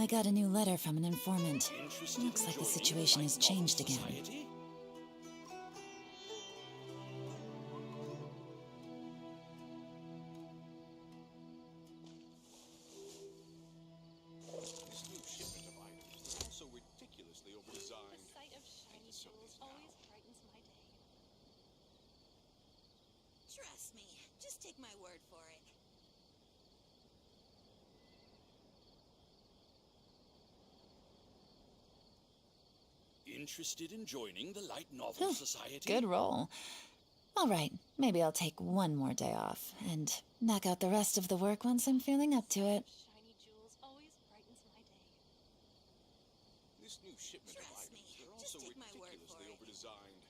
I got a new letter from an informant. Looks like the situation has changed again. This new shipment of items is also ridiculously overdesigned. The sight of shiny jewels always brightens my day. Trust me, just take my word for it. Interested in joining the Light Novel Society? Good roll. All right, maybe I'll take one more day off and knock out the rest of the work once I'm feeling up to it. Shiny jewels always brightens my day. This new shipment of Trust items, me, they're just also take my word for ridiculously it. overdesigned.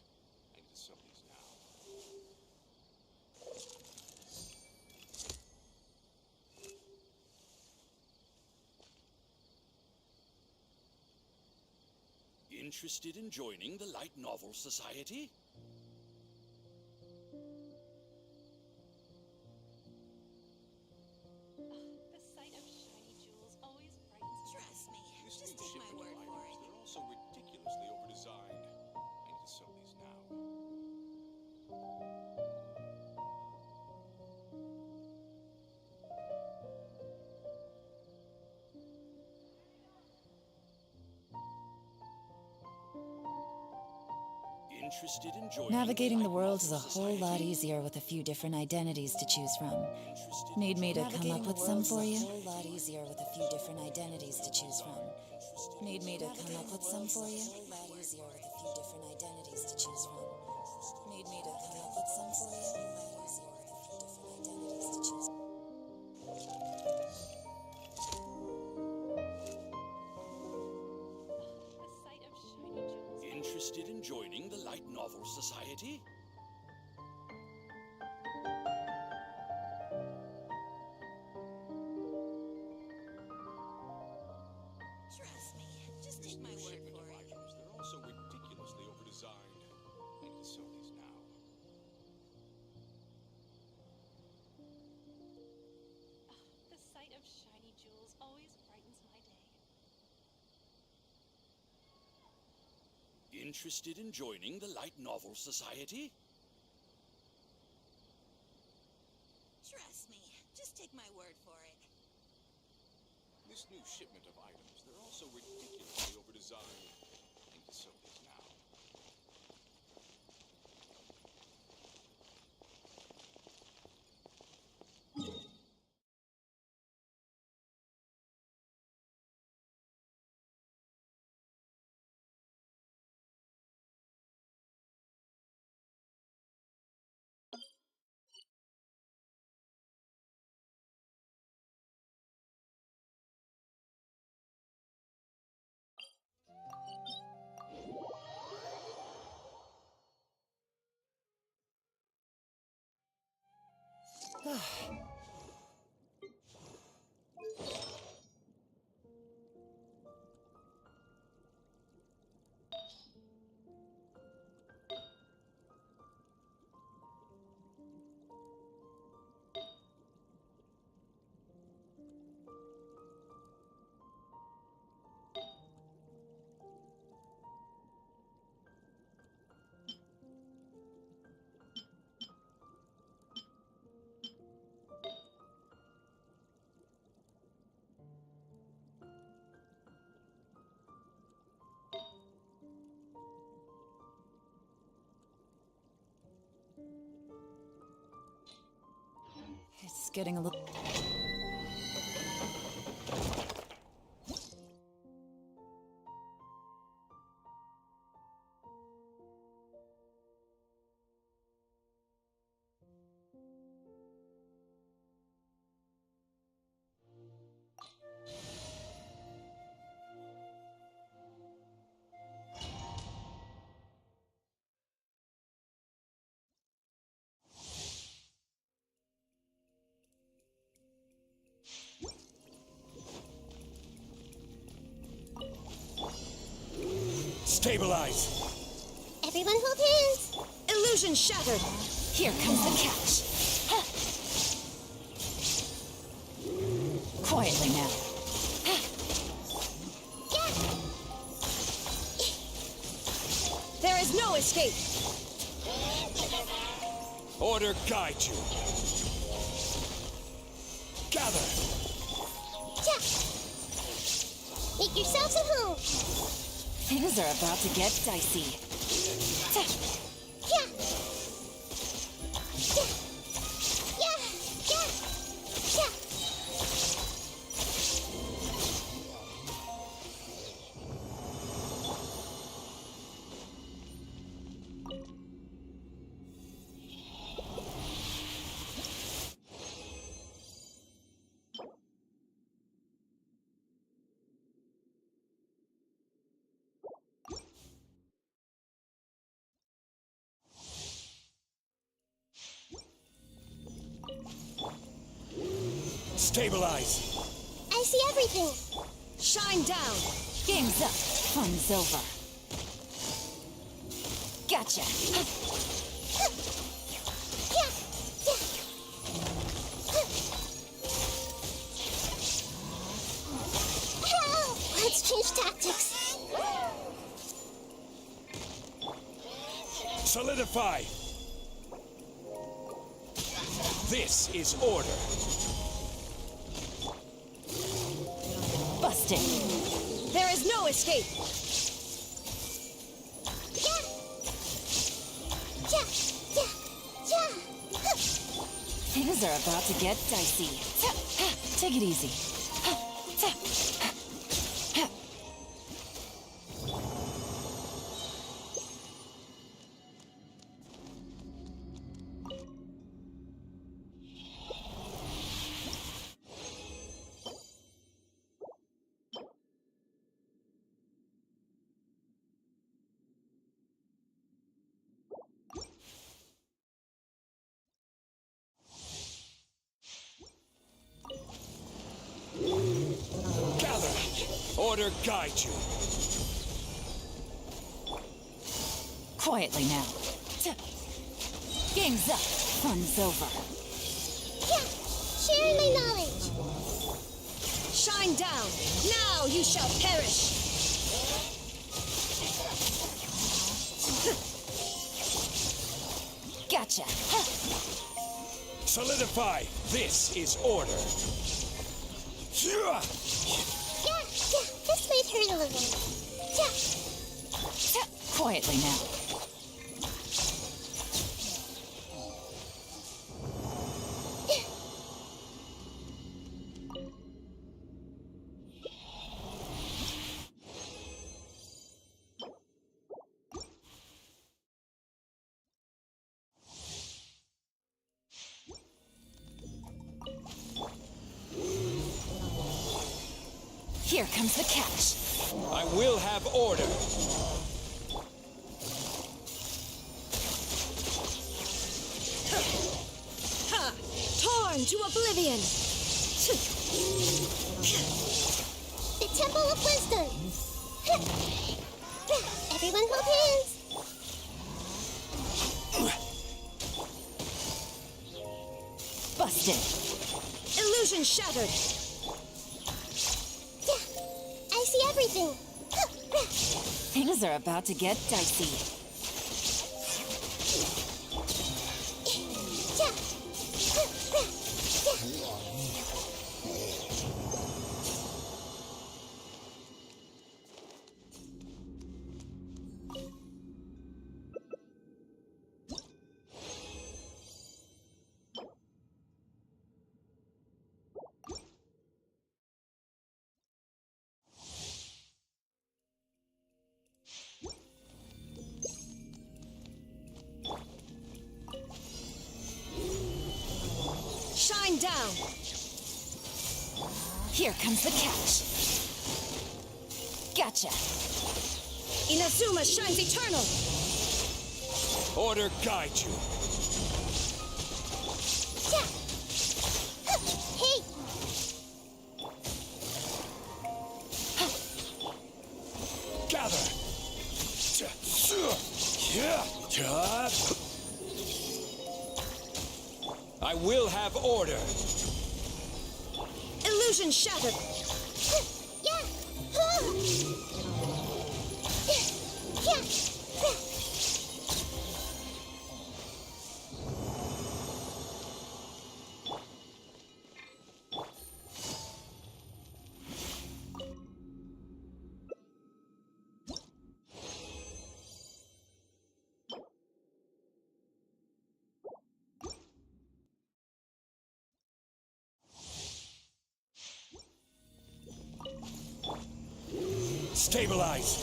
I need to sell these now. Interested in joining the Light Novel Society? The sight of shiny jewels always brightens my day. Trust me, This just new take my shipment word of for items, it. they're also ridiculously overdesigned. I need to sell these now. Interested in joining Navigating the Light world is a Novel whole lot Society? easier with a few different identities to choose from. Interested in Need me to joining come up with some for you? Society? A whole lot easier with a few different identities to choose from. Need me to come up with some for you? A whole lot easier with a few different identities to choose from. Need me to come up with some for you? A whole lot easier with a few different identities to choose from. The sight of shiny jewels. Interested in joining the Light Novel Society? Trust me, just This take my new word shipment for of it. items, they're also ridiculously overdesigned. I need to sell these now. The sight of shiny jewels always brightens my day. Interested in joining the Light Novel Society? Trust me, just take my word for it. This new shipment of items, they're also ridiculously overdesigned. I need to sell these now. It's getting a little... Stabilize! Everyone hold hands! Illusion shattered! Here comes the catch! Quietly now. escape. Order guide you. Gather. Yeah. Make yourselves at home. Things are about to get dicey. Yeah. Yeah. Yeah. Yeah. Yeah. Stabilize. I see everything. Shine down. Game's up. Fun's over. Gotcha. Yeah. Help! Let's change tactics. Solidify. This is order. Busted. There is no escape. Yeah. Yeah. Yeah. Yeah. Things are about to get dicey. Take it easy. Gather. Order guide you. Quietly now. Game's up. Fun's over. Yeah. Sharing my knowledge. Shine down. Now you shall perish. Gotcha. Solidify. This is order. Yeah. Yeah. This might hurt a little. Yeah. Quietly now. Here comes the catch. I will have order. Ha! Torn to oblivion. The Temple of Wisdom. Everyone hold hands. Busted. Illusion shattered. Yeah. I see everything. Things are about to get dicey. Yeah. Shine down. Here comes the catch. Gotcha. Inazuma shines eternal. Order guide you. Yeah. Hey. Gather. I will have order. Illusion shattered. Yeah. Yeah. Stabilize.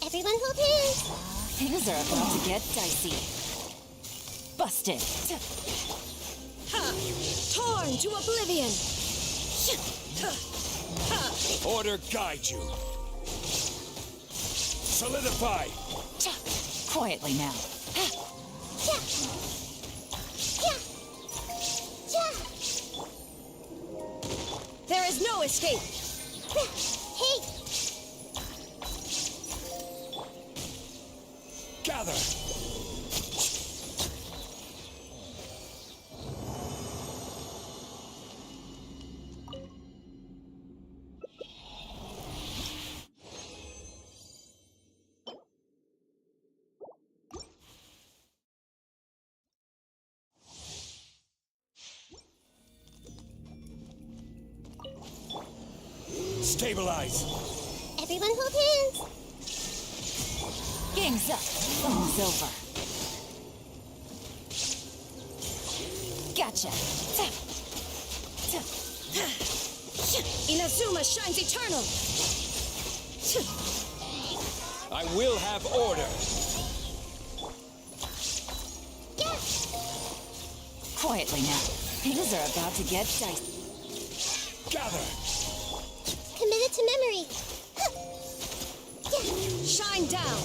Everyone hold hands. Things are about to get dicey. Busted. Ha! Torn to oblivion. Order guide you. Solidify. Quietly now. Ja. Ja. Ja. There is no escape. Hey. Gather. Stabilize. Everyone hold hands. Game's up. Phone's over. Gotcha. Inazuma shines eternal. I will have order. Yeah. Quietly now. Things are about to get dicey. Gather. Committed to memory. Yeah. Shine down.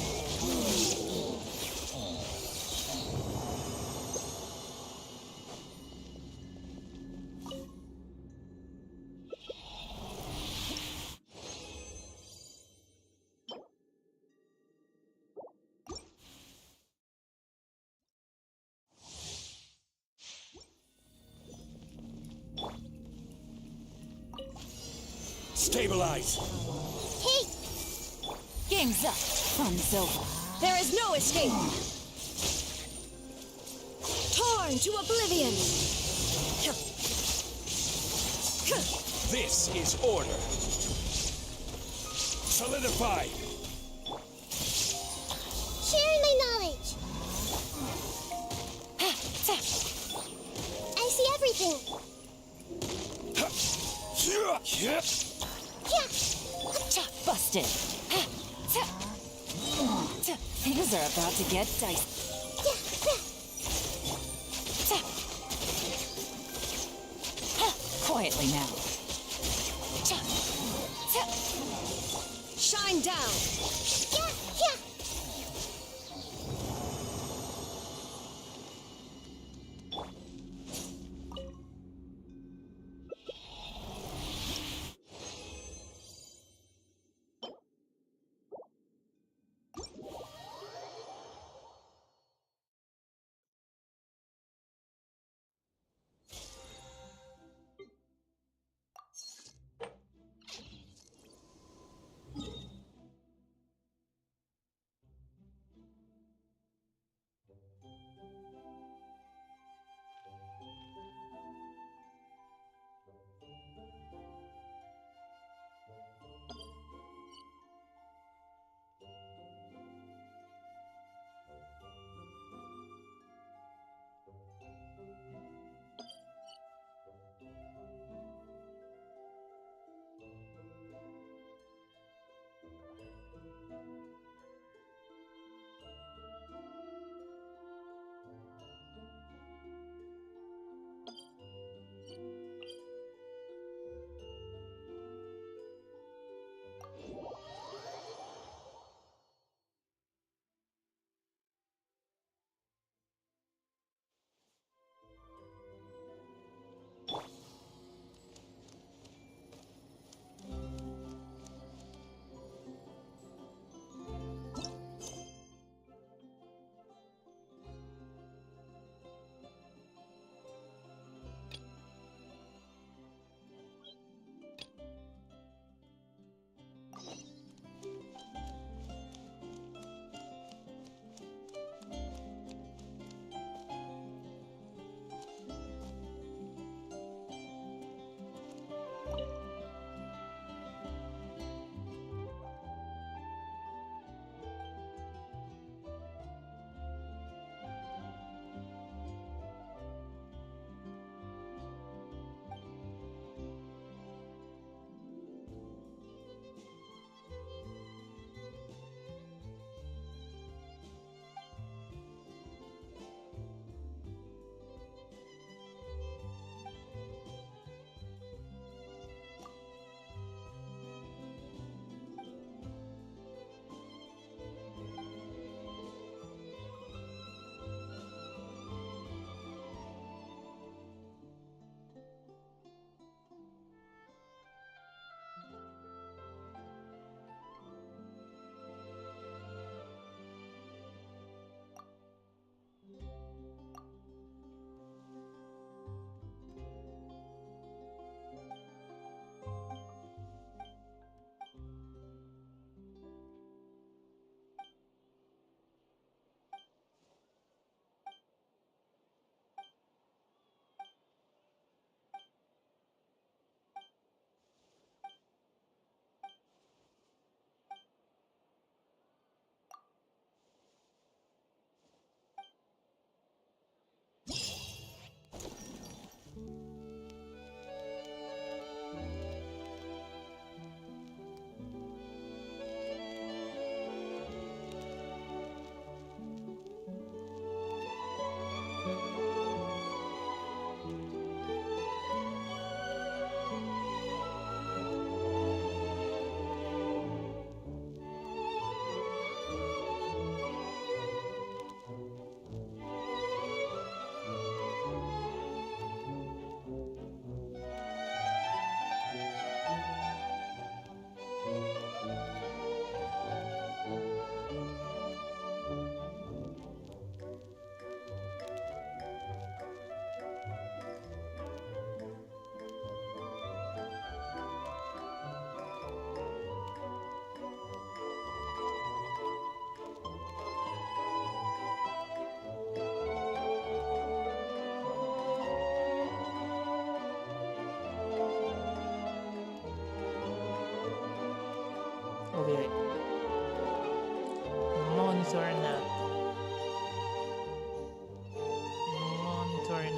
Stabilize. Hey. Game's up. Fun's over. There is no escape. Torn to oblivion. This is order. Solidify. Sharing my knowledge. I see everything. Yeah. Busted. Things are about to get dicey. Quietly now. Shine down. Yeah.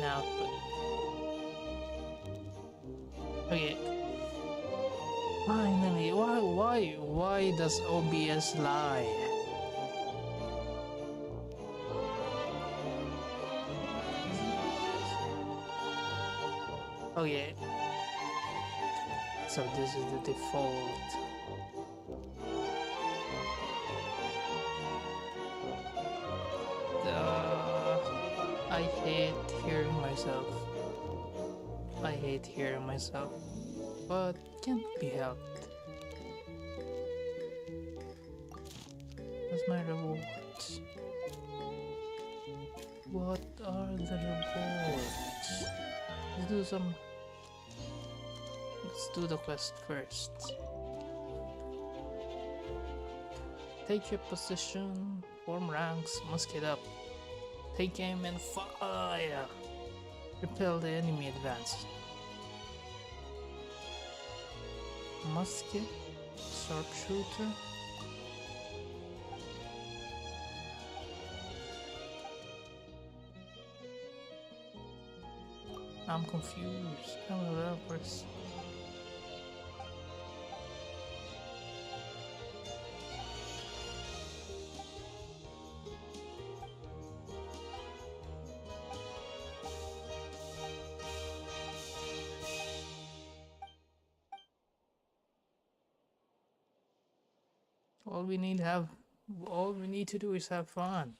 output. Okay. Finally, why does OBS lie? Okay. So this is the default. I hate hearing myself. I hate hearing myself, but can't be helped. What's my rewards? What are the rewards? Let's do the quest first. Take your position, form ranks, musket up. Take aim and fire! Repel the enemy advance. Musket? Sharpshooter? I'm confused. I'm a developers. All we need to do is have fun.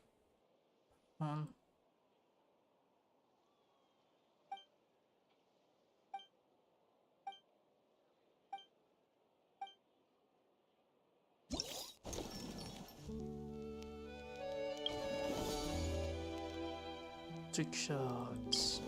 Trick shots.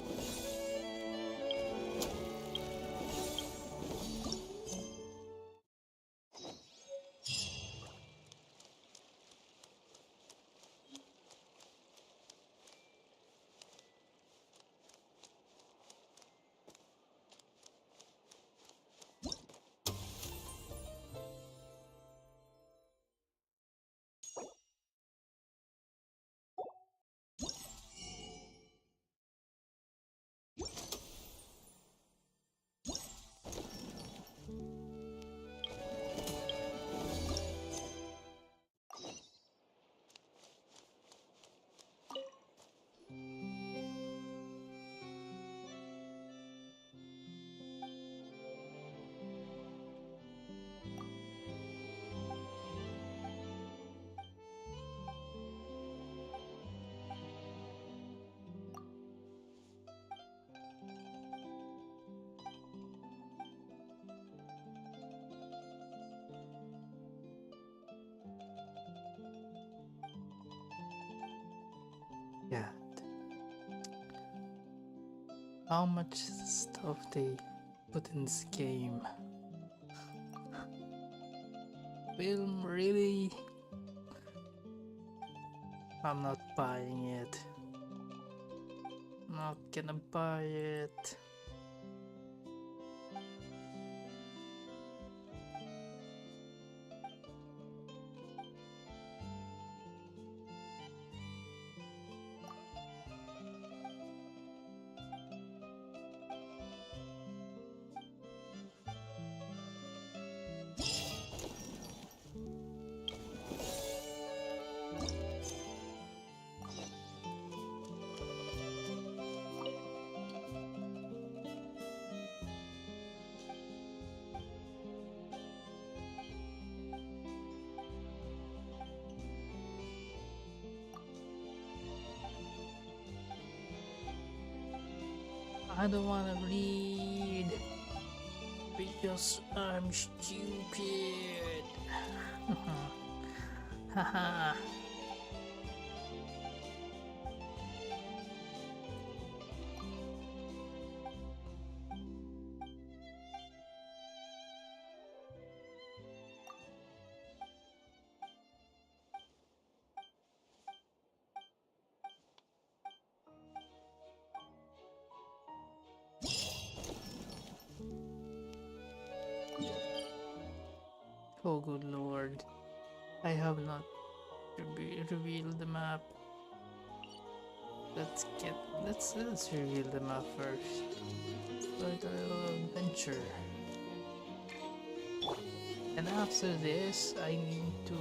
Yeah. How much stuff they put in this game? Film, really? I'm not buying it. Not gonna buy it. I don't wanna read because I'm stupid. Haha. Oh good lord, I have not revealed the map. Let's let's reveal them up first. Like a little adventure. And after this, I need to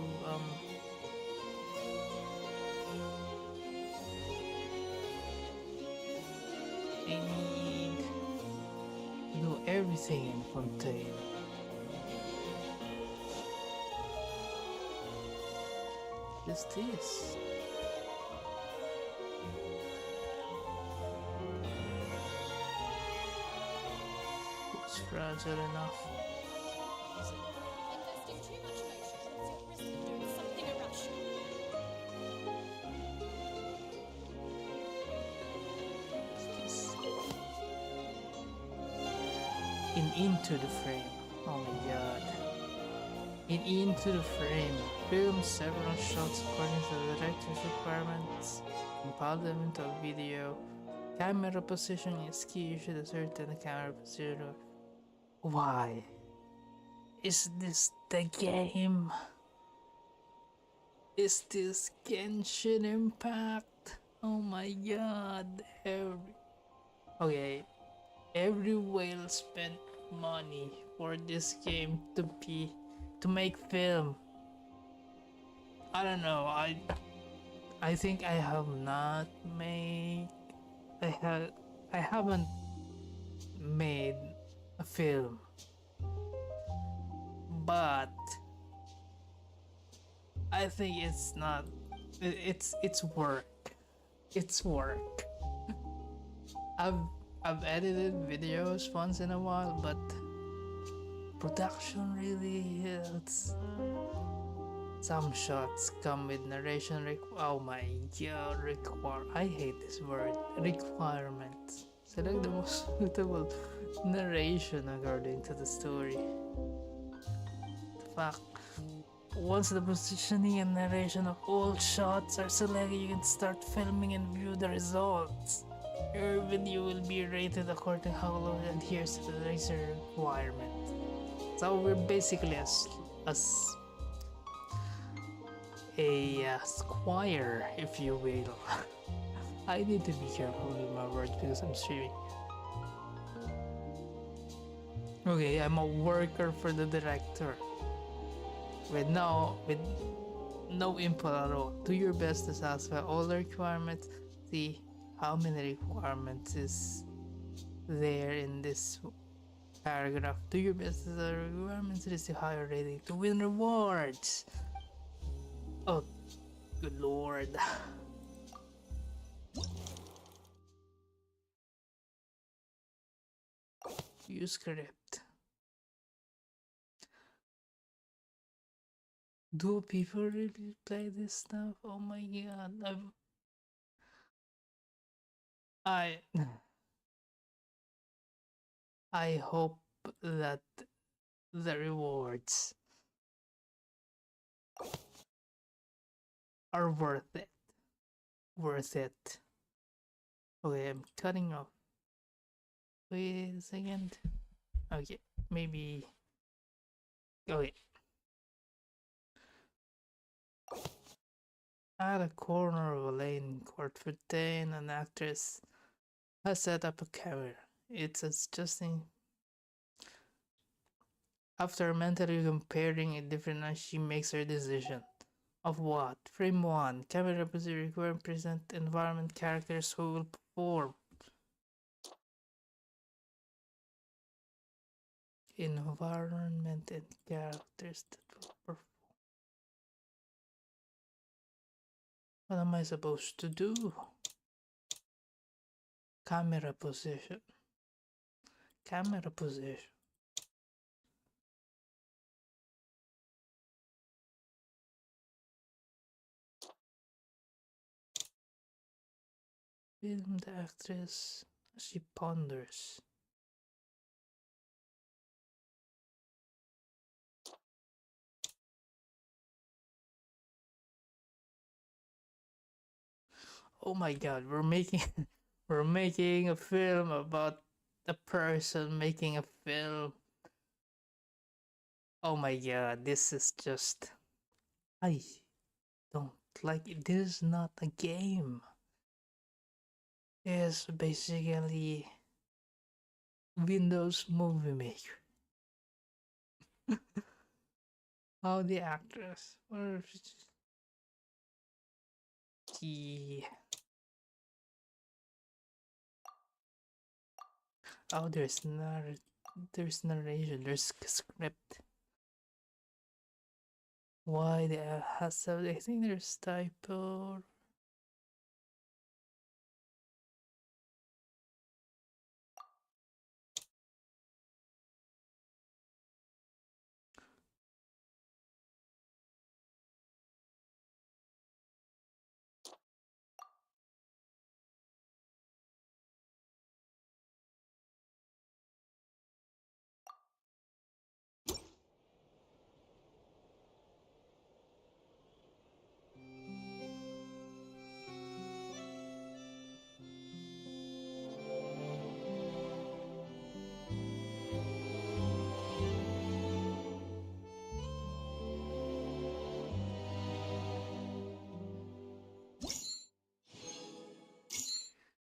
I need to do everything in Fontaine. Is this? It's fragile enough. Investing too much motion puts you at risk of doing something irrational. Into the frame. Oh my god. Into the frame. Film several shots according to the director's requirements. Compile them into a video. Camera position is key. You should ascertain the camera position. Why? Is this the game? Is this Genshin Impact? Oh my god. Okay. Every whale spent money for this game to make film. I don't know. I think I have not made. I haven't made a film, but I think it's not. It's work. It's work. I've edited videos once in a while, but production really it's some shots come with narration oh my god, I hate this word, requirements. Select the most suitable narration according to the story. The fact, once the positioning and narration of all shots are selected, you can start filming and view the results. Your video will be rated according to how long it adheres to the laser requirement. So we're basically a squire, if you will. I need to be careful with my words because I'm streaming. Okay, I'm a worker for the director. With no input at all. Do your best to satisfy all the requirements. See how many requirements is there in this paragraph. Do your best to the requirements, receive higher rating to win rewards. Oh, good lord. Use script. Do people really play this stuff? Oh my god. I hope that the rewards are worth it. Worth it. Okay, I'm cutting off. Wait a second. Okay, maybe. Okay. At a corner of a lane in Court 15, an actress has set up a camera. It's adjusting. After mentally comparing a different eye, she makes her decision. Of what? Frame 1. Camera position require present environment characters who will perform. Environment and characters that will perform. What am I supposed to do? Camera position. Camera position. Film the actress as she ponders. Oh my god, we're making we're making a film about a person making a film. Oh my god, this is just I don't like it. This is not a game. is basically Windows Movie Maker. How the actors or the oh there's narration, there's script. Why the hassle? I think there's typo.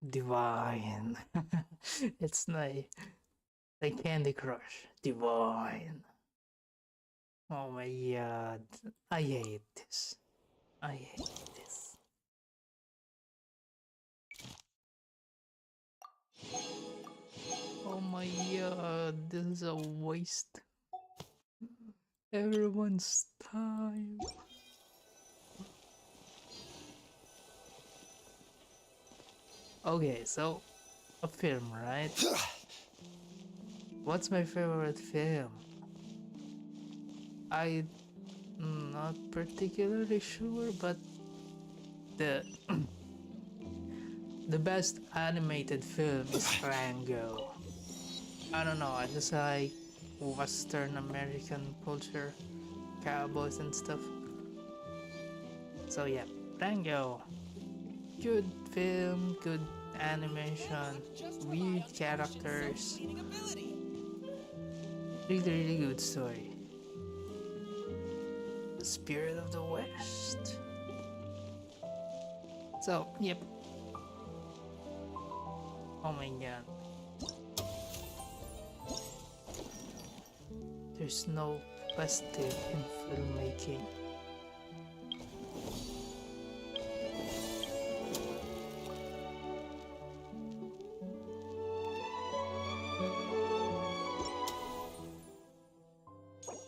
Divine. It's like Candy Crush. Divine. Oh my god. I hate this. I hate this. Oh my god, this is a waste. Everyone's time. Okay, so a film, right? What's my favorite film? I'm not particularly sure, but the the best animated film is Rango. I don't know, I just like Western American culture, cowboys and stuff. So yeah, Rango. Good film, good animation, weird characters. Really good story. The Spirit of the West. So, yep. Oh my god. There's no plastic in filmmaking.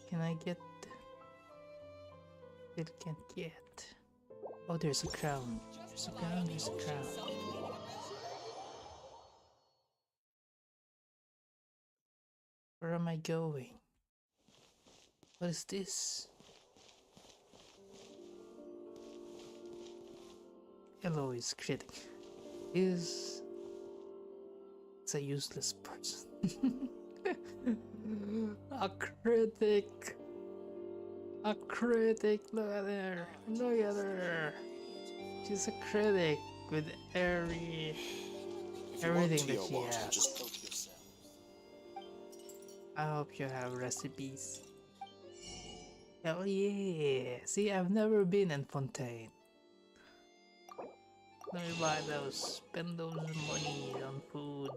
Can I get? Still can't get. Oh, there's a crown. There's a crown. There's a crown. Where am I going? What is this? Hello is critic. It's a useless person. A critic. A critic. Look at her. Look at her. She's a critic with everything that she has. Just help yourself. I hope you have recipes. Hell yeah! See, I've never been in Fontaine. Let me buy those, spend those money on food.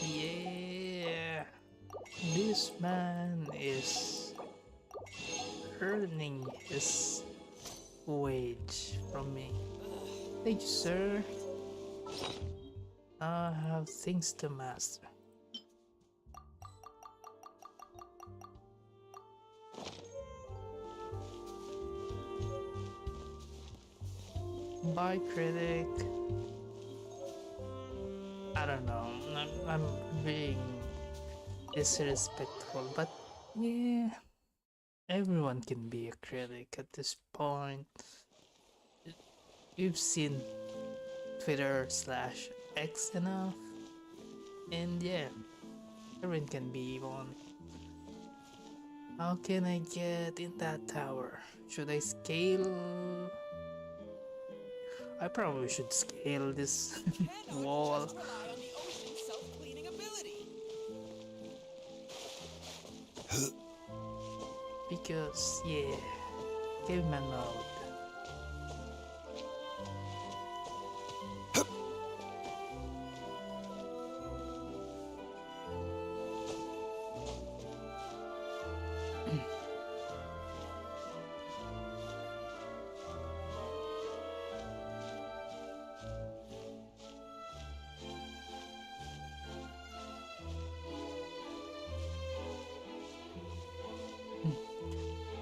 Yeah! This man is earning his wage from me. Thank you, sir. I have things to master. Bye, critic. I don't know. I'm being disrespectful, but yeah, everyone can be a critic at this point. You've seen Twitter/X enough, and yeah, everyone can be one. How can I get in that tower? Should I scale? I probably should scale this wall. Because, yeah, caveman mode.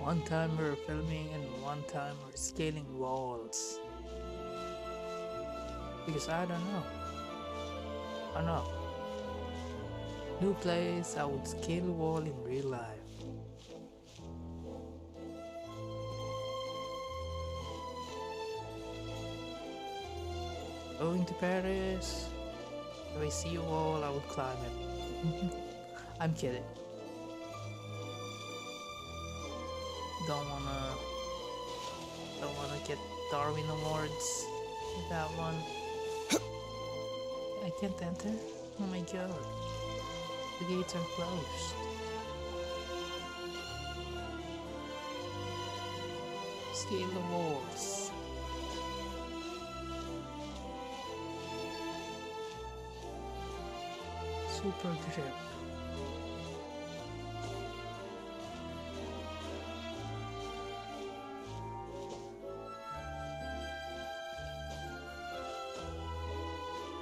One time we're filming and one time we're scaling walls. Because I don't know. I know. New place, I would scale wall in real life. Going to Paris. If I see a wall, I would climb it. I'm kidding. Don't wanna get Darwin Awards with that one. I can't enter? Oh my god. The gates are closed. Scale the walls. Super grip.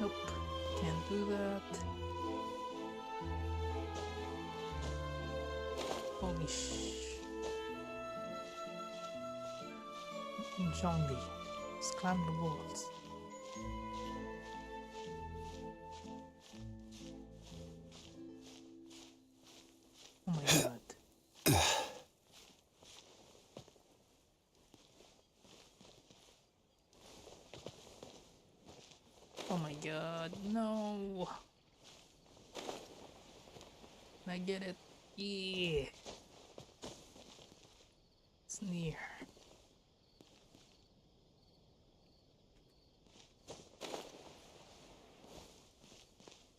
Nope, can't do that. Holy Zombie. Let's climb the walls. Oh my god. Oh my god, no! I get it. Yeah! It's near.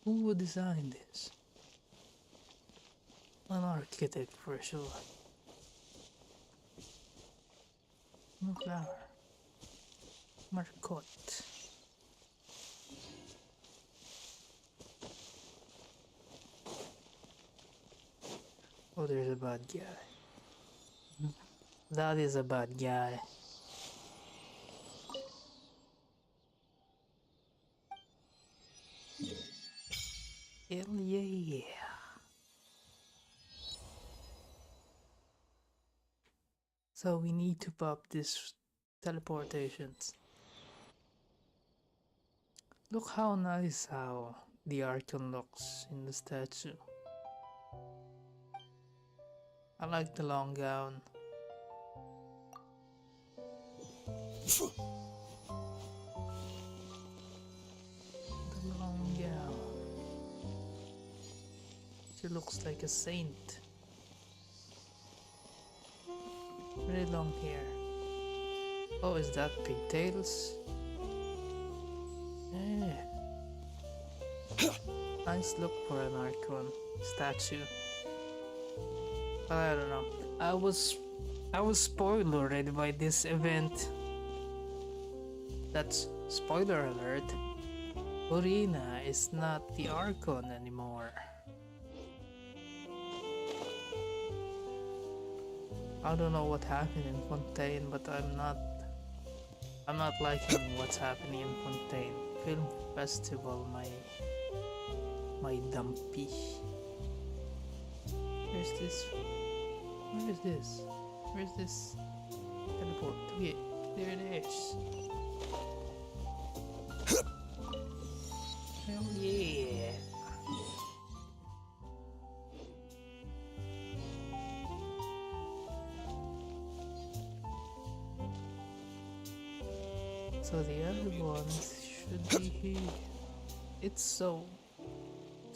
Who would design this? An architect for sure. No flower. Marcotte. Oh, there's a bad guy. That is a bad guy. Hell yeah. So we need to pop this teleportations. Look how nice how the Archon looks in the statue. I like the long gown. The long gown. She looks like a saint. Very long hair. Oh, is that pigtails? Yeah. Nice look for an Archon statue. But I don't know. I was spoiled already by this event. That's spoiler alert. Urina is not the Archon anymore. I don't know what happened in Fontaine, but I'm not liking what's happening in Fontaine. Film festival, my dumpy. Where's this? Where's this teleport? Okay, there it is. Hell yeah. So the other ones should be here. It's so...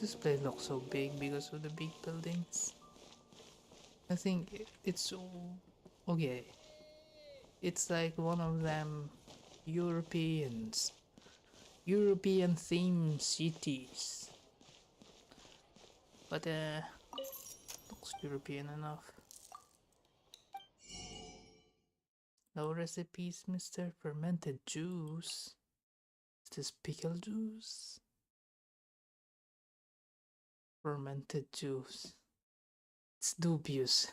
This place looks so big because of the big buildings. I think it's... Okay. It's like one of them European themed cities. But looks European enough. No recipes, mister. Fermented juice. Is this pickle juice? Fermented juice. It's dubious.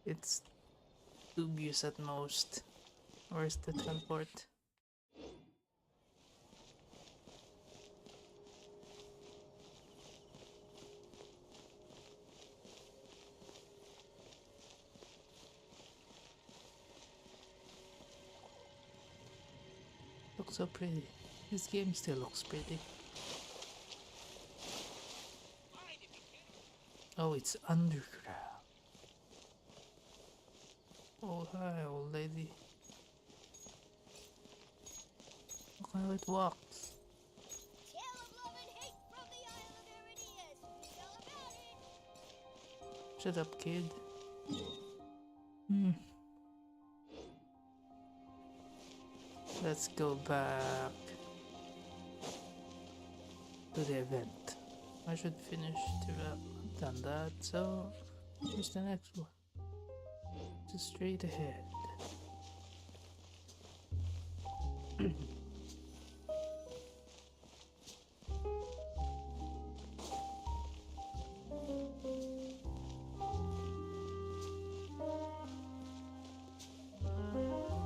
It's dubious at most. Where's the teleport? Looks so pretty. This game still looks pretty. Oh, it's underground. Oh, hi, old lady. Look how it walks. Tale of love and hate from the Isle of Iridius. Read all about it. Shut up, kid. Let's go back to the event. I should finish to I've done that, so here's the next one. Just straight ahead.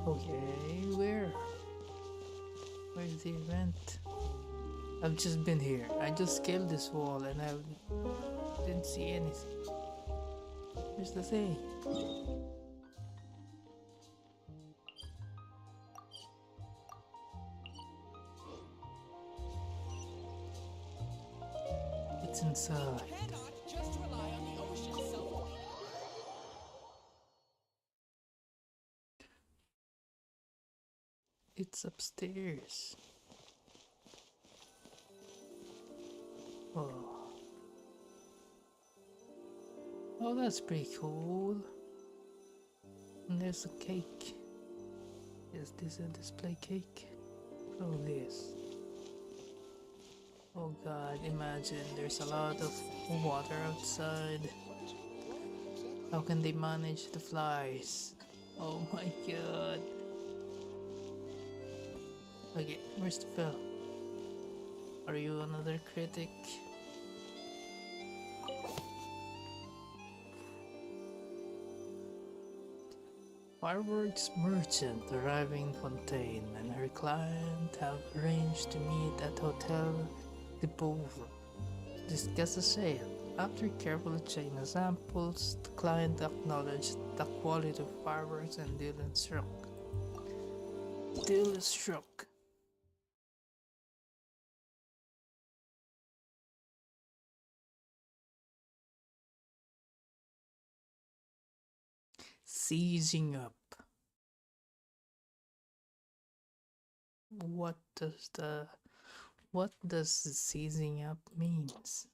Okay, where's the event? I've just been here. I just scaled this wall and I didn't see anything. Here's the thing. It's inside. Cannot just rely on the ocean self. It's upstairs. Oh. Oh, that's pretty cool. And there's a cake. Is this a display cake? Oh, this. Oh god, imagine there's a lot of water outside. How can they manage the flies? Oh my god. Okay, where's the bell? Are you another critic? Fireworks merchant arriving in Fontaine and her client have arranged to meet at Hotel de Pauvre to discuss a sale. After carefully checking samples, the client acknowledged the quality of fireworks and deal is struck. Deal is struck. Seizing up. What does seizing up means?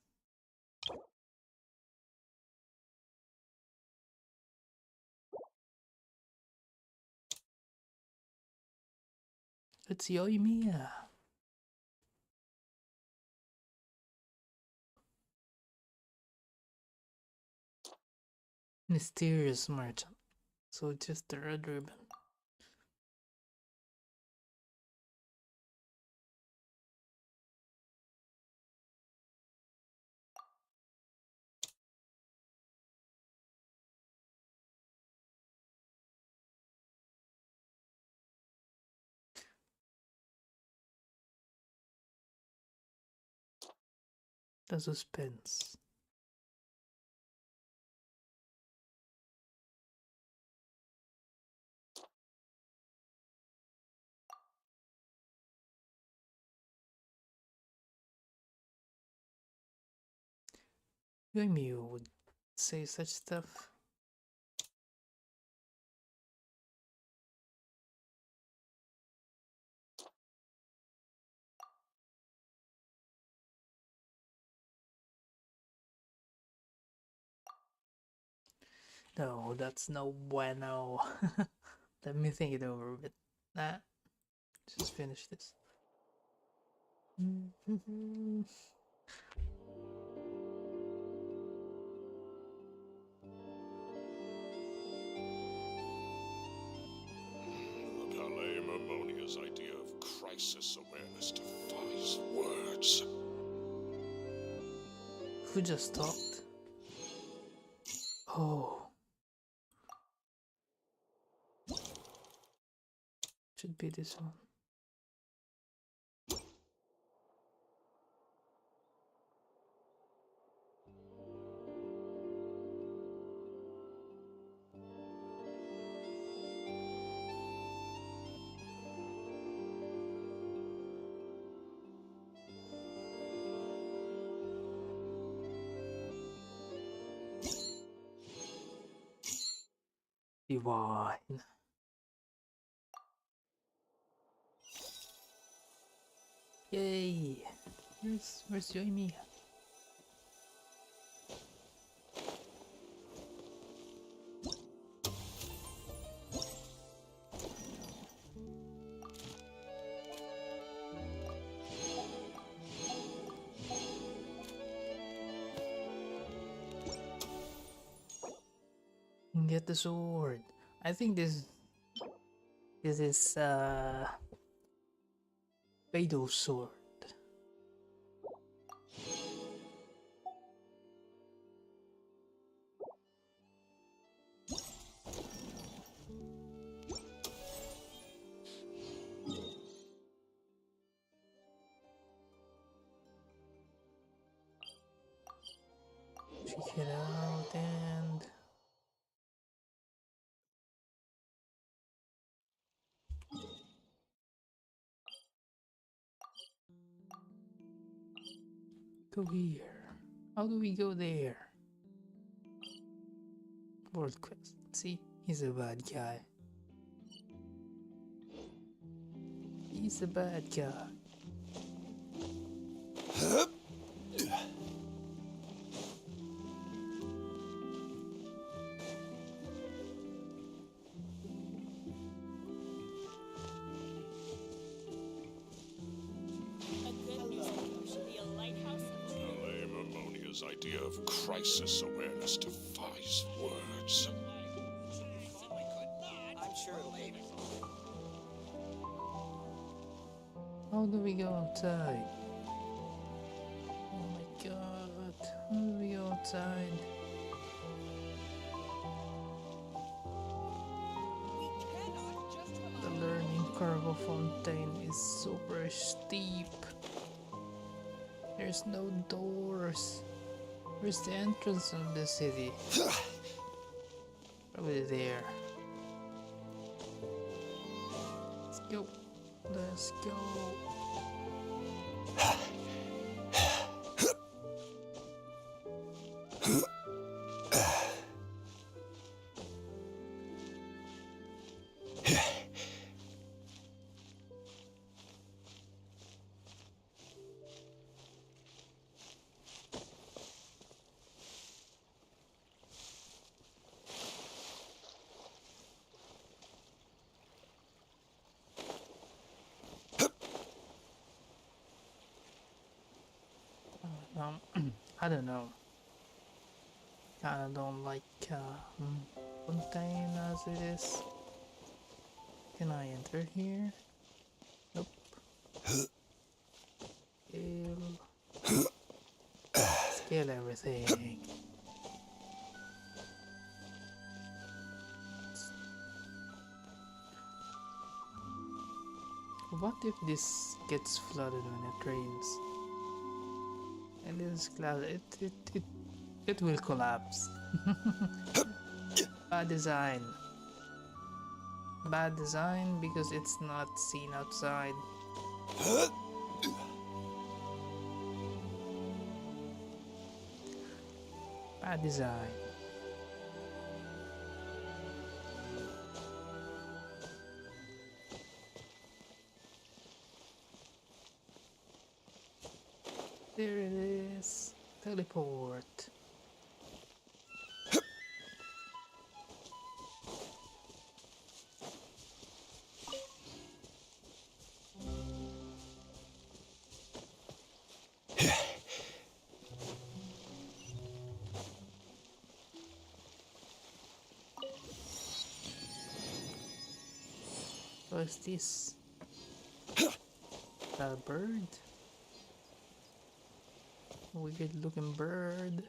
It's Yoimiya. Mysterious merchant. So just the red ribbon. The suspense. Yoimiya would say such stuff. No, that's no bueno. Let me think it over a bit. Nah, just finish this. crisis awareness defies words. Who just talked? Oh. Should be this one. Divine. Yay! Where's Yoimiya? Get the sword. I think this is Beidou's sword. Check it out and go here. How do we go there? World quest. See, he's a bad guy. He's a bad guy. A good newspaper should be a lighthouse of Lame Ammonia's idea of crisis awareness defies words. I'm sure it'll be. How do we go outside? Oh my god. How do we go outside? We cannot just rely The on learning curve of Fontaine is super steep. There's no doors. Where's the entrance of the city? Probably there. Let's go. Let's go. I don't know. Kinda don't like Fontaine as it is. Can I enter here? Nope. Scale everything. What if this gets flooded when it rains? And this cloud, it will collapse. Bad design. Bad design because it's not seen outside. Bad design. There it is. Teleport. What's this? that a bird? Wicked looking bird.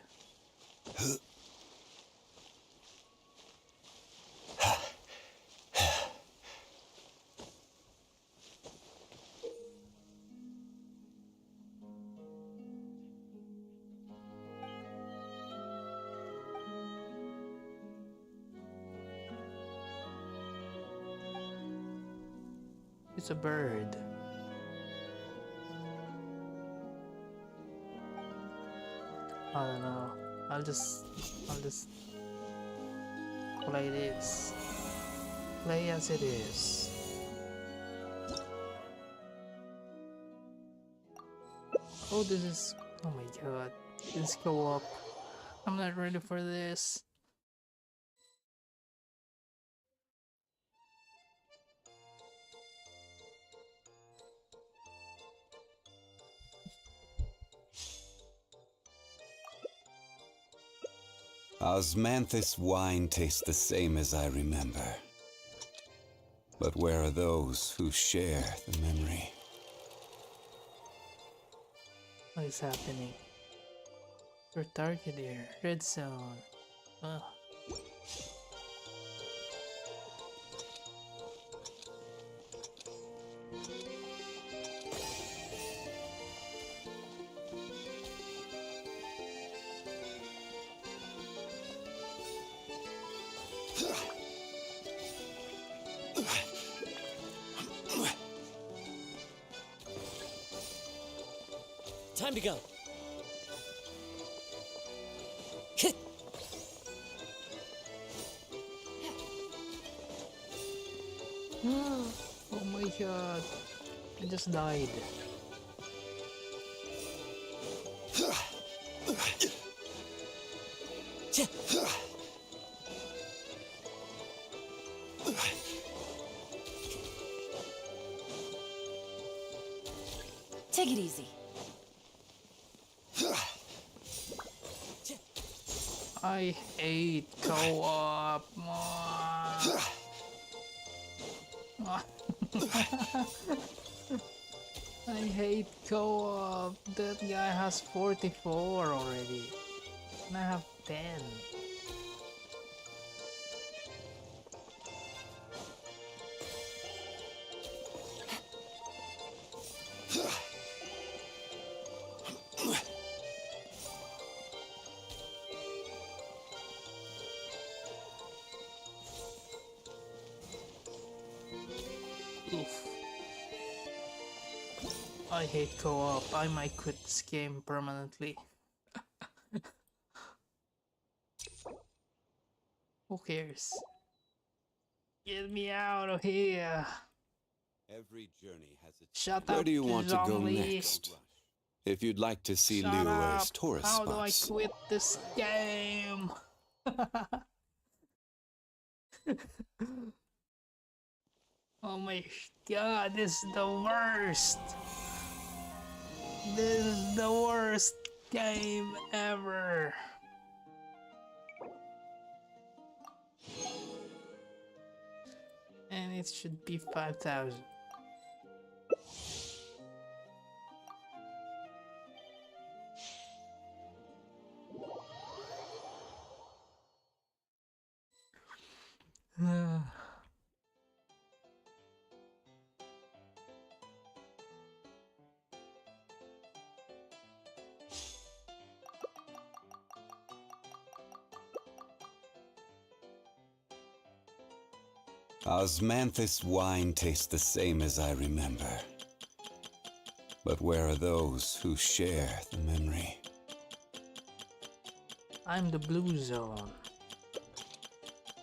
It's a bird. I don't know. I'll just play this. Play as it is. Oh, this is. Oh my god. This co-op. I'm not ready for this. Osmanthus wine tastes the same as I remember. But where are those who share the memory? What is happening? Your target here. Red zone. Ugh. Time to go. Oh my god. I just died. Take it easy. I hate co-op. I hate co-op. That guy has 44 already. And I have 10. Oof. I hate co-op. I might quit this game permanently. Who cares? Get me out of here. Every journey has its. Shut Where up, do you want to go zombie. next? If you'd like to see Shut Liyue's up. tourist How do I spots. quit this game? Oh my god, this is the worst. This is the worst game ever. And it should be 5,000. Osmanthus wine tastes the same as I remember. But where are those who share the memory? I'm the blue zone.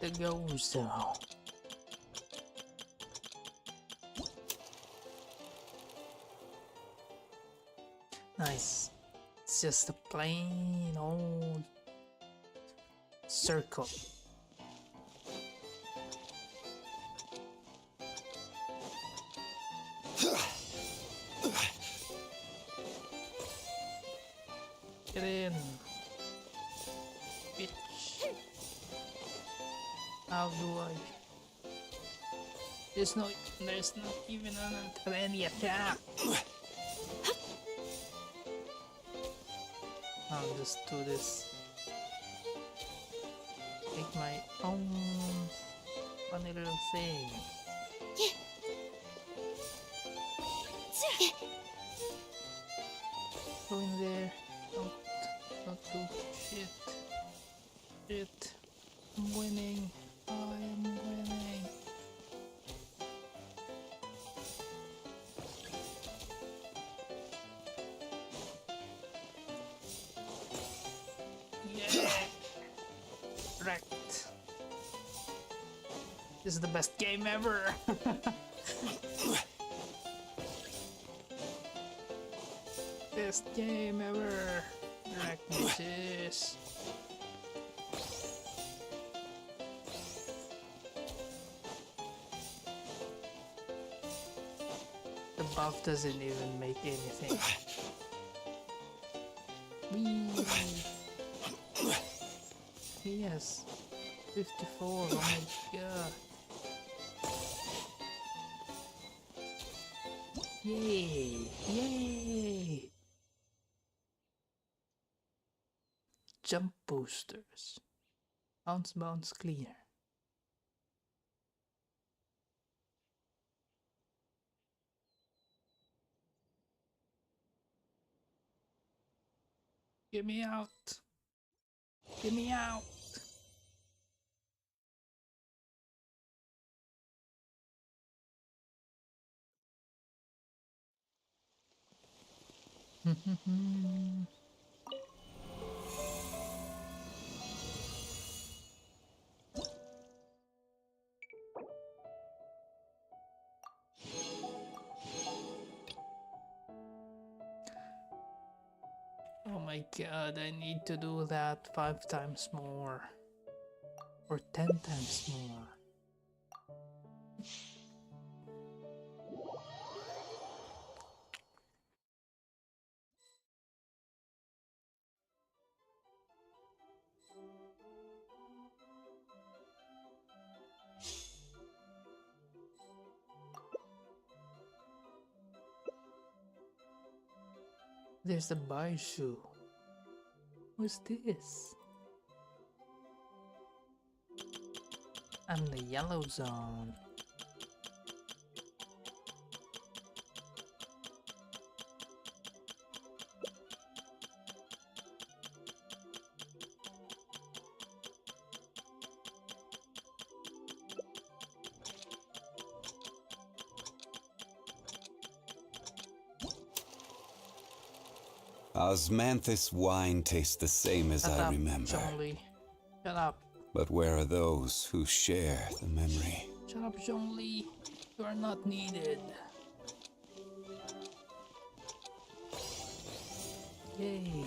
The go zone. Nice. It's just a plain old circle. Get in, bitch. How do I? There's not even any attack. I'll just do this. Make my own funny little thing. Go in there. Don't do shit. Shit. I'm winning. I am winning. Yeah! Wrecked. This is the best game ever! Best game ever! Wrecked bitches! The buff doesn't even make anything. Whee! Yes, 54, oh my god. Yay! Yay! Jump boosters. Bounce clear. Get me out! Get me out! Oh my god, I need to do that 5 times more. Or 10 times more. There's a Baishu. Who's this? I'm the yellow zone. Osmanthus wine tastes the same as Shut I up, remember. Zhongli. Shut up. But where are those who share the memory? Shut up, Zhongli. You are not needed. Yay.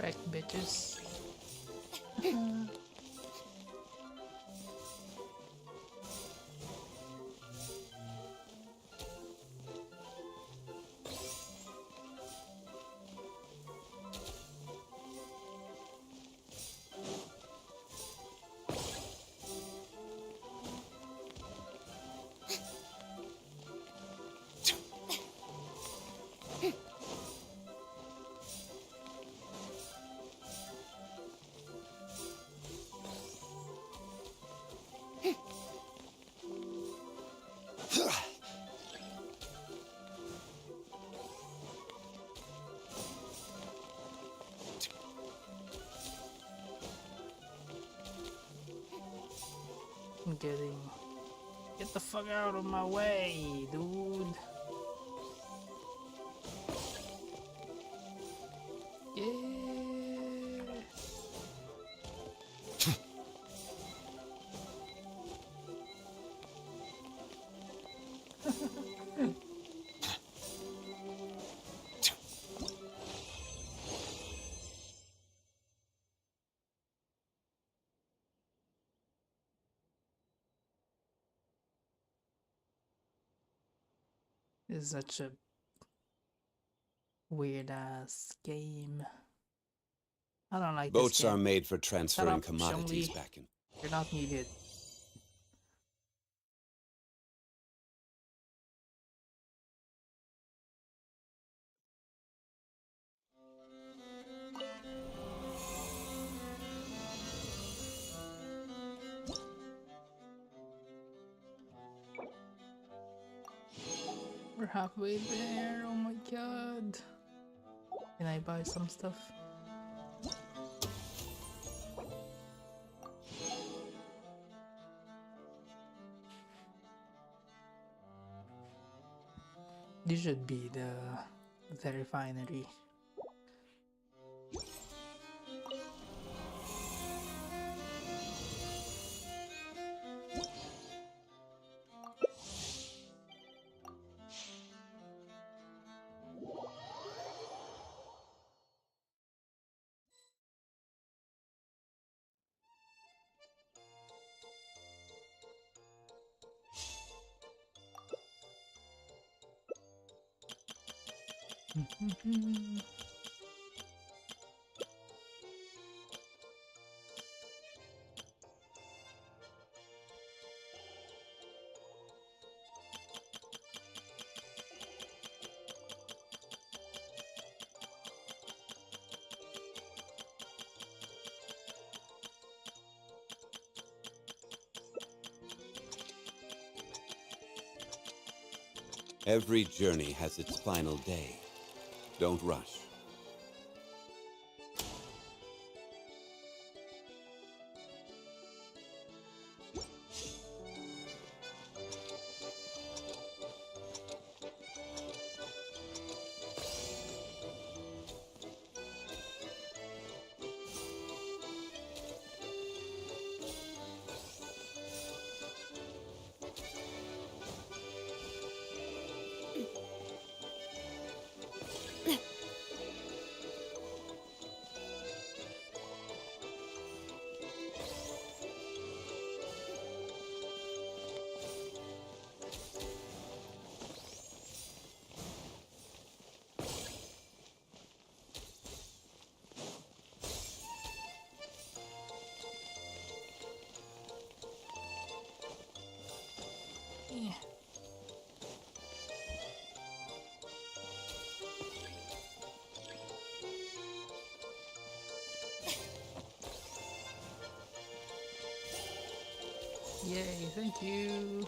Wreck bitches. I'm getting... Get the fuck out of my way, dude. Yeah. It's such a weird ass game. I don't like Boats this game. are made for transferring up, commodities Xiongli. back and You're not needed. We're halfway there. Oh my god. Can I buy some stuff? This should be the refinery. every journey has its final day. Don't rush. Yeah. Yay, thank you.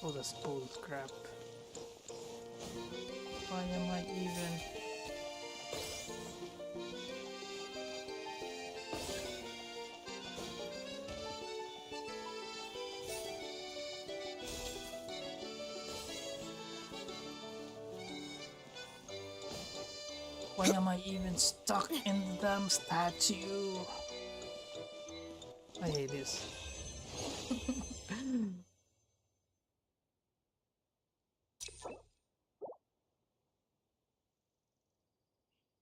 Oh, that's bull crap. Why am I even... Why am I even stuck in the damn statue? I hate this.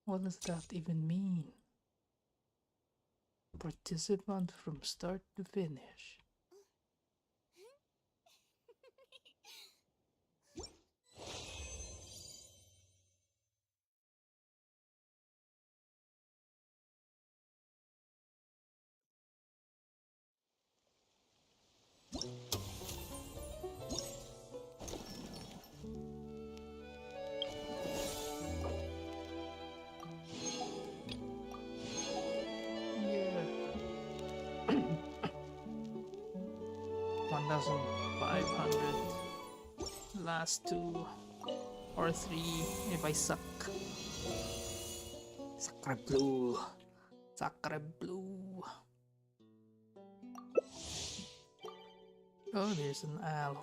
What does that even mean? Participant from start to finish. Yeah. 1,500. Last 2 or 3 if I suck. Sacre blue. Sacre blue. Oh, there's an alloy.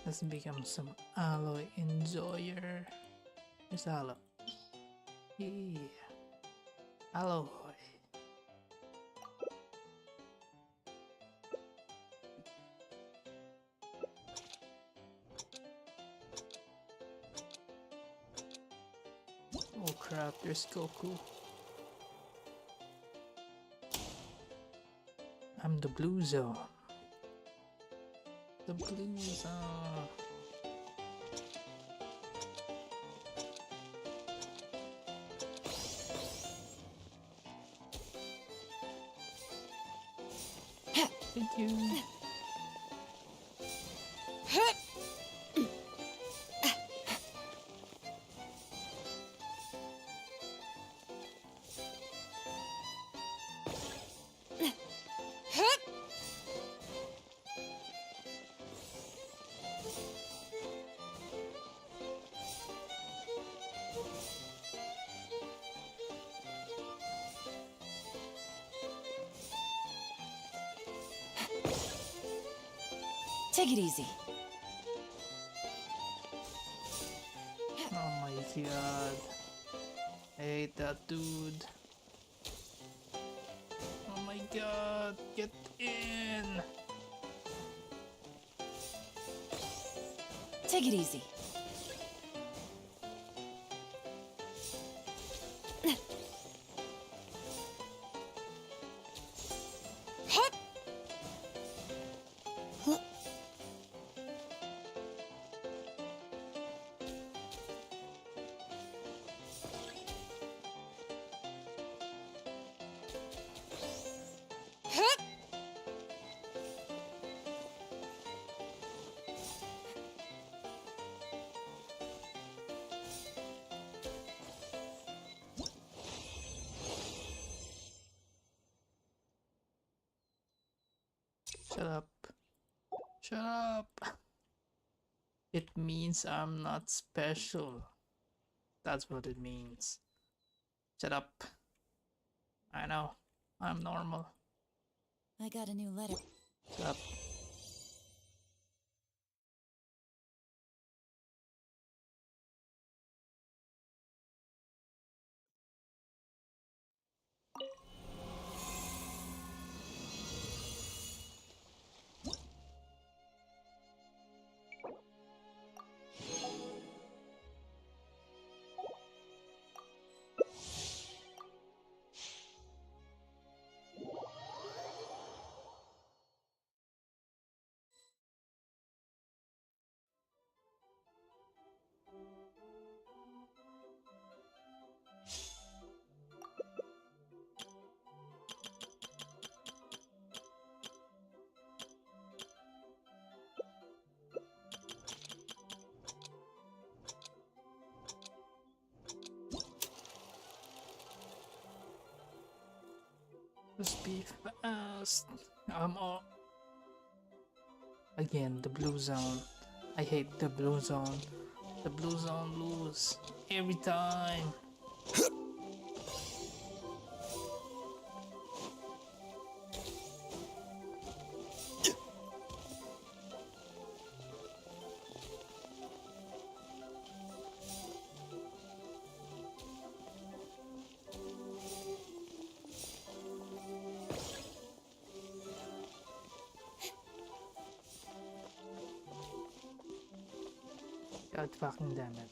Let's become some alloy enjoyer. There's alloy. Yeah. Alloy. crap, there's Goku. I'm the blue zone. The blue zone. Thank you. Take it easy. Oh my god. I hate that dude. Oh my god, get in! Take it easy. Shut up. Shut up. It means I'm not special. That's what it means. Shut up. I know. I'm normal. I got a new letter. Shut up. Just be fast. I'm all. Again, the blue zone. I hate the blue zone. The blue zone lose every time. God fucking damn it.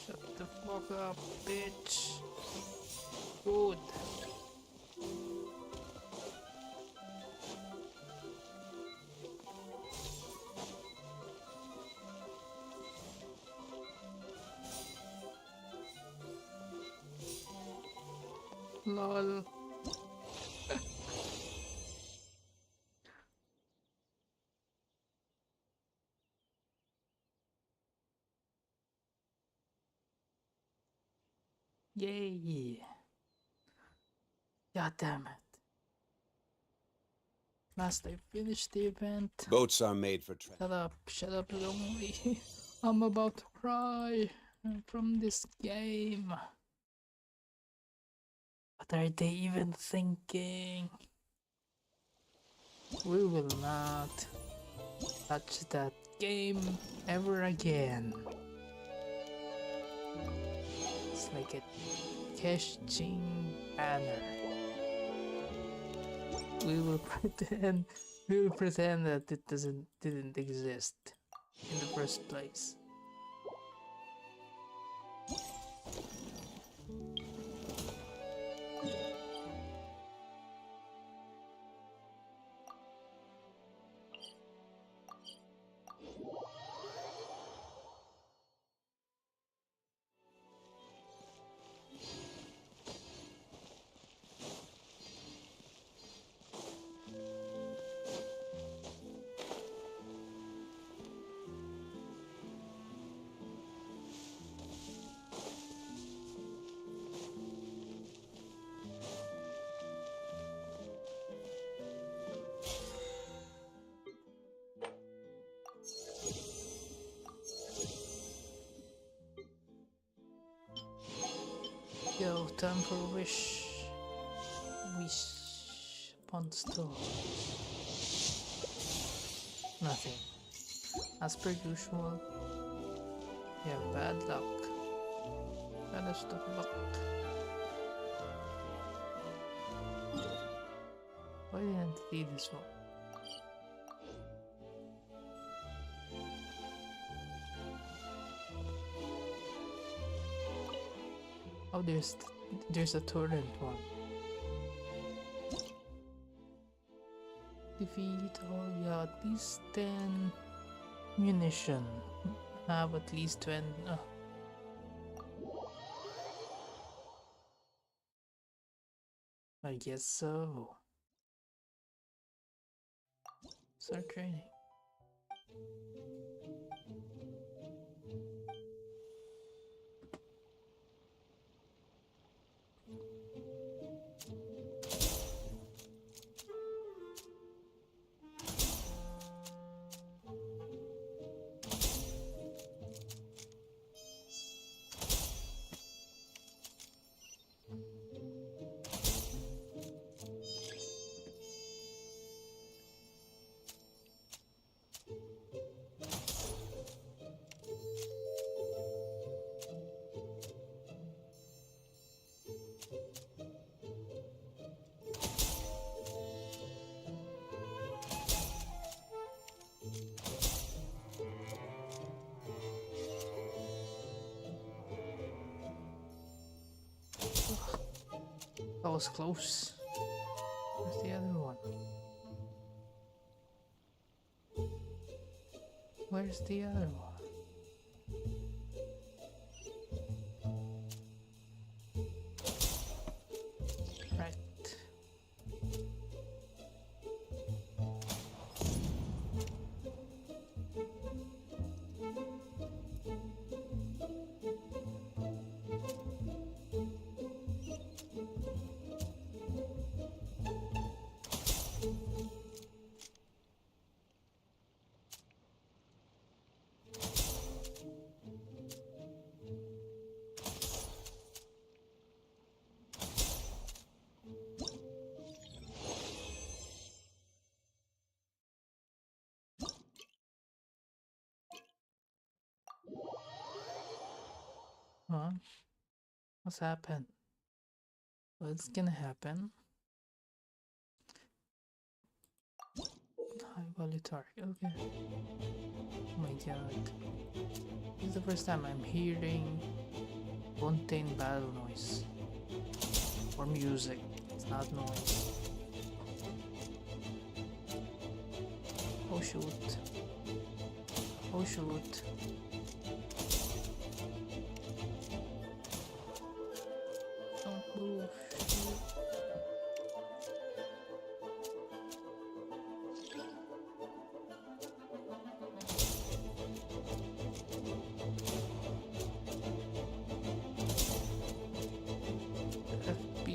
Shut the fuck up, bitch. Good. Lol. Yay. God damn it. Last I finished the event. Boats are made for travel. Shut up, Lonely. I'm about to cry from this game. What are they even thinking? We will not touch that game ever again. It's like a Genshin banner. We will pretend that it didn't exist in the first place. Yo, time for wish. Wish upon store. Nothing. As per usual, we have bad luck. Baddest of luck. Why didn't I see this one? Oh, there's a torrent one. Defeat all, yeah, at least 10 munition. Have at least 20. I guess so. Start training. That was close. Where's the other one? Where's the other one? Right. Huh? What's happened? What's gonna happen? High value target, okay. Oh my god. This is the first time I'm hearing contained battle noise. Or music. It's not noise. Oh shoot. Oh shoot. Don't move. Shoot. FB.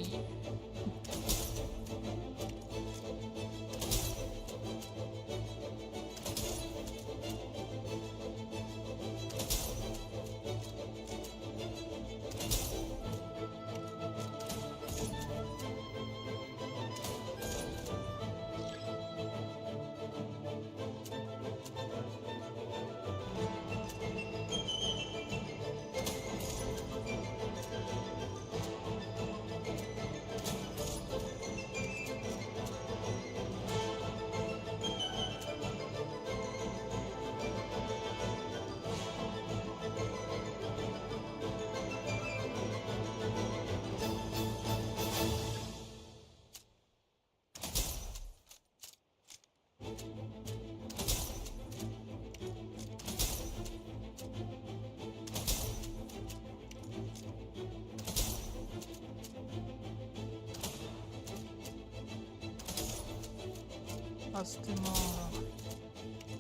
Customer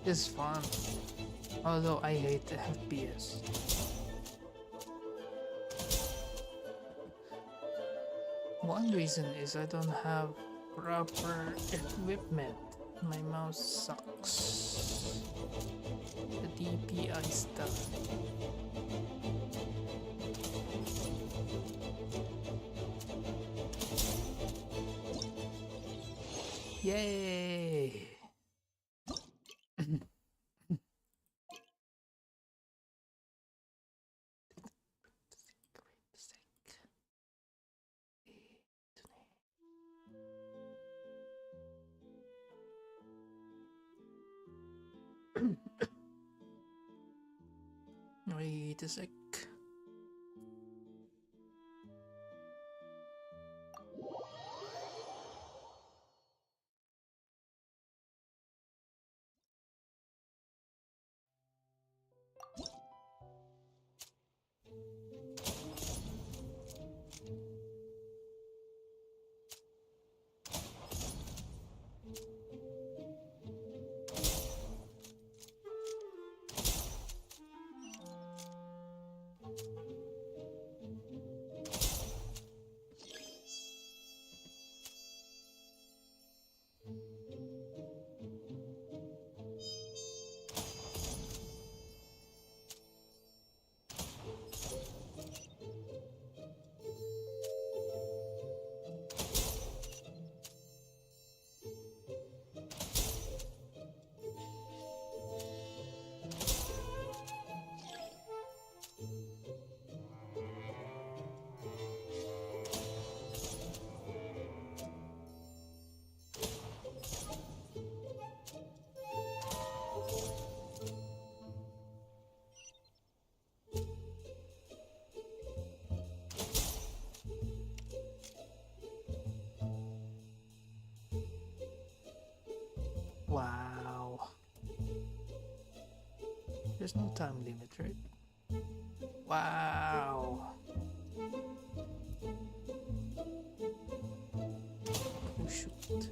is fun, although I hate the FPS. One reason is I don't have proper equipment. My mouse sucks. The DPI stuff. Yay! Wait a sec. Wow. There's no time limit, right? Wow. Oh shoot.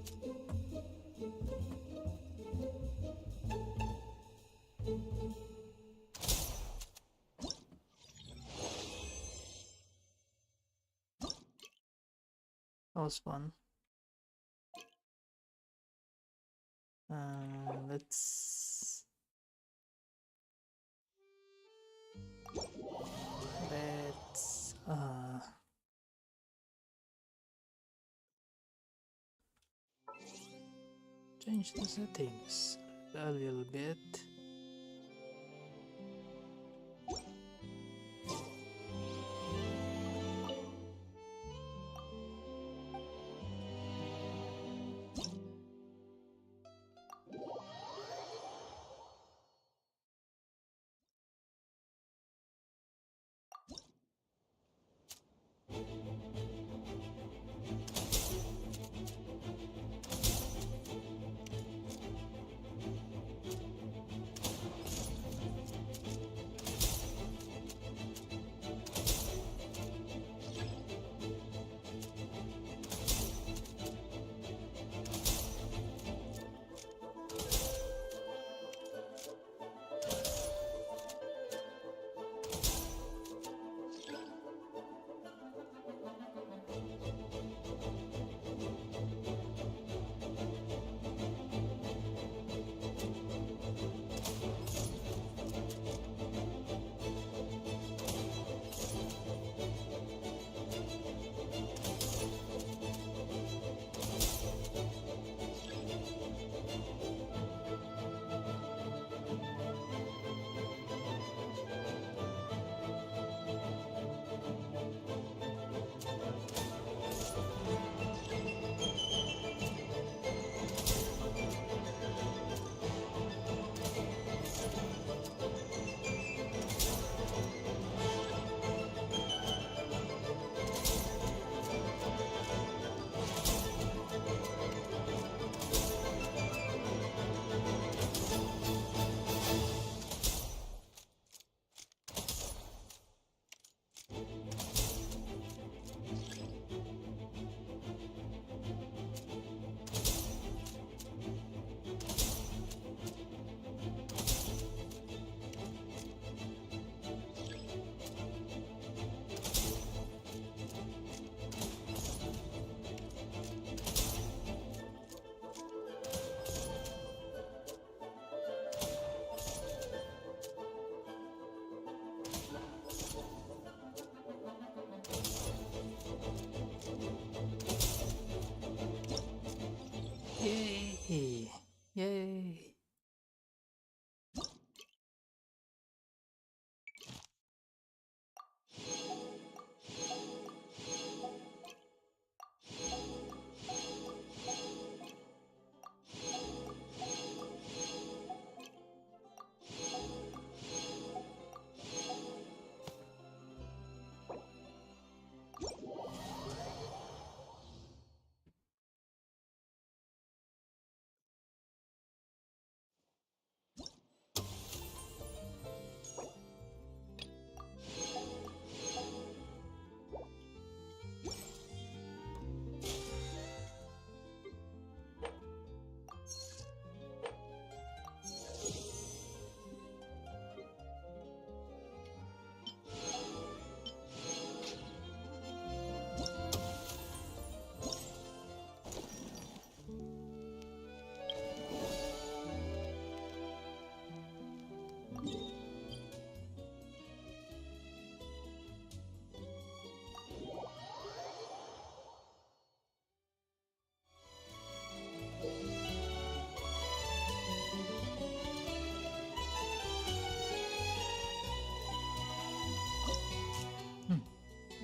That was fun. Let's change the settings a little bit. Yay! Yay!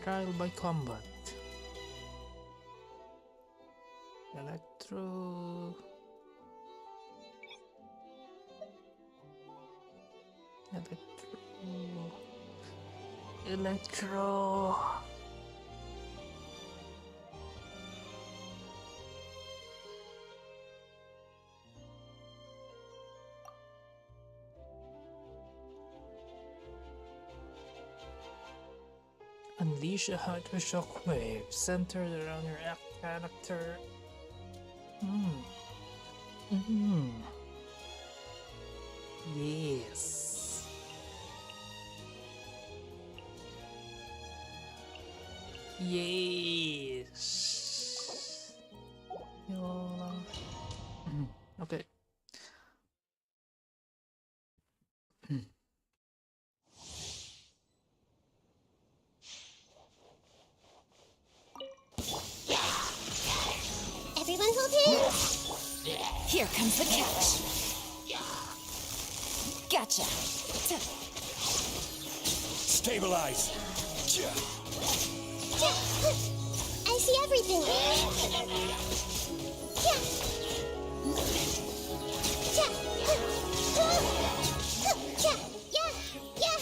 Trial by combat. Electro. Electro. Unleash a hyper shockwave centered around your character. Yes. Yes. Okay. Everyone hold hands. Here comes the catch. Gotcha. Stabilize. Yeah. I see everything. Yeah. Yeah.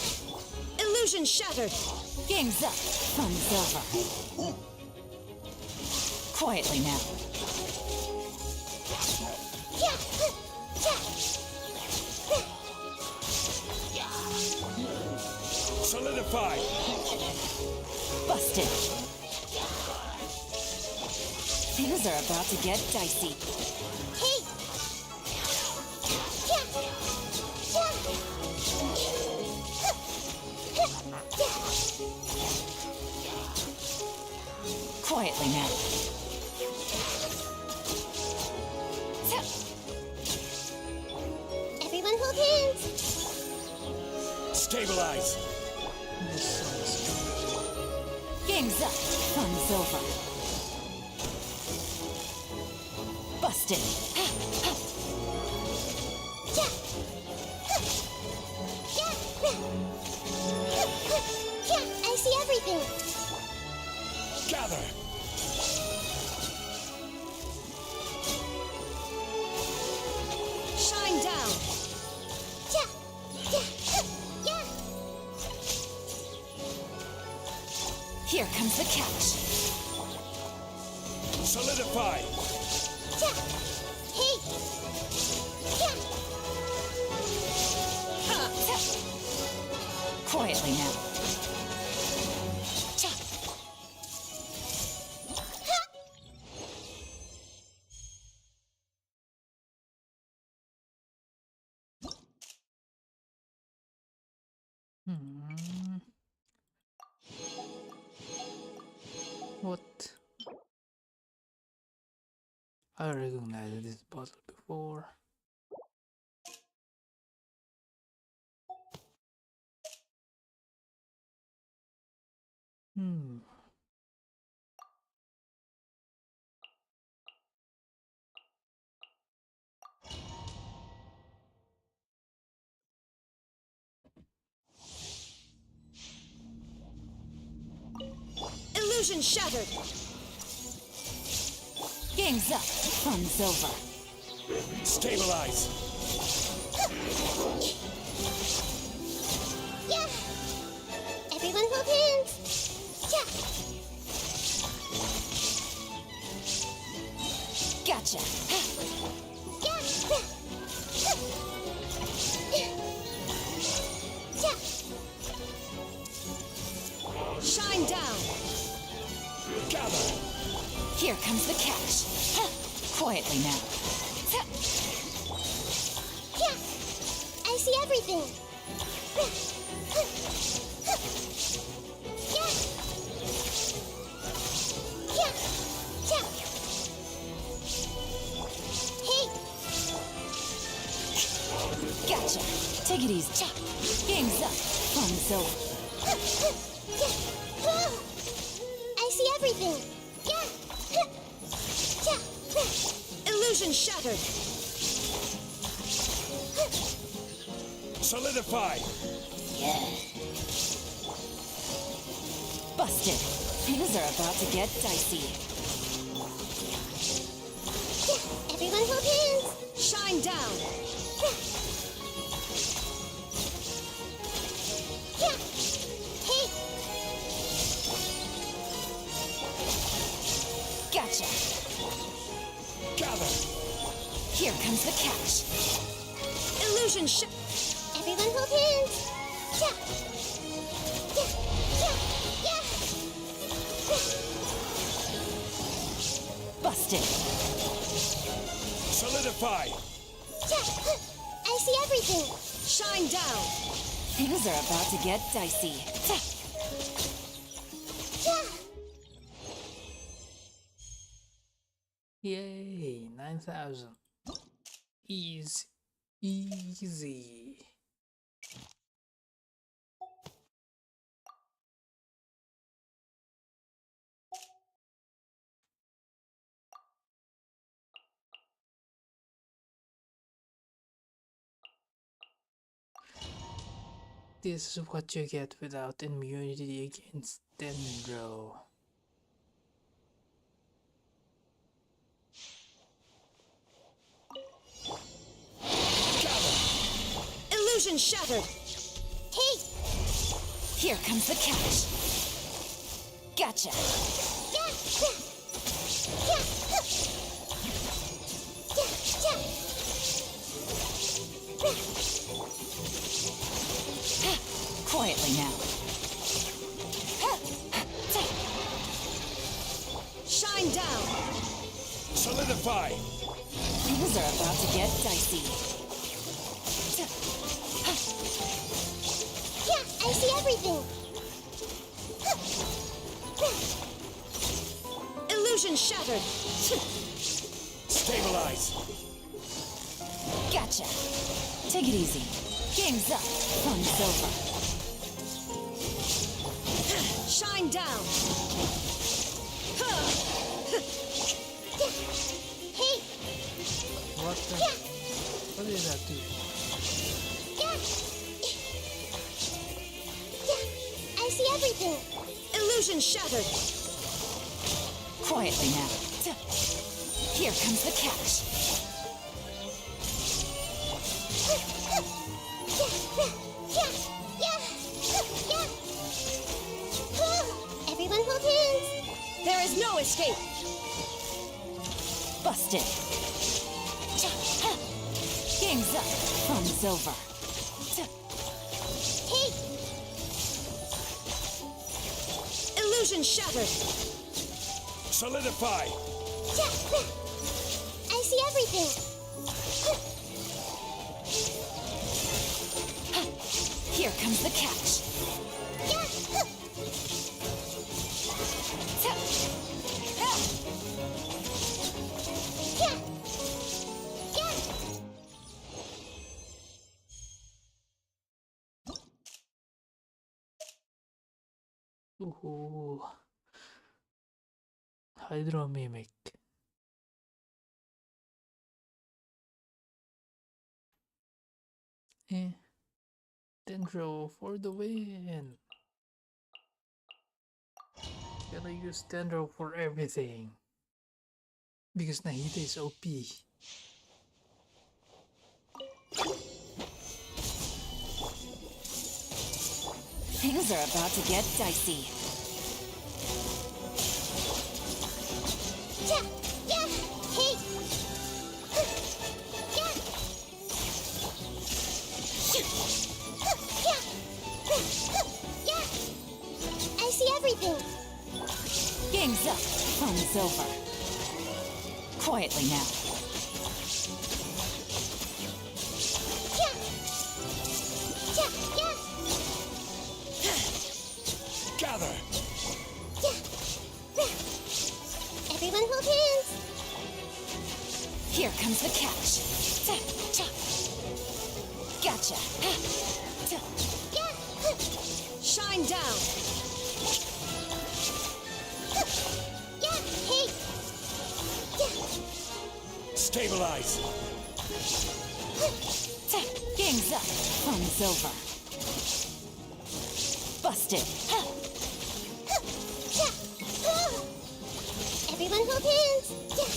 Illusion shattered. Game's up. Fun's over. Quietly now. Solidify. Busted. Things are about to get dicey. Hey. Quietly now. Everyone hold hands. Stabilize. Game's up. Fun's over. Busted. I see everything. Gather. Shine down. Here comes the catch. Solidify. Hey. Quietly now. What? I recognized this bottle before. Illusion shattered. Game's up. Fun's over. Stabilize. Yeah! Everyone hold hands! Yeah! Gotcha. Yeah! Yeah! Shine down. Gather. Here comes the catch. Quietly now. Yeah! I see everything! Yeah! Yeah! Yeah! Hey! Gotcha. Take it easy. Game's up. Fun's over. I see everything! Yeah! Yeah! Illusion shattered. Solidify. Busted. Things are about to get dicey. Everyone hold hands! Shine down. Yeah! Hey! Gotcha. Gather. Here comes the catch. Illusion Everyone hold hands! Yeah! Yeah! Yeah! Yeah! Busted. Solidify. Yeah! I see everything! Shine down. Things are about to get dicey. Yeah! Yay, 9,000. Easy. Easy. This is what you get without immunity against Dendro. Illusion shattered. Hey! Here comes the catch. Gotcha. Yeah! Yeah! Yeah! Yeah! Yeah! Quietly now. Shine down. Solidify. Things are about to get dicey. Yeah! I see everything! Illusion shattered. Stabilize. Gotcha. Take it easy. Game's up. Fun's over. Shine down. Hey! What the? What did that do? Yeah! Yeah! I see everything! Illusion shattered. Quietly now. Here comes the catch. Yeah! Yeah! Yeah! Everyone hold hands! There is no escape. Busted. Game's up. Fun's over. Hey! Illusion shattered. Solidify. Yeah! I see everything! Here comes the catch. Yeah! Yeah! Yeah! Ooh. Hydro Mimic. Dendro for the win. Gonna use Dendro for everything. Because Nahida is OP. Things are about to get dicey. Yeah, yeah, hey. Yeah. Yeah. I see everything. Game's up. Fun's over. Quietly now. Yeah. Yeah, yeah. Gather! Everyone hold hands. Here comes the catch. Gotcha. Yeah. Shine down. Yeah, hey. Yeah. Stabilize! Game's up. Fun's over. Busted. Yeah. Everyone hold hands. Yeah.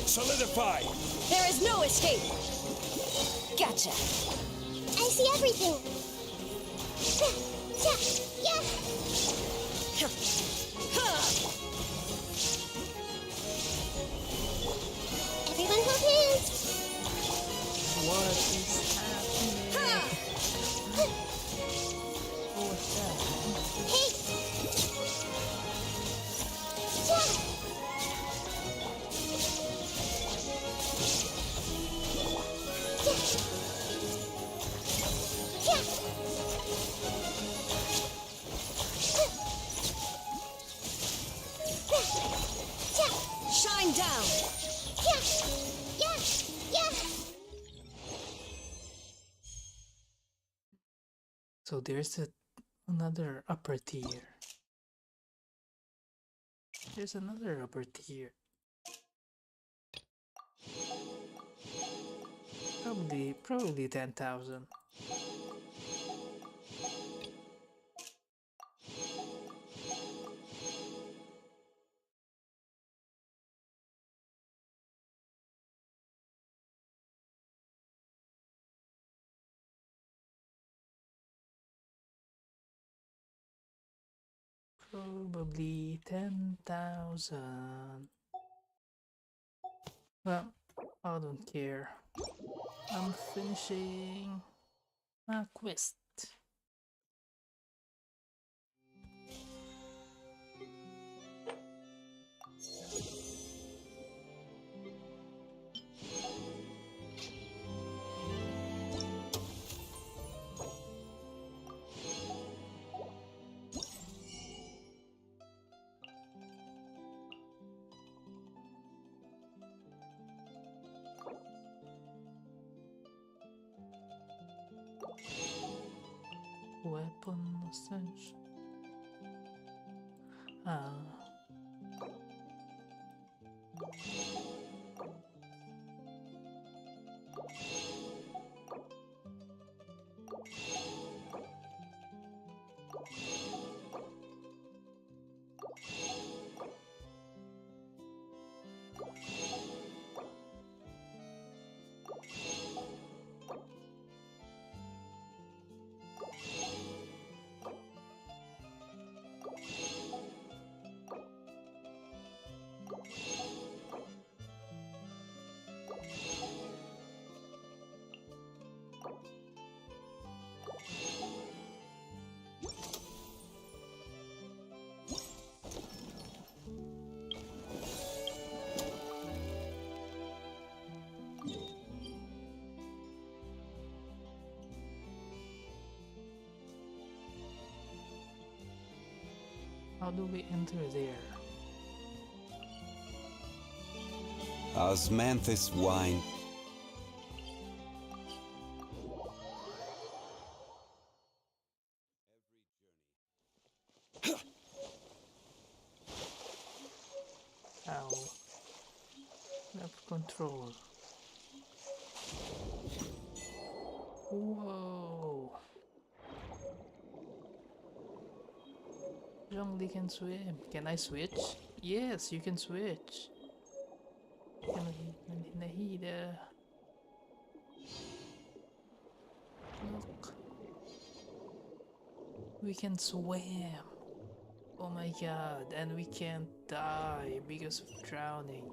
Solidify! There is no escape. Gotcha. I see everything. Yeah. Yeah. Everyone hold hands. What is happening? What was that? Hey. Yeah. Yeah. Yeah. Shine down. Yeah. Yeah. Yeah. So there's another upper tier. There's another upper tier. Probably 10,000. Probably 10,000. Well, I don't care. I'm finishing my quest. Weapon essential. How do we enter there? Osmanthus wine. Ow. Left control. Whoa. Zhongli can swim. Can I switch? Yes, you can switch. Nahida. Look. We can swim. Oh my god, and we can't die because of drowning.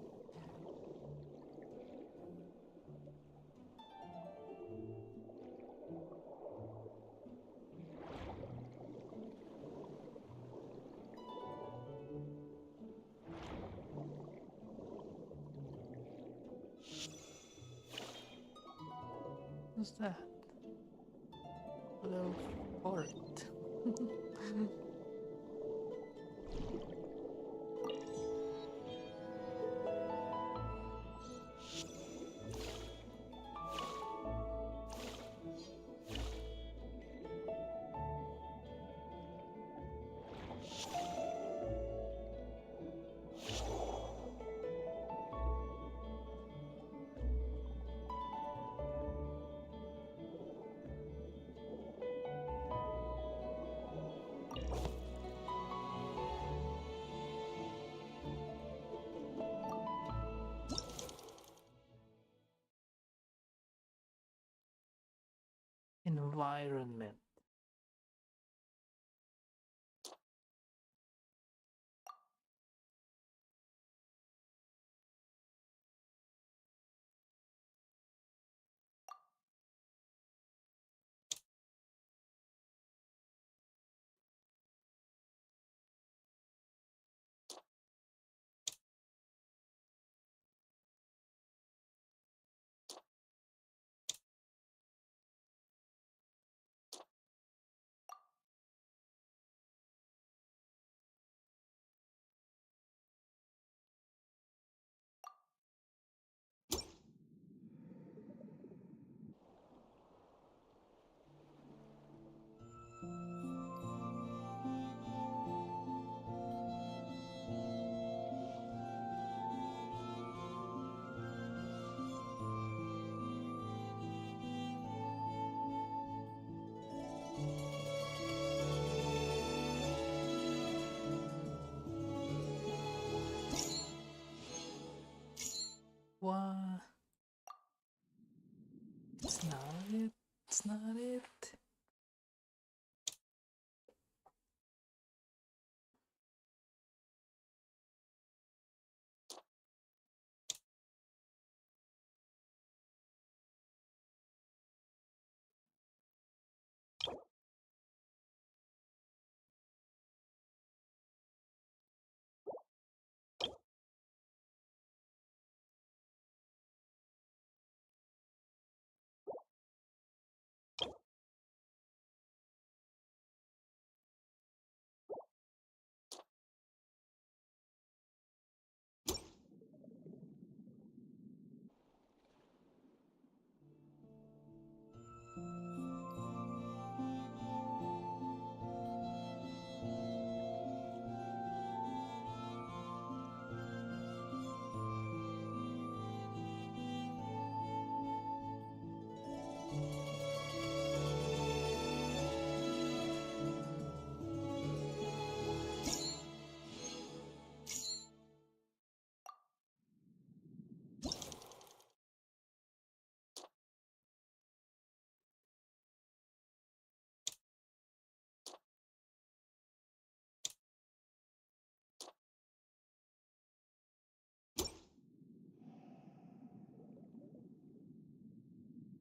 What's that? Hello, fort. Environment. What? It's not it. It's not it.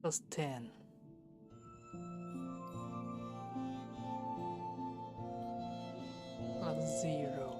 Plus 10. Plus 0.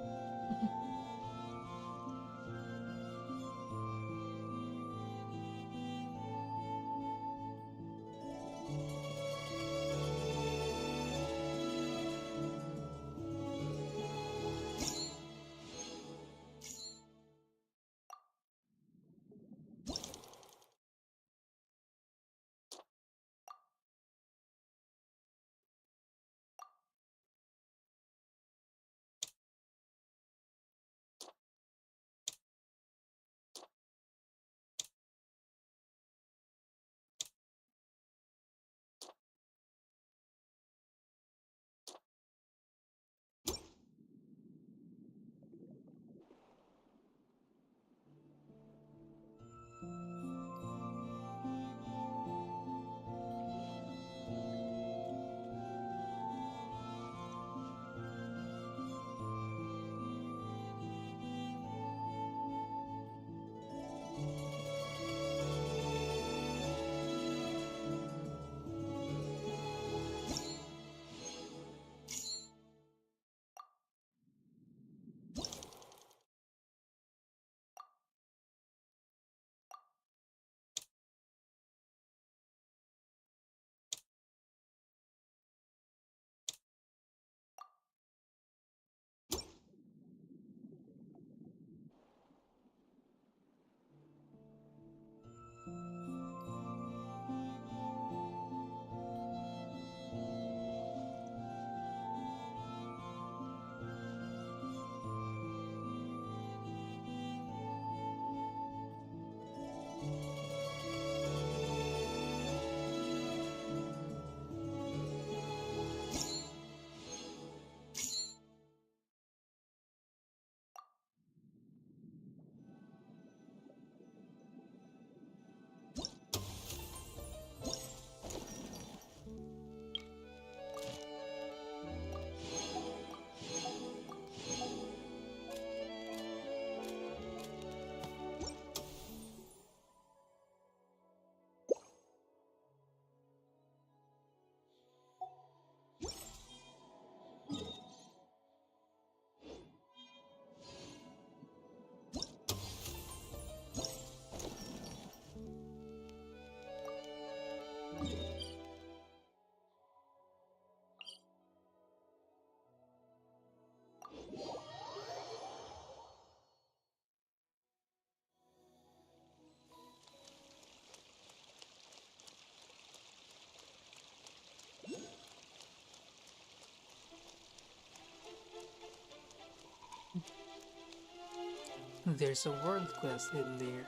There's a world quest in there.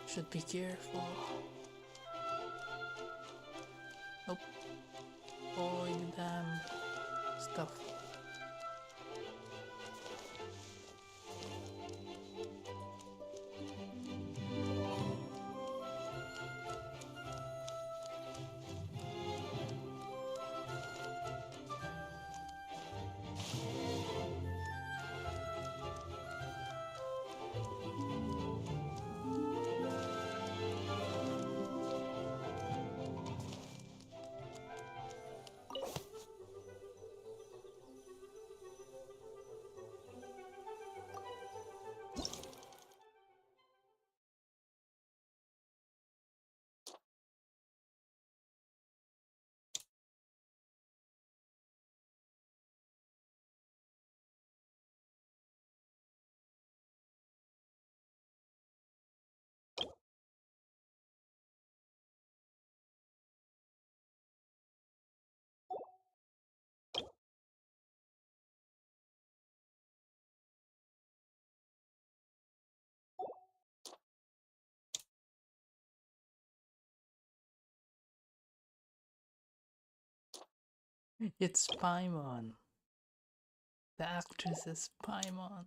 Should be careful. Nope. Oh, the damn stuff. It's Paimon. The actress is Paimon.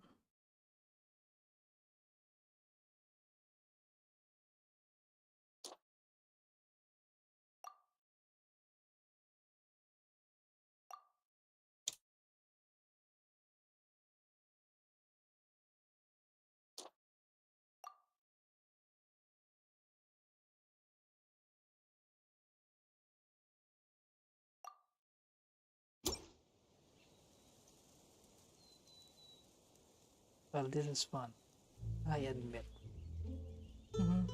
Well, this is fun. I admit. Mhm.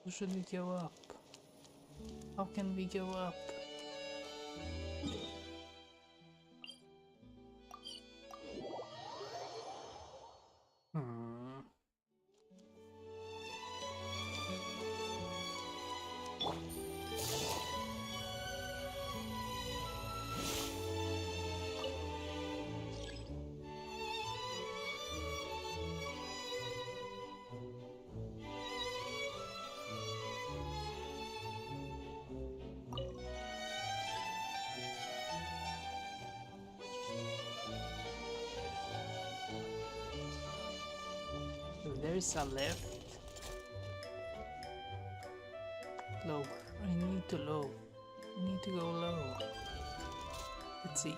How should we go up? How can we go up? Hmm. There's a left. Lower. I need to low. I need to go low. Let's see.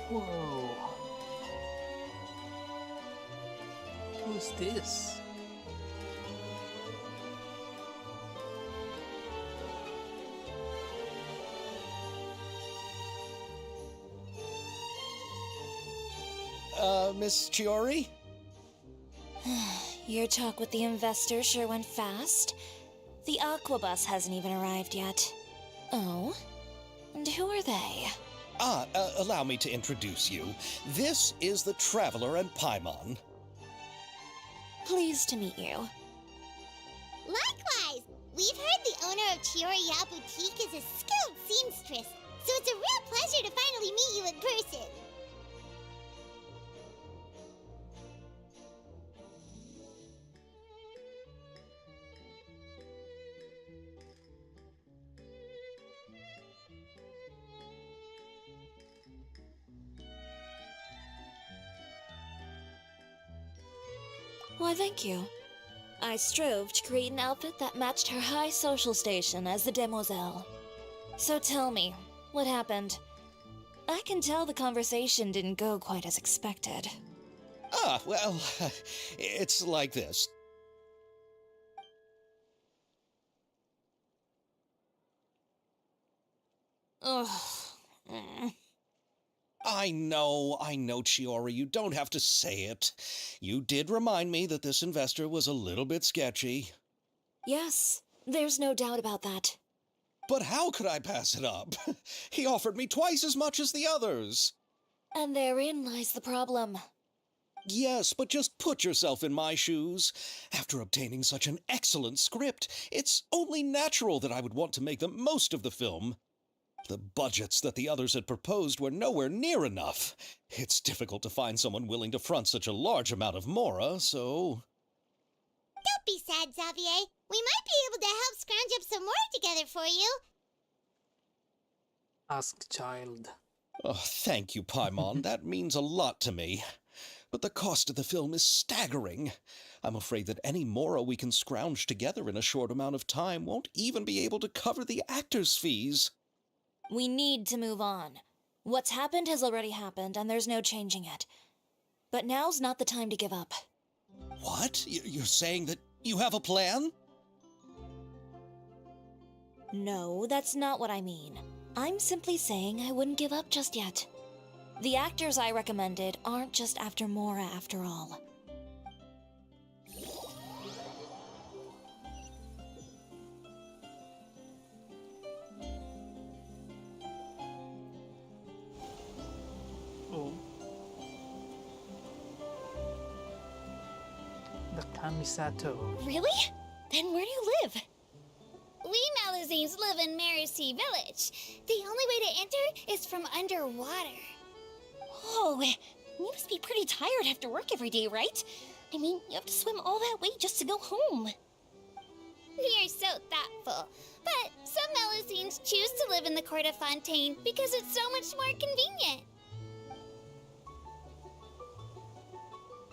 Whoa. Who's this? Miss Chiori? Your talk with the investor sure went fast. The Aquabus hasn't even arrived yet. Oh? And who are they? Allow me to introduce you. This is the Traveler and Paimon. Pleased to meet you. Likewise! We've heard the owner of Chioriya Boutique is a skilled seamstress, so it's a real pleasure to finally meet you in person. Why, thank you. I strove to create an outfit that matched her high social station as the demoiselle. So tell me, what happened? I can tell the conversation didn't go quite as expected. Ah, well, it's like this. Ugh. I know, Chiori, you don't have to say it. You did remind me that this investor was a little bit sketchy. Yes, there's no doubt about that. But how could I pass it up? He offered me twice as much as the others. And therein lies the problem. Yes, but just put yourself in my shoes. After obtaining such an excellent script, it's only natural that I would want to make the most of the film. The budgets that the others had proposed were nowhere near enough. It's difficult to find someone willing to front such a large amount of mora, so... Don't be sad, Xavier. We might be able to help scrounge up some more together for you. Ask child. Oh, thank you, Paimon. That means a lot to me. But the cost of the film is staggering. I'm afraid that any mora we can scrounge together in a short amount of time won't even be able to cover the actors' fees. We need to move on. What's happened has already happened, and there's no changing it. But now's not the time to give up. What? You're saying that you have a plan? No, that's not what I mean. I'm simply saying I wouldn't give up just yet. The actors I recommended aren't just after Mora after all. Oh. The Kamisato. Really? Then where do you live? We Malazines live in Mercy Village. The only way to enter is from underwater. Oh, you must be pretty tired after work every day, right? I mean, you have to swim all that way just to go home. We are so thoughtful. But some Malazines choose to live in the Court of Fontaine because it's so much more convenient.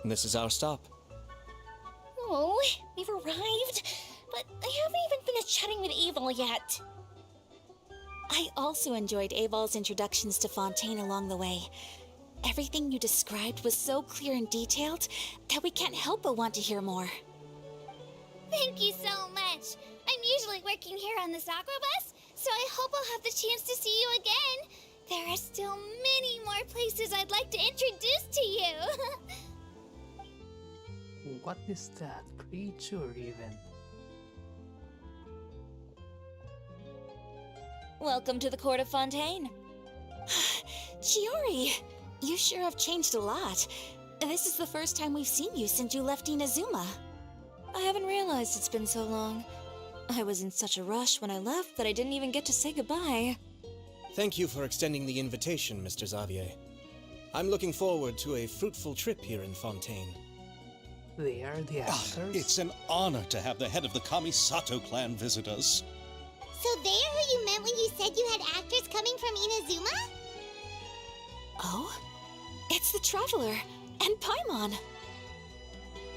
This is our stop. Oh, we've arrived, but I haven't even finished chatting with Aval yet. I also enjoyed Aval's introductions to Fontaine along the way. Everything you described was so clear and detailed that we can't help but want to hear more. Thank you so much. I'm usually working here on the Sakura bus, so I hope I'll have the chance to see you again. There are still many more places I'd like to introduce to you. What is that creature even? Welcome to the Court of Fontaine. Chiori, you sure have changed a lot. This is the first time we've seen you since you left Inazuma. I haven't realized it's been so long. I was in such a rush when I left that I didn't even get to say goodbye. Thank you for extending the invitation, Mr. Xavier. I'm looking forward to a fruitful trip here in Fontaine. They are the actors? It's an honor to have the head of the Kamisato clan visit us. So they are who you meant when you said you had actors coming from Inazuma? Oh, it's the Traveler and Paimon.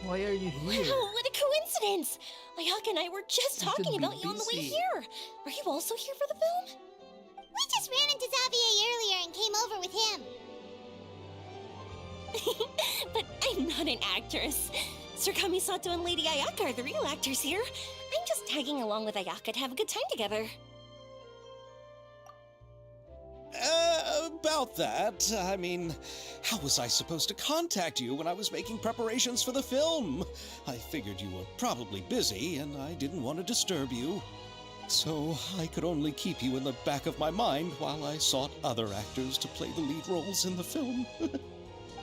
Why are you here? Wow, what a coincidence! Ayaka and I were just You should talking be about you on the way busy. here. Are you also here for the film? We just ran into Xavier earlier and came over with him. But I'm not an actress. Sir Kamisato and Lady Ayaka are the real actors here. I'm just tagging along with Ayaka to have a good time together. About that, I mean, how was I supposed to contact you when I was making preparations for the film? I figured you were probably busy, and I didn't want to disturb you. So I could only keep you in the back of my mind while I sought other actors to play the lead roles in the film.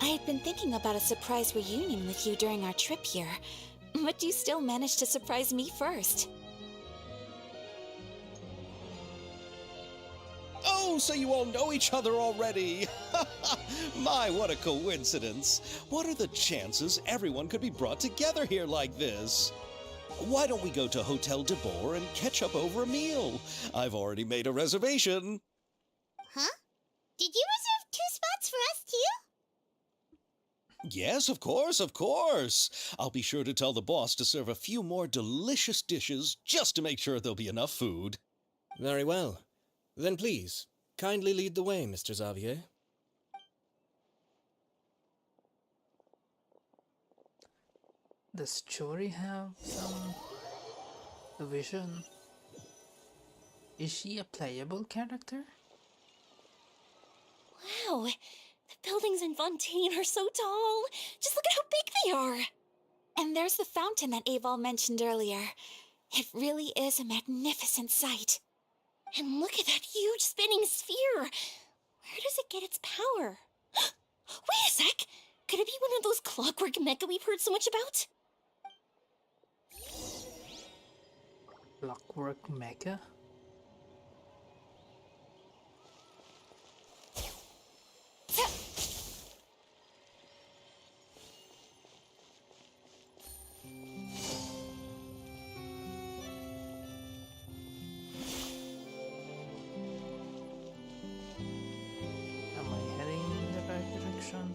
I had been thinking about a surprise reunion with you during our trip here, But you still managed to surprise me first. Oh, so you all know each other already! My, what a coincidence! What are the chances everyone could be brought together here like this? Why don't we go to Hotel de Boer and catch up over a meal? I've already made a reservation. Huh? Did you reserve 2 spots for us too? Yes, of course, of course. I'll be sure to tell the boss to serve a few more delicious dishes just to make sure there'll be enough food. Very well. Then please, kindly lead the way, Mr. Xavier. Does Chori have some vision? Is she a playable character? Wow, the buildings in Fontaine are so tall. Just look at how big they are. And there's the fountain that Aval mentioned earlier. It really is a magnificent sight. And look at that huge spinning sphere. Where does it get its power? Wait a sec! Could it be one of those clockwork mecha we've heard so much about? Clockwork mecha? Am I heading in the right direction?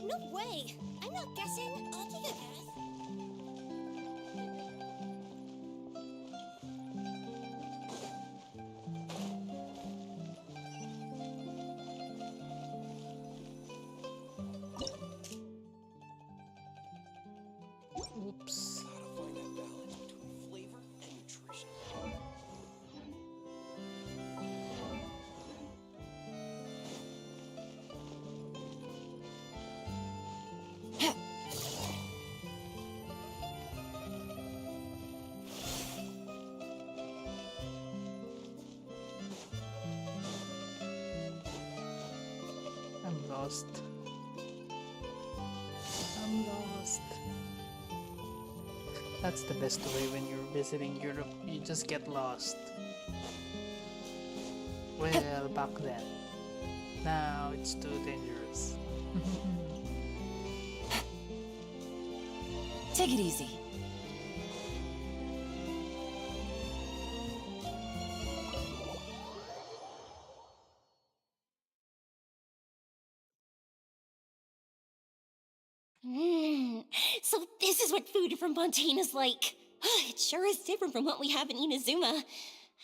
No way! I'm not guessing. I'll take a guess. Oops. How to find that balance between flavor and nutrition. I'm lost. I'm lost. That's the best way when you're visiting Europe, you just get lost. Well, back then. Now it's too dangerous. Take it easy. So this is what food from Fontaine is like. It sure is different from what we have in Inazuma.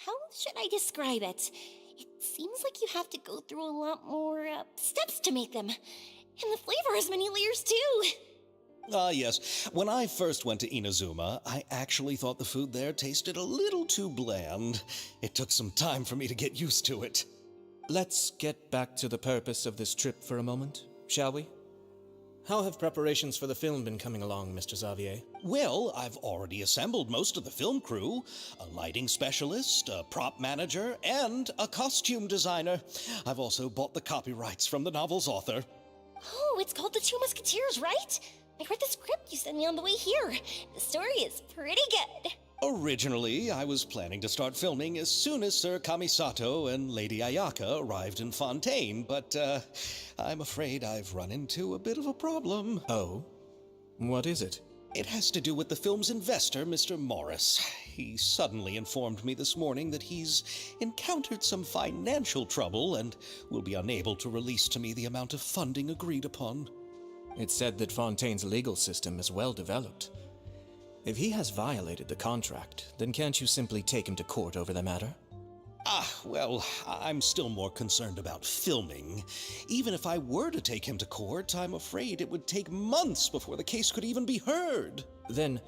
How should I describe it? It seems like you have to go through a lot more steps to make them. And the flavor has many layers too. Ah, yes. When I first went to Inazuma, I actually thought the food there tasted a little too bland. It took some time for me to get used to it. Let's get back to the purpose of this trip for a moment, shall we? How have preparations for the film been coming along, Mr. Xavier? Well, I've already assembled most of the film crew. A lighting specialist, a prop manager, and a costume designer. I've also bought the copyrights from the novel's author. Oh, it's called The Two Musketeers, right? I read the script you sent me on the way here. The story is pretty good. Originally, I was planning to start filming as soon as Sir Kamisato and Lady Ayaka arrived in Fontaine, but I'm afraid I've run into a bit of a problem. Oh? What is it? It has to do with the film's investor, Mr. Morris. He suddenly informed me this morning that he's encountered some financial trouble and will be unable to release to me the amount of funding agreed upon. It's said that Fontaine's legal system is well developed. If he has violated the contract, then can't you simply take him to court over the matter? Well, I'm still more concerned about filming. Even if I were to take him to court, I'm afraid it would take months before the case could even be heard. Then,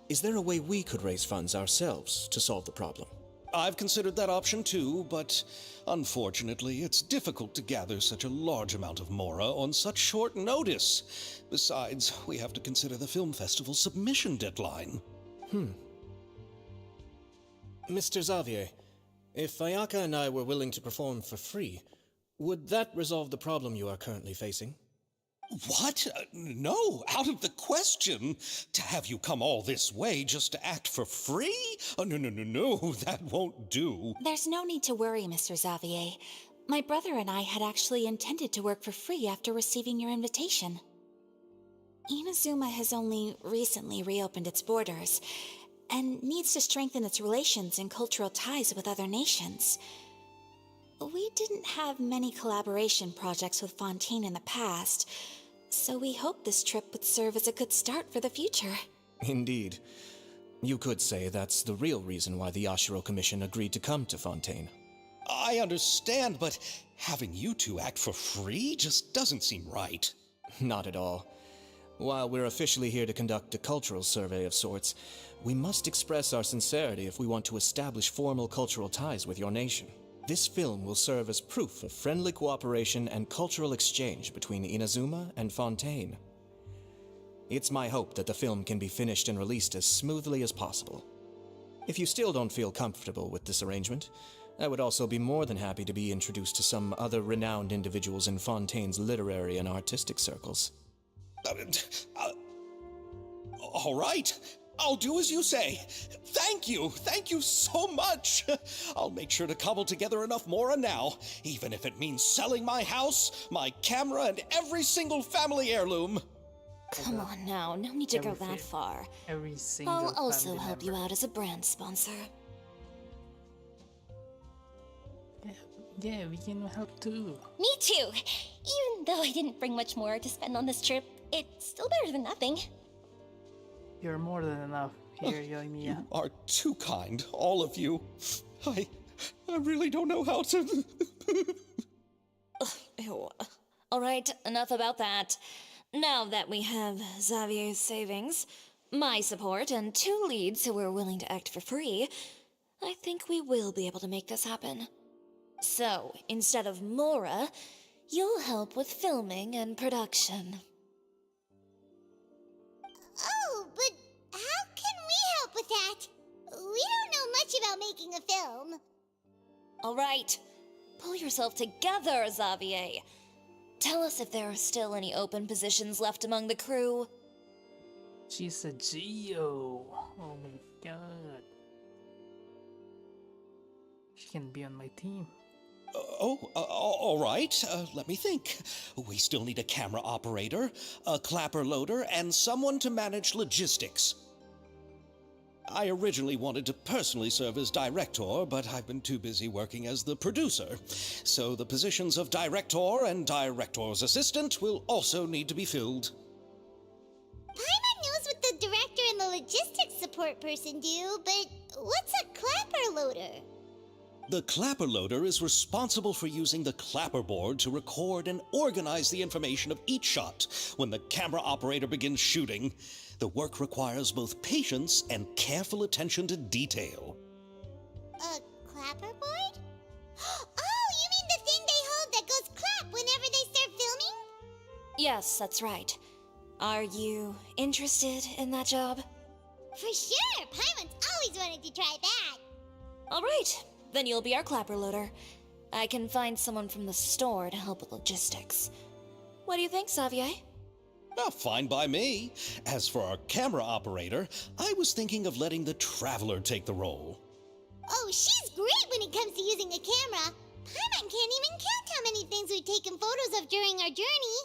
is there a way we could raise funds ourselves to solve the problem? I've considered that option too, but unfortunately, it's difficult to gather such a large amount of Mora on such short notice. Besides, we have to consider the film festival's submission deadline. Mr. Xavier, if Ayaka and I were willing to perform for free, would that resolve the problem you are currently facing? What? No, out of the question. To have you come all this way just to act for free? No, that won't do. There's no need to worry, Mr. Xavier. My brother and I had actually intended to work for free after receiving your invitation. Inazuma has only recently reopened its borders, and needs to strengthen its relations and cultural ties with other nations. We didn't have many collaboration projects with Fontaine in the past, so we hoped this trip would serve as a good start for the future. Indeed. You could say that's the real reason why the Yashiro Commission agreed to come to Fontaine. I understand, but having you two act for free just doesn't seem right. Not at all. While we're officially here to conduct a cultural survey of sorts, we must express our sincerity if we want to establish formal cultural ties with your nation. This film will serve as proof of friendly cooperation and cultural exchange between Inazuma and Fontaine. It's my hope that the film can be finished and released as smoothly as possible. If you still don't feel comfortable with this arrangement, I would also be more than happy to be introduced to some other renowned individuals in Fontaine's literary and artistic circles. All right. I'll do as you say. Thank you so much. I'll make sure to cobble together enough Mora now, even if it means selling my house, my camera, and every single family heirloom. Come on now, no need to go that far. Every single I'll also family help member. you out as a brand sponsor. Yeah, we can help too. Me too! Even though I didn't bring much more to spend on this trip, it's still better than nothing. You're more than enough. Here, Yoimiya. You are too kind, all of you. I really don't know how to... Ew. Alright, enough about that. Now that we have Xavier's savings, my support, and 2 leads who are willing to act for free, I think we will be able to make this happen. So, instead of Mora, you'll help with filming and production. Oh, but how can we help with that? We don't know much about making a film. Alright, pull yourself together, Xavier. Tell us if there are still any open positions left among the crew. She's a Geo. Oh my god. She can be on my team. All right. Let me think. We still need a camera operator, a clapper loader, and someone to manage logistics. I originally wanted to personally serve as director, but I've been too busy working as the producer. So the positions of director and director's assistant will also need to be filled. Paimon knows what the director and the logistics support person do, but what's a clapper loader? The clapper loader is responsible for using the clapper board to record and organize the information of each shot when the camera operator begins shooting. The work requires both patience and careful attention to detail. A clapper board? Oh, you mean the thing they hold that goes clap whenever they start filming? Yes, that's right. Are you interested in that job? For sure! Paimon's always wanted to try that. Alright, then you'll be our clapper loader. I can find someone from the store to help with logistics. What do you think, Xavier? Fine by me. As for our camera operator, I was thinking of letting the Traveler take the role. Oh, she's great when it comes to using a camera. Paimon can't even count how many things we've taken photos of during our journey.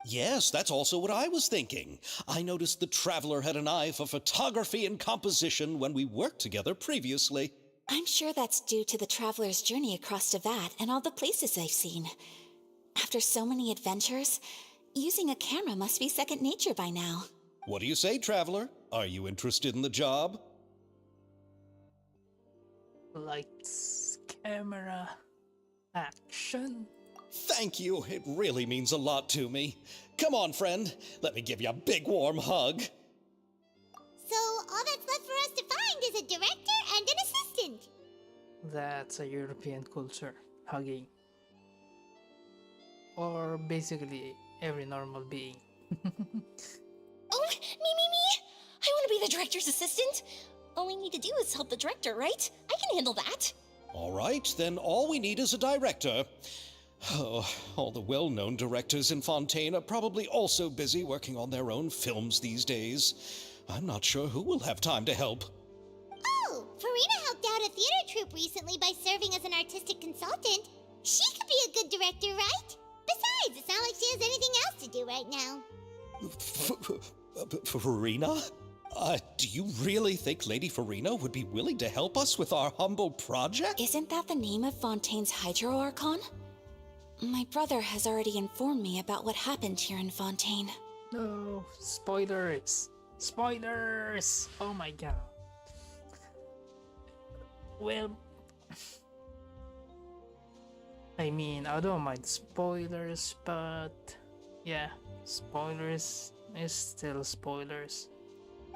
Yes, that's also what I was thinking. I noticed the Traveler had an eye for photography and composition when we worked together previously. I'm sure that's due to the traveler's journey across Devat and all the places they've seen. After so many adventures, using a camera must be second nature by now. What do you say, Traveler? Are you interested in the job? Lights, camera, action. Thank you. It really means a lot to me. Come on, friend. Let me give you a big warm hug. So all that's left for us to find is a director and an assistant. That's a European culture, hugging. Or basically every normal being. Oh, me! I want to be the director's assistant. All we need to do is help the director, right? I can handle that. All right, then all we need is a director. Oh, all the well-known directors in Fontaine are probably also busy working on their own films these days. I'm not sure who will have time to help. Oh, Farina helped out a theater troupe recently by serving as an artistic consultant. She could be a good director, right? Besides, it's not like she has anything else to do right now. Farina? Do you really think Lady Farina would be willing to help us with our humble project? Isn't that the name of Fontaine's Hydro Archon? My brother has already informed me about what happened here in Fontaine. No, spoilers! Spoilers! Oh my god. Well, I mean, I don't mind spoilers, but yeah, spoilers is still spoilers.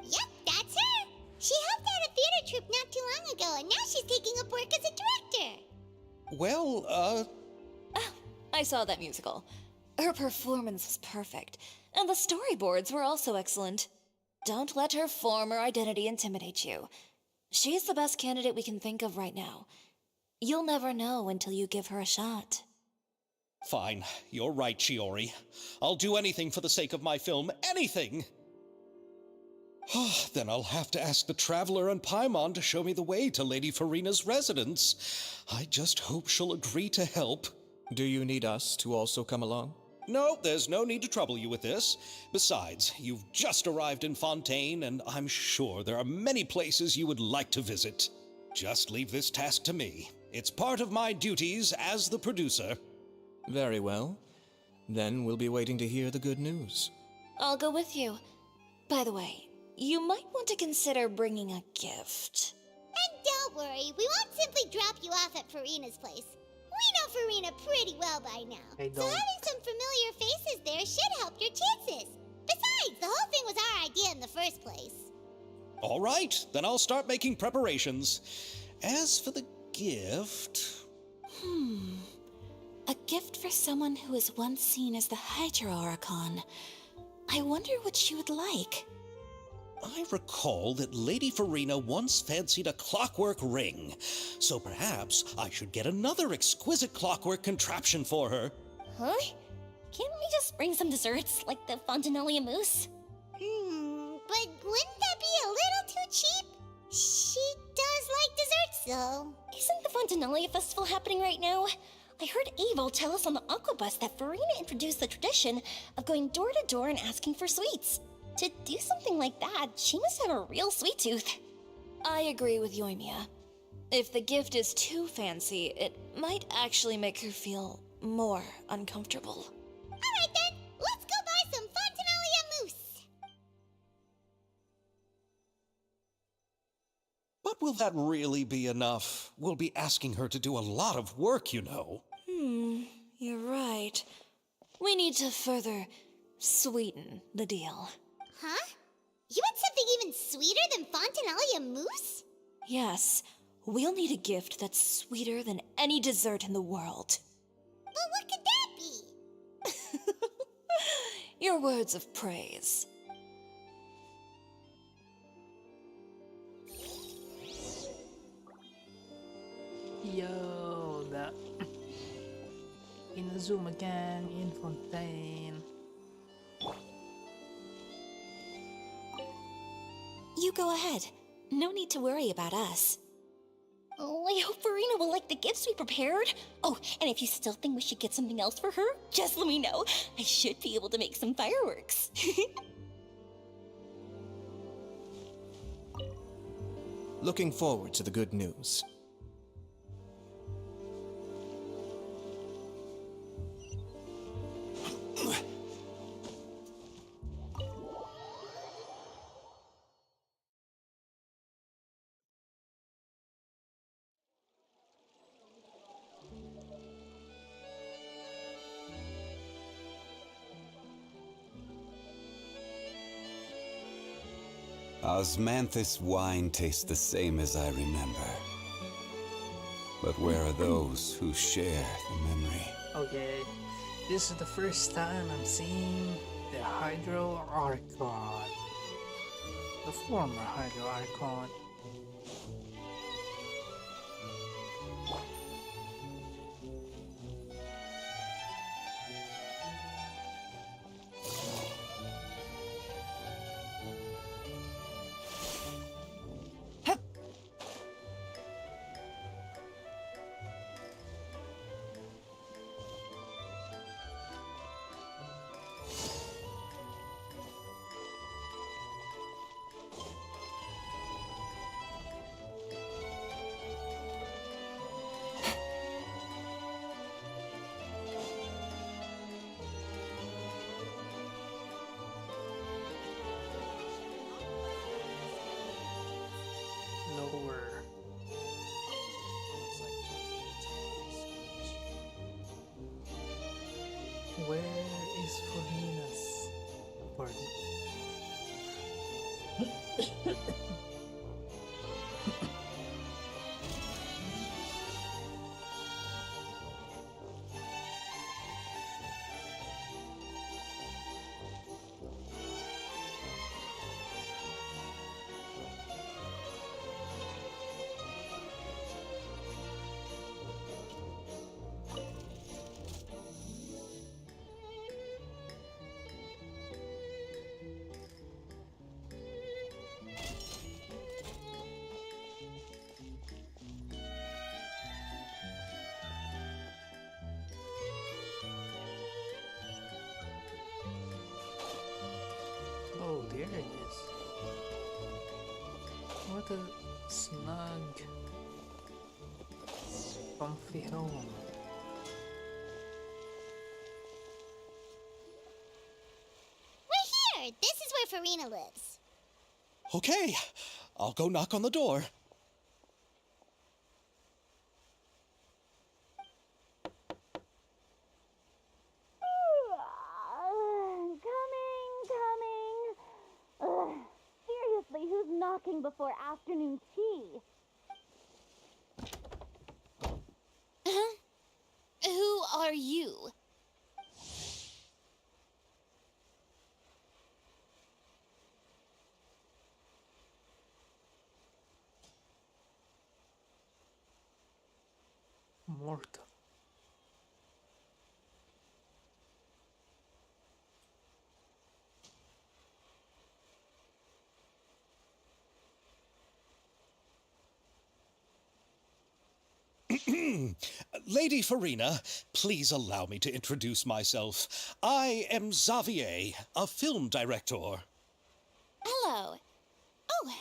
Yep, that's her. She helped out a theater troupe not too long ago, and now she's taking up work as a director. Well, I saw that musical. Her performance was perfect, and the storyboards were also excellent. Don't let her former identity intimidate you. She's the best candidate we can think of right now. You'll never know until you give her a shot. Fine, you're right, Shiori. I'll do anything for the sake of my film, anything! Then I'll have to ask the Traveler and Paimon to show me the way to Lady Farina's residence. I just hope she'll agree to help. Do you need us to also come along? No, there's no need to trouble you with this. Besides, you've just arrived in Fontaine, and I'm sure there are many places you would like to visit. Just leave this task to me. It's part of my duties as the producer. Very well. Then we'll be waiting to hear the good news. I'll go with you. By the way, you might want to consider bringing a gift. And don't worry, we won't simply drop you off at Farina's place. We know Farina pretty well by now. So having some familiar faces there should help your chances. Besides, the whole thing was our idea in the first place. All right, then I'll start making preparations. As for the gift... A gift for someone who was once seen as the Hydro Archon. I wonder what she would like. I recall that Lady Farina once fancied a clockwork ring, so perhaps I should get another exquisite clockwork contraption for her. Huh? Can't we just bring some desserts, like the Fontinalia mousse? But wouldn't that be a little too cheap? She does like desserts, though. Isn't the Fontinalia festival happening right now? I heard Abel tell us on the Aquabus that Farina introduced the tradition of going door to door and asking for sweets. To do something like that, she must have a real sweet tooth. I agree with Yoimiya. If the gift is too fancy, it might actually make her feel more uncomfortable. Alright then, let's go buy some Fontinalia mousse. But will that really be enough? We'll be asking her to do a lot of work, you know. You're right. We need to further sweeten the deal. Huh? You want something even sweeter than Fontinalia mousse? Yes, we'll need a gift that's sweeter than any dessert in the world. But what could that be? Your words of praise. Yo, that Inazuma gang in Fontaine. You go ahead. No need to worry about us. Oh, I hope Farina will like the gifts we prepared. Oh, and if you still think we should get something else for her, just let me know. I should be able to make some fireworks. Looking forward to the good news. Osmanthus wine tastes the same as I remember. But where are those who share the memory? Okay, this is the first time I'm seeing the Hydro Archon. The former Hydro Archon. Lower. Where is Farina's pardon? Oh, there it is. What a snug, comfy home. We're here! This is where Farina lives. Okay, I'll go knock on the door. Coming. Seriously, who's knocking before afternoon tea? Huh? Who are you? Mortal. Lady Farina, please allow me to introduce myself. I am Xavier, a film director. Hello. Oh,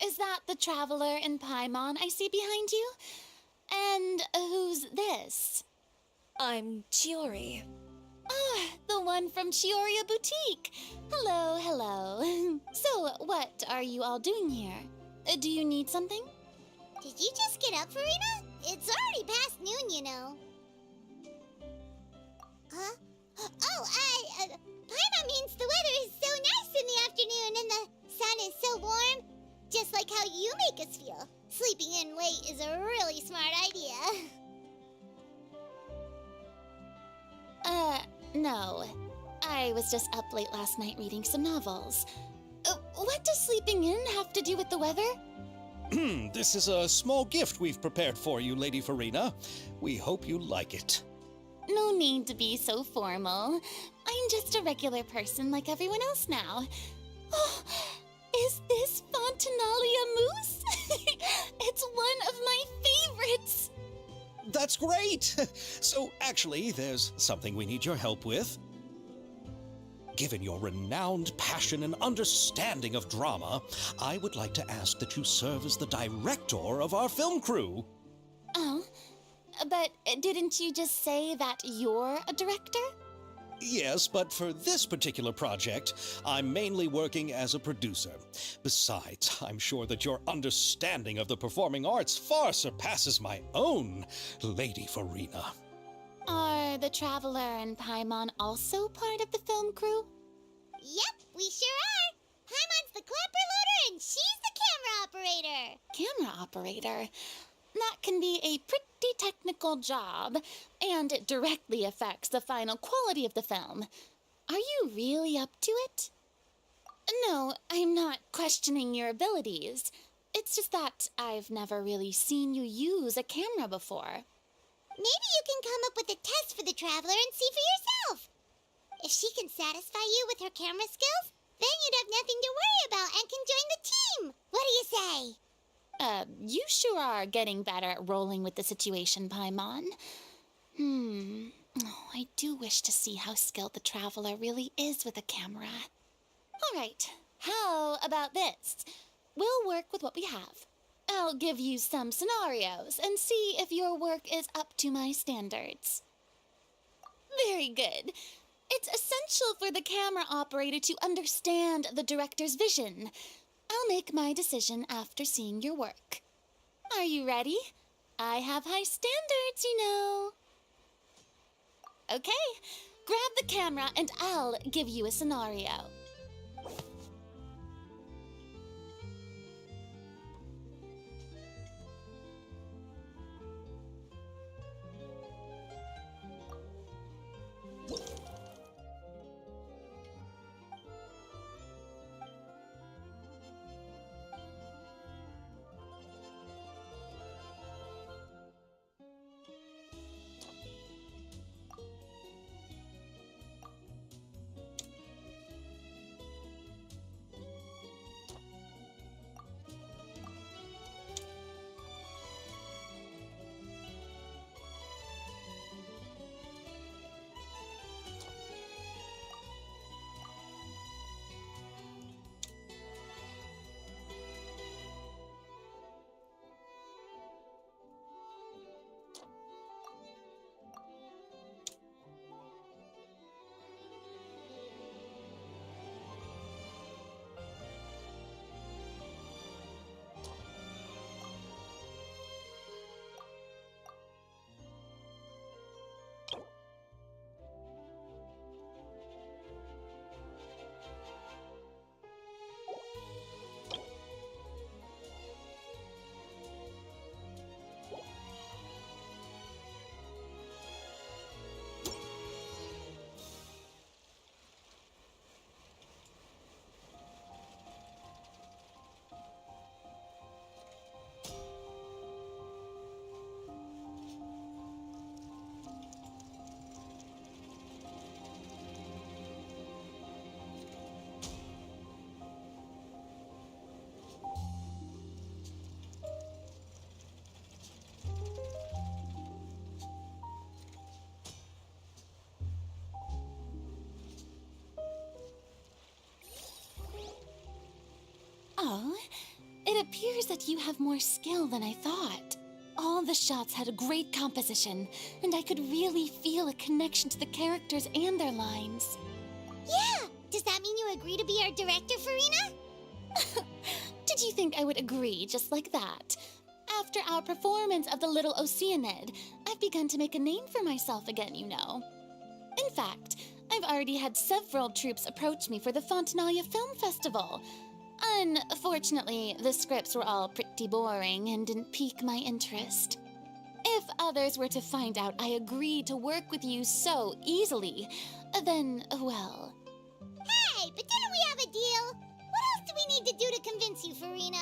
is that the traveler in Paimon I see behind you? And who's this? I'm Chiori. Ah, the one from Chioria Boutique. Hello, hello. So, what are you all doing here? Do you need something? Did you just get up, Farina? It's already past noon, you know. Huh? Oh, Paimon means the weather is so nice in the afternoon and the sun is so warm. Just like how you make us feel. Sleeping in late is a really smart idea. No. I was just up late last night reading some novels. What does sleeping in have to do with the weather? This is a small gift we've prepared for you, Lady Farina. We hope you like it. No need to be so formal. I'm just a regular person like everyone else now. Oh, is this Fontinalia mousse? It's one of my favorites. That's great! So, actually, there's something we need your help with. Given your renowned passion and understanding of drama, I would like to ask that you serve as the director of our film crew. Oh, but didn't you just say that you're a director? Yes, but for this particular project, I'm mainly working as a producer. Besides, I'm sure that your understanding of the performing arts far surpasses my own, Lady Farina. Are the Traveler and Paimon also part of the film crew? Yep, we sure are. Paimon's the clapper loader and she's the camera operator. Camera operator? That can be a pretty technical job, and it directly affects the final quality of the film. Are you really up to it? No, I'm not questioning your abilities. It's just that I've never really seen you use a camera before. Maybe you can come up with a test for the Traveler and see for yourself. If she can satisfy you with her camera skills, then you'd have nothing to worry about and can join the team. What do you say? You sure are getting better at rolling with the situation, Paimon. Oh, I do wish to see how skilled the Traveler really is with a camera. All right, how about this? We'll work with what we have. I'll give you some scenarios and see if your work is up to my standards. Very good. It's essential for the camera operator to understand the director's vision. I'll make my decision after seeing your work. Are you ready? I have high standards, you know. Okay, grab the camera and I'll give you a scenario. Oh, it appears that you have more skill than I thought. All the shots had a great composition, and I could really feel a connection to the characters and their lines. Yeah! Does that mean you agree to be our director, Farina? Did you think I would agree just like that? After our performance of The Little Oceanid, I've begun to make a name for myself again, you know. In fact, I've already had several troops approach me for the Fontanalia Film Festival. Unfortunately, the scripts were all pretty boring and didn't pique my interest. If others were to find out I agreed to work with you so easily, then, well... Hey, but didn't we have a deal? What else do we need to do to convince you, Farina?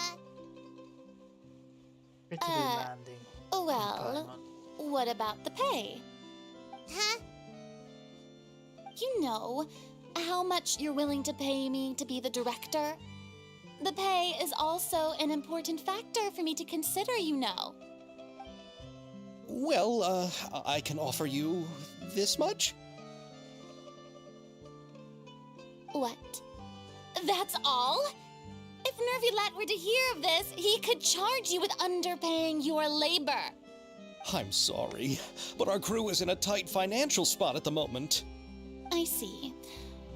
Pretty demanding. Well, what about the pay? Huh? You know, how much you're willing to pay me to be the director? The pay is also an important factor for me to consider, you know. Well, I can offer you this much? What? That's all? If Nervilat were to hear of this, he could charge you with underpaying your labor. I'm sorry, but our crew is in a tight financial spot at the moment. I see.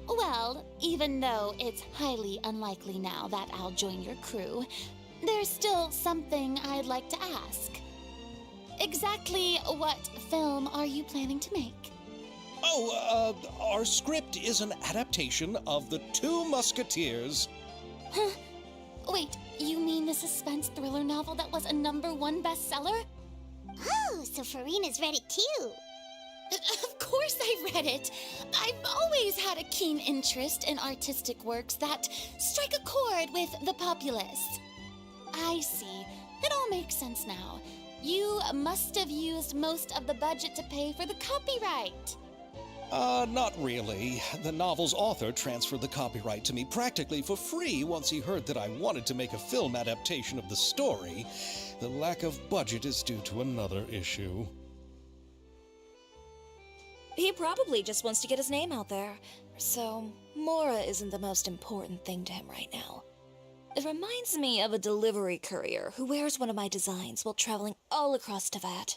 Well, even though it's highly unlikely now that I'll join your crew, there's still something I'd like to ask. Exactly what film are you planning to make? Oh, our script is an adaptation of The Two Musketeers. Huh? Wait, You mean the suspense thriller novel that was a #1 bestseller? Oh, so Farina's read it too. Of course I read it. I've always had a keen interest in artistic works that strike a chord with the populace. I see. It all makes sense now. You must have used most of the budget to pay for the copyright. Not really. The novel's author transferred the copyright to me practically for free once he heard that I wanted to make a film adaptation of the story. The lack of budget is due to another issue. He probably just wants to get his name out there. So, Mora isn't the most important thing to him right now. It reminds me of a delivery courier who wears one of my designs while traveling all across Teyvat.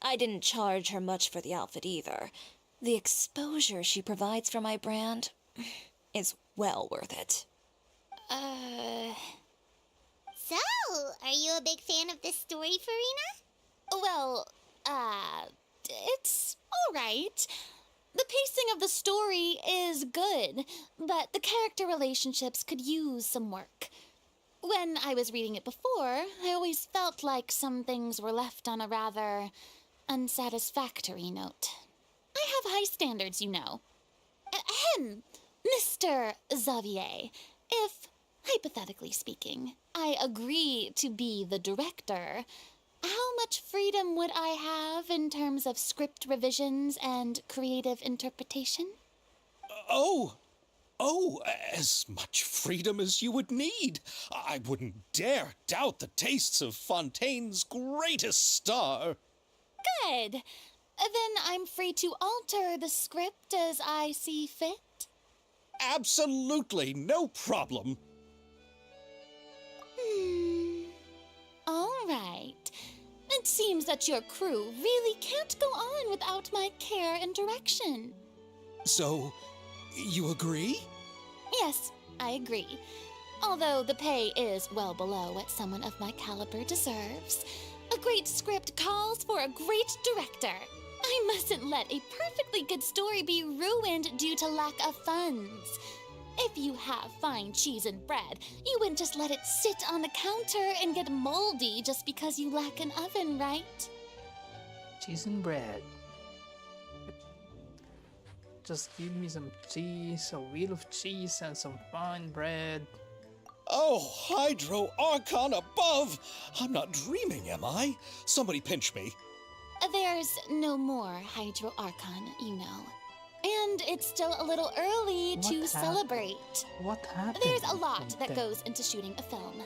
I didn't charge her much for the outfit either. The exposure she provides for my brand is well worth it. So, are you a big fan of this story, Farina? Well, it's alright. The pacing of the story is good, but the character relationships could use some work. When I was reading it before, I always felt like some things were left on a rather unsatisfactory note. I have high standards, you know. Ahem, Mr. Xavier, if, hypothetically speaking, I agree to be the director, how much freedom would I have in terms of script revisions and creative interpretation? As much freedom as you would need. I wouldn't dare doubt the tastes of Fontaine's greatest star. Good. Then I'm free to alter the script as I see fit? Absolutely, no problem. All right. It seems that your crew really can't go on without my care and direction. So, you agree? Yes, I agree. Although the pay is well below what someone of my caliber deserves. A great script calls for a great director. I mustn't let a perfectly good story be ruined due to lack of funds. If you have fine cheese and bread, you wouldn't just let it sit on the counter and get moldy just because you lack an oven, right? Cheese and bread. Just give me some cheese, a wheel of cheese, and some fine bread. Oh, Hydro Archon above! I'm not dreaming, am I? Somebody pinch me. There's no more Hydro Archon, you know. And it's still a little early to celebrate. What happened? There's a lot that goes into shooting a film.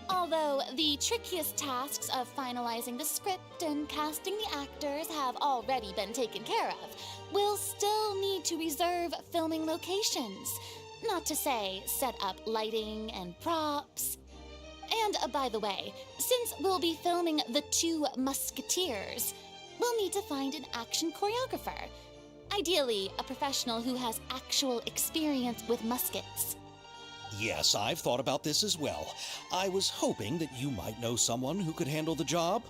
Although the trickiest tasks of finalizing the script and casting the actors have already been taken care of, we'll still need to reserve filming locations. Not to say set up lighting and props. And by the way, since we'll be filming The Two Musketeers, we'll need to find an action choreographer. Ideally, a professional who has actual experience with muskets. Yes, I've thought about this as well. I was hoping that you might know someone who could handle the job.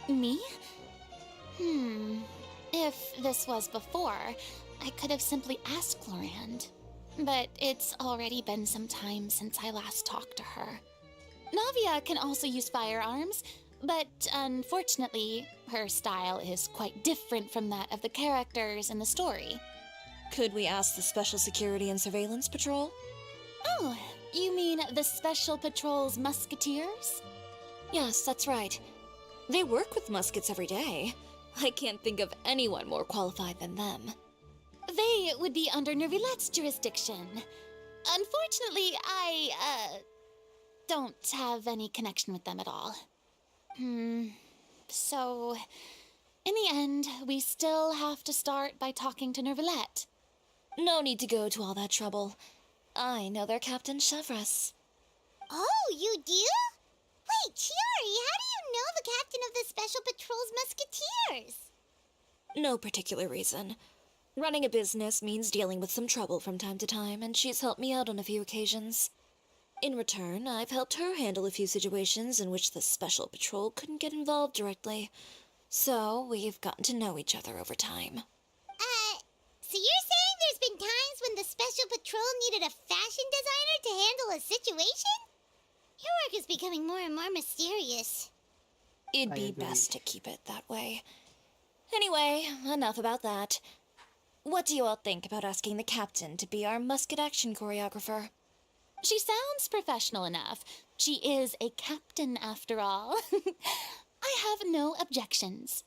Me? If this was before, I could have simply asked Florand. But it's already been some time since I last talked to her. Navia can also use firearms, but unfortunately, her style is quite different from that of the characters in the story. Could we ask the Special Security and Surveillance Patrol? Oh, you mean the Special Patrol's Musketeers? Yes, that's right. They work with muskets every day. I can't think of anyone more qualified than them. They would be under Nervilette's jurisdiction. Unfortunately, I don't have any connection with them at all. So, in the end, we still have to start by talking to Nervilette. No need to go to all that trouble. I know their Captain Chevres. Oh, you do? Wait, Chiari, how do you know the captain of the Special Patrol's Musketeers? No particular reason. Running a business means dealing with some trouble from time to time, and she's helped me out on a few occasions. In return, I've helped her handle a few situations in which the Special Patrol couldn't get involved directly. So, we've gotten to know each other over time. So you're saying there's been times when when the Special Patrol needed a fashion designer to handle a situation? Your work is becoming more and more mysterious. It'd I be agree. best to keep it that way. Anyway, enough about that. What do you all think about asking the captain to be our musket action choreographer? She sounds professional enough. She is a captain, after all. I have no objections.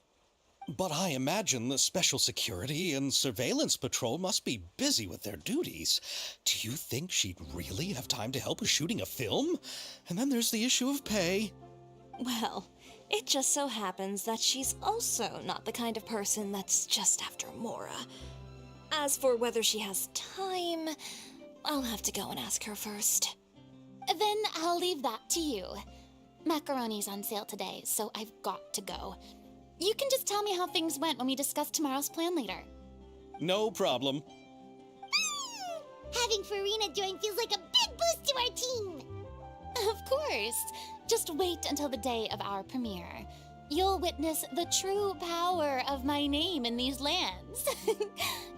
But I imagine the Special Security and Surveillance Patrol must be busy with their duties. Do you think she'd really have time to help with shooting a film? And then there's the issue of pay. Well, it just so happens that she's also not the kind of person that's just after Mora. As for whether she has time, I'll have to go and ask her first. Then I'll leave that to you. Macaroni's on sale today, so I've got to go. You can just tell me how things went when we discuss tomorrow's plan later. No problem. Having Farina join feels like a big boost to our team. Of course. Just wait until the day of our premiere. You'll witness the true power of my name in these lands.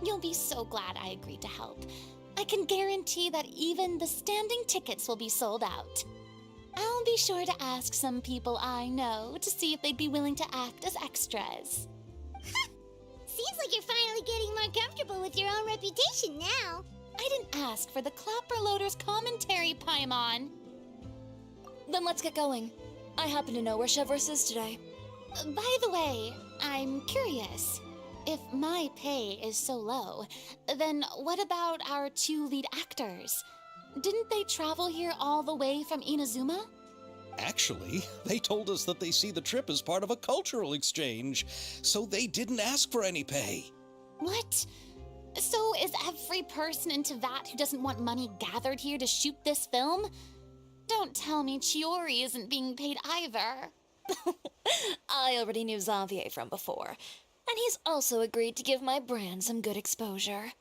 You'll be so glad I agreed to help. I can guarantee that even the standing tickets will be sold out. I'll be sure to ask some people I know to see if they'd be willing to act as extras. Seems like you're finally getting more comfortable with your own reputation now. I didn't ask for the Clapper Loader's commentary, Paimon. Then let's get going. I happen to know where Chevreuse is today. By the way, I'm curious. If my pay is so low, then what about our two lead actors? Didn't they travel here all the way from Inazuma? Actually, they told us that they see the trip as part of a cultural exchange, so they didn't ask for any pay. What? So is every person in Teyvat who doesn't want money gathered here to shoot this film? Don't tell me Chiori isn't being paid either. I already knew Xavier from before, and he's also agreed to give my brand some good exposure.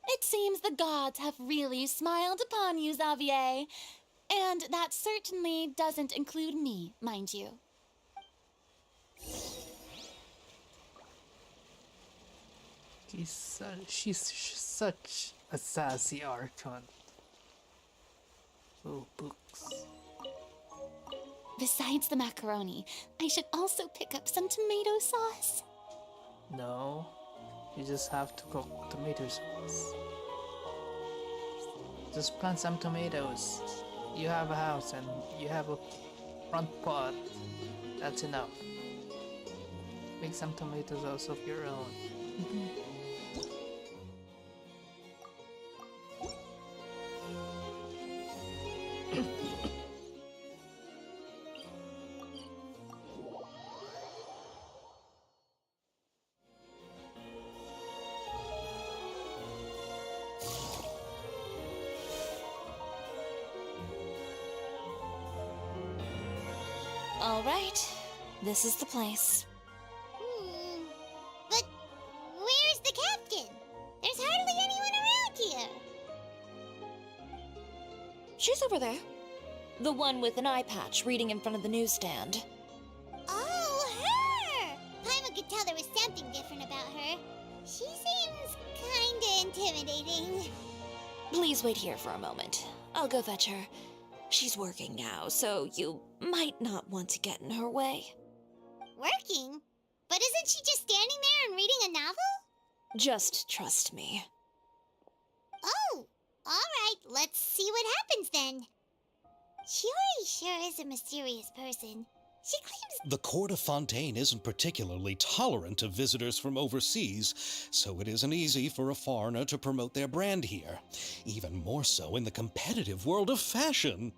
It seems the gods have really smiled upon you, Xavier. And that certainly doesn't include me, mind you. She's such a sassy Archon. Oh, books. Besides the macaroni, I should also pick up some tomato sauce. No, you just have to cook tomato sauce. Just plant some tomatoes. You have a house and you have a front pot. That's enough. Make some tomato sauce of your own. All right, this is the place. But where's the captain? There's hardly anyone around here. She's over there. The one with an eye patch reading in front of the newsstand. Oh, her! Paimon could tell there was something different about her. She seems kinda intimidating. Please wait here for a moment. I'll go fetch her. She's working now, so you might not want to get in her way. Working? But isn't she just standing there and reading a novel? Just trust me. Oh, alright, let's see what happens then. Chiori sure is a mysterious person. She claims The court of Fontaine isn't particularly tolerant of visitors from overseas, so it isn't easy for a foreigner to promote their brand here. Even more so in the competitive world of fashion.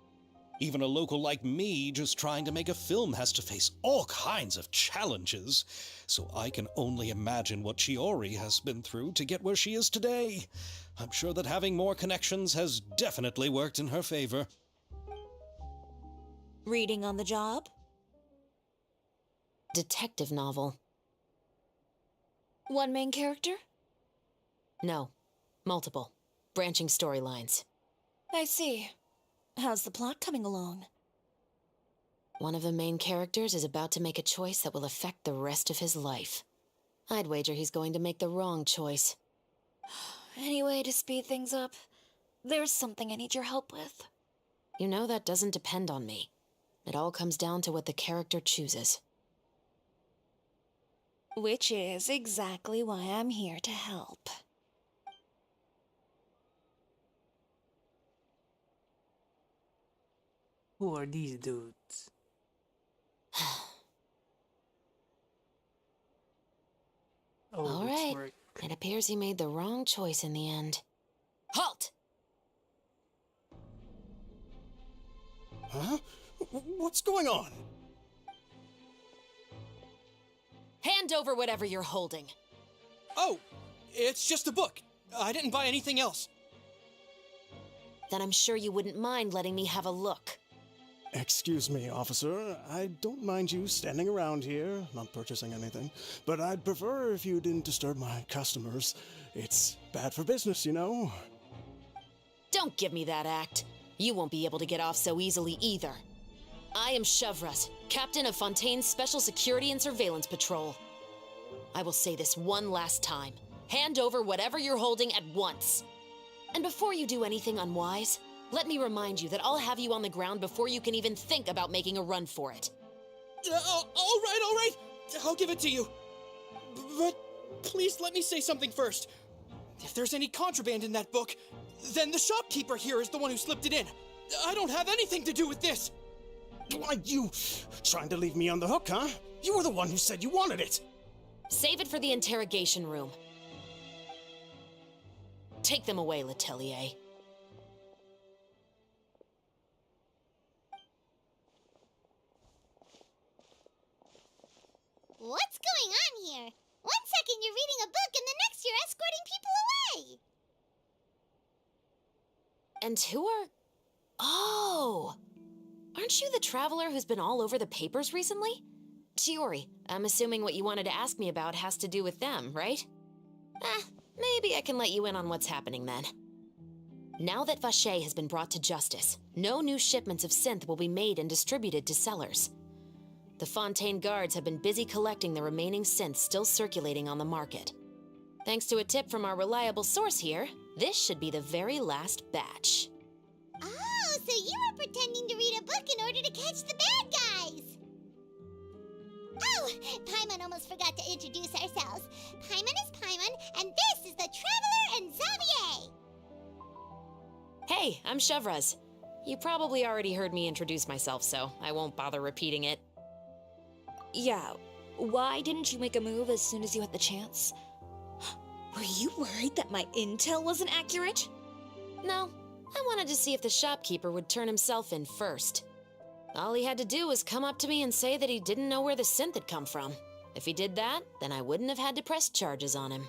Even a local like me just trying to make a film has to face all kinds of challenges. So I can only imagine what Chiori has been through to get where she is today. I'm sure that having more connections has definitely worked in her favor. Reading on the job? Detective novel. One main character? No. Multiple. Branching storylines. I see. How's the plot coming along? One of the main characters is about to make a choice that will affect the rest of his life. I'd wager he's going to make the wrong choice. Any way to speed things up? There's something I need your help with. You know that doesn't depend on me. It all comes down to what the character chooses. Which is exactly why I'm here to help. Who are these dudes? Oh, All it's right. work. It appears he made the wrong choice in the end. Halt! Huh? What's going on? Hand over whatever you're holding. Oh, it's just a book. I didn't buy anything else. Then I'm sure you wouldn't mind letting me have a look. Excuse me, officer. I don't mind you standing around here, not purchasing anything, but I'd prefer if you didn't disturb my customers. It's bad for business, you know? Don't give me that act. You won't be able to get off so easily either. I am Chevras, captain of Fontaine's Special Security and Surveillance Patrol. I will say this one last time. Hand over whatever you're holding at once. And before you do anything unwise, let me remind you that I'll have you on the ground before you can even think about making a run for it. All right. I'll give it to you. But please let me say something first. If there's any contraband in that book, then the shopkeeper here is the one who slipped it in. I don't have anything to do with this. Why, you trying to leave me on the hook, huh? You were the one who said you wanted it. Save it for the interrogation room. Take them away, Letelier. What's going on here? One second you're reading a book and the next you're escorting people away. And who are... Oh! Aren't you the traveler who's been all over the papers recently? Chiori, I'm assuming what you wanted to ask me about has to do with them, right? Maybe I can let you in on what's happening then. Now that Vacher has been brought to justice, no new shipments of synth will be made and distributed to sellers. The Fontaine guards have been busy collecting the remaining synths still circulating on the market. Thanks to a tip from our reliable source here, this should be the very last batch. Oh, so you were pretending to read a book in order to catch the bad guys. Oh, Paimon almost forgot to introduce ourselves. Paimon is Paimon, and this is the Traveler and Xavier. Hey, I'm Chevras. You probably already heard me introduce myself, so I won't bother repeating it. Yeah, why didn't you make a move as soon as you had the chance? Were you worried that my intel wasn't accurate? No, I wanted to see if the shopkeeper would turn himself in first. All he had to do was come up to me and say that he didn't know where the synth had come from. If he did that, then I wouldn't have had to press charges on him.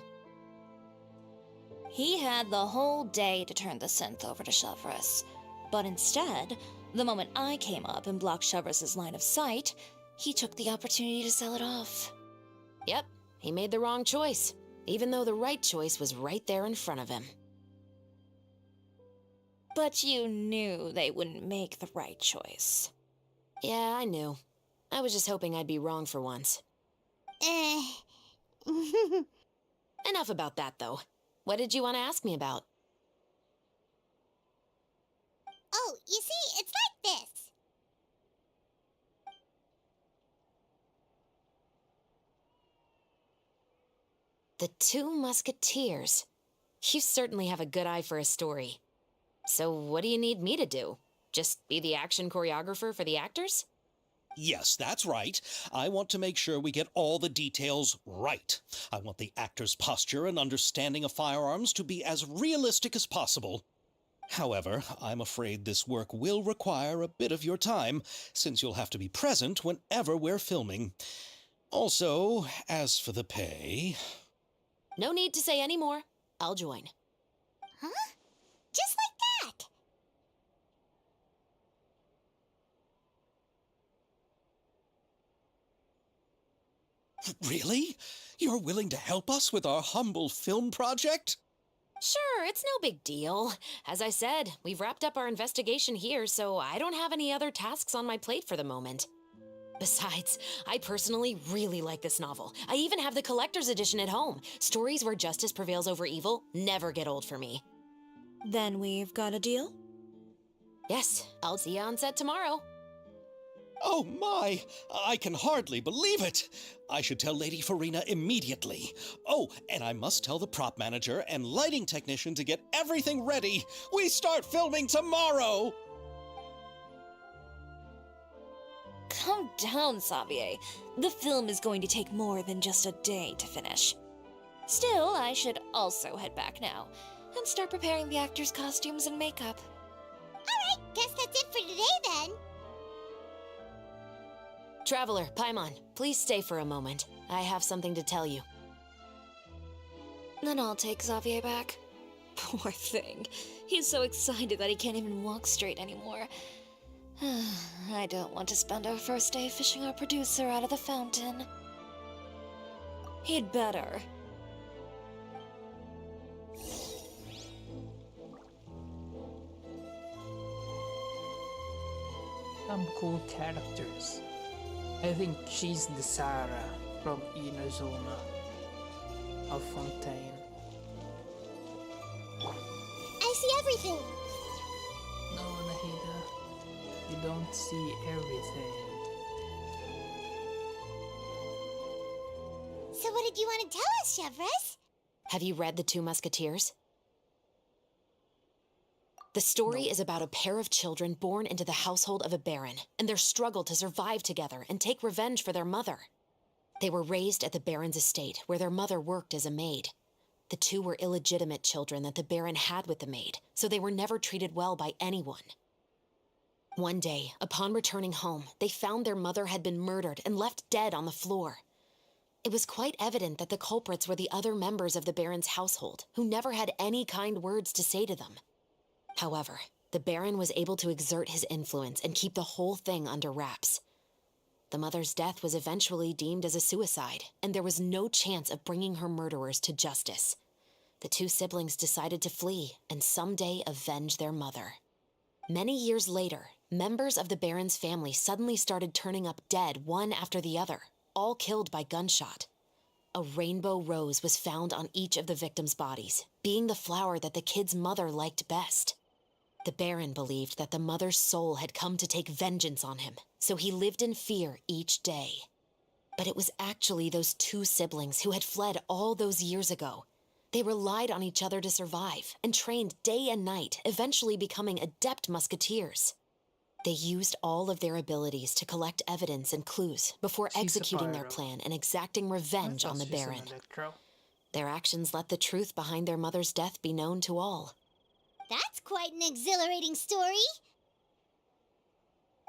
He had the whole day to turn the synth over to Chevras. But instead, the moment I came up and blocked Chevras' line of sight, he took the opportunity to sell it off. Yep, he made the wrong choice, even though the right choice was right there in front of him. But you knew they wouldn't make the right choice. Yeah, I knew. I was just hoping I'd be wrong for once. Enough about that, though. What did you want to ask me about? Oh, you see, it's like this. The Two Musketeers. You certainly have a good eye for a story. So what do you need me to do? Just be the action choreographer for the actors? Yes, that's right. I want to make sure we get all the details right. I want the actor's posture and understanding of firearms to be as realistic as possible. However, I'm afraid this work will require a bit of your time, since you'll have to be present whenever we're filming. Also, as for the pay... No need to say any more. I'll join. Huh? Just like that. Really? You're willing to help us with our humble film project? Sure, it's no big deal. As I said, we've wrapped up our investigation here, so I don't have any other tasks on my plate for the moment. Besides, I personally really like this novel. I even have the collector's edition at home. Stories where justice prevails over evil never get old for me. Then we've got a deal? Yes, I'll see you on set tomorrow. Oh my! I can hardly believe it! I should tell Lady Farina immediately. Oh, and I must tell the prop manager and lighting technician to get everything ready. We start filming tomorrow! Calm down, Xavier. The film is going to take more than just a day to finish. Still, I should also head back now and start preparing the actors' costumes and makeup. Alright, guess that's it for today then. Traveler, Paimon, please stay for a moment. I have something to tell you. Then I'll take Xavier back. Poor thing. He's so excited that he can't even walk straight anymore. I don't want to spend our first day fishing our producer out of the fountain. He'd better. Some cool characters. I think she's the Sarah from Inazuma of Fontaine. I see everything. No, Nahida. You don't see everything. So what did you want to tell us, Chevres? Have you read The Two Musketeers? The story is about a pair of children born into the household of a baron and their struggle to survive together and take revenge for their mother. They were raised at the baron's estate, where their mother worked as a maid. The two were illegitimate children that the baron had with the maid, so they were never treated well by anyone. One day, upon returning home, they found their mother had been murdered and left dead on the floor. It was quite evident that the culprits were the other members of the baron's household, who never had any kind words to say to them. However, the Baron was able to exert his influence and keep the whole thing under wraps. The mother's death was eventually deemed as a suicide, and there was no chance of bringing her murderers to justice. The two siblings decided to flee and someday avenge their mother. Many years later, members of the Baron's family suddenly started turning up dead one after the other, all killed by gunshot. A rainbow rose was found on each of the victims' bodies, being the flower that the kid's mother liked best. The Baron believed that the mother's soul had come to take vengeance on him, so he lived in fear each day. But it was actually those two siblings who had fled all those years ago. They relied on each other to survive and trained day and night, eventually becoming adept musketeers. They used all of their abilities to collect evidence and clues before executing their plan and exacting revenge on the Baron. Their actions let the truth behind their mother's death be known to all. That's quite an exhilarating story.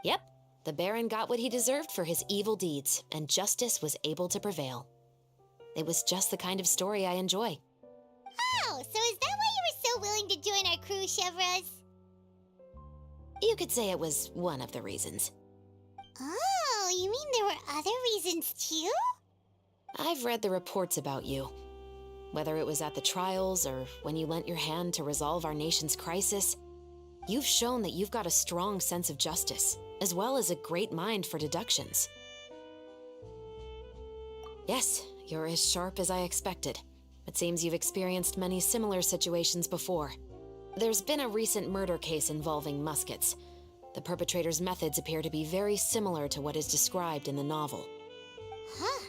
Yep, the Baron got what he deserved for his evil deeds, and justice was able to prevail. It was just the kind of story I enjoy. Oh, so is that why you were so willing to join our crew, Chevres? You could say it was one of the reasons. Oh, you mean there were other reasons too? I've read the reports about you. Whether it was at the trials or when you lent your hand to resolve our nation's crisis, you've shown that you've got a strong sense of justice, as well as a great mind for deductions. Yes, you're as sharp as I expected. It seems you've experienced many similar situations before. There's been a recent murder case involving muskets. The perpetrator's methods appear to be very similar to what is described in the novel. Huh?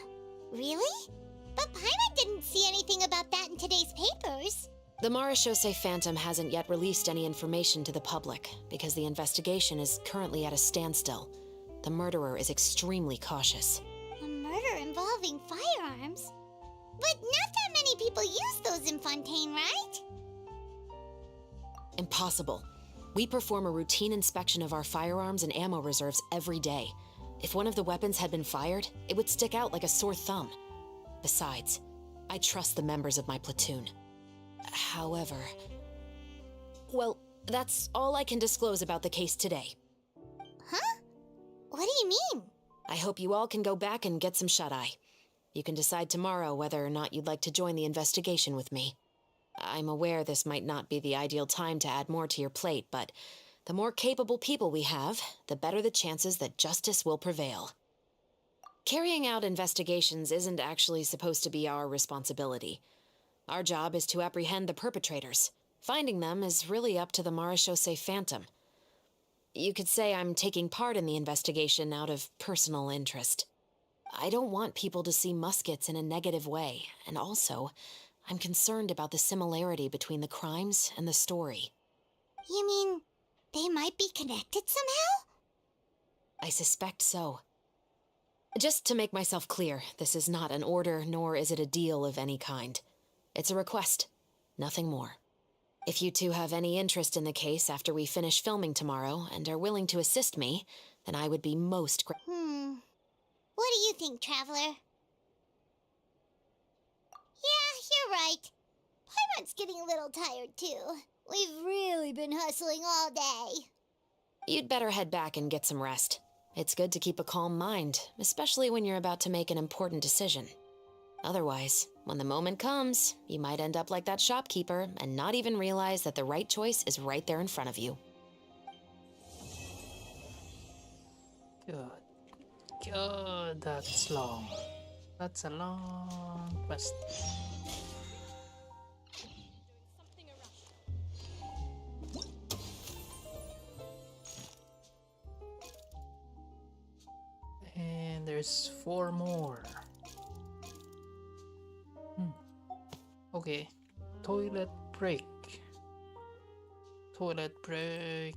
Really? But Paimon didn't see anything about that in today's papers. The Marechaussee Phantom hasn't yet released any information to the public because the investigation is currently at a standstill. The murderer is extremely cautious. A murder involving firearms? But not that many people use those in Fontaine, right? Impossible. We perform a routine inspection of our firearms and ammo reserves every day. If one of the weapons had been fired, it would stick out like a sore thumb. Besides, I trust the members of my platoon. However... Well, that's all I can disclose about the case today. Huh? What do you mean? I hope you all can go back and get some shut-eye. You can decide tomorrow whether or not you'd like to join the investigation with me. I'm aware this might not be the ideal time to add more to your plate, but the more capable people we have, the better the chances that justice will prevail. Carrying out investigations isn't actually supposed to be our responsibility. Our job is to apprehend the perpetrators. Finding them is really up to the Marechaussee Phantom. You could say I'm taking part in the investigation out of personal interest. I don't want people to see muskets in a negative way, and also, I'm concerned about the similarity between the crimes and the story. You mean they might be connected somehow? I suspect so. Just to make myself clear, this is not an order, nor is it a deal of any kind. It's a request, nothing more. If you two have any interest in the case after we finish filming tomorrow and are willing to assist me, then I would be most grateful. What do you think, Traveler? Yeah, you're right. Paimon's getting a little tired, too. We've really been hustling all day. You'd better head back and get some rest. It's good to keep a calm mind, especially when you're about to make an important decision. Otherwise, when the moment comes, you might end up like that shopkeeper and not even realize that the right choice is right there in front of you. God, that's long. That's a long quest. And there's 4 more. Okay. Toilet break. Toilet break.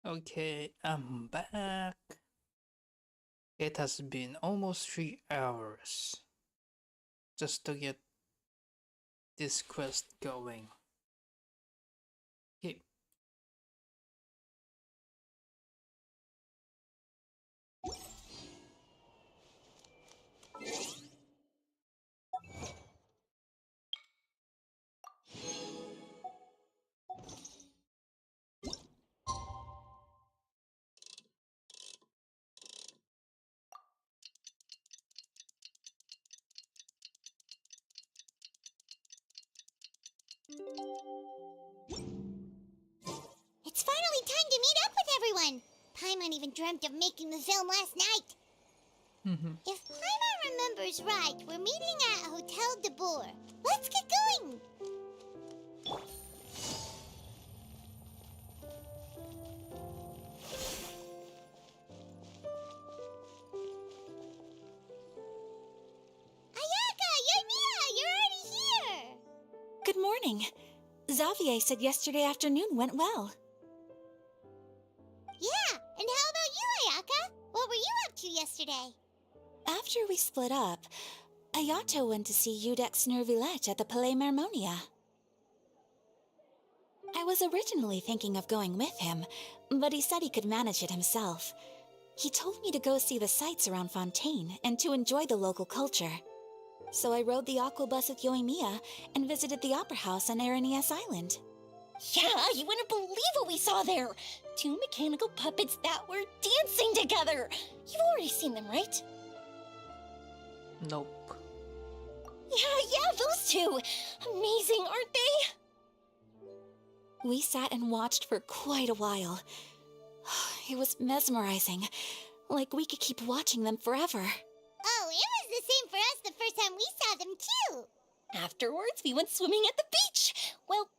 Okay, I'm back. It has been almost 3 hours just to get this quest going. Okay. It's finally time to meet up with everyone. Paimon even dreamt of making the film last night. If Paimon remembers right, we're meeting at Hotel de Boer. Let's get going. Ayaka, Ymira, you're already here. Good morning. Xavier said yesterday afternoon went well. Yeah, and how about you, Ayaka? What were you up to yesterday? After we split up, Ayato went to see Udex Nervillette at the Palais Mermonia. I was originally thinking of going with him, but he said he could manage it himself. He told me to go see the sights around Fontaine and to enjoy the local culture. So I rode the aqua bus with Yoimiya and visited the opera house on Aranias Island. Yeah, you wouldn't believe what we saw there! 2 mechanical puppets that were dancing together! You've already seen them, right? Nope. Yeah, those two! Amazing, aren't they? We sat and watched for quite a while. It was mesmerizing. Like we could keep watching them forever. Oh, it was the same for us the first time we saw them, too. Afterwards, we went swimming at the beach. Well,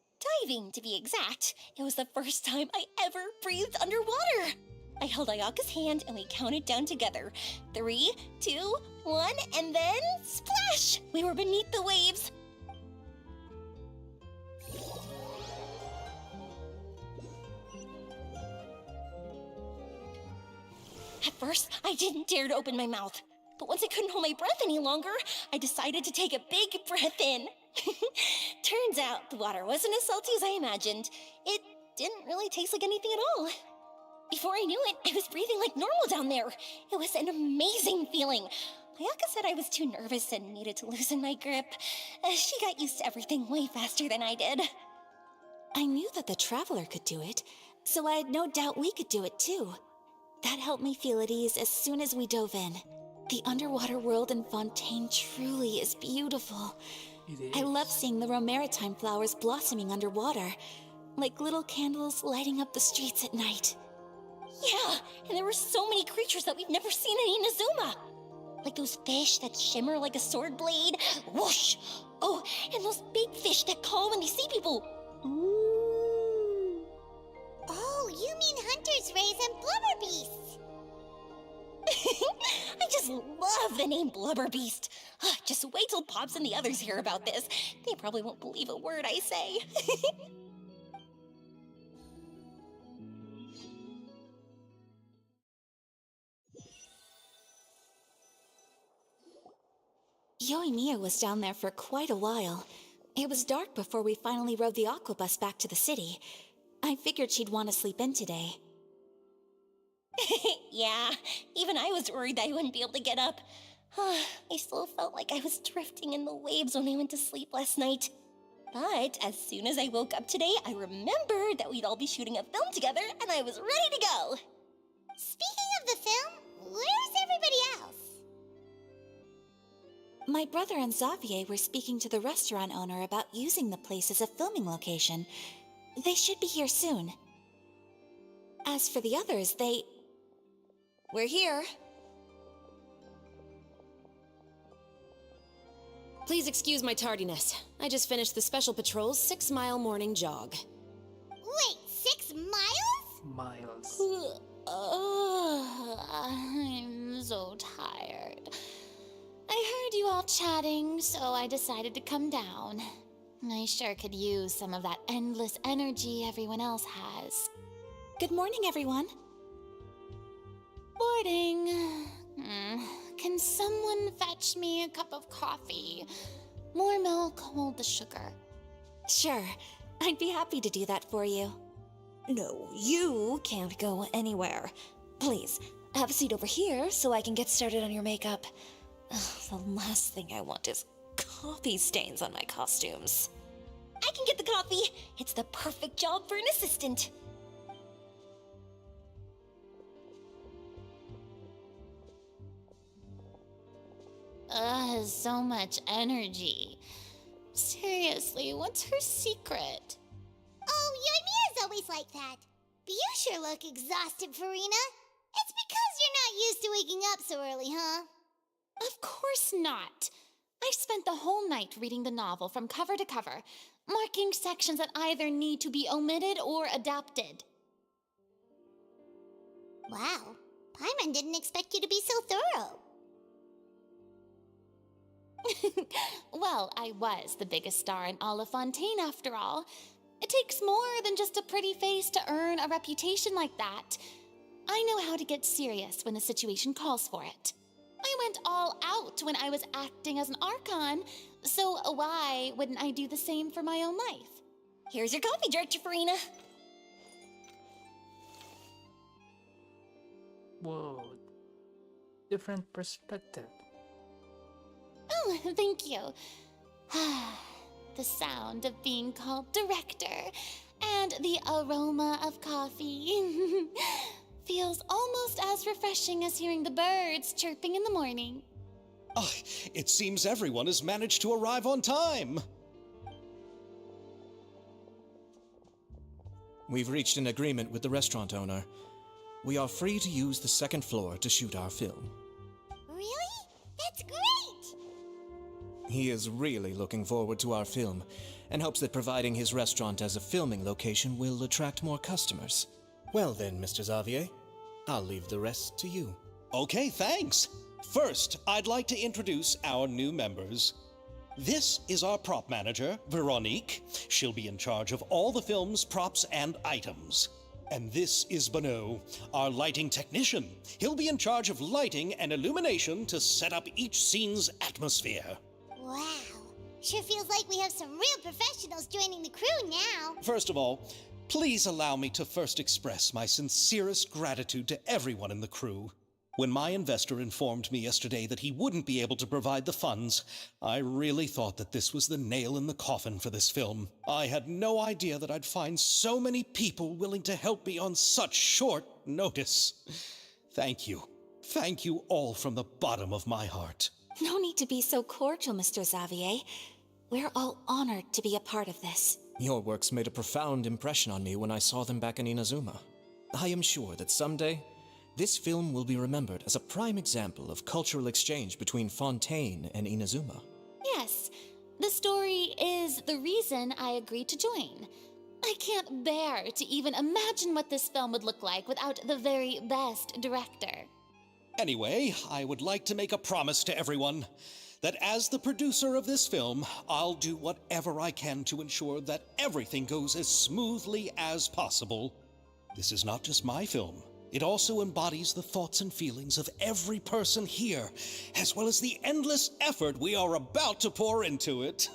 diving, to be exact. It was the first time I ever breathed underwater. I held Ayaka's hand and we counted down together. 3, 2, 1, and then splash! We were beneath the waves. At first, I didn't dare to open my mouth. But once I couldn't hold my breath any longer, I decided to take a big breath in. Turns out the water wasn't as salty as I imagined. It didn't really taste like anything at all. Before I knew it, I was breathing like normal down there. It was an amazing feeling. Ayaka said I was too nervous and needed to loosen my grip. She got used to everything way faster than I did. I knew that the Traveler could do it, so I had no doubt we could do it too. That helped me feel at ease as soon as we dove in. The underwater world in Fontaine truly is beautiful. I love seeing the romaritime flowers blossoming underwater, like little candles lighting up the streets at night. Yeah, and there were so many creatures that we've never seen in Inazuma. Like those fish that shimmer like a sword blade. Whoosh! Oh, and those big fish that call when they see people. Ooh. Oh, you mean Hunter's Rays and Blubber Beasts. I just love the name Blubber Beast. Just wait till Pops and the others hear about this. They probably won't believe a word I say. Yoimiya was down there for quite a while. It was dark before we finally rode the aqua bus back to the city. I figured she'd want to sleep in today. Yeah, even I was worried that I wouldn't be able to get up. I still felt like I was drifting in the waves when I went to sleep last night. But as soon as I woke up today, I remembered that we'd all be shooting a film together, and I was ready to go. Speaking of the film, where's everybody else? My brother and Xavier were speaking to the restaurant owner about using the place as a filming location. They should be here soon. As for the others, we're here. Please excuse my tardiness. I just finished the Special Patrol's 6-mile morning jog. Wait, 6 miles? Miles. I'm so tired. I heard you all chatting, so I decided to come down. I sure could use some of that endless energy everyone else has. Good morning, everyone. Morning. Can someone fetch me a cup of coffee? More milk, hold the sugar. Sure, I'd be happy to do that for you. No, you can't go anywhere. Please, have a seat over here so I can get started on your makeup. The last thing I want is coffee stains on my costumes. I can get the coffee. It's the perfect job for an assistant. So much energy. Seriously, what's her secret? Oh, Yoimiya's always like that. But you sure look exhausted, Farina. It's because you're not used to waking up so early, huh? Of course not. I spent the whole night reading the novel from cover to cover, marking sections that either need to be omitted or adapted. Wow, Paimon didn't expect you to be so thorough. Well, I was the biggest star in all of Fontaine after all. It takes more than just a pretty face to earn a reputation like that. I know how to get serious when the situation calls for it. I went all out when I was acting as an Archon, so why wouldn't I do the same for my own life? Here's your coffee, Director Farina. Whoa. Different perspective. Oh, thank you. The sound of being called director and the aroma of coffee feels almost as refreshing as hearing the birds chirping in the morning. Ah, it seems everyone has managed to arrive on time. We've reached an agreement with the restaurant owner. We are free to use the second floor to shoot our film. Really? That's great! He is really looking forward to our film and hopes that providing his restaurant as a filming location will attract more customers. Well then, Mr. Xavier, I'll leave the rest to you. Okay, thanks. First, I'd like to introduce our new members. This is our prop manager, Veronique. She'll be in charge of all the film's props and items. And this is Bonneau, our lighting technician. He'll be in charge of lighting and illumination to set up each scene's atmosphere. Wow. Sure feels like we have some real professionals joining the crew now. First of all, please allow me to first express my sincerest gratitude to everyone in the crew. When my investor informed me yesterday that he wouldn't be able to provide the funds, I really thought that this was the nail in the coffin for this film. I had no idea that I'd find so many people willing to help me on such short notice. Thank you. Thank you all from the bottom of my heart. No need to be so cordial, Mr. Xavier. We're all honored to be a part of this. Your works made a profound impression on me when I saw them back in Inazuma. I am sure that someday, this film will be remembered as a prime example of cultural exchange between Fontaine and Inazuma. Yes, the story is the reason I agreed to join. I can't bear to even imagine what this film would look like without the very best director. Anyway, I would like to make a promise to everyone that as the producer of this film, I'll do whatever I can to ensure that everything goes as smoothly as possible. This is not just my film. It also embodies the thoughts and feelings of every person here, as well as the endless effort we are about to pour into it.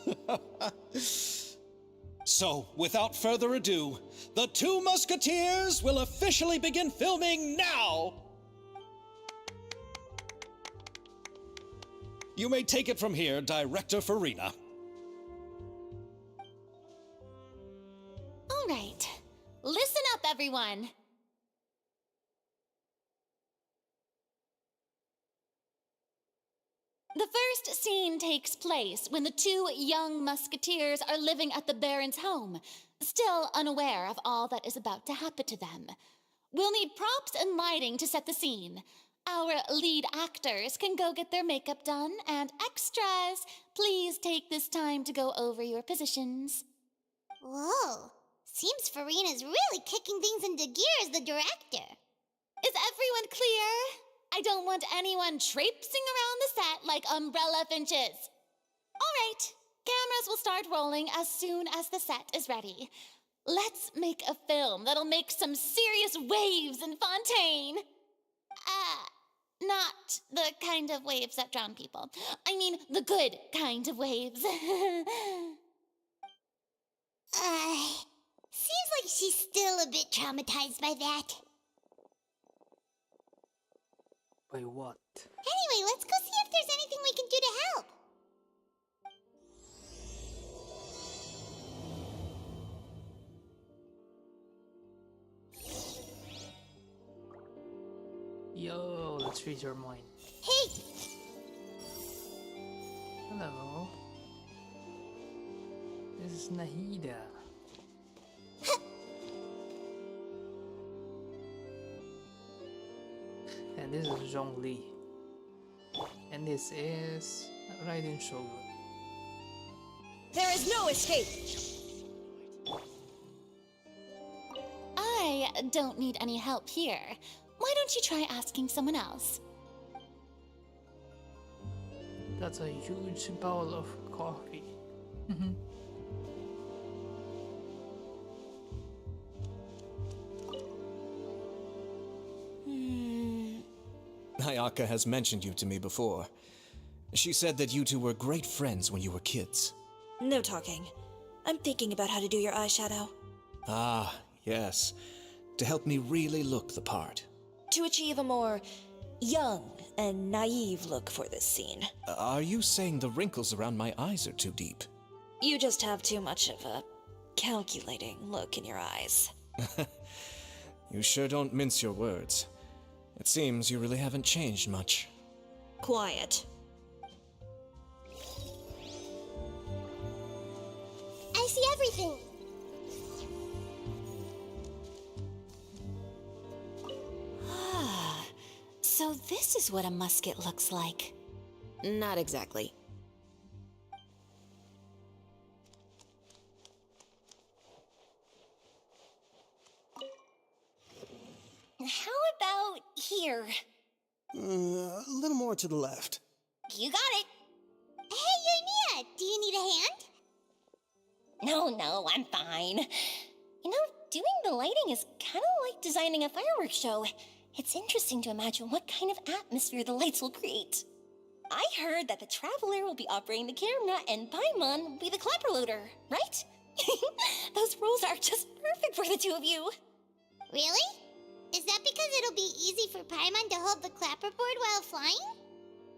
So, without further ado, the Two Musketeers will officially begin filming now! You may take it from here, Director Farina. All right, listen up, everyone. The first scene takes place when the two young musketeers are living at the Baron's home, still unaware of all that is about to happen to them. We'll need props and lighting to set the scene. Our lead actors can go get their makeup done, and extras, please take this time to go over your positions. Whoa, seems Farina's really kicking things into gear as the director. Is everyone clear? I don't want anyone traipsing around the set like umbrella finches. All right, cameras will start rolling as soon as the set is ready. Let's make a film that'll make some serious waves in Fontaine. Not the kind of waves that drown people. I mean, the good kind of waves. Seems like she's still a bit traumatized by that. By what? Anyway, let's go see if there's anything we can do to help. Yo, let's read your mind. Hey! Hello. This is Nahida. And this is Zhongli. And this is Raiden Shogun. There is no escape! I don't need any help here. Why don't you try asking someone else? That's a huge bowl of coffee. Ayaka has mentioned you to me before. She said that you two were great friends when you were kids. No talking. I'm thinking about how to do your eyeshadow. Ah, yes. To help me really look the part. to achieve a more young and naive look for this scene. Are you saying the wrinkles around my eyes are too deep? You just have too much of a calculating look in your eyes. You sure don't mince your words. It seems you really haven't changed much. Quiet. I see everything. So this is what a musket looks like. Not exactly. How about here? A little more to the left. You got it. Hey, Yoimiya, do you need a hand? No, I'm fine. You know, doing the lighting is kind of like designing a fireworks show. It's interesting to imagine what kind of atmosphere the lights will create. I heard that the Traveler will be operating the camera and Paimon will be the clapper loader, right? Those roles are just perfect for the two of you. Really? Is that because it'll be easy for Paimon to hold the clapperboard while flying?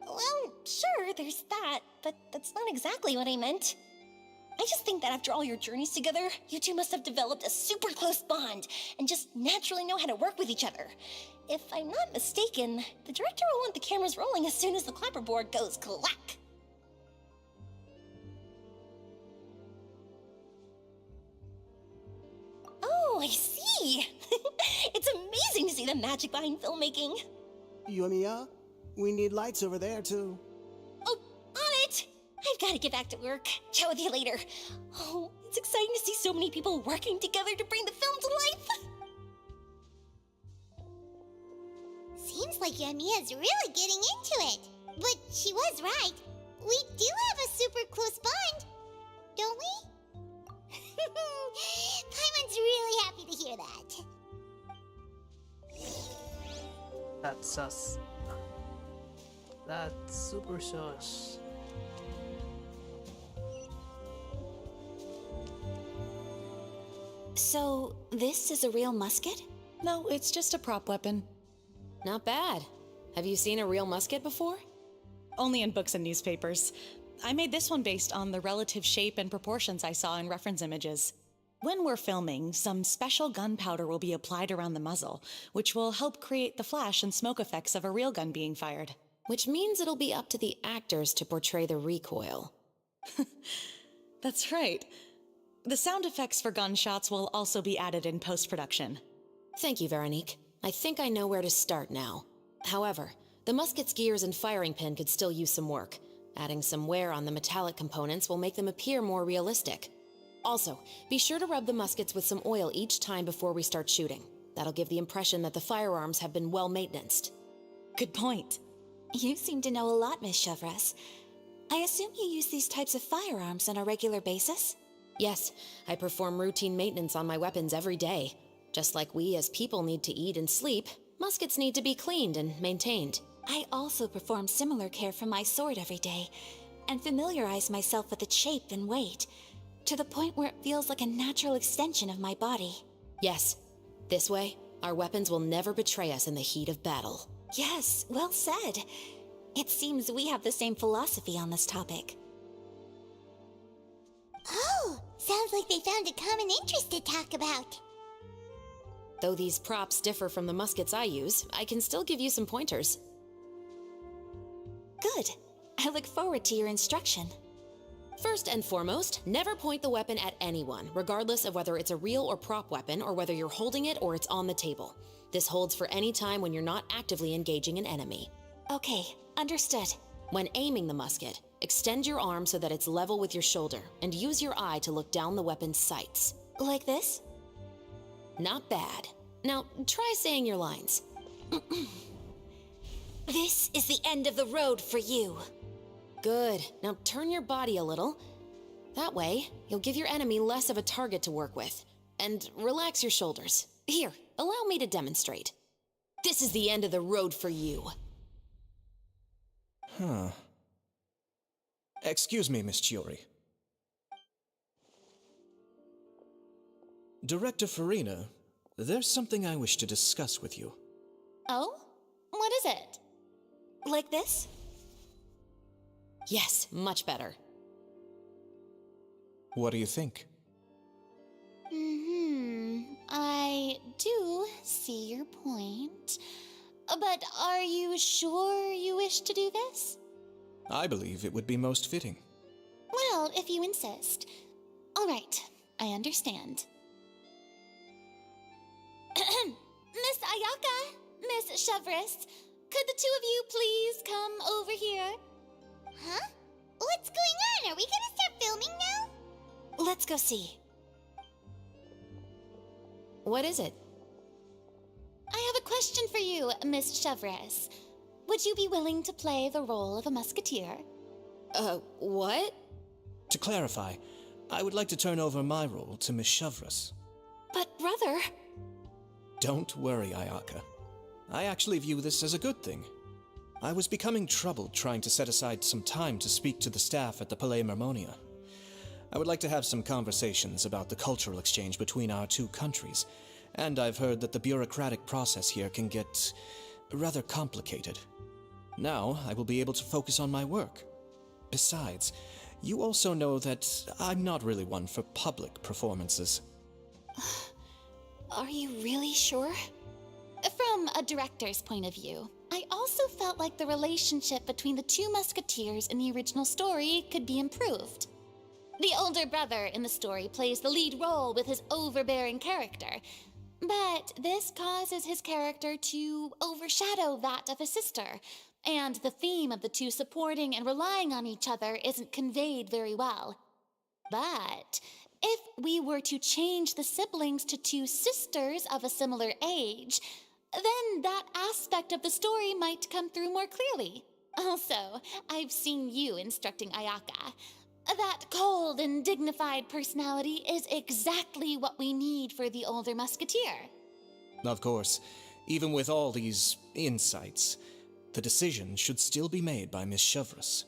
Well, sure, there's that, but that's not exactly what I meant. I just think that after all your journeys together, you two must have developed a super close bond and just naturally know how to work with each other. If I'm not mistaken, the director will want the cameras rolling as soon as the clapperboard goes clack. Oh, I see! It's amazing to see the magic behind filmmaking. Yoimiya, we need lights over there, too. Oh, on it! I've got to get back to work. Chat with you later. Oh, it's exciting to see so many people working together to bring the film to life. Seems like Yoimiya's really getting into it. But she was right. We do have a super close bond, don't we? Paimon's really happy to hear that. That's sus. That's super sus. So, this is a real musket? No, it's just a prop weapon. Not bad. Have you seen a real musket before? Only in books and newspapers. I made this one based on the relative shape and proportions I saw in reference images. When we're filming, some special gunpowder will be applied around the muzzle, which will help create the flash and smoke effects of a real gun being fired. Which means it'll be up to the actors to portray the recoil. That's right. The sound effects for gunshots will also be added in post-production. Thank you, Veronique. I think I know where to start now. However, the musket's gears and firing pin could still use some work. Adding some wear on the metallic components will make them appear more realistic. Also, be sure to rub the muskets with some oil each time before we start shooting. That'll give the impression that the firearms have been well maintained. Good point. You seem to know a lot, Miss Chevres. I assume you use these types of firearms on a regular basis? Yes, I perform routine maintenance on my weapons every day. Just like we as people need to eat and sleep, muskets need to be cleaned and maintained. I also perform similar care for my sword every day, and familiarize myself with its shape and weight, to the point where it feels like a natural extension of my body. Yes, this way, our weapons will never betray us in the heat of battle. Yes, well said. It seems we have the same philosophy on this topic. Oh, sounds like they found a common interest to talk about. Though these props differ from the muskets I use, I can still give you some pointers. Good. I look forward to your instruction. First and foremost, never point the weapon at anyone, regardless of whether it's a real or prop weapon or whether you're holding it or it's on the table. This holds for any time when you're not actively engaging an enemy. Okay, understood. When aiming the musket, extend your arm so that it's level with your shoulder, and use your eye to look down the weapon's sights. Like this? Not bad. Now, try saying your lines. This is the end of the road for you. Good. Now turn your body a little. That way, you'll give your enemy less of a target to work with. And relax your shoulders. Here, allow me to demonstrate. This is the end of the road for you. Huh. Excuse me, Miss Chiori. Director Farina, there's something I wish to discuss with you. Oh? What is it? Like this? Yes, much better. What do you think? I do see your point. But are you sure you wish to do this? I believe it would be most fitting. Well, if you insist. All right, I understand. Miss Ayaka, Miss Chevres, could the two of you please come over here? Huh? What's going on? Are we gonna start filming now? Let's go see. What is it? I have a question for you, Miss Chevres. Would you be willing to play the role of a musketeer? What? To clarify, I would like to turn over my role to Miss Chevres. But, brother... Don't worry, Ayaka. I actually view this as a good thing. I was becoming troubled trying to set aside some time to speak to the staff at the Palais Mermonia. I would like to have some conversations about the cultural exchange between our two countries, and I've heard that the bureaucratic process here can get rather complicated. Now, I will be able to focus on my work. Besides, you also know that I'm not really one for public performances. Are you really sure? From a director's point of view, I also felt like the relationship between the two musketeers in the original story could be improved. The older brother in the story plays the lead role with his overbearing character, but this causes his character to overshadow that of his sister, and the theme of the two supporting and relying on each other isn't conveyed very well. But if we were to change the siblings to two sisters of a similar age, then that aspect of the story might come through more clearly. Also, I've seen you instructing Ayaka. That cold and dignified personality is exactly what we need for the older musketeer. Of course, even with all these insights, the decision should still be made by Miss Chevres.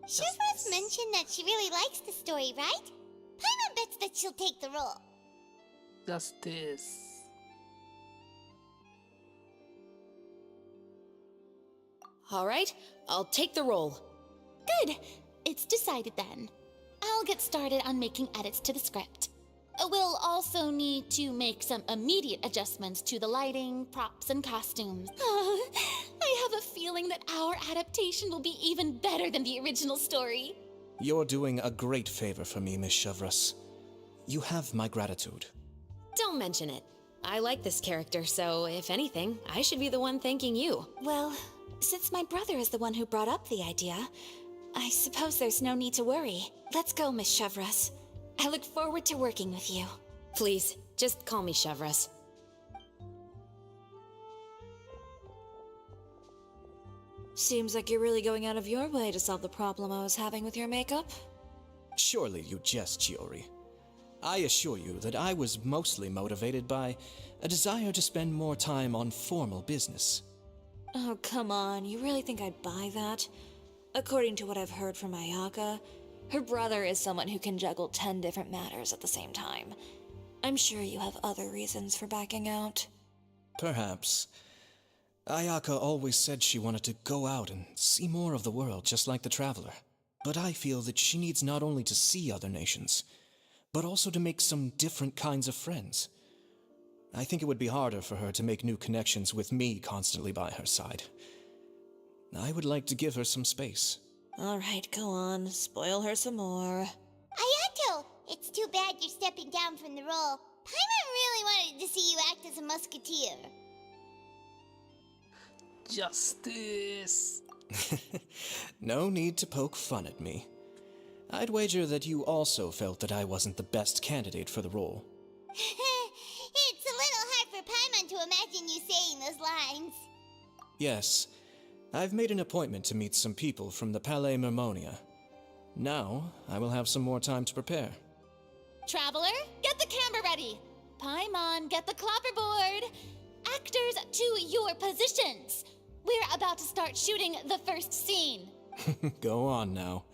Chevres mentioned that she really likes the story, right? Paimon bets that she'll take the role. Justice. All right, I'll take the role. Good. It's decided then. I'll get started on making edits to the script. We'll also need to make some immediate adjustments to the lighting, props, and costumes. I have a feeling that our adaptation will be even better than the original story. You're doing a great favor for me, Miss Chevres. You have my gratitude. Don't mention it. I like this character, so if anything, I should be the one thanking you. Well, since my brother is the one who brought up the idea, I suppose there's no need to worry. Let's go, Miss Chevres. I look forward to working with you. Please, just call me Chevres. Seems like you're really going out of your way to solve the problem I was having with your makeup. Surely you jest, Chiori. I assure you that I was mostly motivated by a desire to spend more time on formal business. Oh, come on. You really think I'd buy that? According to what I've heard from Ayaka, her brother is someone who can juggle 10 different matters at the same time. I'm sure you have other reasons for backing out. Perhaps. Ayaka always said she wanted to go out and see more of the world, just like the Traveler. But I feel that she needs not only to see other nations, but also to make some different kinds of friends. I think it would be harder for her to make new connections with me constantly by her side. I would like to give her some space. All right, go on. Spoil her some more. Ayato! It's too bad you're stepping down from the role. Paimon really wanted to see you act as a musketeer. Justice. No need to poke fun at me. I'd wager that you also felt that I wasn't the best candidate for the role. It's a little hard for Paimon to imagine you saying those lines. Yes, I've made an appointment to meet some people from the Palais Mermonia. Now, I will have some more time to prepare. Traveler, get the camera ready. Paimon, get the clapperboard. Actors, to your positions. We're about to start shooting the first scene. Go on now.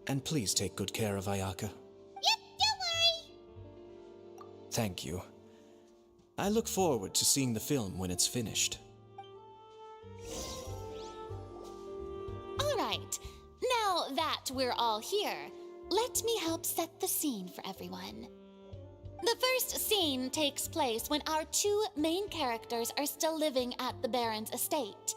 And please take good care of Ayaka. Yep, don't worry. Thank you. I look forward to seeing the film when it's finished. All right, now that we're all here, let me help set the scene for everyone. The first scene takes place when our two main characters are still living at the Baron's estate.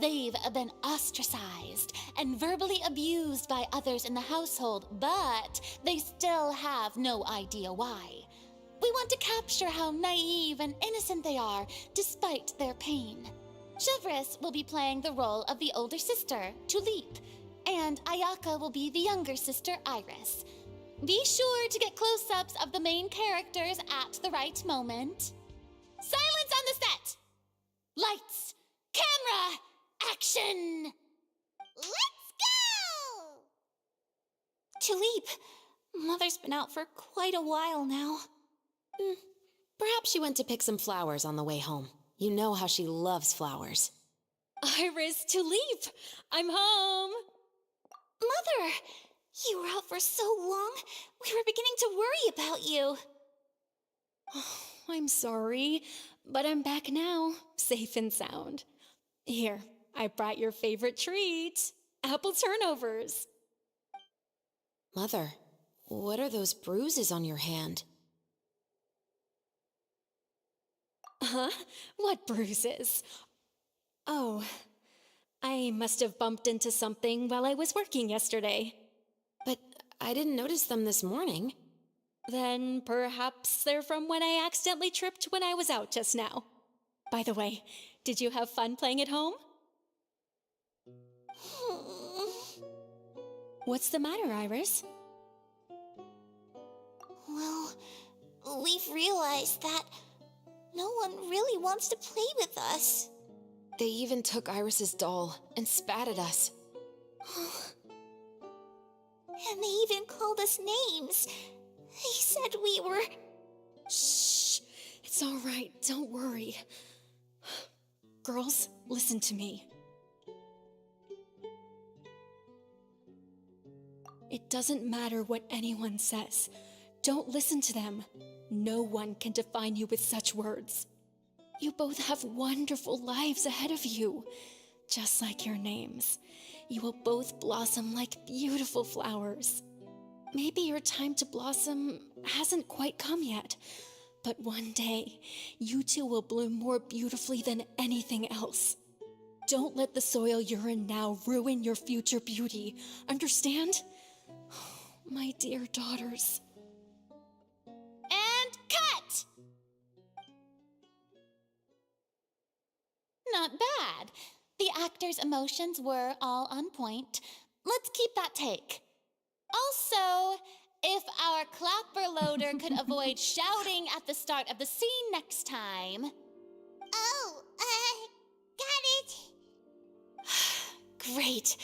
They've been ostracized and verbally abused by others in the household, but they still have no idea why. We want to capture how naive and innocent they are despite their pain. Chevres will be playing the role of the older sister, Tulip, and Ayaka will be the younger sister, Iris. Be sure to get close-ups of the main characters at the right moment. Silence on the set! Lights, camera, action! Let's go! Tulip, Mother's been out for quite a while now. Perhaps she went to pick some flowers on the way home. You know how she loves flowers. Iris, Tulip, I'm home. Mother, you were out for so long, we were beginning to worry about you. I'm sorry, but I'm back now, safe and sound. Here, I brought your favorite treat, apple turnovers. Mother, what are those bruises on your hand? Huh? What bruises? Oh, I must have bumped into something while I was working yesterday. But I didn't notice them this morning. Then perhaps they're from when I accidentally tripped when I was out just now. By the way, did you have fun playing at home? What's the matter, Iris? Well, we've realized that no one really wants to play with us. They even took Iris's doll and spat at us. And they even called us names. They said we were... Shh! It's all right, don't worry. Girls, listen to me. It doesn't matter what anyone says. Don't listen to them. No one can define you with such words. You both have wonderful lives ahead of you. Just like your names. You will both blossom like beautiful flowers. Maybe your time to blossom hasn't quite come yet, but one day, you two will bloom more beautifully than anything else. Don't let the soil you're in now ruin your future beauty. Understand? My dear daughters. And cut! Not bad. The actors' emotions were all on point. Let's keep that take. Also, if our clapper loader could avoid shouting at the start of the scene next time. Oh, got it. Great.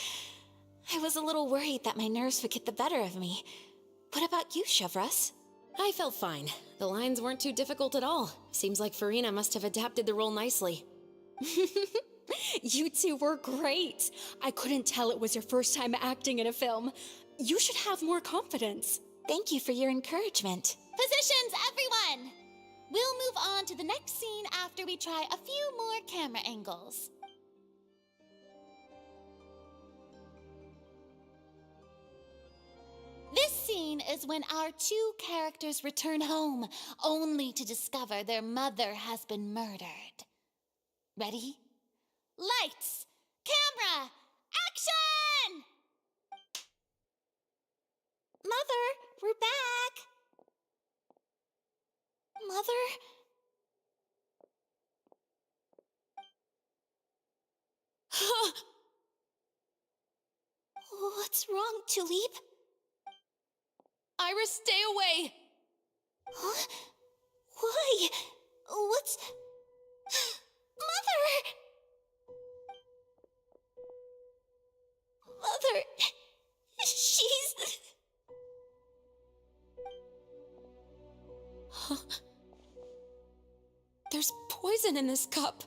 I was a little worried that my nerves would get the better of me. What about you, Chevres? I felt fine. The lines weren't too difficult at all. Seems like Farina must have adapted the role nicely. You two were great. I couldn't tell it was your first time acting in a film. You should have more confidence. Thank you for your encouragement. Positions, everyone! We'll move on to the next scene after we try a few more camera angles. This scene is when our two characters return home, only to discover their mother has been murdered. Ready? Lights! Camera! Action! Mother, we're back. Mother? What's wrong, Tulip? Iris, stay away! Huh? Why? What's... Mother! Mother... She's... Huh? There's poison in this cup.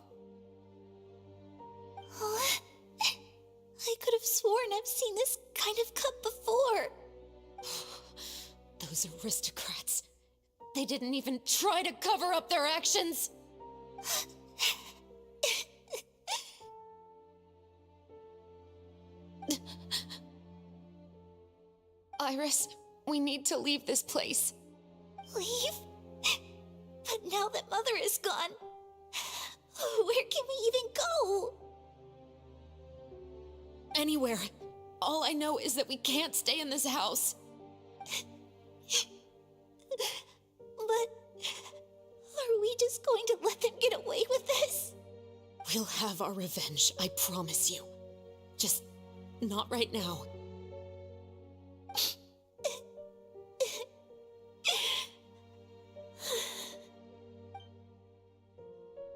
Huh? I could have sworn I've seen this kind of cup before. Those aristocrats. They didn't even try to cover up their actions. Iris, we need to leave this place. Leave? But now that Mother is gone, where can we even go? Anywhere. All I know is that we can't stay in this house. But are we just going to let them get away with this? We'll have our revenge, I promise you. Just not right now.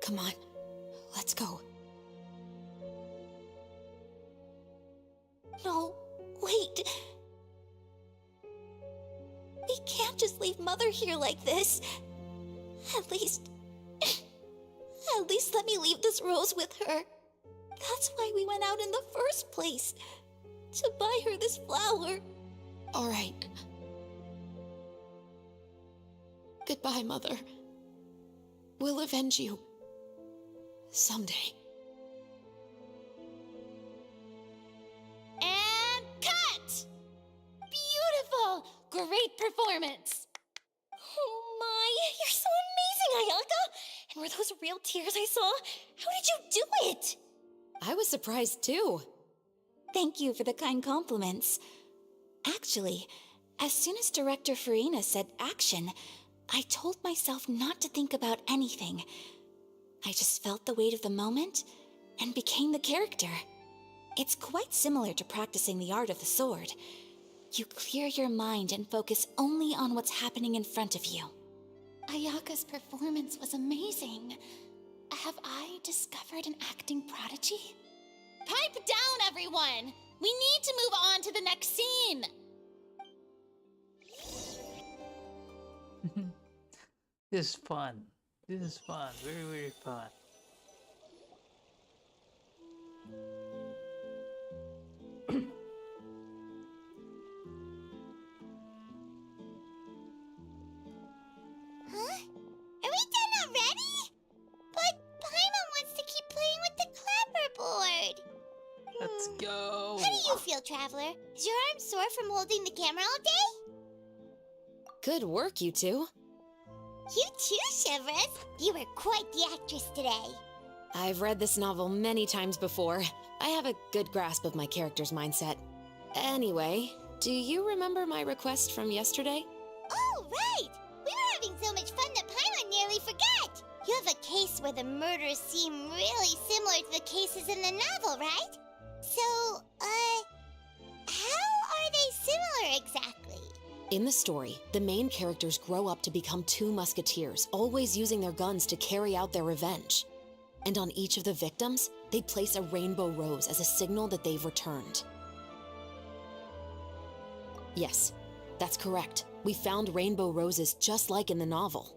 Come on, let's go. No, wait. We can't just leave Mother here like this. At least let me leave this rose with her. That's why we went out in the first place. To buy her this flower. All right. Goodbye, Mother. We'll avenge you. Someday. And cut! Beautiful! Great performance! Oh my, you're so amazing, Ayaka! And were those real tears I saw? How did you do it? I was surprised too. Thank you for the kind compliments. Actually, as soon as Director Farina said action, I told myself not to think about anything. I just felt the weight of the moment and became the character. It's quite similar to practicing the art of the sword. You clear your mind and focus only on what's happening in front of you. Ayaka's performance was amazing. Have I discovered an acting prodigy? Pipe down, everyone! We need to move on to the next scene! This is fun. This is fun. Very, very fun. Huh? Are we done already? But Paimon wants to keep playing with the clapperboard. Let's go. How do you feel, Traveler? Is your arm sore from holding the camera all day? Good work, you two. You too, Shivers. You were quite the actress today. I've read this novel many times before. I have a good grasp of my character's mindset. Anyway, do you remember my request from yesterday? Oh, right! We were having so much fun that Paimon nearly forgot! You have a case where the murders seem really similar to the cases in the novel, right? So, how are they similar exactly? In the story, the main characters grow up to become two musketeers, always using their guns to carry out their revenge. And on each of the victims, they place a rainbow rose as a signal that they've returned. Yes, that's correct. We found rainbow roses just like in the novel.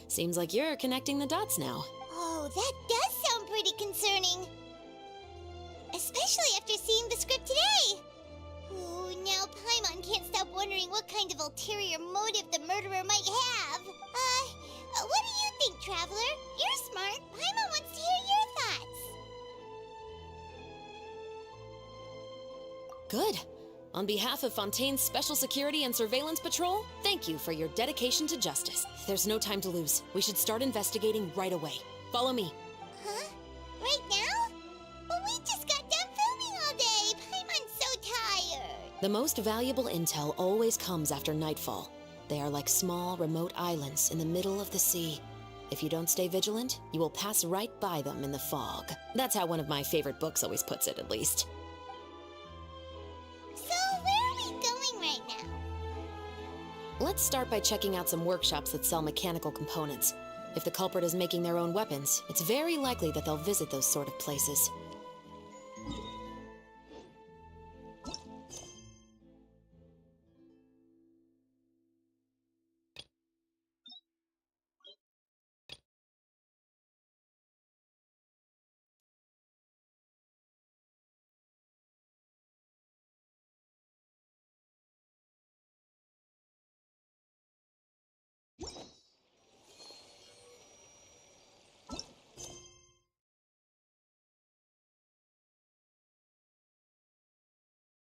Seems like you're connecting the dots now. Oh, that does sound pretty concerning. Especially after seeing the script today. Oh, now Paimon can't stop wondering what kind of ulterior motive the murderer might have. What do you think, Traveler? You're smart. Paimon wants to hear your thoughts. Good. On behalf of Fontaine's Special Security and Surveillance Patrol, thank you for your dedication to justice. There's no time to lose. We should start investigating right away. Follow me. Huh? Right now? But we just got done filming all day. Paimon's so tired. The most valuable intel always comes after nightfall. They are like small, remote islands in the middle of the sea. If you don't stay vigilant, you will pass right by them in the fog. That's how one of my favorite books always puts it, at least. So, where are we going right now? Let's start by checking out some workshops that sell mechanical components. If the culprit is making their own weapons, it's very likely that they'll visit those sort of places.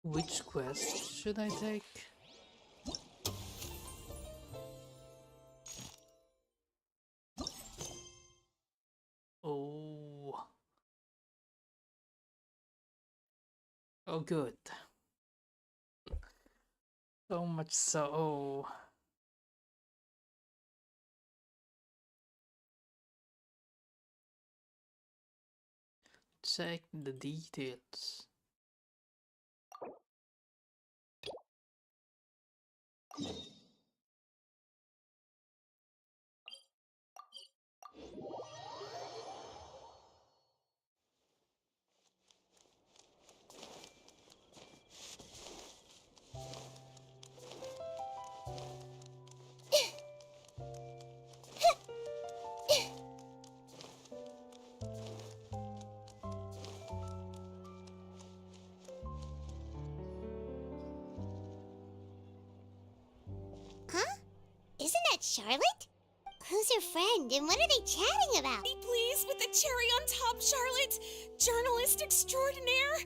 Which quest should I take? Oh. Oh, good. So much so. Check the details. Huh? Isn't that Charlotte? Who's her friend and what are they chatting about? Please, with the cherry on top, Charlotte! Journalist extraordinaire!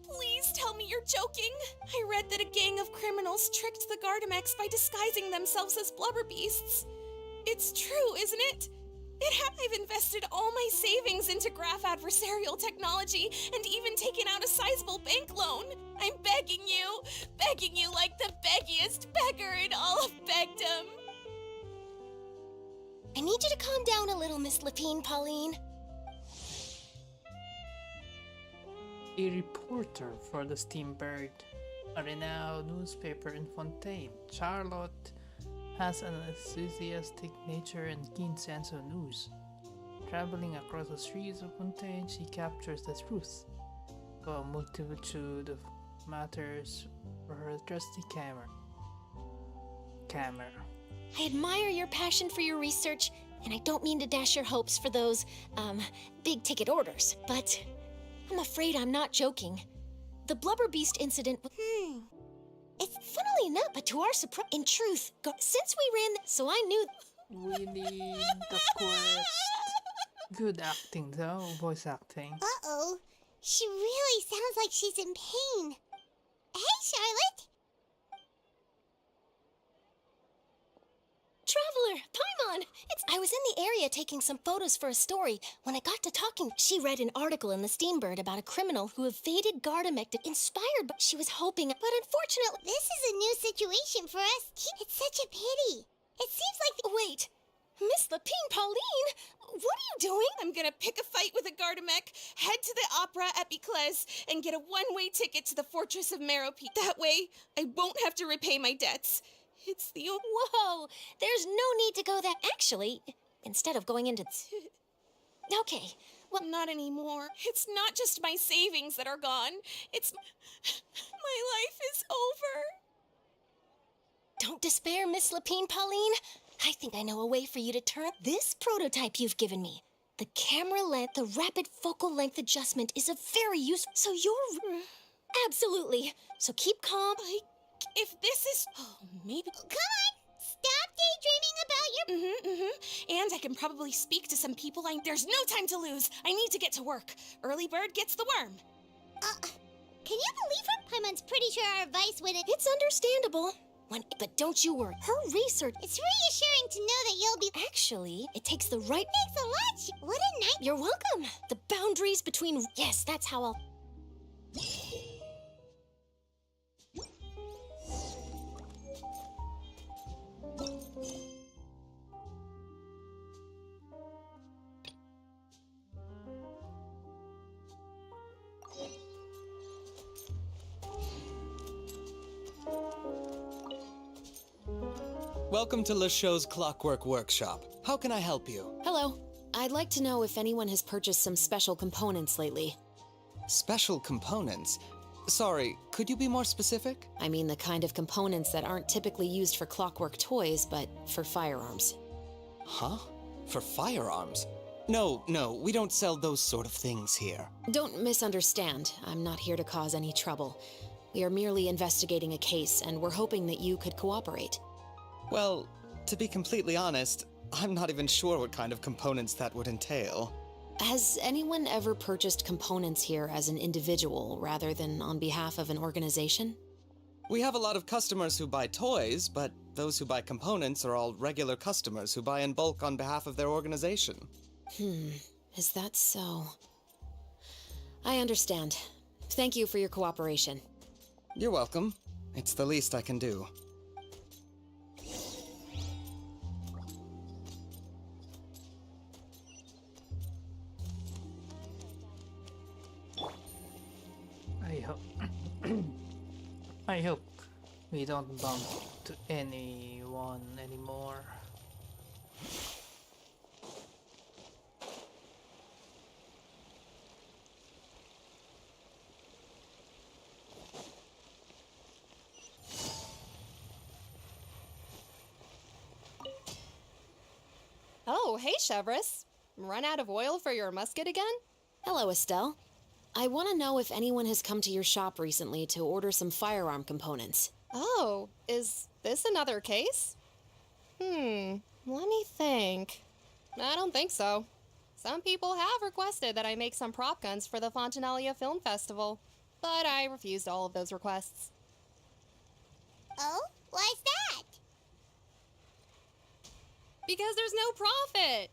Please tell me you're joking! I read that a gang of criminals tricked the Gardamex by disguising themselves as blubber beasts. It's true, isn't it? I've invested all my savings into graph adversarial technology and even taken out a sizable bank loan. I'm begging you like the beggiest beggar in all of begdom. I need you to calm down a little, Miss Lapine, Pauline. A reporter for the Steambird, a renowned newspaper in Fontaine, Charlotte has an enthusiastic nature and keen sense of news. Traveling across the streets of Fontaine, she captures the truth of a multitude of matters for her trusty camera. I admire your passion for your research, and I don't mean to dash your hopes for those, big-ticket orders, but I'm afraid I'm not joking. The Blubber Beast incident... It's funnily enough, but to our surprise, in truth, since we ran, so I knew... We need the quest. Good acting though, voice acting. Uh-oh. She really sounds like she's in pain. Hey, Charlotte! Traveler, Paimon! I was in the area taking some photos for a story. When I got to talking, she read an article in the Steambird about a criminal who evaded Gardamek, inspired by... She was hoping, but unfortunately... This is a new situation for us. It's such a pity. It seems like... Wait, Miss Lapine, Pauline? What are you doing? I'm gonna pick a fight with a Gardamek, head to the opera at Biclez, and get a one-way ticket to the Fortress of Merope. That way, I won't have to repay my debts. It's the only... Whoa! There's no need to go that... Actually, instead of going into... Okay, well, not anymore. It's not just my savings that are gone. It's... My life is over. Don't despair, Miss Lapine, Pauline. I think I know a way for you to turn this prototype you've given me. The camera length, the rapid focal length adjustment is a very useful... So you're... Absolutely. So keep calm. If this is... Oh, maybe... Come on! Stop daydreaming about your... And I can probably speak to some people. There's no time to lose. I need to get to work. Early bird gets the worm. Can you believe her? Paimon's pretty sure our advice wouldn't... It's understandable. But don't you worry. Her research... It's reassuring to know that you'll be... Actually, it takes the right... Thanks a lot! What a night... You're welcome. The boundaries between... Yes, that's how I'll... Welcome to LeChaux's Clockwork Workshop. How can I help you? Hello. I'd like to know if anyone has purchased some special components lately. Special components? Sorry, could you be more specific? I mean the kind of components that aren't typically used for clockwork toys, but for firearms. Huh? For firearms? No, we don't sell those sort of things here. Don't misunderstand. I'm not here to cause any trouble. We are merely investigating a case, and we're hoping that you could cooperate. Well, to be completely honest, I'm not even sure what kind of components that would entail. Has anyone ever purchased components here as an individual rather than on behalf of an organization? We have a lot of customers who buy toys, but those who buy components are all regular customers who buy in bulk on behalf of their organization. Is that so? I understand. Thank you for your cooperation. You're welcome. It's the least I can do. I hope we don't bump to anyone anymore. Oh, hey, Chevris. Run out of oil for your musket again? Hello, Estelle. I want to know if anyone has come to your shop recently to order some firearm components. Oh, is this another case? Let me think. I don't think so. Some people have requested that I make some prop guns for the Fontanalia Film Festival, but I refused all of those requests. Oh? Why's that? Because there's no profit!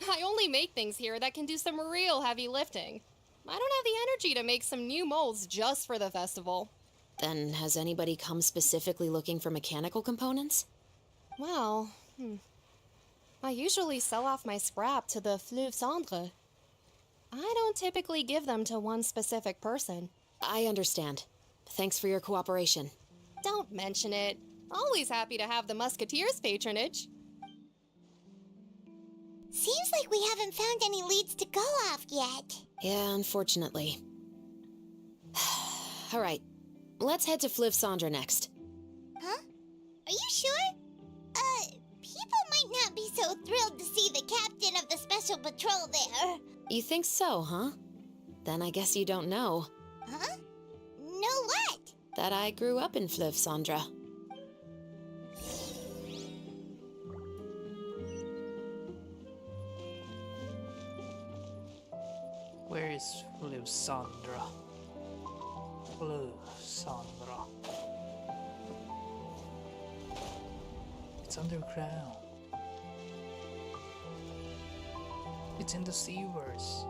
I only make things here that can do some real heavy lifting. I don't have the energy to make some new molds just for the festival. Then has anybody come specifically looking for mechanical components? Well, I usually sell off my scrap to the Fleuve Cendre. I don't typically give them to one specific person. I understand. Thanks for your cooperation. Don't mention it. Always happy to have the Musketeers' patronage. Seems like we haven't found any leads to go off yet. Yeah, unfortunately. All right, let's head to Fleuve Cendre next. Huh? Are you sure? People might not be so thrilled to see the captain of the special patrol there. You think so, huh? Then I guess you don't know. Huh? Know what? That I grew up in Fleuve Cendre. Where is Fleuve Cendre? Fleuve Cendre. It's underground. It's in the sewers.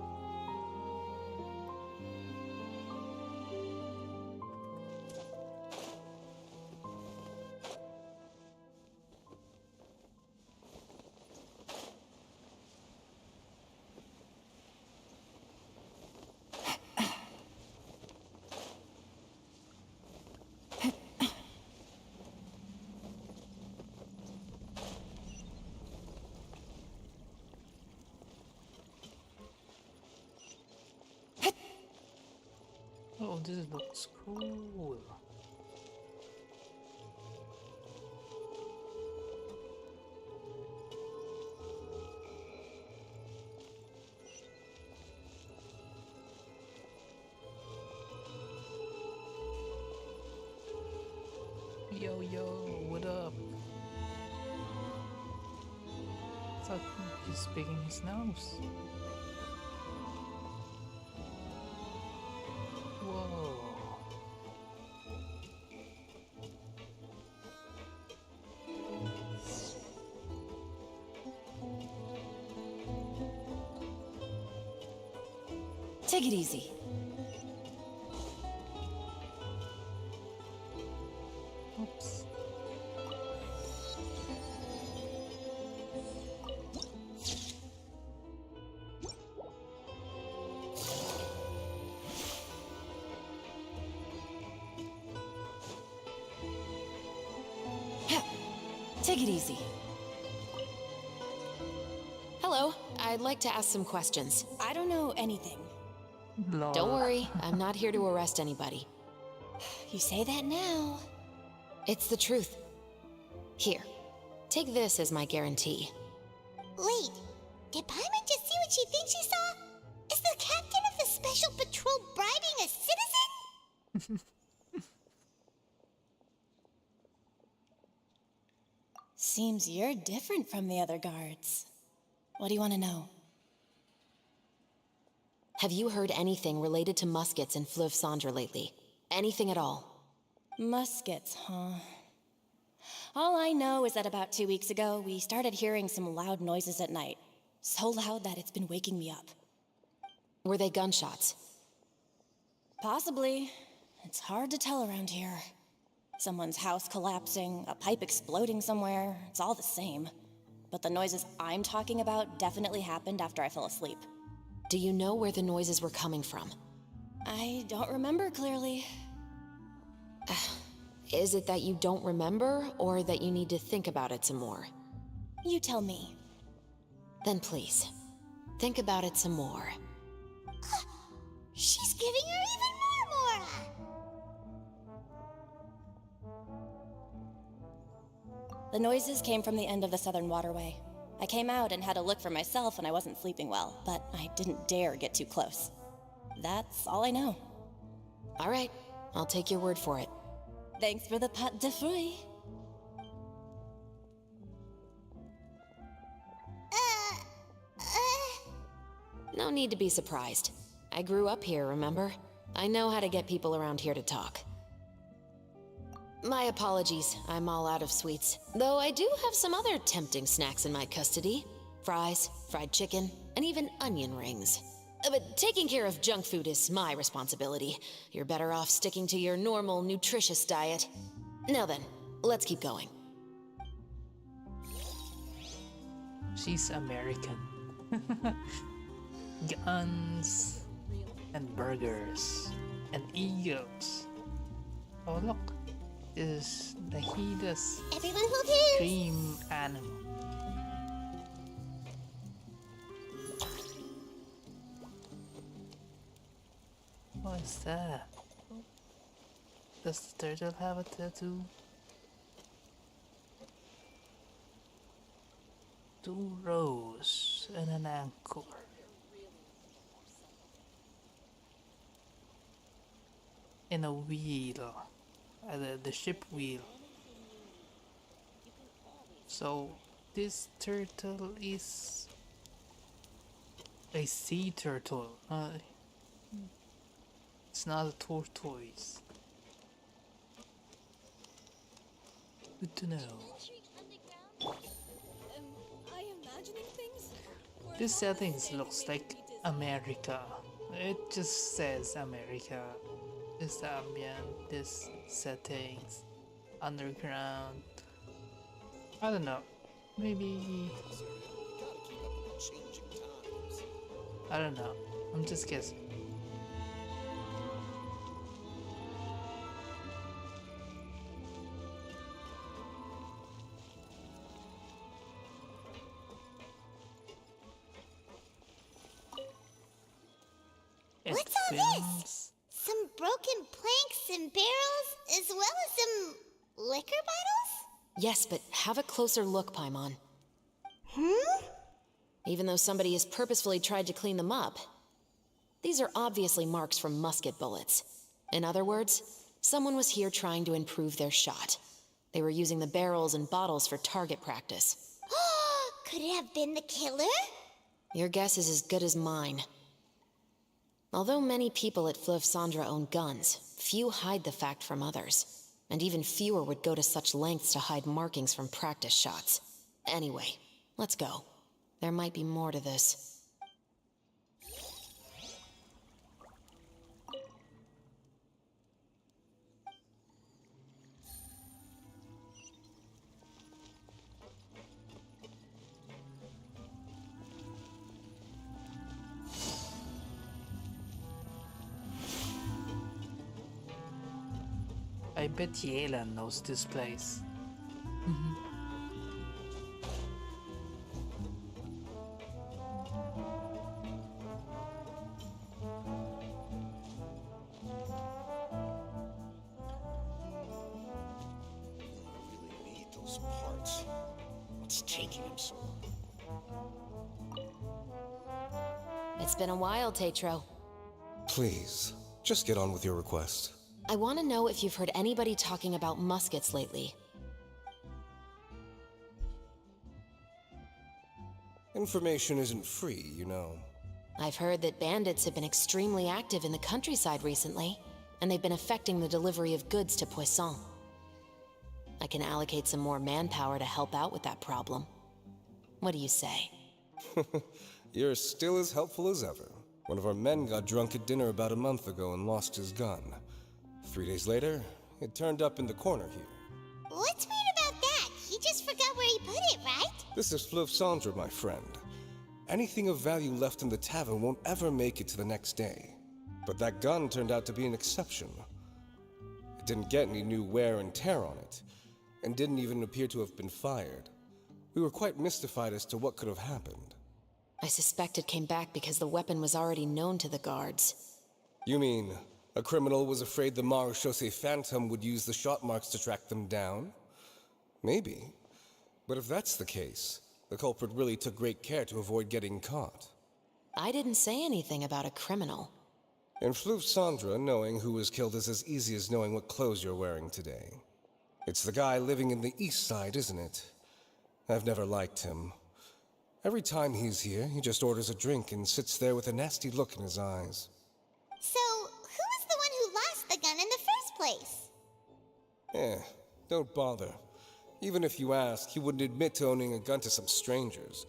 Oh, this looks cool. Yo, what up? I thought he's picking his nose. Whoa. Take it easy. Oops. Take it easy. Hello, I'd like to ask some questions. I don't know anything. Lol. Don't worry, I'm not here to arrest anybody. You say that now. It's the truth. Here, take this as my guarantee. Wait, did Paimon just see what she thinks she saw? Is the captain of the special patrol bribing a citizen? Seems you're different from the other guards. What do you want to know? Have you heard anything related to muskets in Fleuve Cendre lately? Anything at all? Muskets, huh? All I know is that about 2 weeks ago, we started hearing some loud noises at night. So loud that it's been waking me up. Were they gunshots? Possibly. It's hard to tell around here. Someone's house collapsing, a pipe exploding somewhere, it's all the same. But the noises I'm talking about definitely happened after I fell asleep. Do you know where the noises were coming from? I don't remember clearly. Is it that you don't remember, or that you need to think about it some more? You tell me. Then please, think about it some more. She's giving her even more Mora! The noises came from the end of the Southern Waterway. I came out and had a look for myself when I wasn't sleeping well, but I didn't dare get too close. That's all I know. All right, I'll take your word for it. Thanks for the pâte de fruits. No need to be surprised. I grew up here, remember? I know how to get people around here to talk. My apologies, I'm all out of sweets. Though I do have some other tempting snacks in my custody. Fries, fried chicken, and even onion rings. But taking care of junk food is my responsibility. You're better off sticking to your normal, nutritious diet. Now then, let's keep going. She's American. Guns and burgers and eagles. Oh look, this is the Hida's Everyone hold hands! dream animal. What is that? Does the turtle have a tattoo? 2 rows and an anchor. In a wheel, the ship wheel. So this turtle is a sea turtle. It's not a tortoise. Good to know. This settings looks like America. It just says America. This ambient, this settings, underground. I don't know. Maybe. I don't know. I'm just guessing. What's all this? Some broken planks and barrels, as well as some liquor bottles? Yes, but have a closer look, Paimon. Even though somebody has purposefully tried to clean them up, these are obviously marks from musket bullets. In other words, someone was here trying to improve their shot. They were using the barrels and bottles for target practice. Could it have been the killer? Your guess is as good as mine. Although many people at Fleuve Cendre own guns, few hide the fact from others. And even fewer would go to such lengths to hide markings from practice shots. Anyway, let's go. There might be more to this. I bet Yelan knows this place. Need those parts. What's taking him so long? It's been a while, Tetro. Please, just get on with your request. I want to know if you've heard anybody talking about muskets lately. Information isn't free, you know. I've heard that bandits have been extremely active in the countryside recently, and they've been affecting the delivery of goods to Poisson. I can allocate some more manpower to help out with that problem. What do you say? You're still as helpful as ever. One of our men got drunk at dinner about a month ago and lost his gun. 3 days later, it turned up in the corner here. What's weird about that? He just forgot where he put it, right? This is Fleuve Cendre, my friend. Anything of value left in the tavern won't ever make it to the next day. But that gun turned out to be an exception. It didn't get any new wear and tear on it, and didn't even appear to have been fired. We were quite mystified as to what could have happened. I suspect it came back because the weapon was already known to the guards. You mean, a criminal was afraid the Marechaussee Phantom would use the shot marks to track them down? Maybe. But if that's the case, the culprit really took great care to avoid getting caught. I didn't say anything about a criminal. In Fleuve Cendre, knowing who was killed is as easy as knowing what clothes you're wearing today. It's the guy living in the east side, isn't it? I've never liked him. Every time he's here, he just orders a drink and sits there with a nasty look in his eyes. So, who was the one who lost the gun in the first place? Don't bother. Even if you ask, he wouldn't admit to owning a gun to some strangers.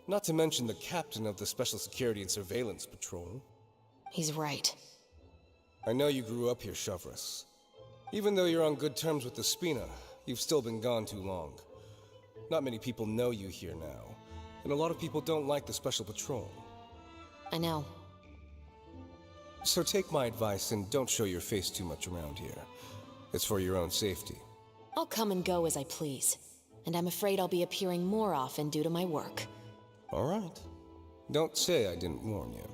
Not to mention the captain of the Special Security and Surveillance Patrol. He's right. I know you grew up here, Chevres. Even though you're on good terms with the Spina, you've still been gone too long. Not many people know you here now, and a lot of people don't like the Special Patrol. I know. So take my advice and don't show your face too much around here. It's for your own safety. I'll come and go as I please, and I'm afraid I'll be appearing more often due to my work. All right. Don't say I didn't warn you.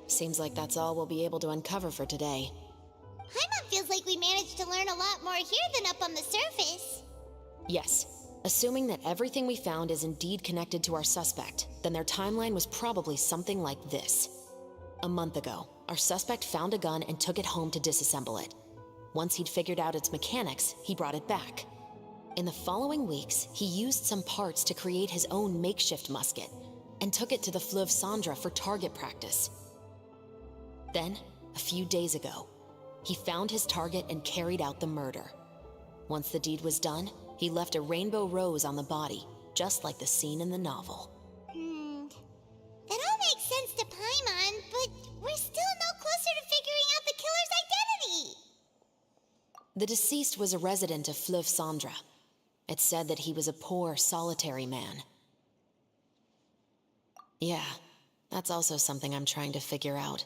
Seems like that's all we'll be able to uncover for today. Paimon feels like we managed to learn a lot more here than up on the surface. Yes. Assuming that everything we found is indeed connected to our suspect, then their timeline was probably something like this. A month ago, our suspect found a gun and took it home to disassemble it. Once he'd figured out its mechanics, he brought it back. In the following weeks, he used some parts to create his own makeshift musket, and took it to the Fleuve Cendre for target practice. Then, a few days ago, he found his target and carried out the murder. Once the deed was done, he left a rainbow rose on the body, just like the scene in the novel. That all makes sense to Paimon, but we're still no closer to figuring out the killer's identity. The deceased was a resident of Fleuve Cendre. It's said that he was a poor, solitary man. Yeah, that's also something I'm trying to figure out.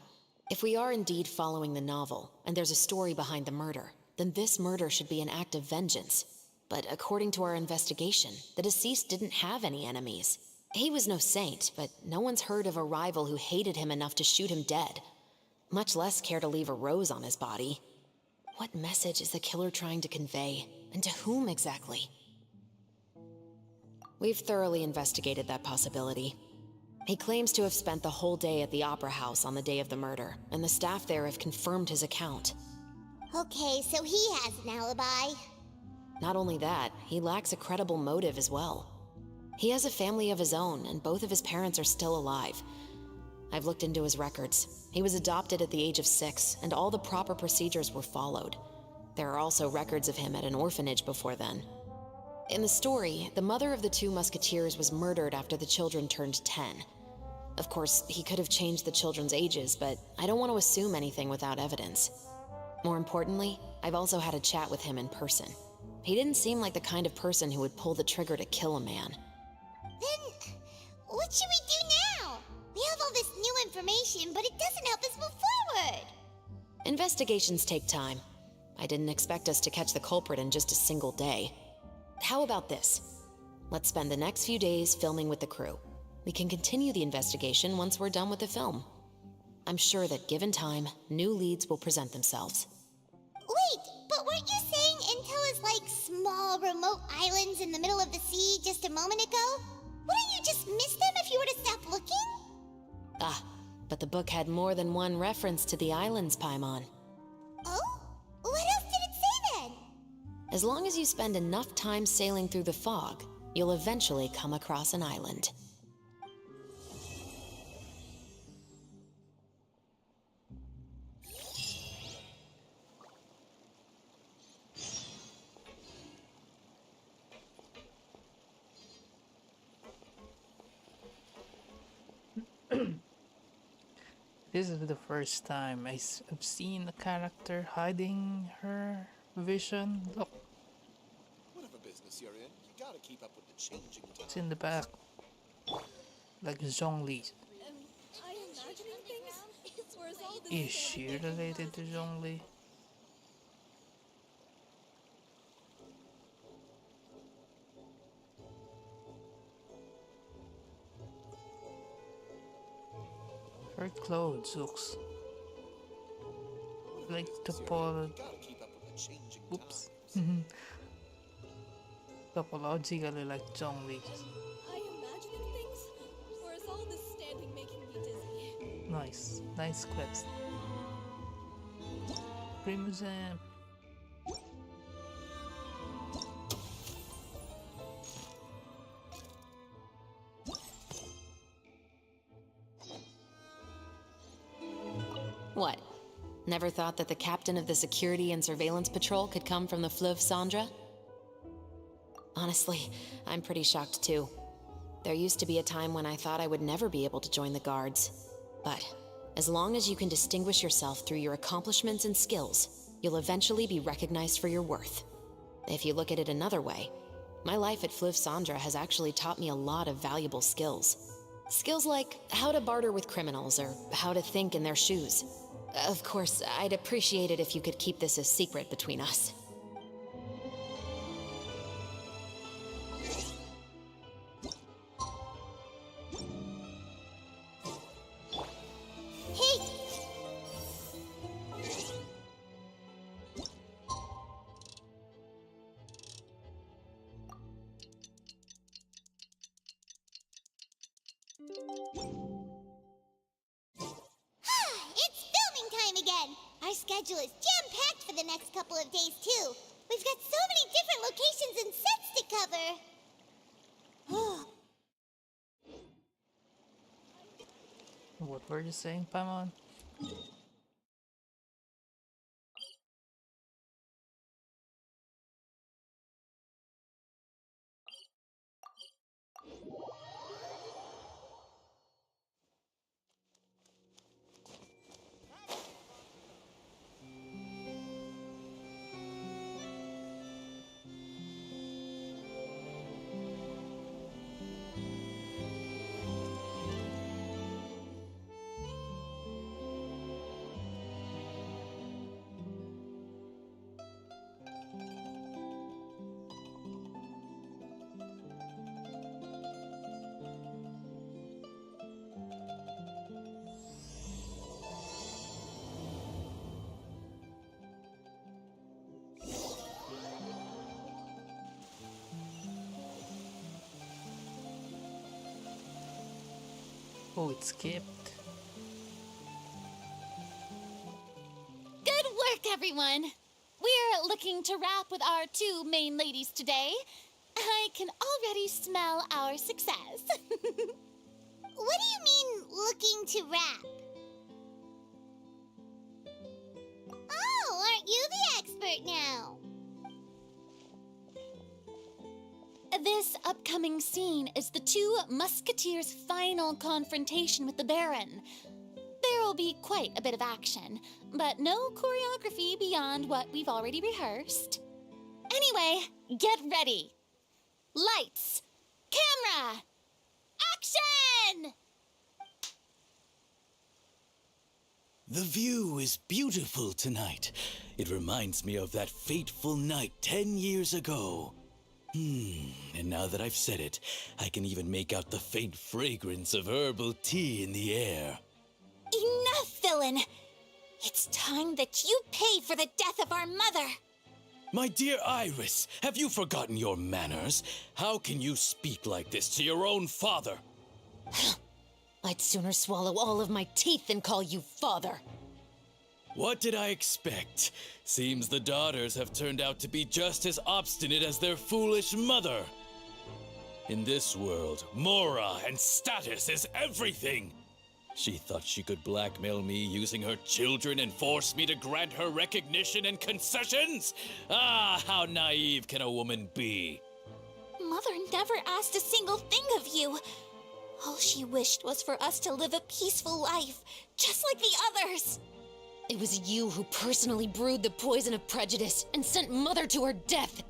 If we are indeed following the novel, and there's a story behind the murder, then this murder should be an act of vengeance. But according to our investigation, the deceased didn't have any enemies. He was no saint, but no one's heard of a rival who hated him enough to shoot him dead, much less care to leave a rose on his body. What message is the killer trying to convey, and to whom exactly? We've thoroughly investigated that possibility. He claims to have spent the whole day at the Opera House on the day of the murder, and the staff there have confirmed his account. Okay, so he has an alibi. Not only that, he lacks a credible motive as well. He has a family of his own, and both of his parents are still alive. I've looked into his records. He was adopted at the age of 6, and all the proper procedures were followed. There are also records of him at an orphanage before then. In the story, the mother of the 2 musketeers was murdered after the children turned 10. Of course, he could have changed the children's ages, but I don't want to assume anything without evidence. More importantly, I've also had a chat with him in person. He didn't seem like the kind of person who would pull the trigger to kill a man. Then, what should we do now? We have all this new information, but it doesn't help us move forward. Investigations take time. I didn't expect us to catch the culprit in just a single day. How about this? Let's spend the next few days filming with the crew. We can continue the investigation once we're done with the film. I'm sure that given time, new leads will present themselves. Wait, but weren't you saying Intel is like small, remote islands in the middle of the sea just a moment ago? Wouldn't you just miss them if you were to stop looking? Ah, but the book had more than one reference to the islands, Paimon. Oh? What else did it say then? As long as you spend enough time sailing through the fog, you'll eventually come across an island. This is the first time I've seen a character hiding her vision. Look, Whatever business you're in, you gotta keep up with the changing times. it's in the back. Like Zhongli. I imagining things? Or is all this Is she related to Zhongli? Her clothes looks like topologically. Oops. Topologically like Zhongli. I imagining things? Or is all this standing making me dizzy? Nice quest. Crimson. What? Never thought that the captain of the security and surveillance patrol could come from the Fleuve Sandra? Honestly, I'm pretty shocked too. There used to be a time when I thought I would never be able to join the guards. But as long as you can distinguish yourself through your accomplishments and skills, you'll eventually be recognized for your worth. If you look at it another way, my life at Fleuve Sandra has actually taught me a lot of valuable skills. Skills like how to barter with criminals or how to think in their shoes. Of course, I'd appreciate it if you could keep this a secret between us. Hey! It's filming time again! Our schedule is jam-packed for the next couple of days, too. We've got so many different locations and sets to cover. What were you saying, Paimon? Oh, it skipped. Good work, everyone! We're looking to wrap with our two main ladies today. I can already smell our success. What do you mean, looking to wrap? Oh, aren't you the expert now? This upcoming scene is the two musketeers' final confrontation with the Baron. There will be quite a bit of action, but no choreography beyond what we've already rehearsed. Anyway, get ready. Lights, camera, action! The view is beautiful tonight. It reminds me of that fateful night 10 years ago. And now that I've said it, I can even make out the faint fragrance of herbal tea in the air. Enough, villain! It's time that you pay for the death of our mother! My dear Iris, have you forgotten your manners? How can you speak like this to your own father? I'd sooner swallow all of my teeth than call you father. What did I expect? Seems the daughters have turned out to be just as obstinate as their foolish mother. In this world, Mora and status is everything. She thought she could blackmail me using her children and force me to grant her recognition and concessions? Ah, how naive can a woman be? Mother never asked a single thing of you. All she wished was for us to live a peaceful life, just like the others. It was you who personally brewed the poison of prejudice and sent Mother to her death.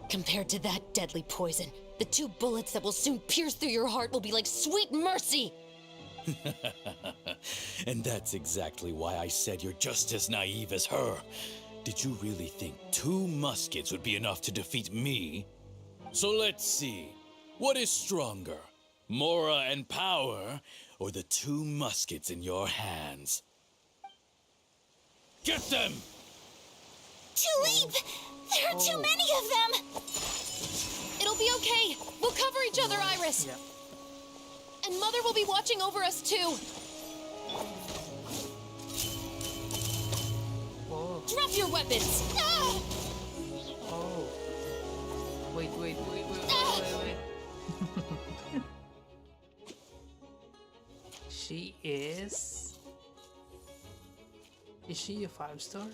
Compared to that deadly poison, the 2 bullets that will soon pierce through your heart will be like sweet mercy. And that's exactly why I said you're just as naive as her. Did you really think 2 muskets would be enough to defeat me? So let's see. What is stronger, Mora and power, or the 2 muskets in your hands? Get them! Tulip! There are too many of them! It'll be okay. We'll cover each other, Iris. Yeah. And Mother will be watching over us too. Oh. Drop your weapons! Ah! Oh. Wait. She is... Is she a 5-star?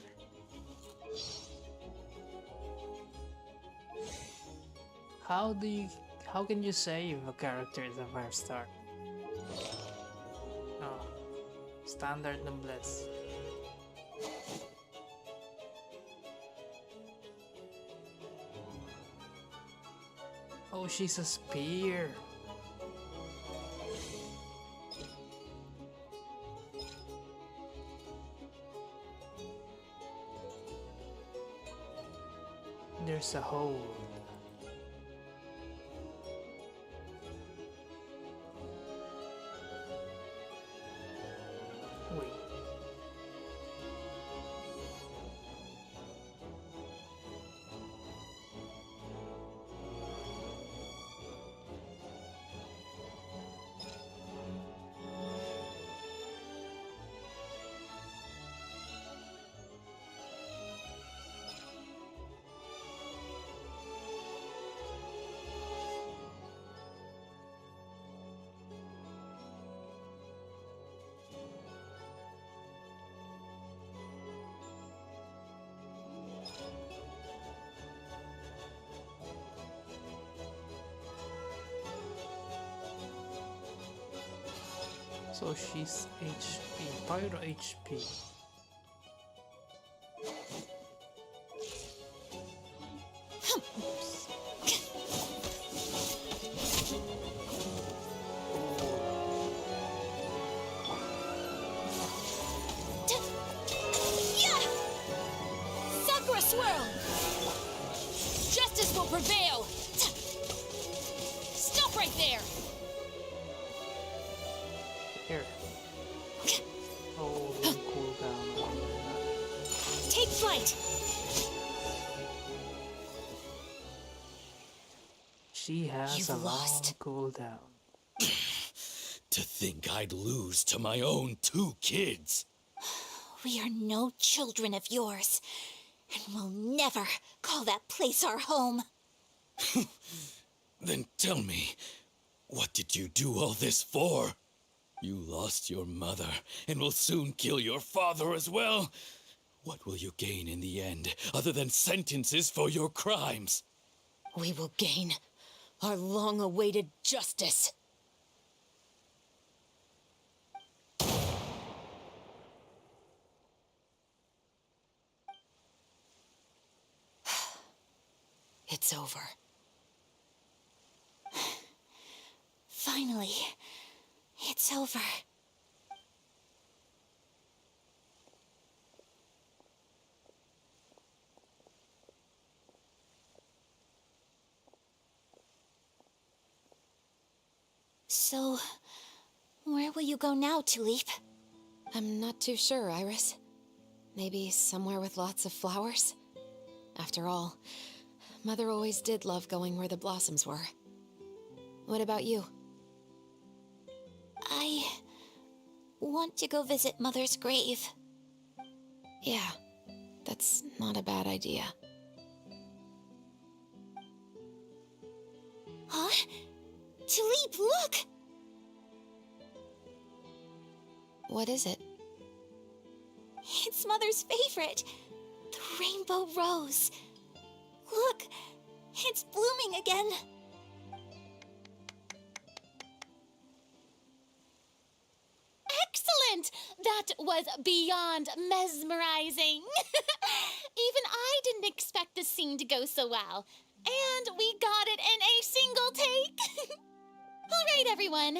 How can you say if a character is a 5-star? Oh. Standard noblesse. Oh, she's a spear. There's a hole. Wait. So she's HP, Pyro HP. Sakura swirl! Justice will prevail! Stop right there! Here. Oh, cool down. Take flight! She has You've a long lost. cooldown. To think I'd lose to my own 2 kids. We are no children of yours, and we'll never call that place our home. Then tell me, what did you do all this for? You lost your mother, and will soon kill your father as well. What will you gain in the end, other than sentences for your crimes? We will gain our long-awaited justice. It's over. Finally, it's over. So, where will you go now, Tulip? I'm not too sure, Iris. Maybe somewhere with lots of flowers? After all, Mother always did love going where the blossoms were. What about you? I want to go visit Mother's grave. Yeah, that's not a bad idea. Huh? Tulip, look! What is it? It's Mother's favorite, the rainbow rose. Look, it's blooming again. Excellent! That was beyond mesmerizing. Even I didn't expect the scene to go so well. And we got it in a single take. All right, everyone.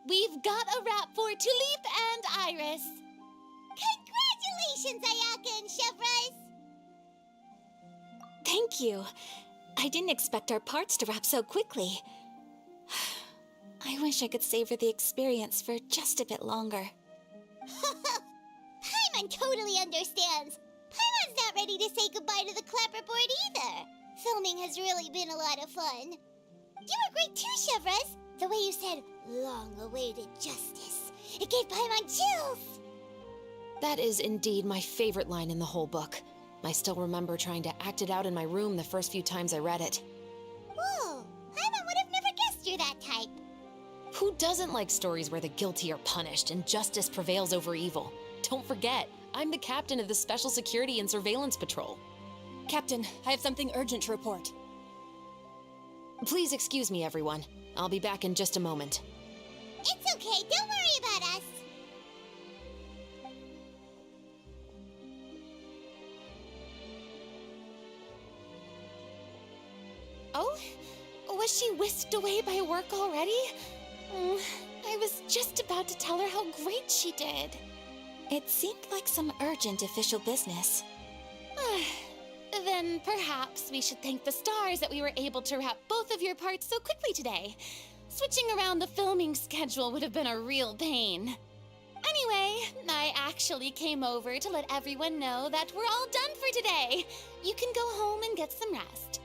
We've got a wrap for Tulip and Iris. Congratulations, Ayaka and Chevres! Thank you. I didn't expect our parts to wrap so quickly. I wish I could savor the experience for just a bit longer. Paimon totally understands. Paimon's not ready to say goodbye to the clapperboard either. Filming has really been a lot of fun. You were great too, Chevres. The way you said, long-awaited justice. It gave Paimon chills. That is indeed my favorite line in the whole book. I still remember trying to act it out in my room the first few times I read it. Whoa, Paimon would have never guessed you're that type. Who doesn't like stories where the guilty are punished and justice prevails over evil? Don't forget, I'm the captain of the Special Security and Surveillance Patrol. Captain, I have something urgent to report. Please excuse me, everyone. I'll be back in just a moment. It's okay, don't worry about us. Oh? Was she whisked away by work already? I was just about to tell her how great she did. It seemed like some urgent official business. Then perhaps we should thank the stars that we were able to wrap both of your parts so quickly today. Switching around the filming schedule would have been a real pain. Anyway, I actually came over to let everyone know that we're all done for today. You can go home and get some rest.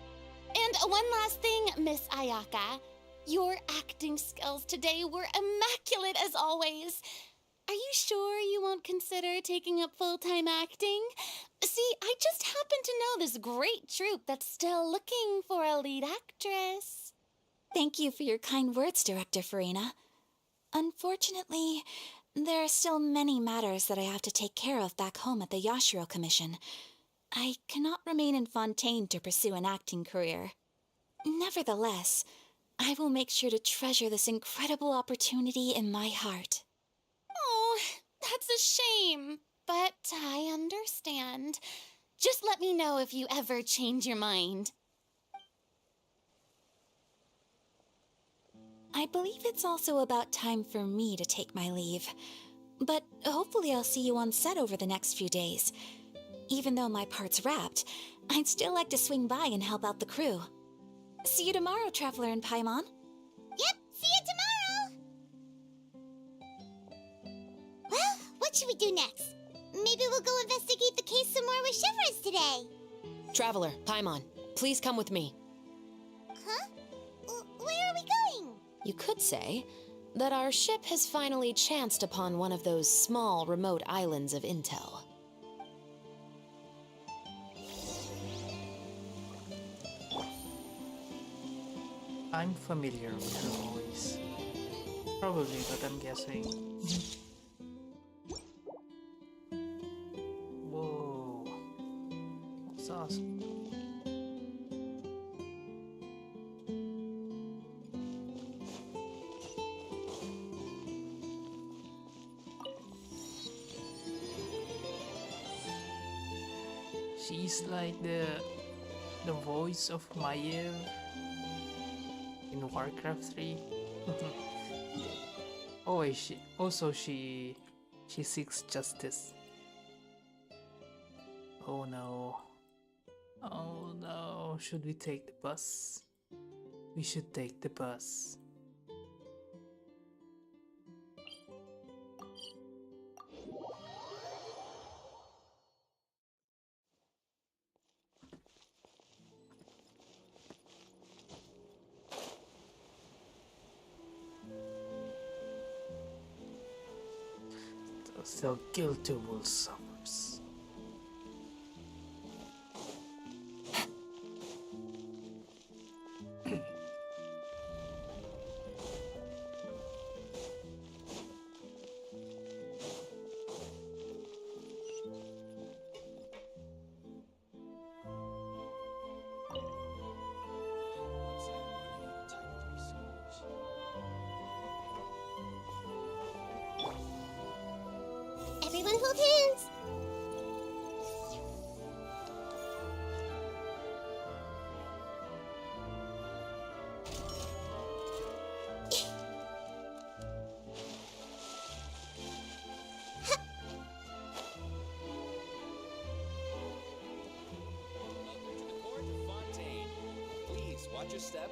And one last thing, Miss Ayaka. Your acting skills today were immaculate as always. Are you sure you won't consider taking up full-time acting? See, I just happen to know this great troupe that's still looking for a lead actress. Thank you for your kind words, Director Farina. Unfortunately, there are still many matters that I have to take care of back home at the Yashiro Commission. I cannot remain in Fontaine to pursue an acting career. Nevertheless, I will make sure to treasure this incredible opportunity in my heart. Oh, that's a shame, but I understand. Just let me know if you ever change your mind. I believe it's also about time for me to take my leave. But hopefully I'll see you on set over the next few days. Even though my part's wrapped, I'd still like to swing by and help out the crew. See you tomorrow, Traveler and Paimon. Yep, see you tomorrow! Well, what should we do next? Maybe we'll go investigate the case some more with Chevres today. Traveler, Paimon, please come with me. Huh? Where are we going? You could say that our ship has finally chanced upon one of those small, remote islands of intel. I'm familiar with her voice. Probably, but I'm guessing. Whoa. That's awesome. She's like the voice of Maiev in Warcraft 3. Oh, she seeks justice. Oh no. Oh no. Should we take the bus? We should take the bus. The guilty will suffers. hold hands. Welcome to the court of Fontaine. Please watch your step.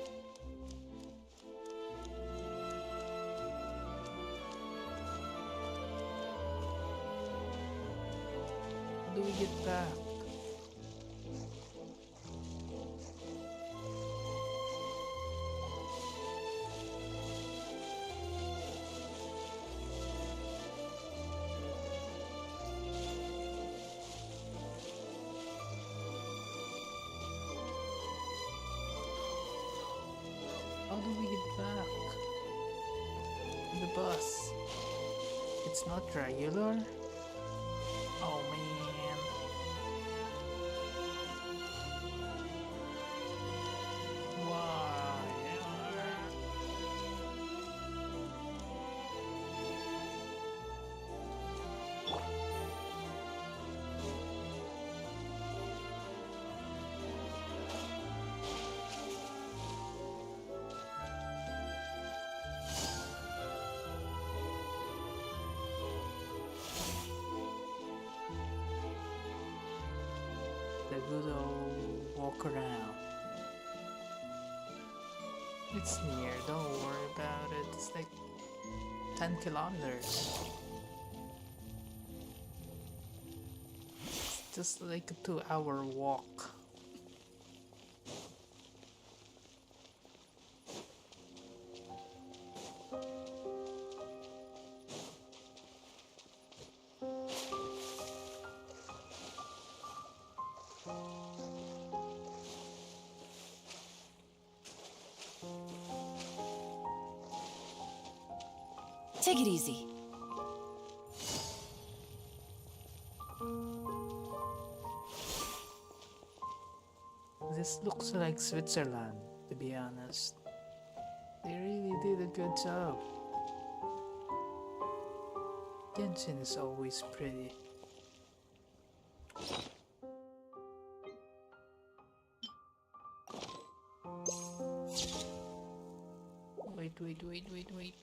How do we get back? How do we get back? The bus. It's not regular? Oh man. Why? The good old walk around. It's near, don't worry about it. It's like 10 kilometers. It's just like a 2-hour walk. Take it easy. This looks like Switzerland, to be honest. They really did a good job. Genshin is always pretty. Wait.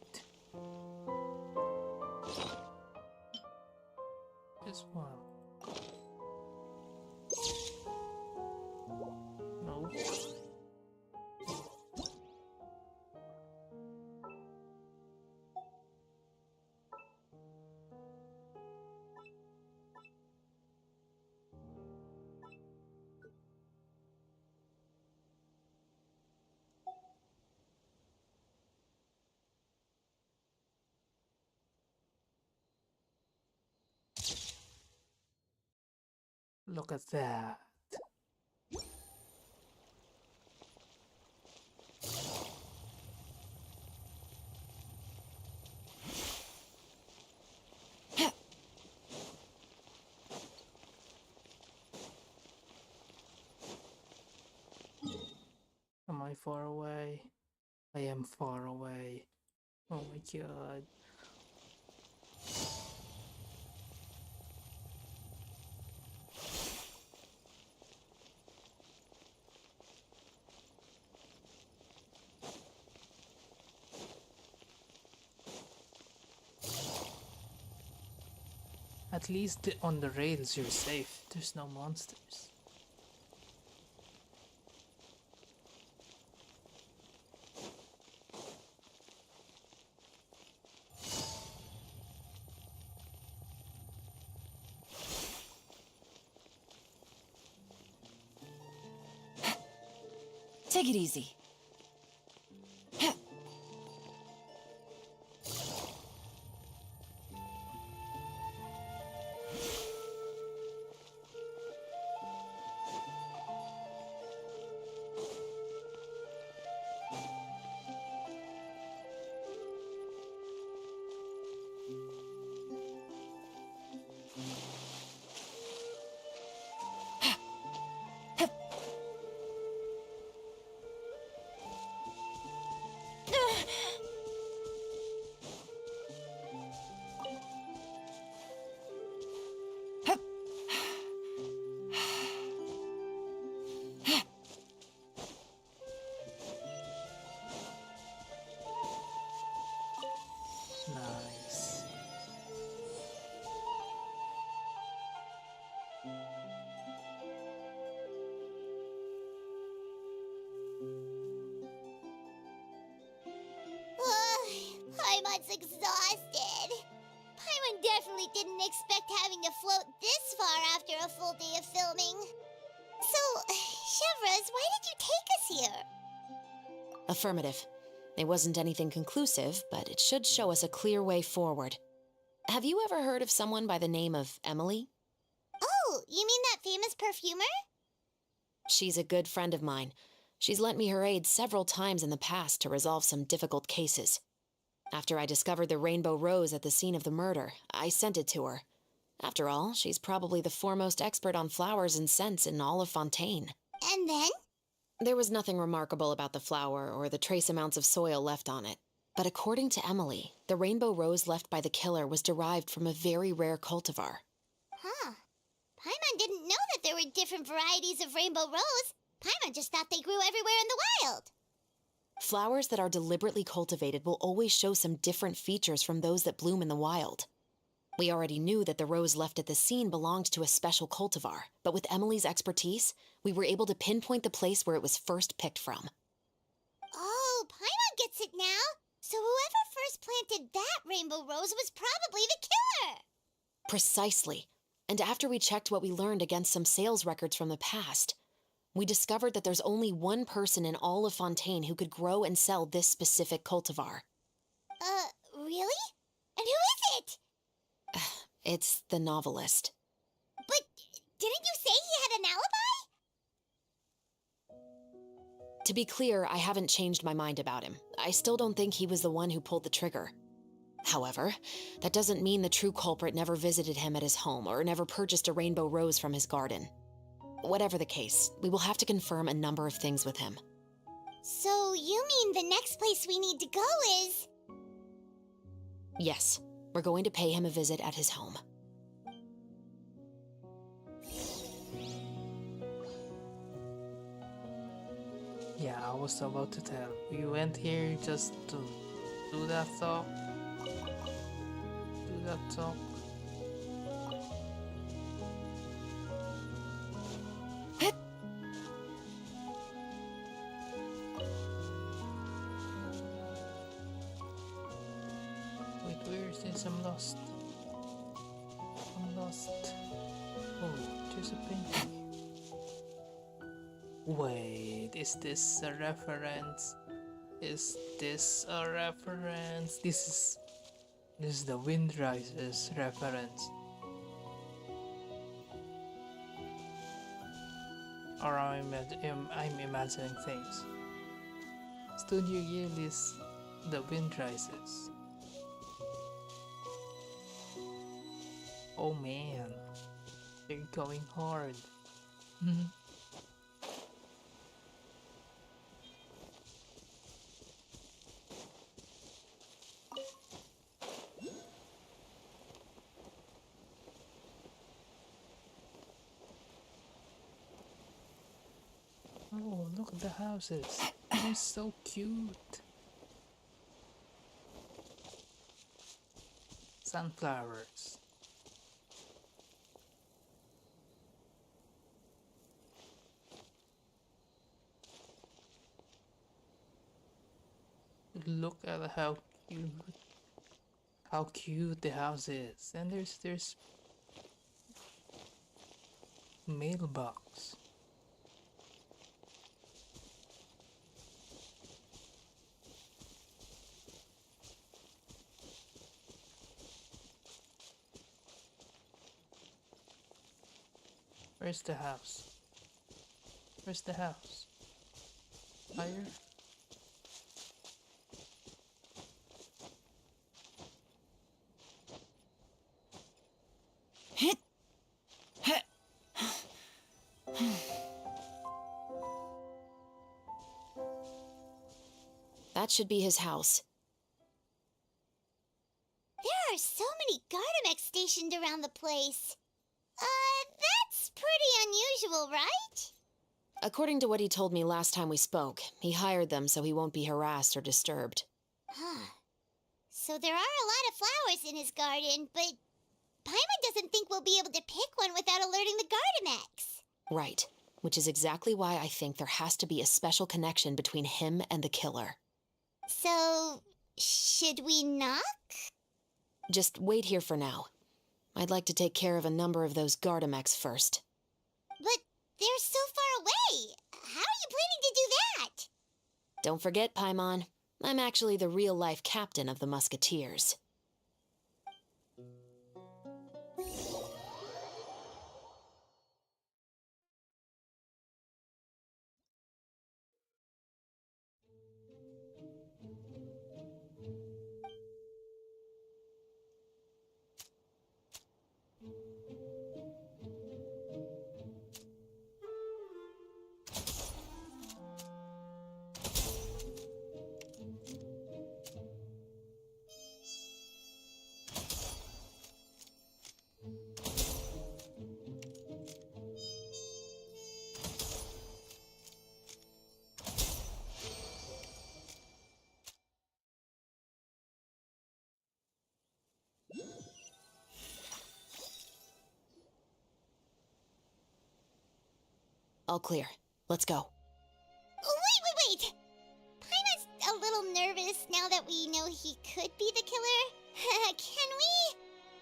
This one. No. Look at that. Am I far away? I am far away. Oh my god. At least on the rails you're safe. There's no monsters. Take it easy. sounds exhausted. Paimon definitely didn't expect having to float this far after a full day of filming. So, Chevrolet, why did you take us here? Affirmative. It wasn't anything conclusive, but it should show us a clear way forward. Have you ever heard of someone by the name of Emily? Oh, you mean that famous perfumer? She's a good friend of mine. She's lent me her aid several times in the past to resolve some difficult cases. After I discovered the rainbow rose at the scene of the murder, I sent it to her. After all, she's probably the foremost expert on flowers and scents in all of Fontaine. And then? There was nothing remarkable about the flower or the trace amounts of soil left on it. But according to Emily, the rainbow rose left by the killer was derived from a very rare cultivar. Huh. Paimon didn't know that there were different varieties of rainbow rose. Paimon just thought they grew everywhere in the wild. Flowers that are deliberately cultivated will always show some different features from those that bloom in the wild. We already knew that the rose left at the scene belonged to a special cultivar, but with Emily's expertise, we were able to pinpoint the place where it was first picked from. Oh, Paimon gets it now. So whoever first planted that rainbow rose was probably the killer. Precisely. And after we checked what we learned against some sales records from the past, we discovered that there's only one person in all of Fontaine who could grow and sell this specific cultivar. Really? And who is it? It's the novelist. But didn't you say he had an alibi? To be clear, I haven't changed my mind about him. I still don't think he was the one who pulled the trigger. However, that doesn't mean the true culprit never visited him at his home or never purchased a rainbow rose from his garden. Whatever the case, we will have to confirm a number of things with him. So you mean the next place we need to go is... Yes, we're going to pay him a visit at his home. Yeah, I was about to tell. We went here just to do that talk. Do that talk. Wait, where is this? I'm lost. I'm lost. Oh, there's a painting. Wait, is this a reference? Is this a reference? This is the Wind Rises reference. Or I'm imagining things. Studio Ghibli's The Wind Rises. Oh man, they're going hard. Oh, look at the houses. They're so cute. Sunflowers. Look at how cute the house is. And there's mailbox. Where's the house? Where's the house? Higher? That should be his house. There are so many Gardamex stationed around the place. That's pretty unusual, right? According to what he told me last time we spoke, he hired them so he won't be harassed or disturbed. Huh. So there are a lot of flowers in his garden, but Paimon doesn't think we'll be able to pick one without alerting the Gardamex. Right, which is exactly why I think there has to be a special connection between him and the killer. So, Should we knock? Just wait here for now. I'd like to take care of a number of those Gardamex first. But they're so far away. How are you planning to do that? Don't forget, Paimon, I'm actually the real-life captain of the Musketeers. All clear. Let's go. Wait! Paimon's a little nervous now that we know he could be the killer. Can we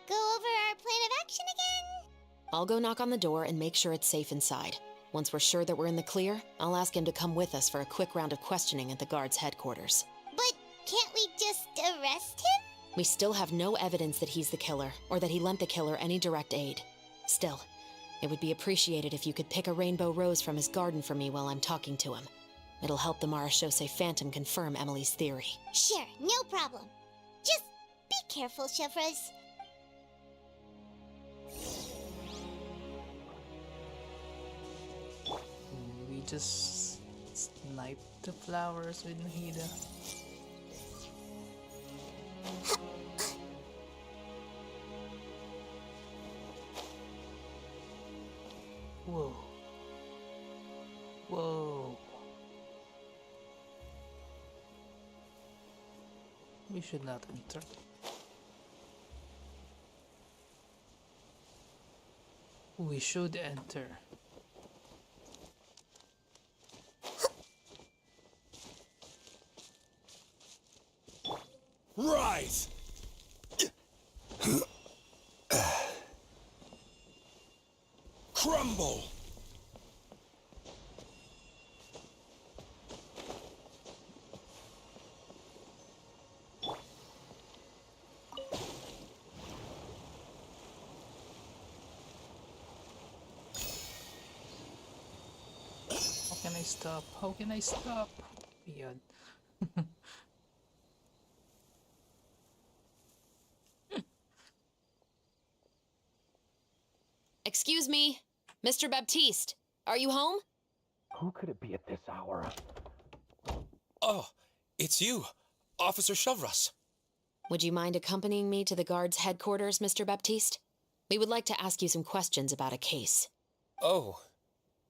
go over our plan of action again? I'll go knock on the door and make sure it's safe inside. Once we're sure that we're in the clear, I'll ask him to come with us for a quick round of questioning at the guard's headquarters. But can't we just arrest him? We still have no evidence that he's the killer, or that he lent the killer any direct aid. Still, it would be appreciated if you could pick a rainbow rose from his garden for me while I'm talking to him. It'll help the Marachose Phantom confirm Emily's theory. Sure, no problem. Just be careful, Chevros. We just snipe the flowers with Nahida. Whoa. Whoa. We should not enter. We should enter. Rise! Crumble! How can I stop? How can I stop? Beyond. Excuse me, Mr. Baptiste, are you home? Who could it be at this hour? Oh, it's you, Officer Chevros. Would you mind accompanying me to the guard's headquarters, Mr. Baptiste? We would like to ask you some questions about a case. Oh,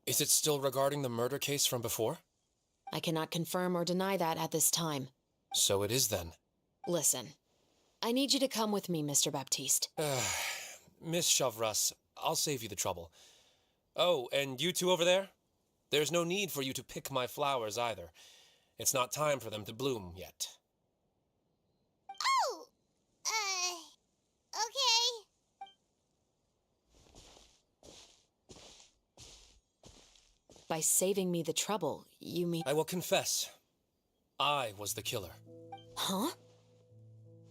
is it still regarding the murder case from before? I cannot confirm or deny that at this time. So it is then. Listen, I need you to come with me, Mr. Baptiste. Miss Chevros, I'll save you the trouble. Oh, and you two over there? There's no need for you to pick my flowers either. It's not time for them to bloom yet. Oh! Okay. By saving me the trouble, you mean... I will confess. I was the killer. Huh?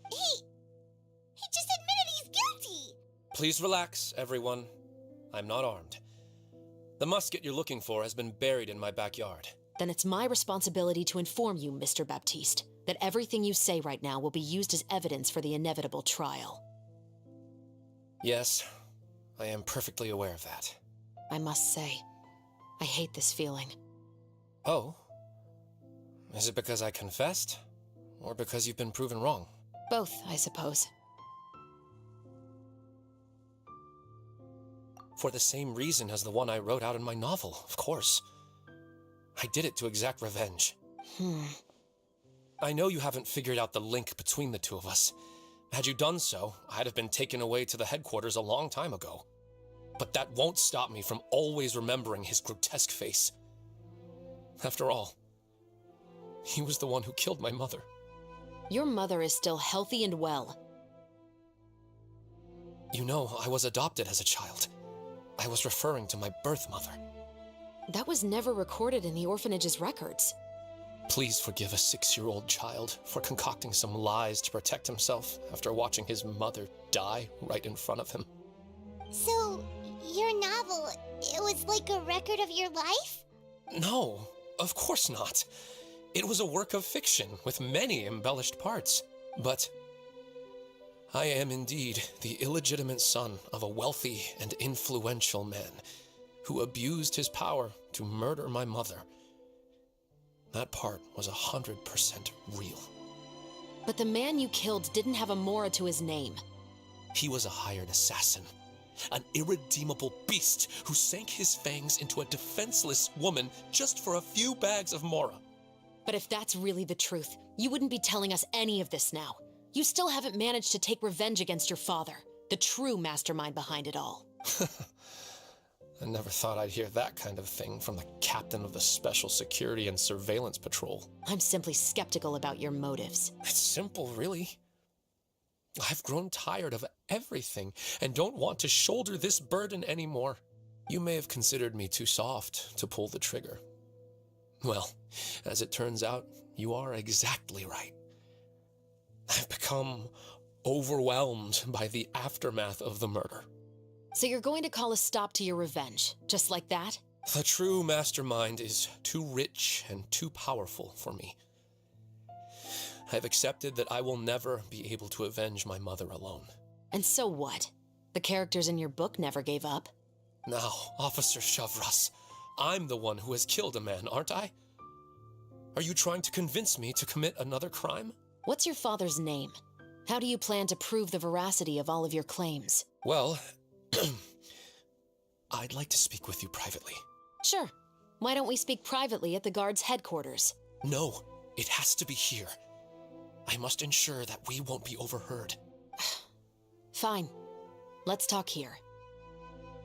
He just admitted he's guilty! Please relax, everyone. I'm not armed. The musket you're looking for has been buried in my backyard. Then it's my responsibility to inform you, Mr. Baptiste, that everything you say right now will be used as evidence for the inevitable trial. Yes, I am perfectly aware of that. I must say, I hate this feeling. Oh? Is it because I confessed? Or because you've been proven wrong? Both, I suppose. For the same reason as the one I wrote out in my novel, of course. I did it to exact revenge. I know you haven't figured out the link between the two of us. Had you done so, I'd have been taken away to the headquarters a long time ago. But that won't stop me from always remembering his grotesque face. After all, he was the one who killed my mother. Your mother is still healthy and well. You know, I was adopted as a child. I was referring to my birth mother. That was never recorded in the orphanage's records. Please forgive a 6-year-old child for concocting some lies to protect himself after watching his mother die right in front of him. So, your novel, it was like a record of your life? No, of course not. It was a work of fiction with many embellished parts. But I am indeed the illegitimate son of a wealthy and influential man who abused his power to murder my mother. That part was 100% real. But the man you killed didn't have a Mora to his name. He was a hired assassin, an irredeemable beast who sank his fangs into a defenseless woman just for a few bags of Mora. But if that's really the truth, you wouldn't be telling us any of this now. You still haven't managed to take revenge against your father, the true mastermind behind it all. I never thought I'd hear that kind of thing from the captain of the Special Security and Surveillance Patrol. I'm simply skeptical about your motives. It's simple, really. I've grown tired of everything and don't want to shoulder this burden anymore. You may have considered me too soft to pull the trigger. Well, as it turns out, you are exactly right. I've become overwhelmed by the aftermath of the murder. So you're going to call a stop to your revenge, just like that? The true mastermind is too rich and too powerful for me. I've accepted that I will never be able to avenge my mother alone. And so what? The characters in your book never gave up. Now, Officer Shavras, I'm the one who has killed a man, aren't I? Are you trying to convince me to commit another crime? What's your father's name? How do you plan to prove the veracity of all of your claims? Well, I'd like to speak with you privately. Sure. Why don't we speak privately at the guard's headquarters? No, it has to be here. I must ensure that we won't be overheard. Fine. Let's talk here.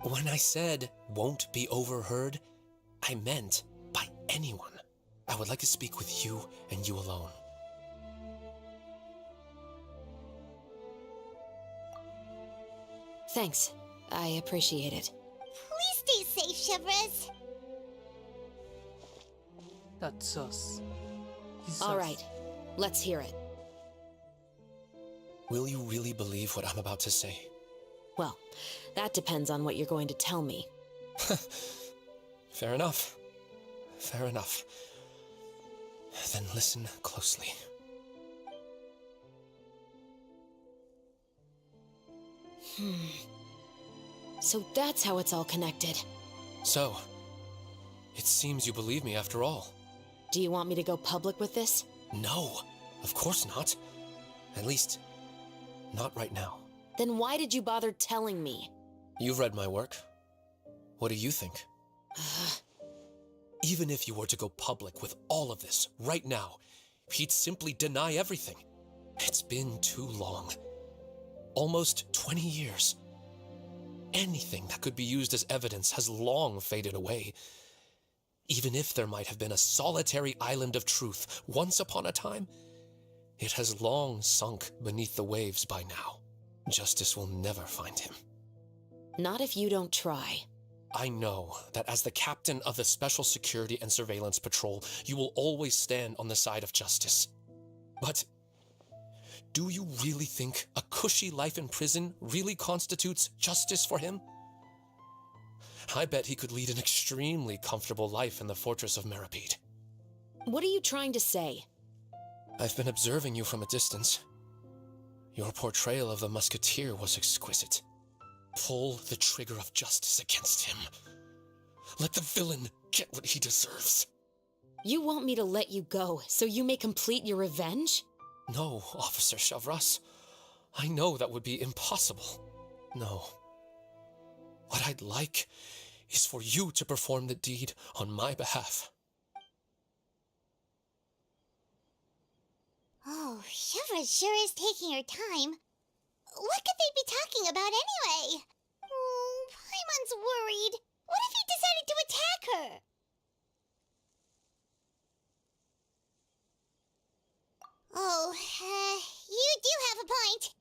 When I said won't be overheard, I meant by anyone. I would like to speak with you and you alone. Thanks. I appreciate it. Please stay safe, Chevres. That's sus. All right. Let's hear it. Will you really believe what I'm about to say? Well, that depends on what you're going to tell me. Fair enough. Fair enough. Then listen closely. So that's how it's all connected. So, it seems you believe me after all. Do you want me to go public with this? No, of course not. At least, not right now. Then why did you bother telling me? You've read my work. What do you think? Even if you were to go public with all of this right now, he'd simply deny everything. It's been too long. Almost 20 years. Anything that could be used as evidence has long faded away. Even if there might have been a solitary island of truth once upon a time, it has long sunk beneath the waves by now. Justice will never find him. Not if you don't try. I know that as the captain of the Special Security and Surveillance Patrol, you will always stand on the side of justice. But do you really think a cushy life in prison really constitutes justice for him? I bet he could lead an extremely comfortable life in the fortress of Meripede. What are you trying to say? I've been observing you from a distance. Your portrayal of the musketeer was exquisite. Pull the trigger of justice against him. Let the villain get what he deserves. You want me to let you go so you may complete your revenge? No, Officer Shavras. I know that would be impossible. No. What I'd like is for you to perform the deed on my behalf. Oh, Chevres sure is taking her time. What could they be talking about anyway? Oh, Paimon's worried. What if he decided to attack her? Oh, you do have a point.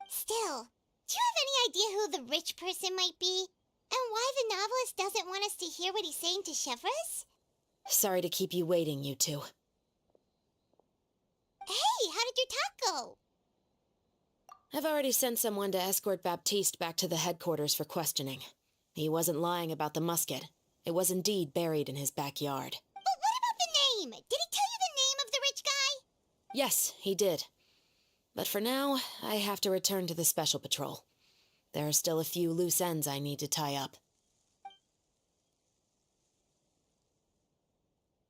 Still, do you have any idea who the rich person might be? And why the novelist doesn't want us to hear what he's saying to Chevreuse? Sorry to keep you waiting, you two. Hey, how did your talk go? I've already sent someone to escort Baptiste back to the headquarters for questioning. He wasn't lying about the musket. It was indeed buried in his backyard. But what about the name? Did he tell you the name of the rich guy? Yes, he did. But for now, I have to return to the Special Patrol. There are still a few loose ends I need to tie up.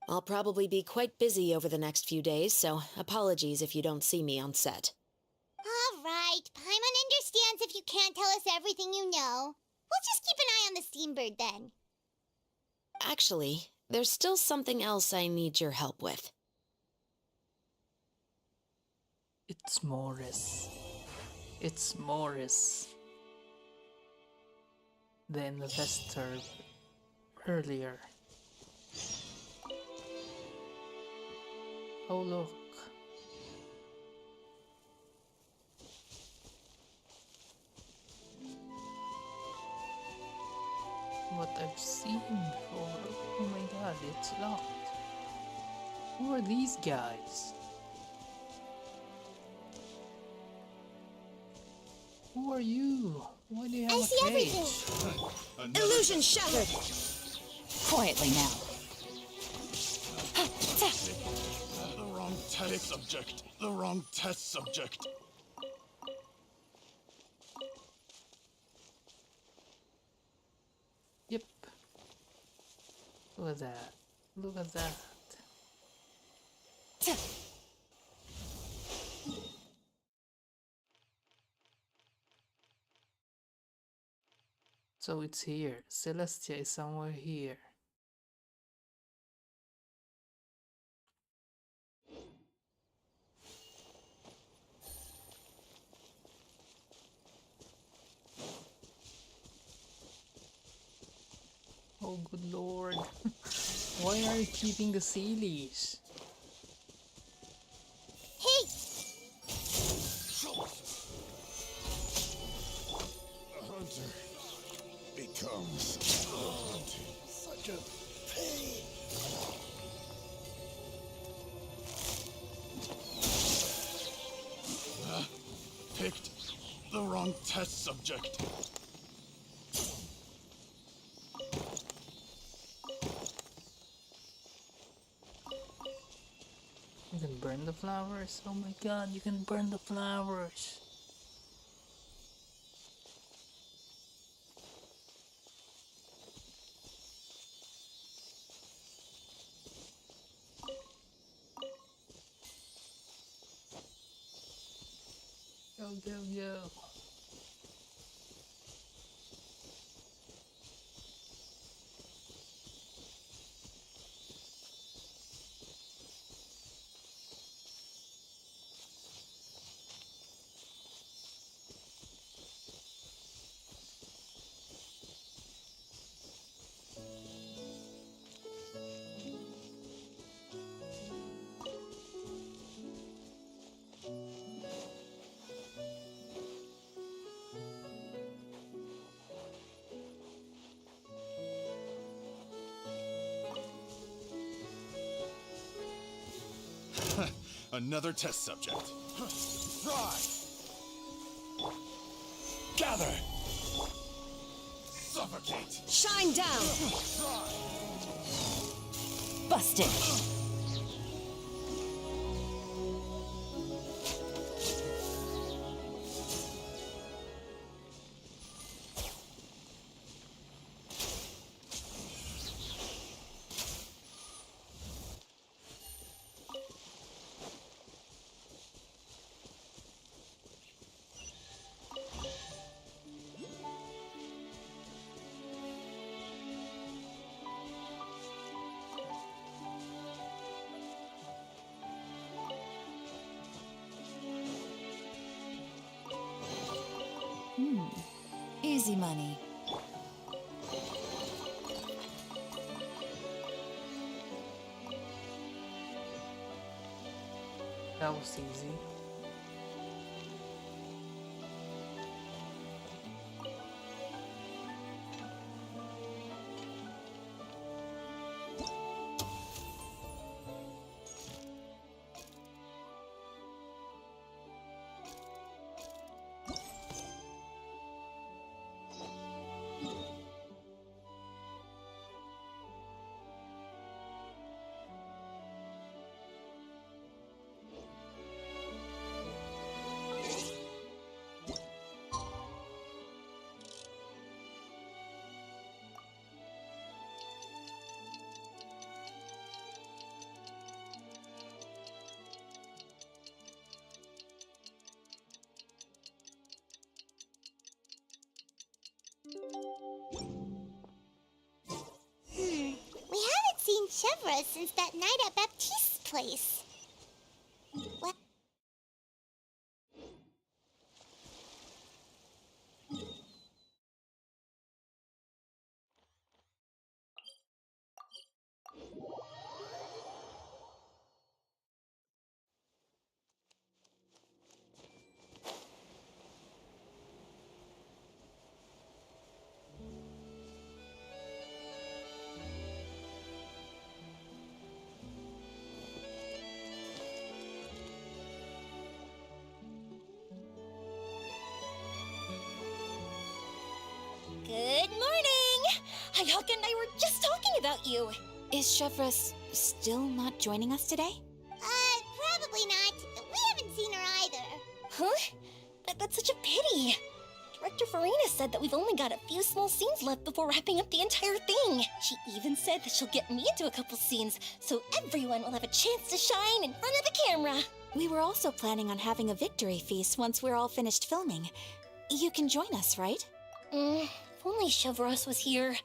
I'll probably be quite busy over the next few days, so apologies if you don't see me on set. All right, Paimon understands if you can't tell us everything you know. We'll just keep an eye on the Steambird then. Actually, there's still something else I need your help with. It's Morris. It's Morris. The investor earlier. Oh, look. What I've seen before. Oh my god, it's locked. Who are these guys? Who are you? Why do you have a cage? Illusion shattered! Quietly now. The wrong test subject. The wrong test subject. Yep. Look at that. Look at that. So it's here. Celestia is somewhere here. Oh, good lord. Why are you keeping the Sealies? Hey! A hunter becomes hunted. Such a pain. Picked the wrong test subject. You can burn the flowers? Oh my god, you can burn the flowers! Go, go, go! Another test subject. Fry! Gather! Suffocate! Shine down! Fry! Busted! Easy money. That was easy. We haven't seen Chevra since that night at Baptiste's place. What? Good morning! Hayaka and I were just talking about you. Is Chevra still not joining us today? Probably not. We haven't seen her either. Huh? That's such a pity. Director Farina said that we've only got a few small scenes left before wrapping up the entire thing. She even said that she'll get me into a couple scenes, so everyone will have a chance to shine in front of the camera. We were also planning on having a victory feast once we're all finished filming. You can join us, right? If only Chevros was here.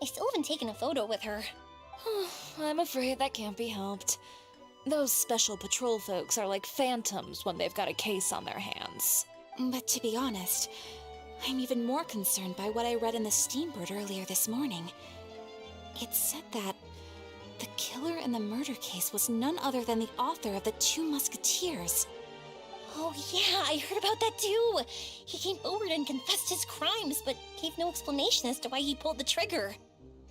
I still haven't taken a photo with her. I'm afraid that can't be helped. Those special patrol folks are like phantoms when they've got a case on their hands. But to be honest, I'm even more concerned by what I read in the Steambird earlier this morning. It said that the killer in the murder case was none other than the author of the Two Musketeers. Oh yeah, I heard about that too. He came forward and confessed his crimes, but gave no explanation as to why he pulled the trigger.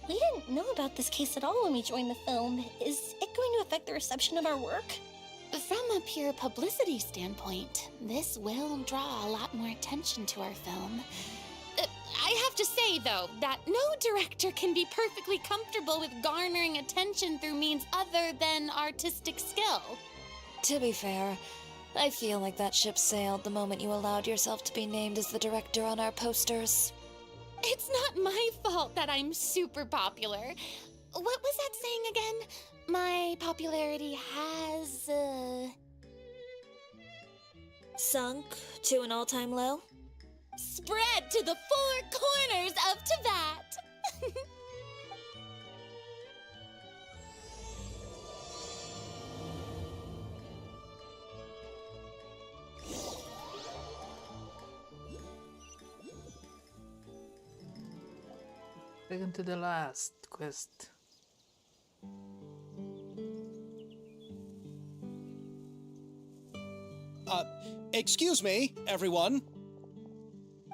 We didn't know about this case at all when we joined the film. Is it going to affect the reception of our work? From a pure publicity standpoint, this will draw a lot more attention to our film. I have to say, though, that no director can be perfectly comfortable with garnering attention through means other than artistic skill. To be fair, I feel like that ship sailed the moment you allowed yourself to be named as the director on our posters. It's not my fault that I'm super popular. What was that saying again? My popularity has, Sunk to an all-time low? spread to the four corners of Teyvat. Second to the last quest. Excuse me, everyone.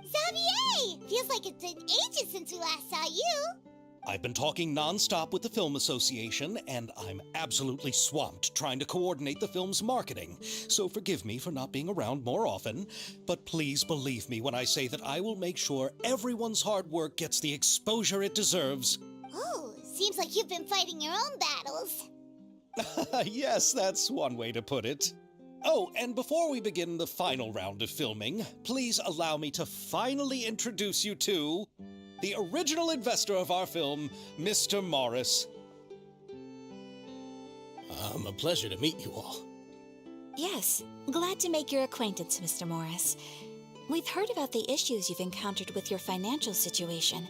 Xavier! Feels like it's been ages since we last saw you. I've been talking non-stop with the Film Association, and I'm absolutely swamped trying to coordinate the film's marketing. So forgive me for not being around more often, but please believe me when I say that I will make sure everyone's hard work gets the exposure it deserves. Oh, seems like you've been fighting your own battles. Yes, that's one way to put it. Oh, and before we begin the final round of filming, please allow me to finally introduce you to the original investor of our film, Mr. Morris. A pleasure to meet you all. Yes, glad to make your acquaintance, Mr. Morris. We've heard about the issues you've encountered with your financial situation,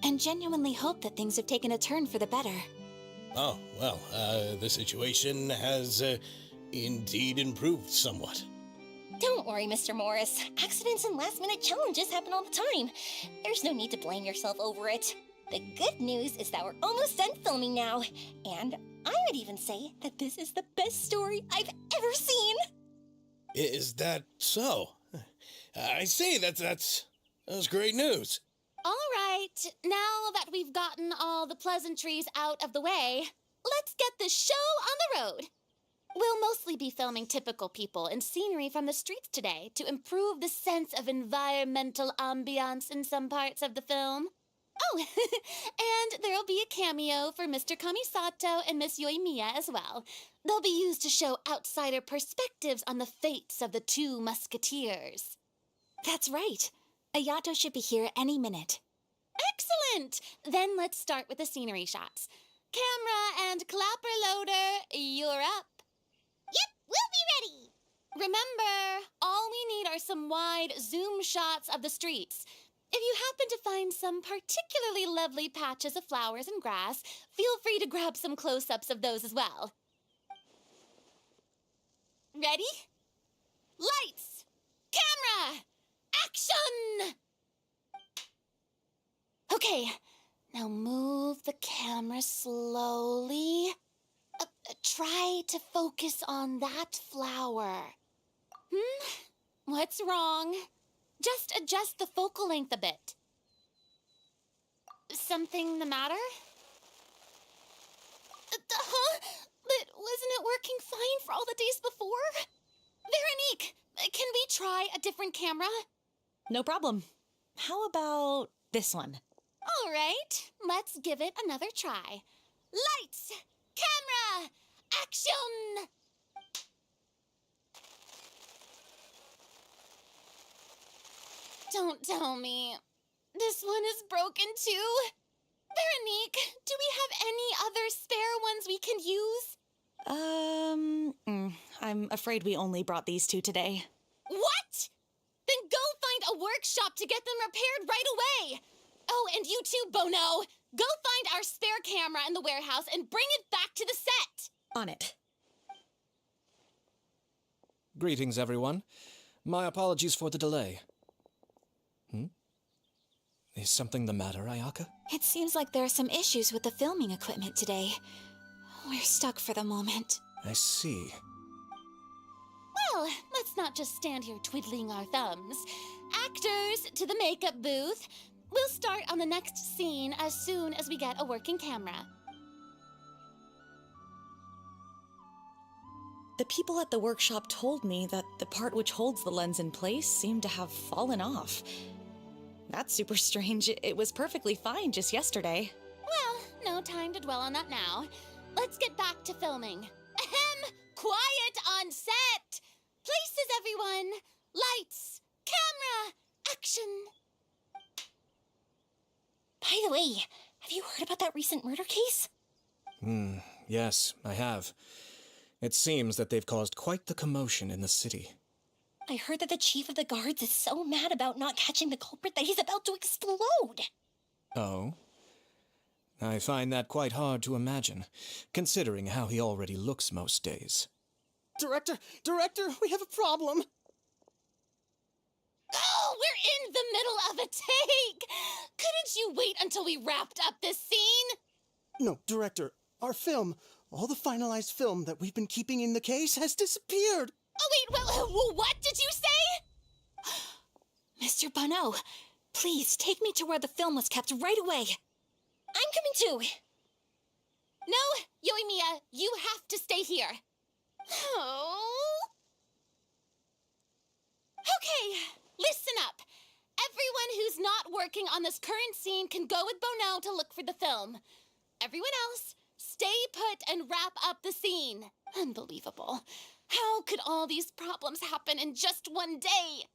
and genuinely hope that things have taken a turn for the better. Oh, well, the situation has indeed improved somewhat. Don't worry, Mr. Morris. Accidents and last-minute challenges happen all the time. There's no need to blame yourself over it. The good news is that we're almost done filming now, and I would even say that this is the best story I've ever seen. Is that so? I see, that's great news. All right, now that we've gotten all the pleasantries out of the way, let's get the show on the road. We'll mostly be filming typical people and scenery from the streets today to improve the sense of environmental ambiance in some parts of the film. Oh, and there'll be a cameo for Mr. Kamisato and Miss Yoimiya as well. They'll be used to show outsider perspectives on the fates of the two musketeers. That's right. Ayato should be here any minute. Excellent! Then let's start with the scenery shots. Camera and clapper loader, you're up. Yep, we'll be ready. Remember, all we need are some wide zoom shots of the streets. If you happen to find some particularly lovely patches of flowers and grass, feel free to grab some close-ups of those as well. Ready? Lights! Camera! Action! Okay, now move the camera slowly. Try to focus on that flower. What's wrong? Just adjust the focal length a bit. Something the matter? But wasn't it working fine for all the days before? Veronique, can we try a different camera? No problem. How about this one? All right, let's give it another try. Lights! Camera! Action! Don't tell me. This one is broken too? Veronique, do we have any other spare ones we can use? I'm afraid we only brought these two today. What? Then go find a workshop to get them repaired right away. Oh, and you too, Bono. Go find our spare camera in the warehouse and bring it back to the set. On it. Greetings, everyone. My apologies for the delay. Is something the matter, Ayaka? It seems like there are some issues with the filming equipment today. We're stuck for the moment. I see. Well, let's not just stand here twiddling our thumbs. Actors, to the makeup booth. We'll start on the next scene as soon as we get a working camera. The people at the workshop told me that the part which holds the lens in place seemed to have fallen off. That's super strange. It was perfectly fine just yesterday. Well, no time to dwell on that now. Let's get back to filming. Ahem! Quiet on set! Places, everyone! Lights! Camera! Action! By the way, have you heard about that recent murder case? Yes, I have. It seems that they've caused quite the commotion in the city. I heard that the chief of the guards is so mad about not catching the culprit that he's about to explode. Oh? I find that quite hard to imagine, considering how he already looks most days. Director, we have a problem. Oh, we're in the middle of a take! Couldn't you wait until we wrapped up this scene? No, Director, our film, all the finalized film that we've been keeping in the case has disappeared. Oh, wait, what did you say? Mr. Bono, please take me to where the film was kept right away. I'm coming too. No, Yoimiya, you have to stay here. Oh. Okay, listen up. Everyone who's not working on this current scene can go with Bono to look for the film. Everyone else, stay put and wrap up the scene. Unbelievable. How could all these problems happen in just one day?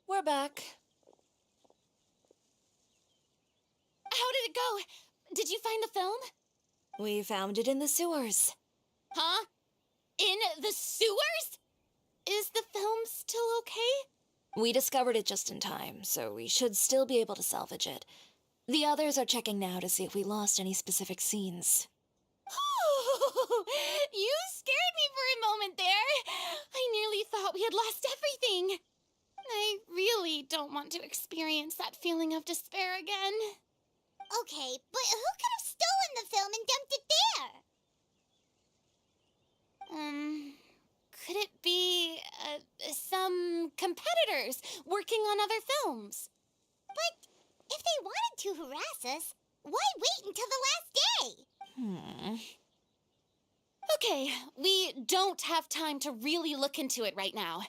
We're back. How did it go? Did you find the film? We found it in the sewers. Huh? In the sewers? Is the film still okay? We discovered it just in time, so we should still be able to salvage it. The others are checking now to see if we lost any specific scenes. You scared me for a moment there. I nearly thought we had lost everything. I really don't want to experience that feeling of despair again. Okay, but who could have stolen the film and dumped it there? Could it be some competitors working on other films? But if they wanted to harass us, why wait until the last day? Okay, we don't have time to really look into it right now.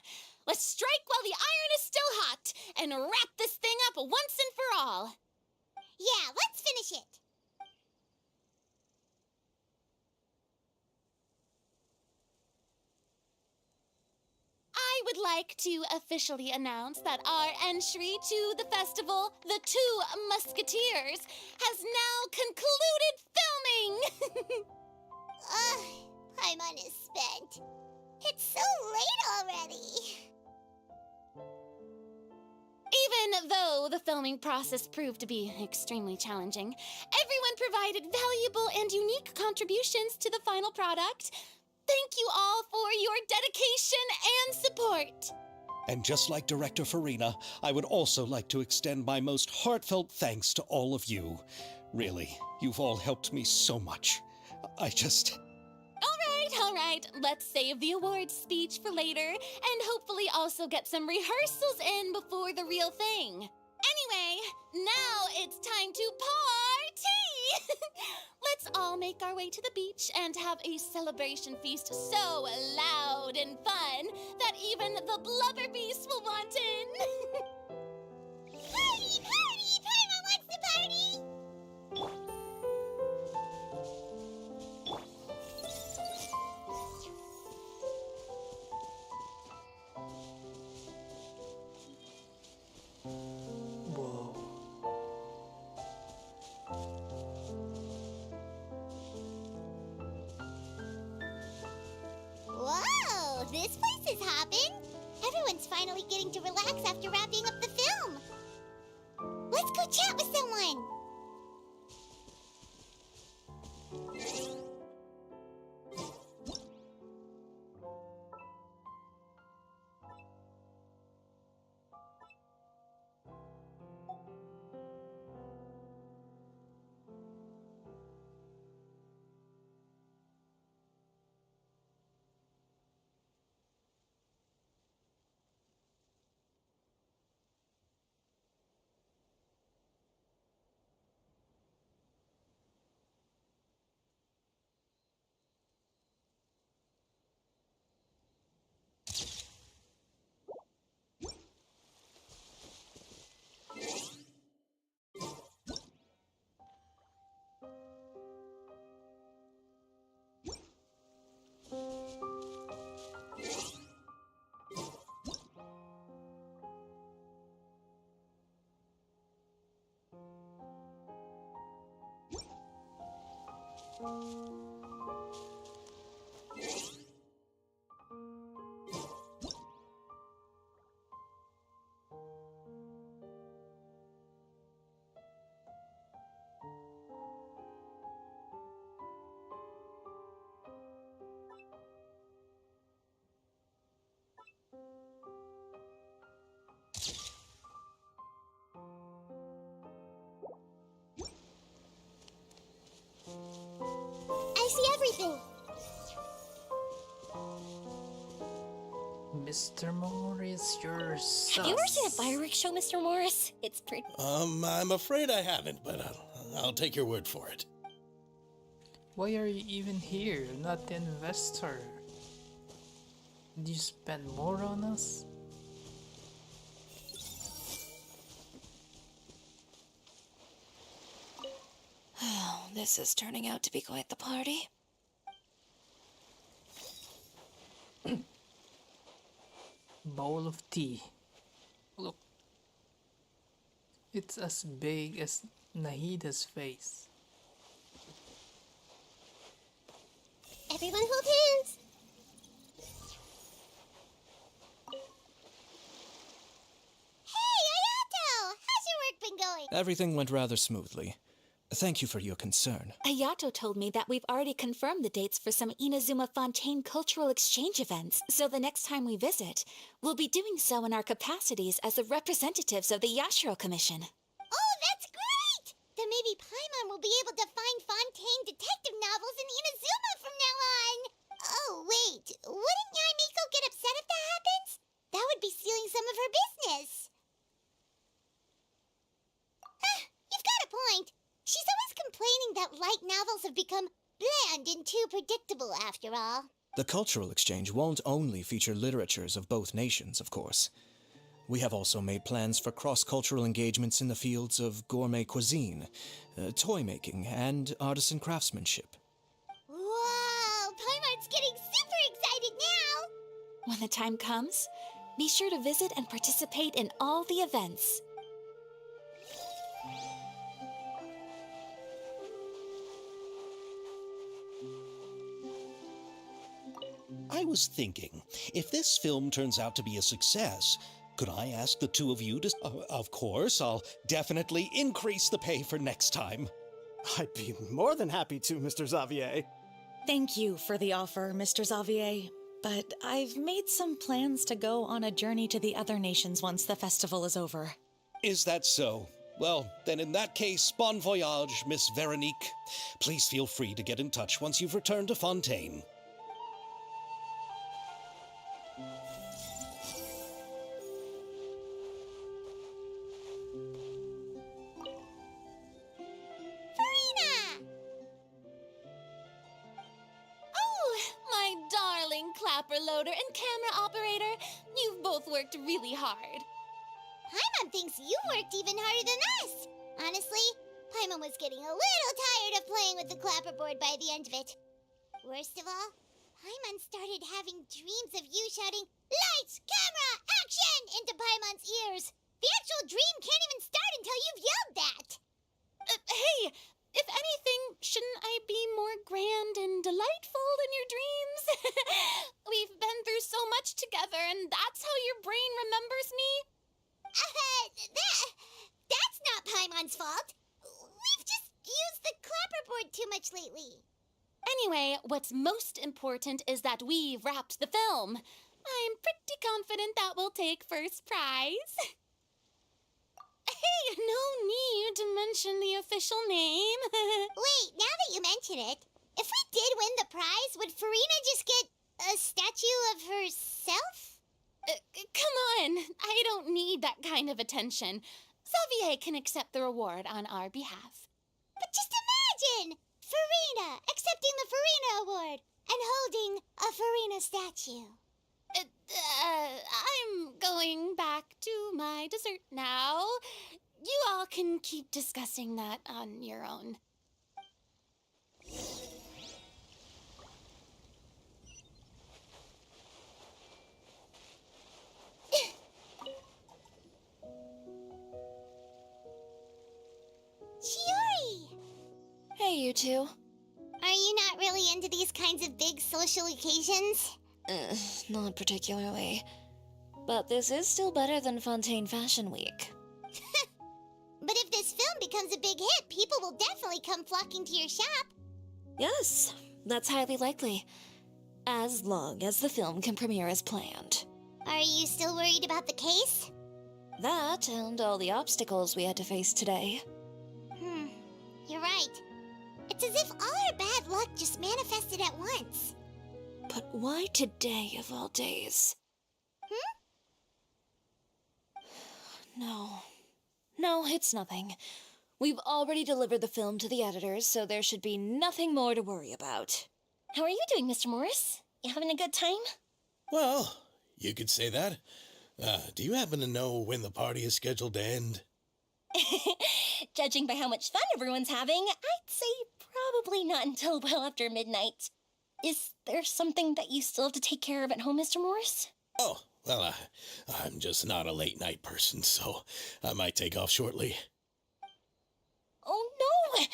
Let's strike while the iron is still hot and wrap this thing up once and for all. Yeah, let's finish it. I would like to officially announce that our entry to the festival, The Two Musketeers, has now concluded filming! Paimon is spent. It's so late already. Even though the filming process proved to be extremely challenging, everyone provided valuable and unique contributions to the final product. Thank you all for your dedication and support. And just like Director Farina, I would also like to extend my most heartfelt thanks to all of you. Really, you've all helped me so much. All right, let's save the awards speech for later and hopefully also get some rehearsals in before the real thing. Anyway, now it's time to party! Let's all make our way to the beach and have a celebration feast so loud and fun that even the blubber beast will want in. Party! Party! Paimon wants to party! Whoa. Whoa, this place is hopping. Everyone's finally getting to relax after wrapping up the film. Let's go chat with someone. I see everything. Mr. Morris, you're sus. Have you ever seen a fireworks show, Mr. Morris? It's pretty. I'm afraid I haven't, but I'll take your word for it. Why are you even here? Not the investor. Did you spend more on us? Oh, this is turning out to be quite the party. Bowl of tea. Look. It's as big as Nahida's face. Everyone hold hands. Hey, Ayato! How's your work been going? Everything went rather smoothly. Thank you for your concern. Ayato told me that we've already confirmed the dates for some Inazuma Fontaine cultural exchange events, so the next time we visit, we'll be doing so in our capacities as the representatives of the Yashiro Commission. Oh, that's great! Then maybe Paimon will be able to find Fontaine detective novels in Inazuma from now on. Oh, wait. Wouldn't Yai Miko get upset if that happens? That would be stealing some of her business. You've got a point. She's always complaining that light novels have become bland and too predictable after all. The cultural exchange won't only feature literatures of both nations, of course. We have also made plans for cross-cultural engagements in the fields of gourmet cuisine, toy making, and artisan craftsmanship. Whoa! Paimon's getting super excited now! When the time comes, be sure to visit and participate in all the events. I was thinking, if this film turns out to be a success, could I ask the two of you to... of course, I'll definitely increase the pay for next time. I'd be more than happy to, Mr. Xavier. Thank you for the offer, Mr. Xavier, but I've made some plans to go on a journey to the other nations once the festival is over. Is that so? Well, then in that case, bon voyage, Miss Veronique. Please feel free to get in touch once you've returned to Fontaine. Loader and camera operator, you've both worked really hard. Paimon thinks you worked even harder than us. Honestly, Paimon was getting a little tired of playing with the clapperboard by the end of it. Worst of all, Paimon started having dreams of you shouting, "Lights, camera, action!" into Paimon's ears. The actual dream can't even start until you've yelled that. Hey, if anything, shouldn't I be more grand and delightful than your dreams? We've been through so much together, and that's how your brain remembers me? That's not Paimon's fault. We've just used the clapperboard too much lately. Anyway, what's most important is that we've wrapped the film. I'm pretty confident that we'll take first prize. Hey, no need to mention the official name. Wait, now that you mention it, if we did win the prize, would Farina just get a statue of herself? Come on, I don't need that kind of attention. Xavier can accept the reward on our behalf. But just imagine! Farina accepting the Farina Award and holding a Farina statue. I'm going back to my dessert now. You all can keep discussing that on your own. Chiori! Hey, you two. Are you not really into these kinds of big social occasions? Not particularly. But this is still better than Fontaine Fashion Week. But if this film becomes a big hit, people will definitely come flocking to your shop. Yes, that's highly likely. As long as the film can premiere as planned. Are you still worried about the case? That and all the obstacles we had to face today. You're right. It's as if all our bad luck just manifested at once. But why today of all days? No, it's nothing. We've already delivered the film to the editors, so there should be nothing more to worry about. How are you doing, Mr. Morris? You having a good time? Well, you could say that. Do you happen to know when the party is scheduled to end? Judging by how much fun everyone's having, I'd say probably not until well after midnight. Is there something that you still have to take care of at home, Mr. Morris? Oh, well, I'm just not a late night person, so I might take off shortly. Oh no!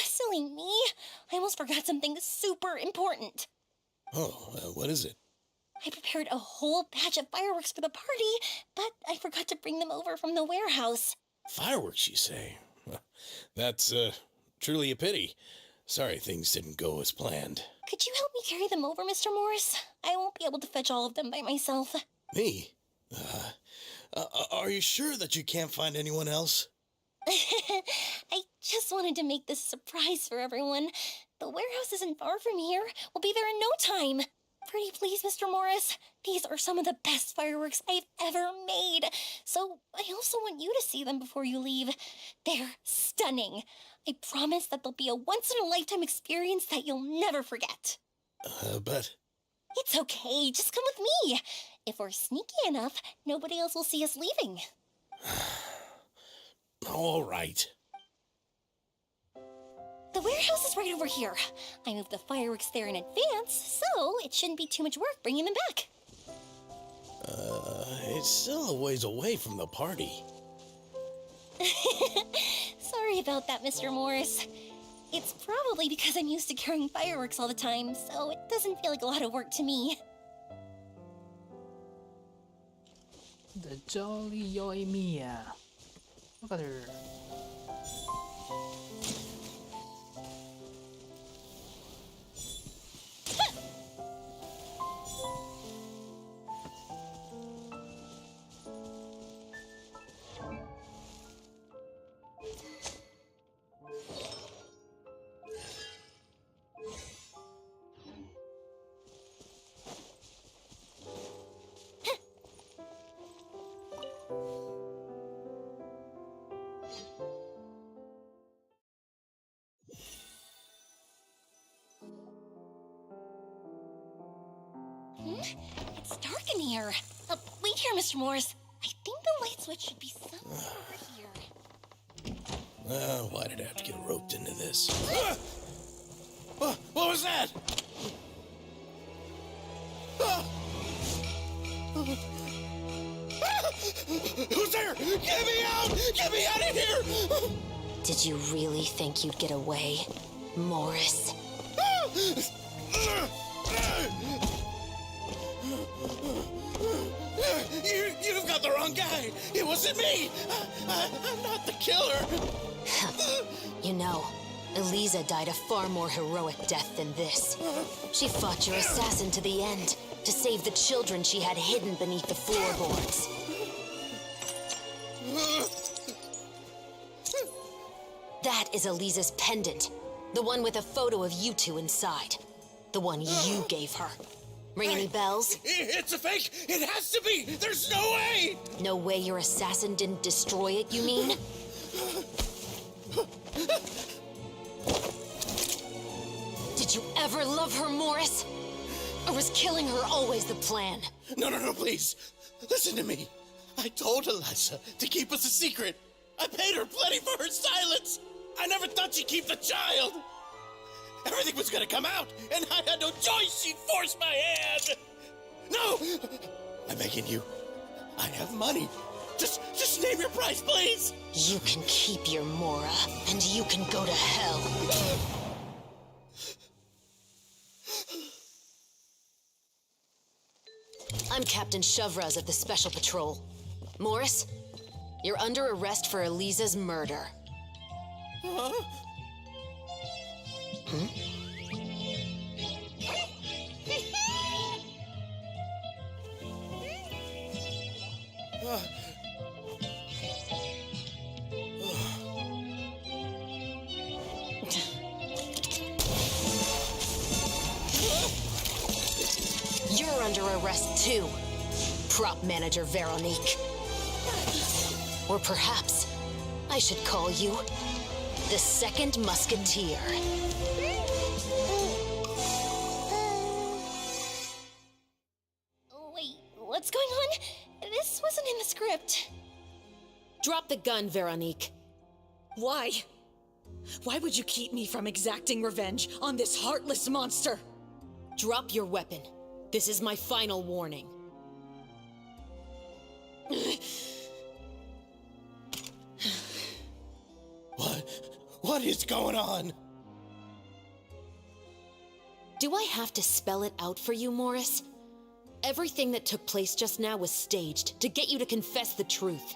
Silly me. I almost forgot something super important. Oh, what is it? I prepared a whole batch of fireworks for the party, but I forgot to bring them over from the warehouse. Fireworks, you say? That's, truly a pity. Sorry things didn't go as planned. Could you help me carry them over, Mr. Morris? I won't be able to fetch all of them by myself. Me? Are you sure that you can't find anyone else? I just wanted to make this a surprise for everyone. The warehouse isn't far from here. We'll be there in no time. Pretty please, Mr. Morris. These are some of the best fireworks I've ever made. So I also want you to see them before you leave. They're stunning. I promise that they'll be a once-in-a-lifetime experience that you'll never forget. But... It's okay. Just come with me. If we're sneaky enough, nobody else will see us leaving. All right. The warehouse is right over here. I moved the fireworks there in advance, so it shouldn't be too much work bringing them back. It's still a ways away from the party. Sorry about that, Mr. Morris. It's probably because I'm used to carrying fireworks all the time, so it doesn't feel like a lot of work to me. The Jolly Yoimiya. Look at her. It's dark in here. Wait here, Mr. Morris. I think the light switch should be somewhere over here. Why did I have to get roped into this? What was that? Who's there? Get me out! Get me out of here! Did you really think you'd get away, Morris? You've got the wrong guy. It wasn't me. I'm not the killer. You know, Eliza died a far more heroic death than this. She fought your assassin to the end to save the children she had hidden beneath the floorboards. That is Eliza's pendant. The one with a photo of you two inside. The one you gave her. Ring any bells? It's a fake! It has to be! There's no way! No way your assassin didn't destroy it, you mean? Did you ever love her, Morris? Or was killing her always the plan? No, please. Listen to me. I told Eliza to keep us a secret. I paid her plenty for her silence. I never thought she'd keep the child. Everything was gonna come out, and I had no choice. She'd force my hand. No! I'm begging you. I have money. Just name your price, please. You can keep your Mora, and you can go to hell. I'm Captain Shovraz of the Special Patrol. Morris, you're under arrest for Eliza's murder. Huh? You're under arrest too, prop manager Veronique. Or perhaps I should call you the Second Musketeer. Wait, what's going on? This wasn't in the script. Drop the gun, Veronique. Why? Why would you keep me from exacting revenge on this heartless monster? Drop your weapon. This is my final warning. What is going on? Do I have to spell it out for you, Morris? Everything that took place just now was staged to get you to confess the truth.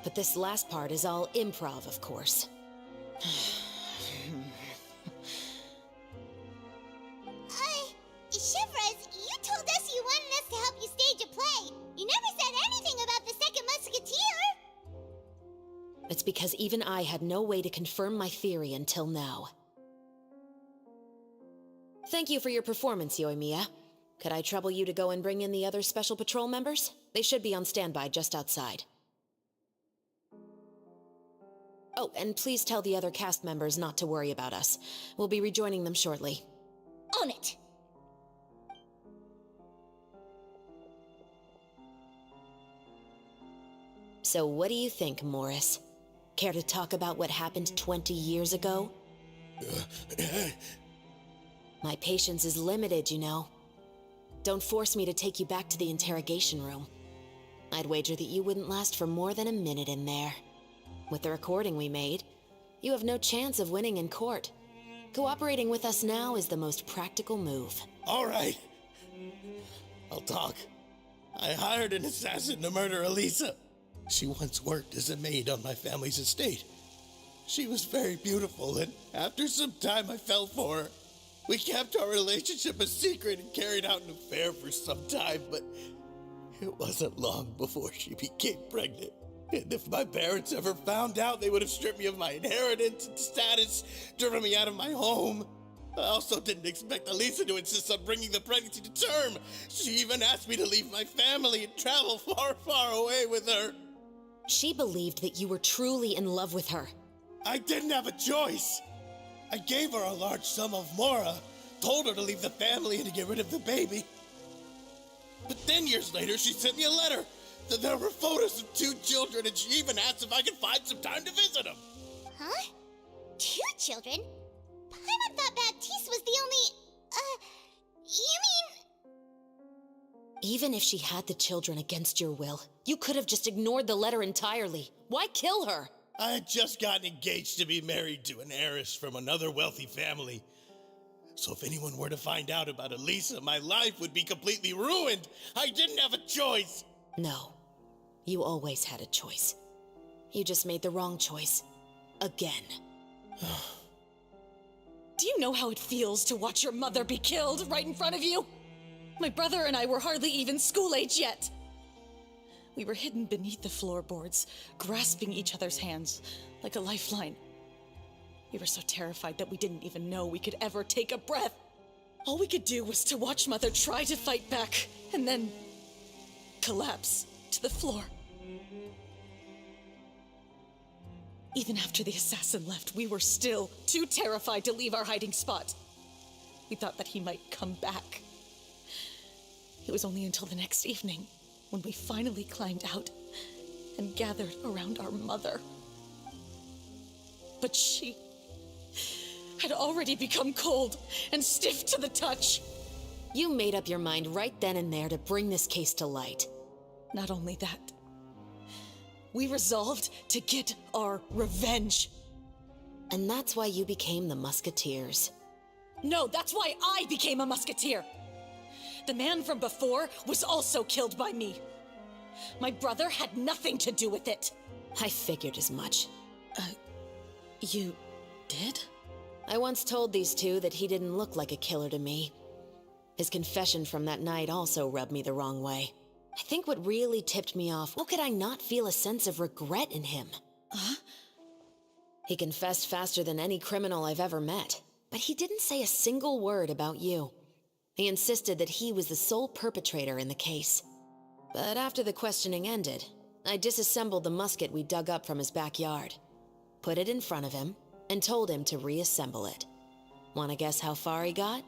But this last part is all improv, of course. Shivers, you told us you wanted us to help you stage a play. You never said anything about the Second Musketeer. It's because even I had no way to confirm my theory until now. Thank you for your performance, Yoimiya. Could I trouble you to go and bring in the other Special Patrol members? They should be on standby just outside. Oh, and please tell the other cast members not to worry about us. We'll be rejoining them shortly. On it! So what do you think, Morris? Care to talk about what happened 20 years ago? My patience is limited, you know. Don't force me to take you back to the interrogation room. I'd wager that you wouldn't last for more than a minute in there. With the recording we made, you have no chance of winning in court. Cooperating with us now is the most practical move. All right. I'll talk. I hired an assassin to murder Elisa. She once worked as a maid on my family's estate. She was very beautiful, and after some time I fell for her. We kept our relationship a secret and carried out an affair for some time, but it wasn't long before she became pregnant. And if my parents ever found out, they would have stripped me of my inheritance and status, driven me out of my home. I also didn't expect Elisa to insist on bringing the pregnancy to term. She even asked me to leave my family and travel far, far away with her. She believed that you were truly in love with her. I didn't have a choice. I gave her a large sum of mora, told her to leave the family and to get rid of the baby. But then years later, she sent me a letter. There were photos of 2 children, and she even asked if I could find some time to visit them. Huh? 2 children? Paimon thought Baptiste was the only... you mean... Even if she had the children against your will, you could have just ignored the letter entirely. Why kill her? I had just gotten engaged to be married to an heiress from another wealthy family. So if anyone were to find out about Elisa, my life would be completely ruined. I didn't have a choice. No, you always had a choice. You just made the wrong choice. Again. Do you know how it feels to watch your mother be killed right in front of you? My brother and I were hardly even school age yet. We were hidden beneath the floorboards, grasping each other's hands like a lifeline. We were so terrified that we didn't even know we could ever take a breath. All we could do was to watch Mother try to fight back, and then collapse to the floor. Even after the assassin left, we were still too terrified to leave our hiding spot. We thought that he might come back. It was only until the next evening when we finally climbed out and gathered around our mother. But she had already become cold and stiff to the touch. You made up your mind right then and there to bring this case to light. Not only that, we resolved to get our revenge. And that's why you became the Musketeers. No, that's why I became a Musketeer. The man from before was also killed by me. My brother had nothing to do with it. I figured as much. You did? I once told these two that he didn't look like a killer to me. His confession from that night also rubbed me the wrong way. I think what really tipped me off, how could I not feel a sense of regret in him? Huh? He confessed faster than any criminal I've ever met, but he didn't say a single word about you. He insisted that he was the sole perpetrator in the case. But after the questioning ended, I disassembled the musket we dug up from his backyard, put it in front of him, and told him to reassemble it. Wanna guess how far he got?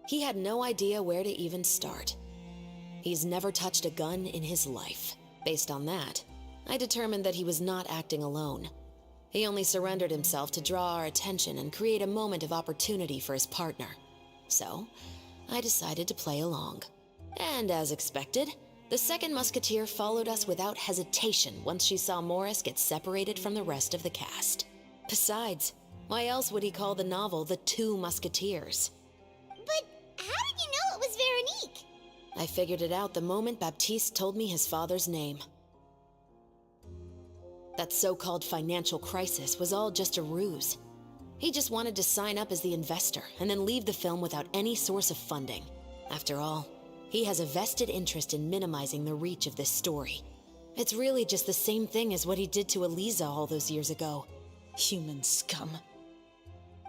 He had no idea where to even start. He's never touched a gun in his life. Based on that, I determined that he was not acting alone. He only surrendered himself to draw our attention and create a moment of opportunity for his partner. So, I decided to play along. And as expected, the second musketeer followed us without hesitation once she saw Morris get separated from the rest of the cast. Besides, why else would he call the novel The Two Musketeers? But how did you know it was Veronique? I figured it out the moment Baptiste told me his father's name. That so-called financial crisis was all just a ruse. He just wanted to sign up as the investor and then leave the film without any source of funding. After all, he has a vested interest in minimizing the reach of this story. It's really just the same thing as what he did to Elisa all those years ago. Human scum.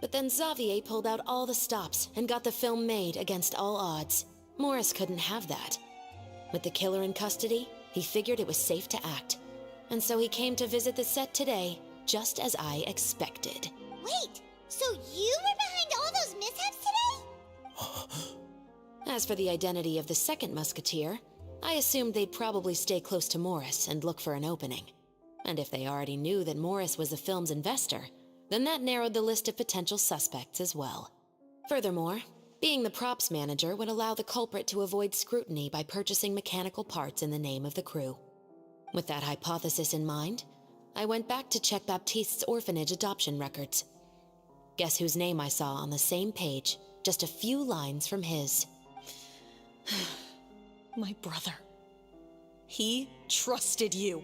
But then Xavier pulled out all the stops and got the film made against all odds. Morris couldn't have that. With the killer in custody, he figured it was safe to act. And so he came to visit the set today, just as I expected. Wait, so you were behind all those mishaps today? As for the identity of the second musketeer, I assumed they'd probably stay close to Morris and look for an opening. And if they already knew that Morris was the film's investor, then that narrowed the list of potential suspects as well. Furthermore, being the props manager would allow the culprit to avoid scrutiny by purchasing mechanical parts in the name of the crew. With that hypothesis in mind, I went back to check Baptiste's orphanage adoption records. Guess whose name I saw on the same page, just a few lines from his. My brother. He trusted you.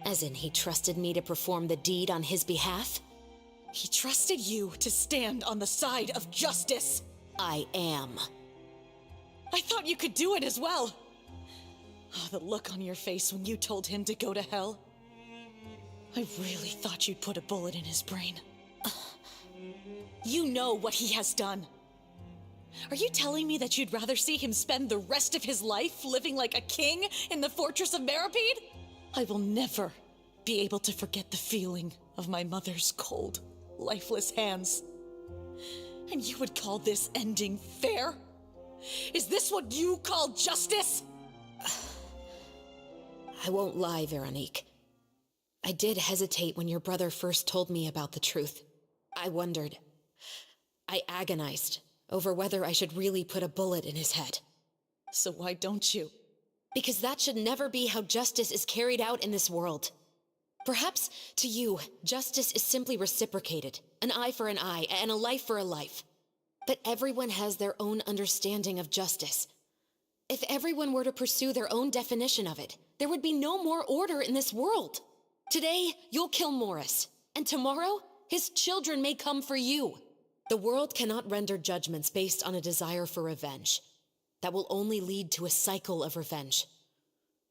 As in, he trusted me to perform the deed on his behalf? He trusted you to stand on the side of justice. I am. I thought you could do it as well. Oh, the look on your face when you told him to go to hell. I really thought you'd put a bullet in his brain. You know what he has done. Are you telling me that you'd rather see him spend the rest of his life living like a king in the fortress of Meripede? I will never be able to forget the feeling of my mother's cold, lifeless hands. And you would call this ending fair? Is this what you call justice? I won't lie, Veronique. I did hesitate when your brother first told me about the truth. I wondered. I agonized over whether I should really put a bullet in his head. So why don't you? Because that should never be how justice is carried out in this world. Perhaps, to you, justice is simply reciprocated, an eye for an eye, and a life for a life. But everyone has their own understanding of justice. If everyone were to pursue their own definition of it, there would be no more order in this world. Today, you'll kill Morris, and tomorrow, his children may come for you. The world cannot render judgments based on a desire for revenge. That will only lead to a cycle of revenge,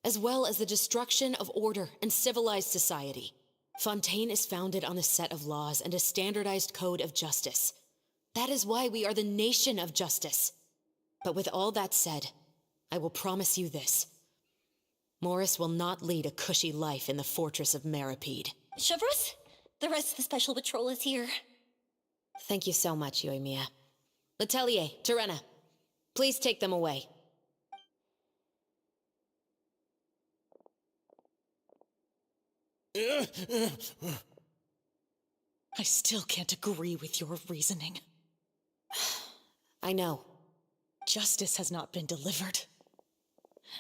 as well as the destruction of order and civilized society. Fontaine is founded on a set of laws and a standardized code of justice. That is why we are the nation of justice. But with all that said, I will promise you this. Morris will not lead a cushy life in the fortress of Meripede. Chevreuse, the rest of the special patrol is here. Thank you so much, Yoimiya. Letelier, Terena, please take them away. I still can't agree with your reasoning. I know. Justice has not been delivered.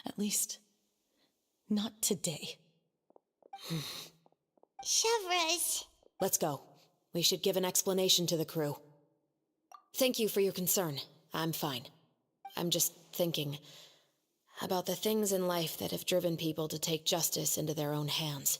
At least, not today. Chevreuse. Let's go. We should give an explanation to the crew. Thank you for your concern. I'm fine. I'm just thinking about the things in life that have driven people to take justice into their own hands.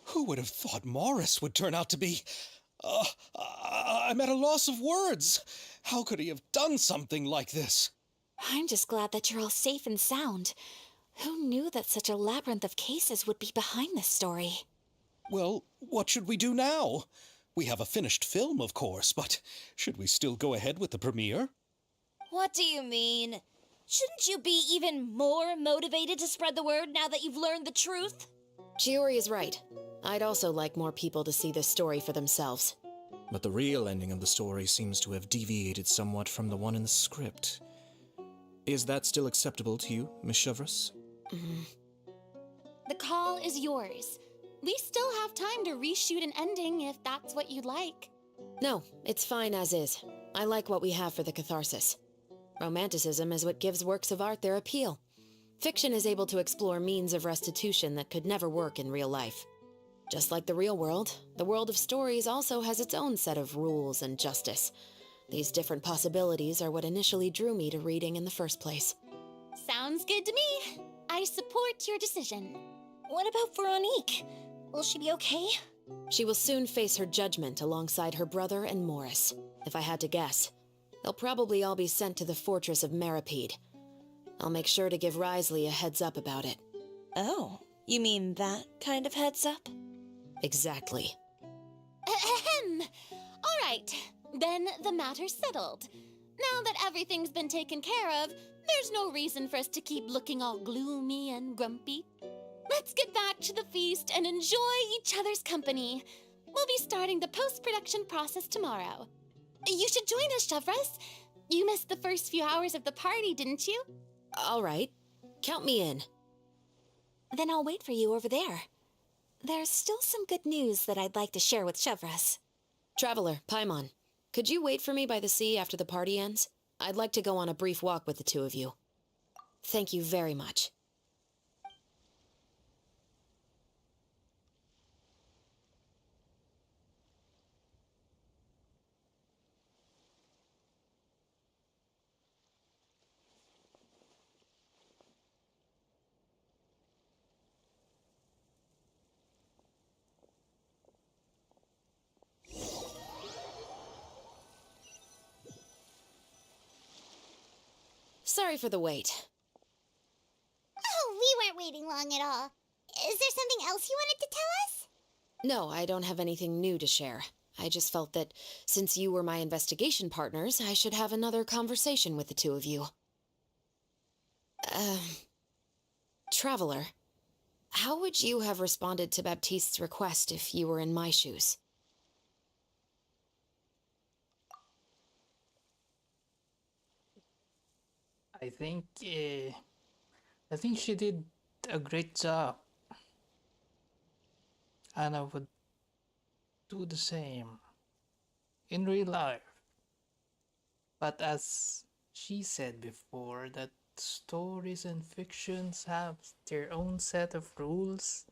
Who would have thought Morris would turn out to be... I'm at a loss of words. How could he have done something like this? I'm just glad that you're all safe and sound. Who knew that such a labyrinth of cases would be behind this story? Well, what should we do now? We have a finished film, of course, but should we still go ahead with the premiere? What do you mean? Shouldn't you be even more motivated to spread the word now that you've learned the truth? Chiori is right. I'd also like more people to see this story for themselves. But the real ending of the story seems to have deviated somewhat from the one in the script. Is that still acceptable to you, Miss Chevreuse? The call is yours. We still have time to reshoot an ending if that's what you'd like. No, it's fine as is. I like what we have for the catharsis. Romanticism is what gives works of art their appeal. Fiction is able to explore means of restitution that could never work in real life. Just like the real world, the world of stories also has its own set of rules and justice. These different possibilities are what initially drew me to reading in the first place. Sounds good to me. I support your decision. What about Veronique? Will she be okay? She will soon face her judgment alongside her brother and Morris. If I had to guess, they'll probably all be sent to the fortress of Meripede. I'll make sure to give Risley a heads up about it. Oh, you mean that kind of heads up? Exactly. Ahem. All right, then the matter's settled. Now that everything's been taken care of, there's no reason for us to keep looking all gloomy and grumpy. Let's get back to the feast and enjoy each other's company. We'll be starting the post-production process tomorrow. You should join us, Chevres. You missed the first few hours of the party, didn't you? All right. Count me in. Then I'll wait for you over there. There's still some good news that I'd like to share with Chevres. Traveler, Paimon, could you wait for me by the sea after the party ends? I'd like to go on a brief walk with the two of you. Thank you very much. Sorry for the wait. Oh, we weren't waiting long at all. Is there something else you wanted to tell us? No, I don't have anything new to share. I just felt that since you were my investigation partners, I should have another conversation with the two of you. Traveler, how would you have responded to Baptiste's request if you were in my shoes? I think she did a great job, and I would do the same in real life. But as she said before, that stories and fictions have their own set of rules.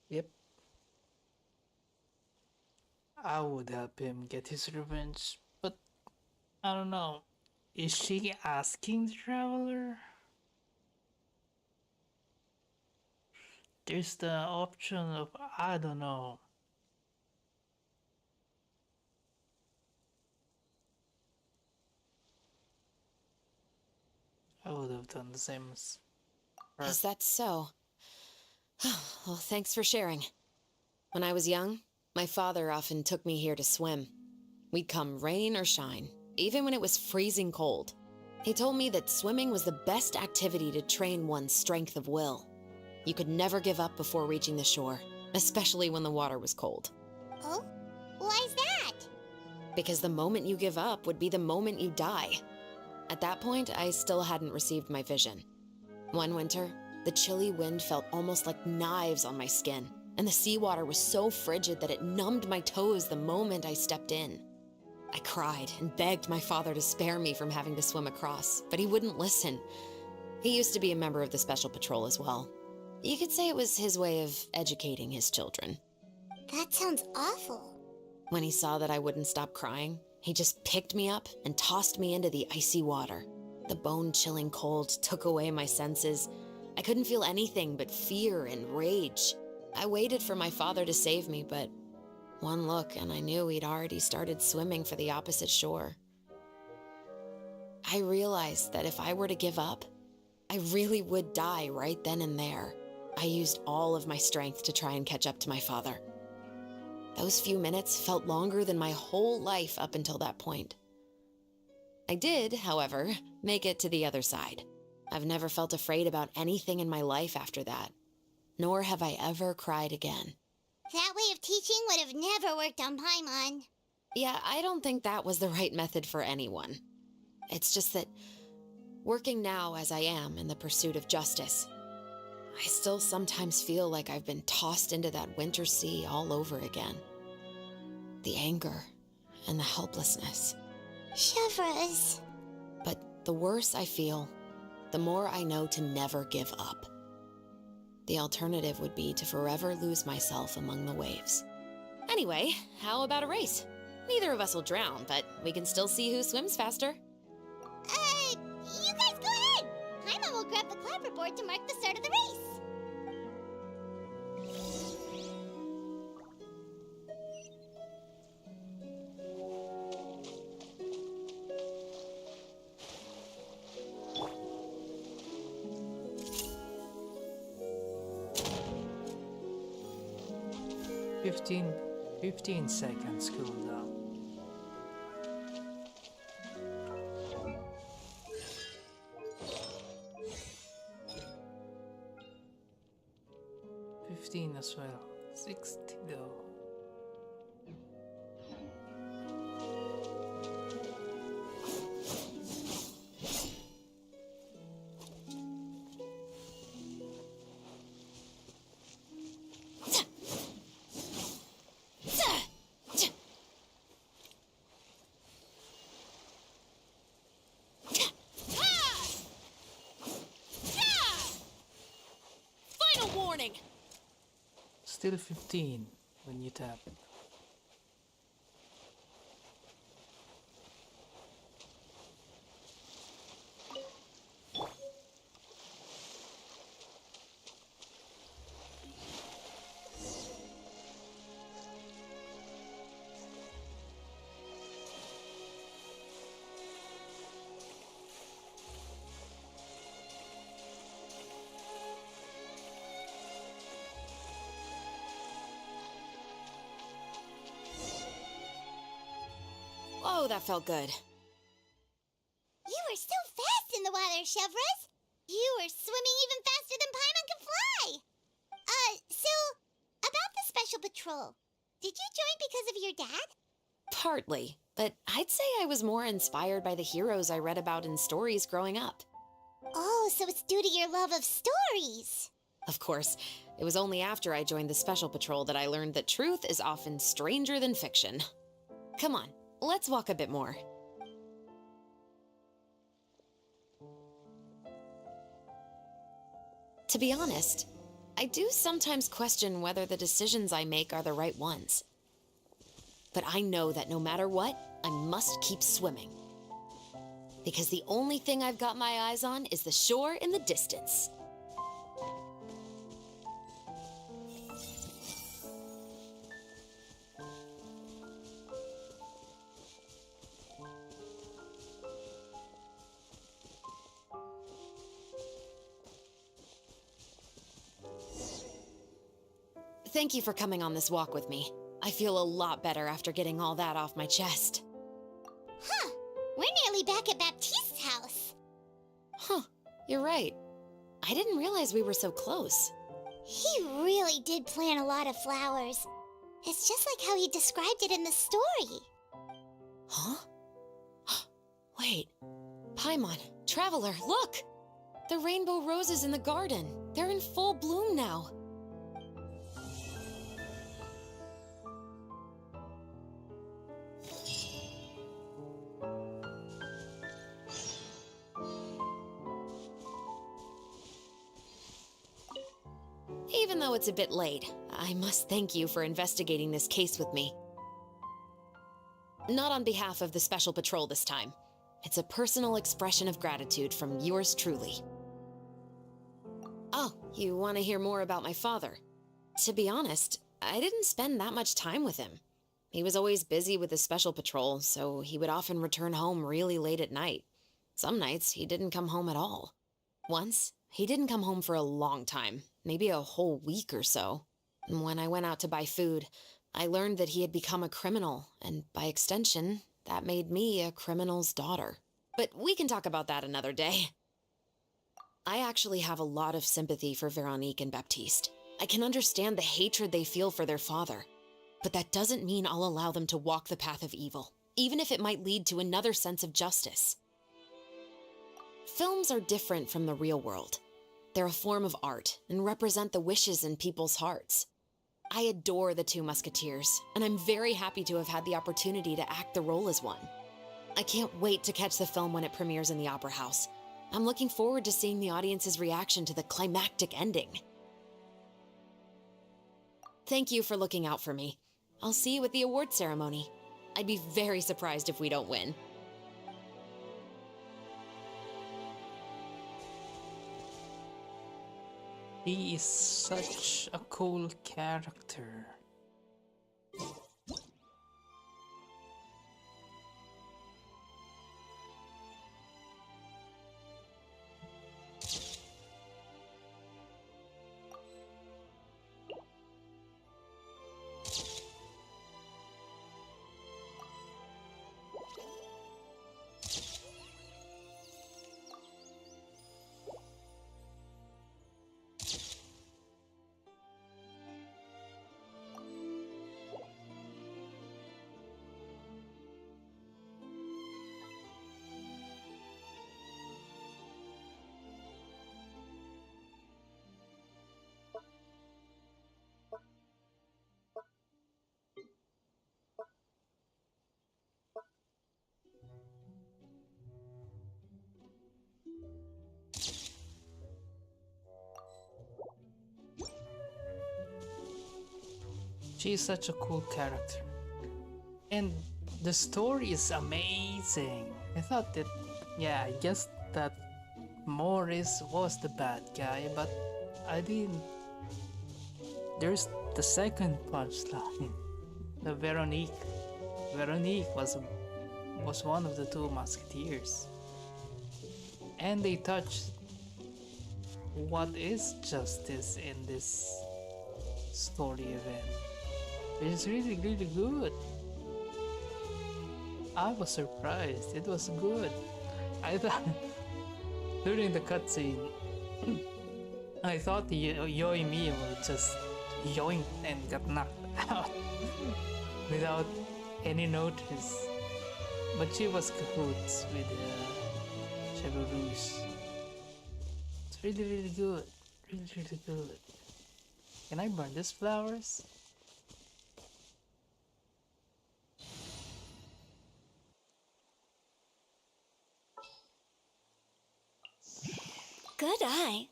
Yep. I would help him get his revenge, but I don't know. Is she asking the traveler? There's the option of I don't know. I would have done the same as her. Is that so? Well, thanks for sharing. When I was young, my father often took me here to swim. We'd come rain or shine, even when it was freezing cold. He told me that swimming was the best activity to train one's strength of will. You could never give up before reaching the shore, especially when the water was cold. Oh? Why's that? Because the moment you give up would be the moment you die. At that point, I still hadn't received my vision. One winter, the chilly wind felt almost like knives on my skin, and the seawater was so frigid that it numbed my toes the moment I stepped in. I cried and begged my father to spare me from having to swim across, but he wouldn't listen. He used to be a member of the Special Patrol as well. You could say it was his way of educating his children. That sounds awful. When he saw that I wouldn't stop crying, he just picked me up and tossed me into the icy water. The bone-chilling cold took away my senses. I couldn't feel anything but fear and rage. I waited for my father to save me, but one look and I knew he'd already started swimming for the opposite shore. I realized that if I were to give up, I really would die right then and there. I used all of my strength to try and catch up to my father. Those few minutes felt longer than my whole life up until that point. I did, however, make it to the other side. I've never felt afraid about anything in my life after that, nor have I ever cried again. That way of teaching would have never worked on Paimon. Yeah, I don't think that was the right method for anyone. It's just that, working now as I am in the pursuit of justice, I still sometimes feel like I've been tossed into that winter sea all over again. The anger and the helplessness. Chevres. But the worse I feel, the more I know to never give up. The alternative would be to forever lose myself among the waves. Anyway, how about a race? Neither of us will drown, but we can still see who swims faster. You guys go ahead! Paimon will grab the clapperboard to mark the start of the race. 15 seconds cooldown. As well. 60 though. Final warning! Still 15 when you tap. Oh, that felt good. You were so fast in the water, Chevros. You were swimming even faster than Paimon can fly. So, about the special patrol, did you join because of your dad? Partly, but I'd say I was more inspired by the heroes I read about in stories growing up. Oh, so it's due to your love of stories. Of course, it was only after I joined the special patrol that I learned that truth is often stranger than fiction. Come on, let's walk a bit more. To be honest, I do sometimes question whether the decisions I make are the right ones. But I know that no matter what, I must keep swimming. Because the only thing I've got my eyes on is the shore in the distance. Thank you for coming on this walk with me. I feel a lot better after getting all that off my chest. Huh. We're nearly back at Baptiste's house. Huh. You're right. I didn't realize we were so close. He really did plant a lot of flowers. It's just like how he described it in the story. Huh? Wait. Paimon, Traveler, look! The rainbow roses in the garden. They're in full bloom now. Even though it's a bit late, I must thank you for investigating this case with me. Not on behalf of the Special Patrol this time. It's a personal expression of gratitude from yours truly. Oh, you want to hear more about my father? To be honest, I didn't spend that much time with him. He was always busy with the Special Patrol, so he would often return home really late at night. Some nights, he didn't come home at all. Once, he didn't come home for a long time, maybe a whole week or so. When I went out to buy food, I learned that he had become a criminal, and by extension, that made me a criminal's daughter. But we can talk about that another day. I actually have a lot of sympathy for Veronique and Baptiste. I can understand the hatred they feel for their father. But that doesn't mean I'll allow them to walk the path of evil, even if it might lead to another sense of justice. Films are different from the real world. They're a form of art and represent the wishes in people's hearts. I adore the Two Musketeers, and I'm very happy to have had the opportunity to act the role as one. I can't wait to catch the film when it premieres in the Opera House. I'm looking forward to seeing the audience's reaction to the climactic ending. Thank you for looking out for me. I'll see you at the award ceremony. I'd be very surprised if we don't win. He is such a cool character. She's such a cool character. And the story is amazing. I thought that, yeah, I guess that Morris was the bad guy, but I didn't. There's the second punchline. The Veronique. Veronique was one of the two musketeers. And they touched what is justice in this story event. It's really, really good. I was surprised. It was good. I thought during the cutscene, I thought Yoimi would just yoink and got knocked out without any notice. But she was cahoots with Chevrolet. It's really, really good. Really, really good. Can I burn these flowers? Good eye.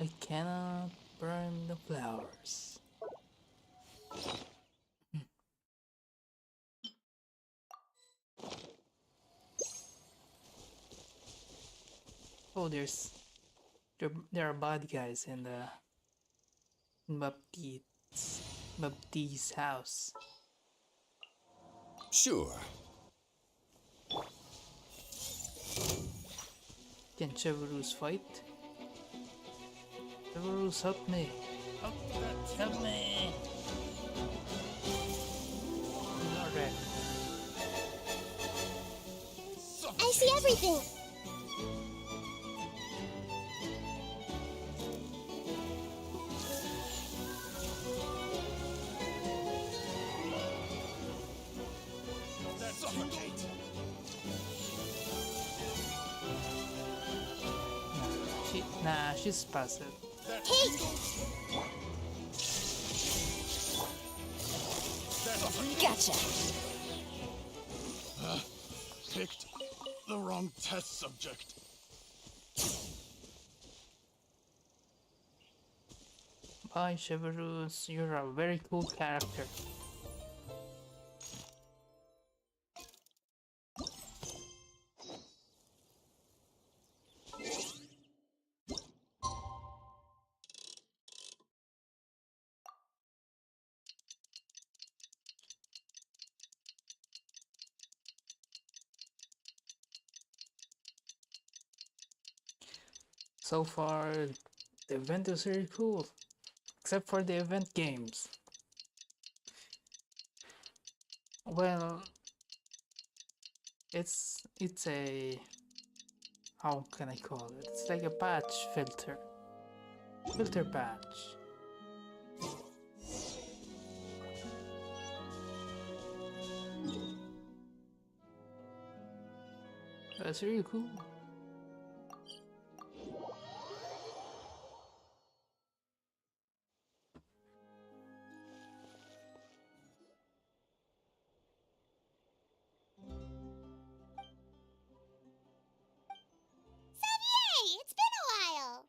I cannot burn the flowers. Oh, there are bad guys in the Baptiste's house. Sure. Can Chevrolet fight? Chevrolet, help me! Help me! Alright. I see everything. Nah, she's passive. Gotcha. Picked the wrong test subject. Bye, Chevrolet. You're a very cool character. So far, the event is really cool, except for the event games. Well, it's a, how can I call it? It's like a patch filter patch. That's really cool. It's been a while.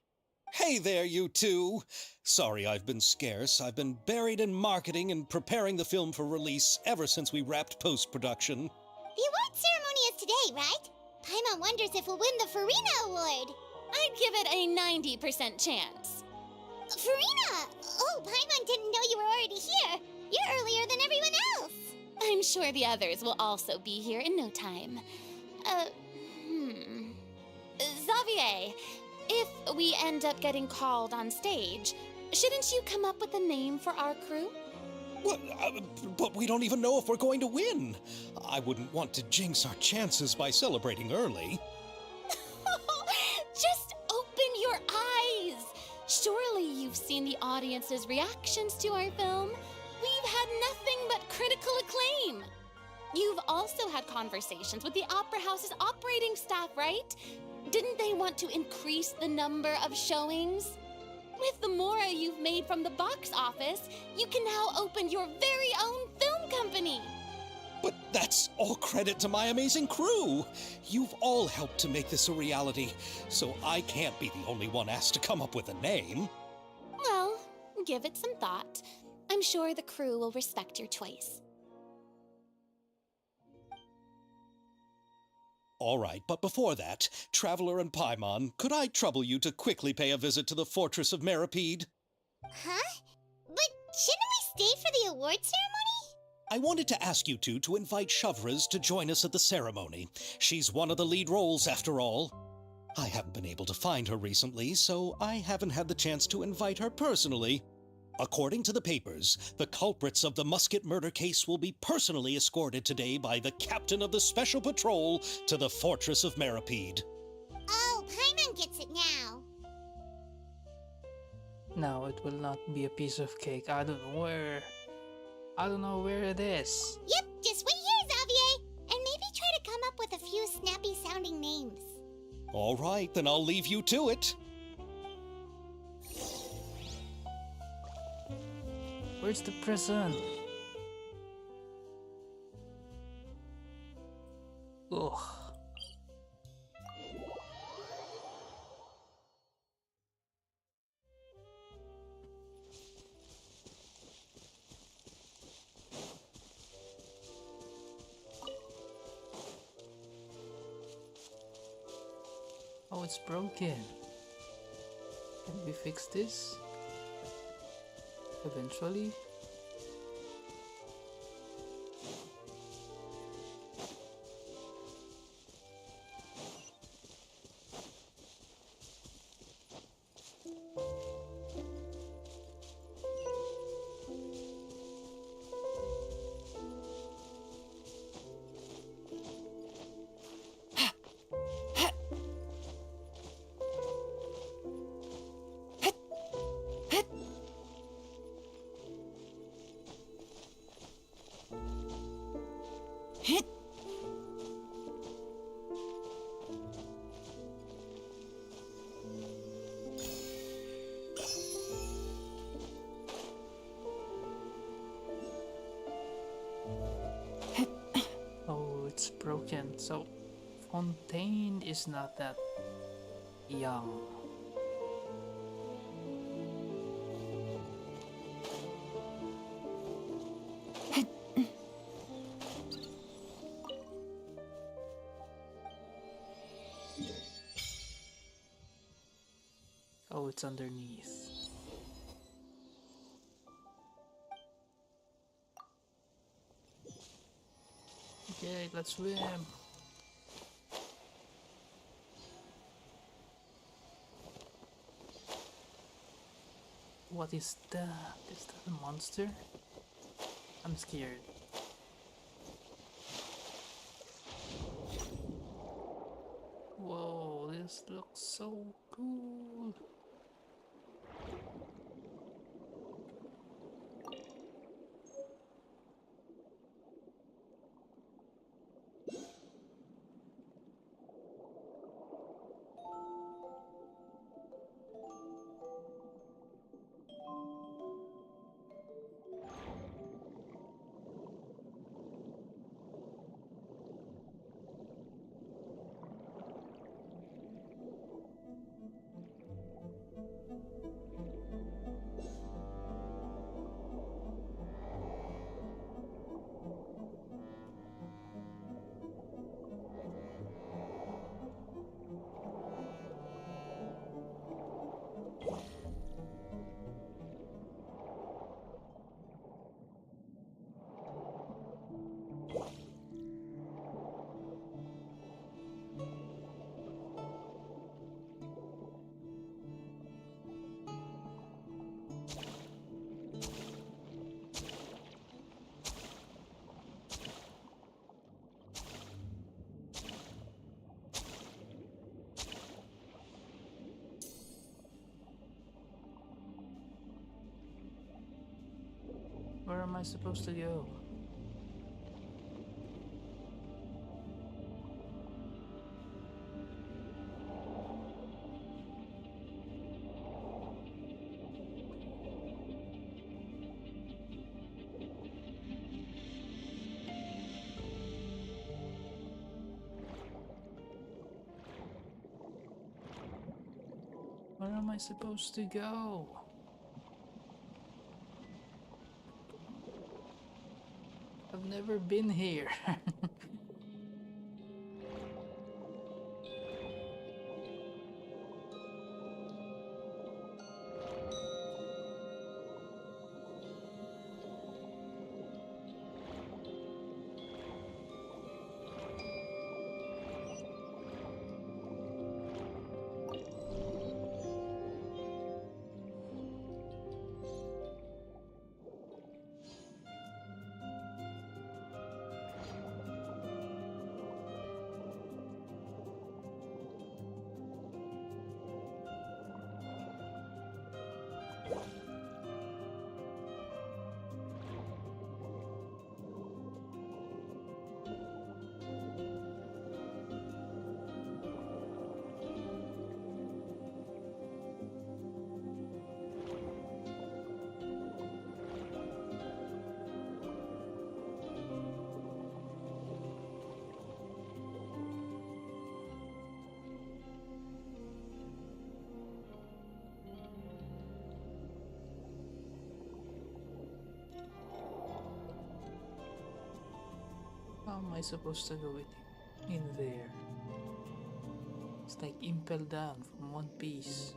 Hey there, you two! Sorry I've been scarce. I've been buried in marketing and preparing the film for release ever since we wrapped post-production. The award ceremony is today, right? Paimon wonders if we'll win the Farina Award. I'd give it a 90% chance. Farina! Oh, Paimon didn't know you were already here. You're earlier than everyone else. I'm sure the others will also be here in no time. Xavier, if we end up getting called on stage, shouldn't you come up with a name for our crew? What? But we don't even know if we're going to win. I wouldn't want to jinx our chances by celebrating early. Just open your eyes! Surely you've seen the audience's reactions to our film. We've had nothing but critical acclaim. You've also had conversations with the Opera House's operating staff, right? Didn't they want to increase the number of showings? With the mora you've made from the box office, you can now open your very own film company. But that's all credit to my amazing crew. You've all helped to make this a reality, so I can't be the only one asked to come up with a name. Well, give it some thought. I'm sure the crew will respect your choice. All right, but before that, Traveler and Paimon, could I trouble you to quickly pay a visit to the Fortress of Meripede? Huh? But shouldn't we stay for the award ceremony? I wanted to ask you two to invite Shavraz to join us at the ceremony. She's one of the lead roles, after all. I haven't been able to find her recently, so I haven't had the chance to invite her personally. According to the papers, the culprits of the Musket murder case will be personally escorted today by the captain of the Special Patrol to the Fortress of Meripede. Oh, Paimon gets it now. No, it will not be a piece of cake. I don't know where it is. Yep, just wait here, Xavier, and maybe try to come up with a few snappy-sounding names. All right, then I'll leave you to it. Where's the prison? Ugh. Oh, it's broken. Can we fix this? Eventually? Oh, it's broken. So, Fontaine is not that young. Oh, it's underneath. Okay, let's swim. What is that? Is that a monster? I'm scared. Whoa, this looks so cool. Where am I supposed to go? Where am I supposed to go? I've never been here. How am I supposed to go with him? In there. It's like impelled down from one piece.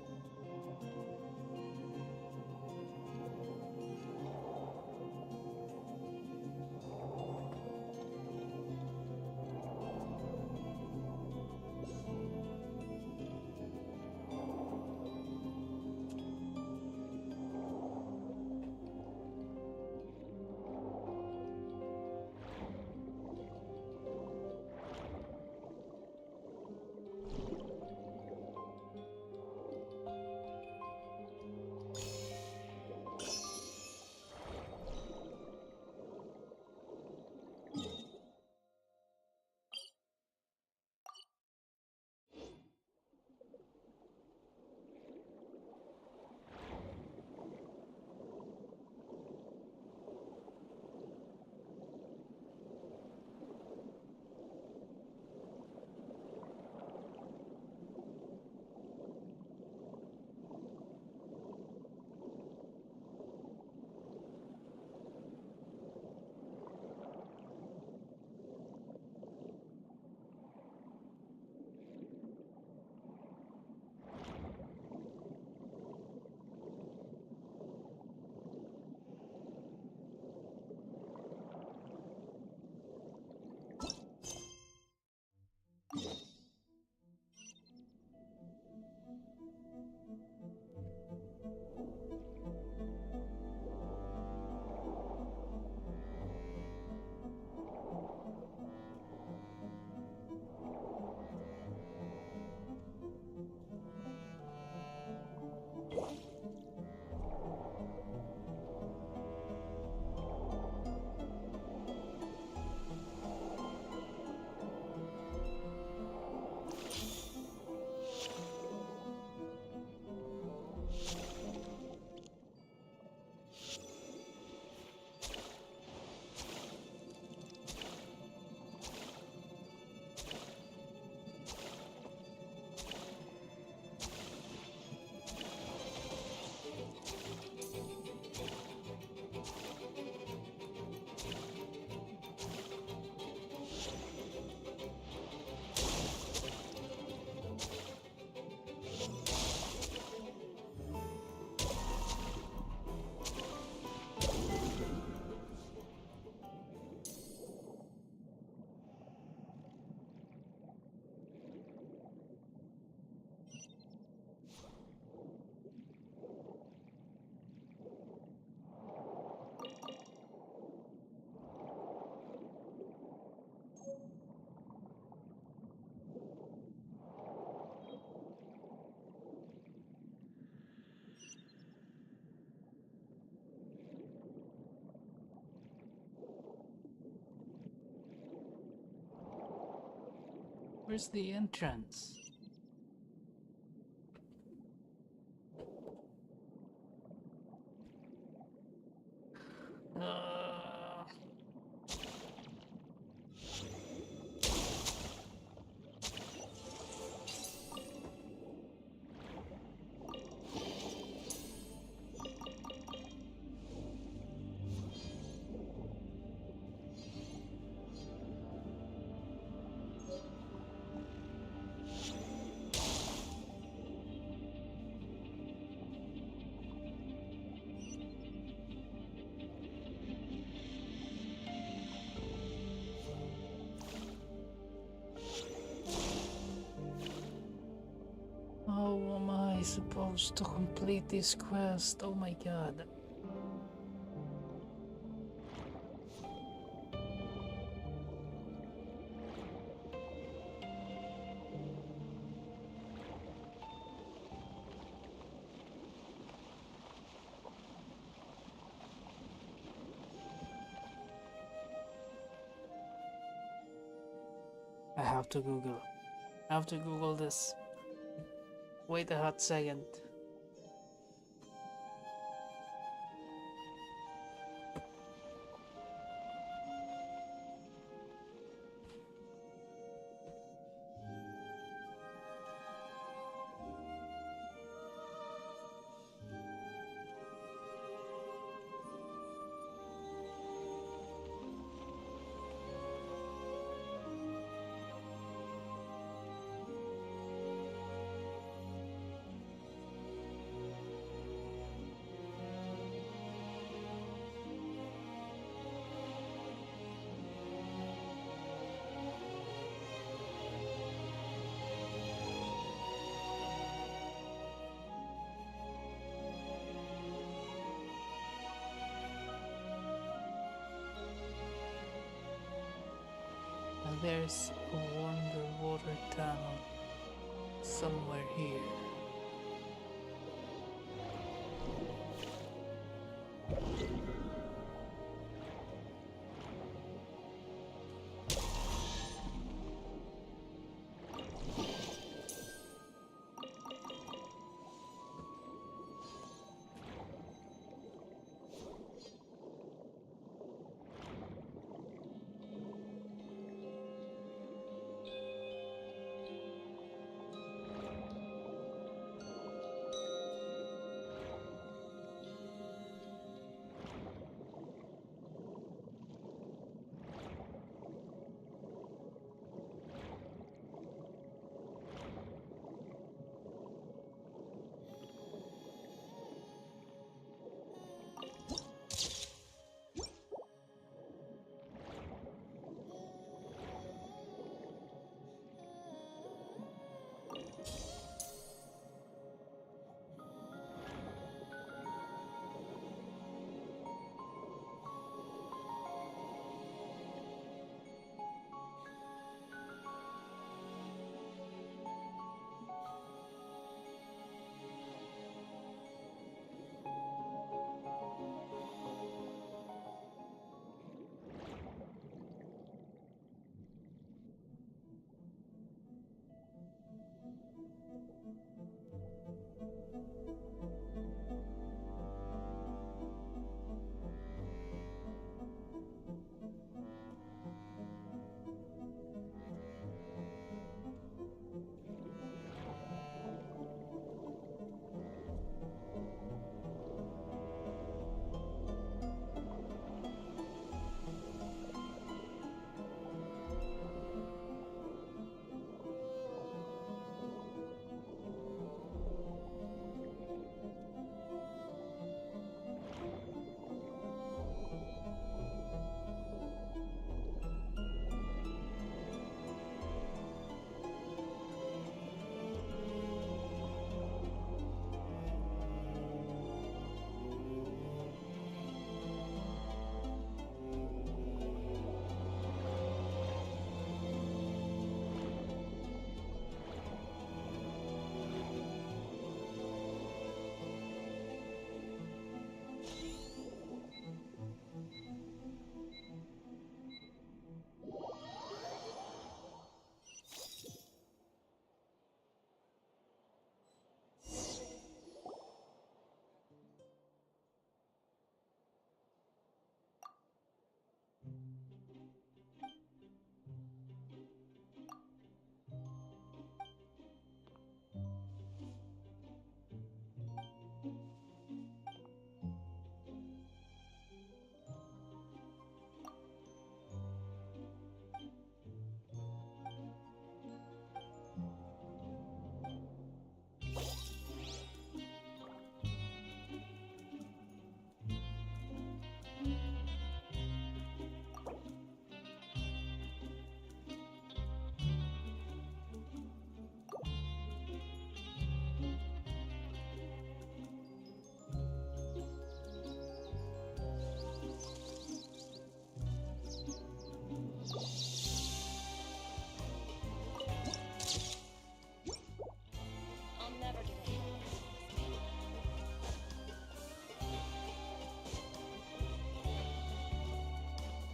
Where's the entrance? How am I supposed to complete this quest? Oh my god. I have to Google. I have to Google this. Wait a hot second. Now there's a underwater tunnel somewhere here.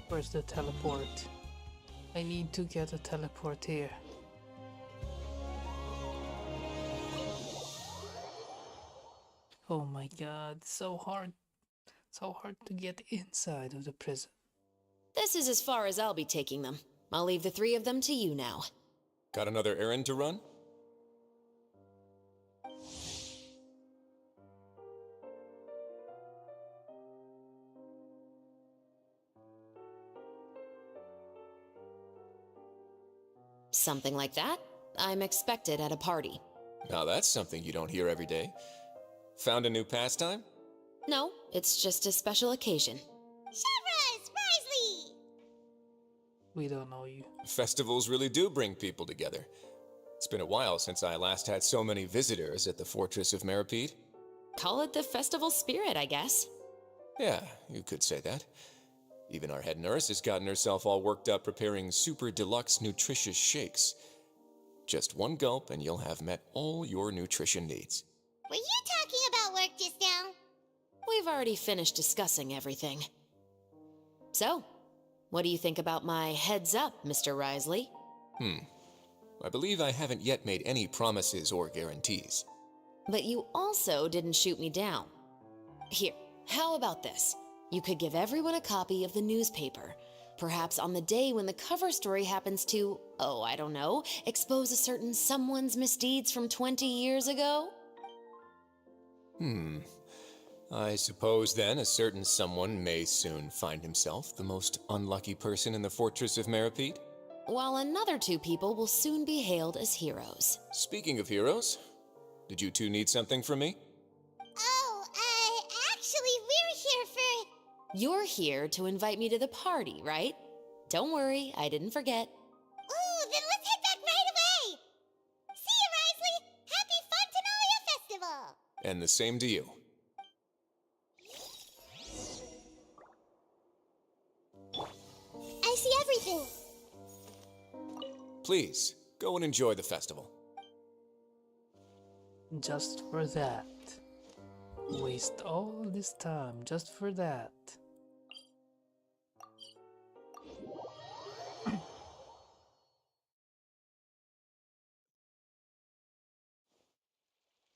Where's the teleport? I need to get a teleport here. Oh my god, so hard. So hard to get inside of the prison. This is as far as I'll be taking them. I'll leave the three of them to you now. Got another errand to run? Something like that. I'm expected at a party. Now that's something you don't hear every day. Found a new pastime? No, it's just a special occasion. Shavras! Risley! We don't know you. Festivals really do bring people together. It's been a while since I last had so many visitors at the Fortress of Meripede. Call it the festival spirit, I guess. Yeah, you could say that. Even our head nurse has gotten herself all worked up preparing super deluxe nutritious shakes. Just one gulp and you'll have met all your nutrition needs. Were you talking about work just now? We've already finished discussing everything. So, what do you think about my heads up, Mr. Risley? I believe I haven't yet made any promises or guarantees. But you also didn't shoot me down. Here, how about this? You could give everyone a copy of the newspaper. Perhaps on the day when the cover story happens to, oh, I don't know, expose a certain someone's misdeeds from 20 years ago? I suppose then a certain someone may soon find himself the most unlucky person in the Fortress of Meripede? While another two people will soon be hailed as heroes. Speaking of heroes, did you two need something from me? Oh, actually, we're here for... You're here to invite me to the party, right? Don't worry, I didn't forget. Ooh, then let's head back right away! See you, Risley! Happy Fontanalia Festival! And the same to you. I see everything. Please, go and enjoy the festival. Just for that. Waste all this time just for that.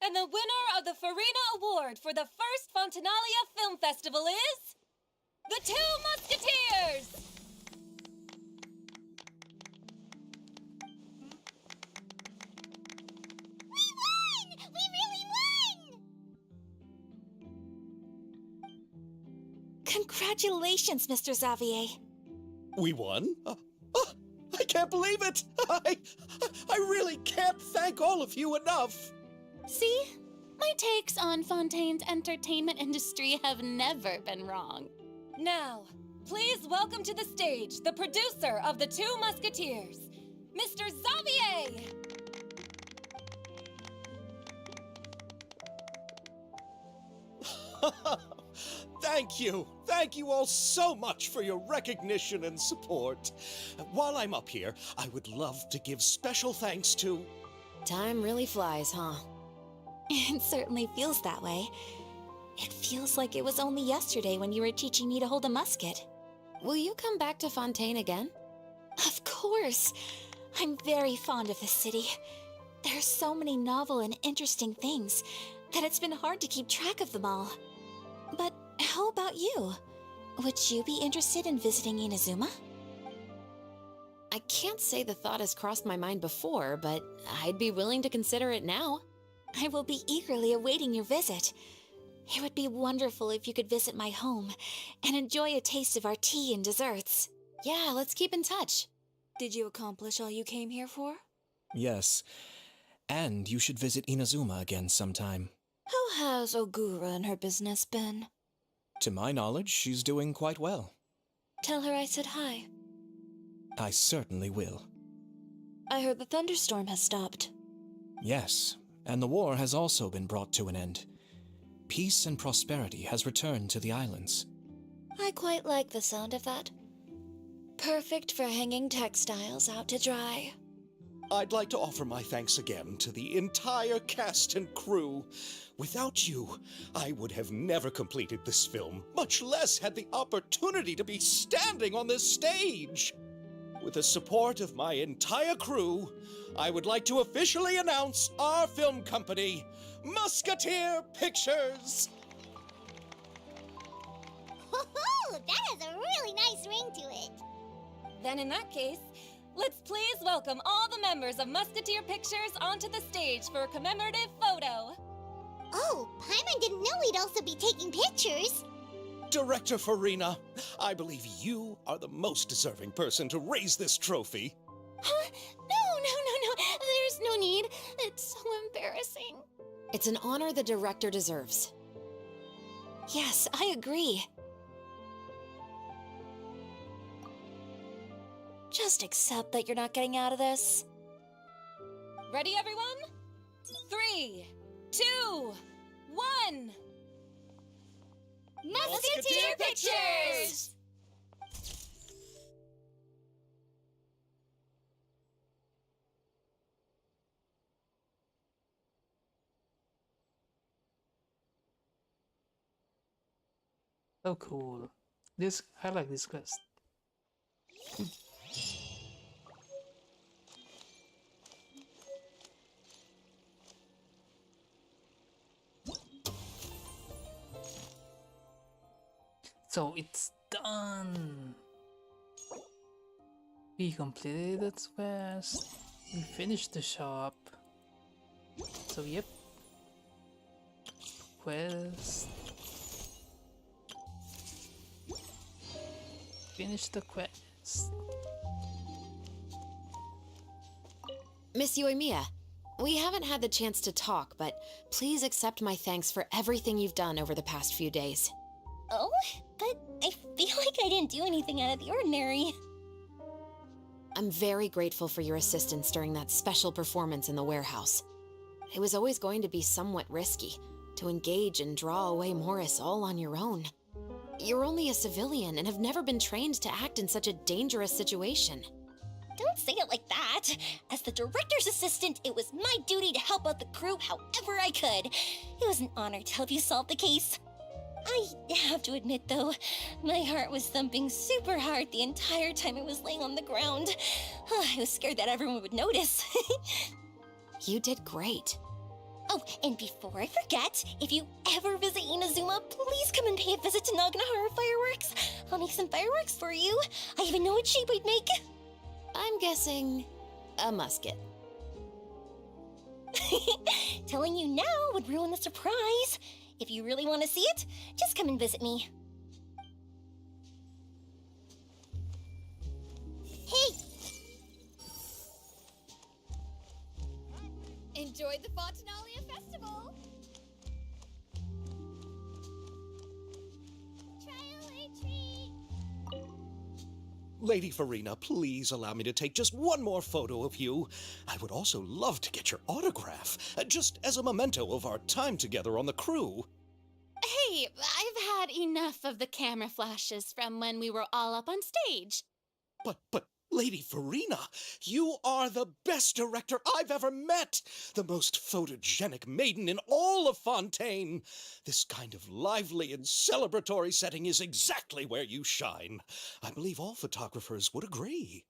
And the winner of the Farina Award for the first Fontanalia Film Festival is... The Two Musketeers! We won! We really won! Congratulations, Mr. Xavier. We won? I can't believe it! I really can't thank all of you enough! See? My takes on Fontaine's entertainment industry have never been wrong. Now, please welcome to the stage the producer of The Two Musketeers, Mr. Xavier! Thank you! Thank you all so much for your recognition and support. While I'm up here, I would love to give special thanks to... Time really flies, huh? It certainly feels that way. It feels like it was only yesterday when you were teaching me to hold a musket. Will you come back to Fontaine again? Of course! I'm very fond of this city. There are so many novel and interesting things that it's been hard to keep track of them all. But how about you? Would you be interested in visiting Inazuma? I can't say the thought has crossed my mind before, but I'd be willing to consider it now. I will be eagerly awaiting your visit. It would be wonderful if you could visit my home and enjoy a taste of our tea and desserts. Yeah, let's keep in touch. Did you accomplish all you came here for? Yes. And you should visit Inazuma again sometime. How has Ogura and her business been? To my knowledge, she's doing quite well. Tell her I said hi. I certainly will. I heard the thunderstorm has stopped. Yes, and the war has also been brought to an end. Peace and prosperity has returned to the islands. I quite like the sound of that. Perfect for hanging textiles out to dry. I'd like to offer my thanks again to the entire cast and crew. Without you, I would have never completed this film, much less had the opportunity to be standing on this stage. With the support of my entire crew, I would like to officially announce our film company, Musketeer Pictures. Woohoo! That has a really nice ring to it. Then in that case, let's please welcome all the members of Musketeer Pictures onto the stage for a commemorative photo. Oh, Paimon didn't know we'd also be taking pictures. Director Farina, I believe you are the most deserving person to raise this trophy. Huh? No. There's no need. It's so embarrassing. It's an honor the director deserves. Yes, I agree. Just accept that you're not getting out of this. Ready, everyone? 3, 2, 1. Musketeer Pictures! So cool. I like this quest. So it's done. We completed that quest. We finished the shop. So yep. Quest. Finish the quest. Miss Yoimiya, we haven't had the chance to talk, but please accept my thanks for everything you've done over the past few days. Oh, but I feel like I didn't do anything out of the ordinary. I'm very grateful for your assistance during that special performance in the warehouse. It was always going to be somewhat risky, to engage and draw away Morris all on your own. You're only a civilian and have never been trained to act in such a dangerous situation. Don't say it like that. As the director's assistant, it was my duty to help out the crew however I could. It was an honor to help you solve the case. I have to admit, though, my heart was thumping super hard the entire time I was laying on the ground. I was scared that everyone would notice. You did great. Oh, and before I forget, if you ever visit Inazuma, please come and pay a visit to Naganohara Fireworks. I'll make some fireworks for you. I even know what shape I'd make. I'm guessing a musket. Telling you now would ruin the surprise. If you really want to see it, just come and visit me. Hey! Enjoyed the Fontinalia Festival! Trial a treat! Lady Farina, please allow me to take just one more photo of you. I would also love to get your autograph, just as a memento of our time together on the crew. Hey, I've had enough of the camera flashes from when we were all up on stage. But, Lady Farina, you are the best director I've ever met! The most photogenic maiden in all of Fontaine! This kind of lively and celebratory setting is exactly where you shine. I believe all photographers would agree.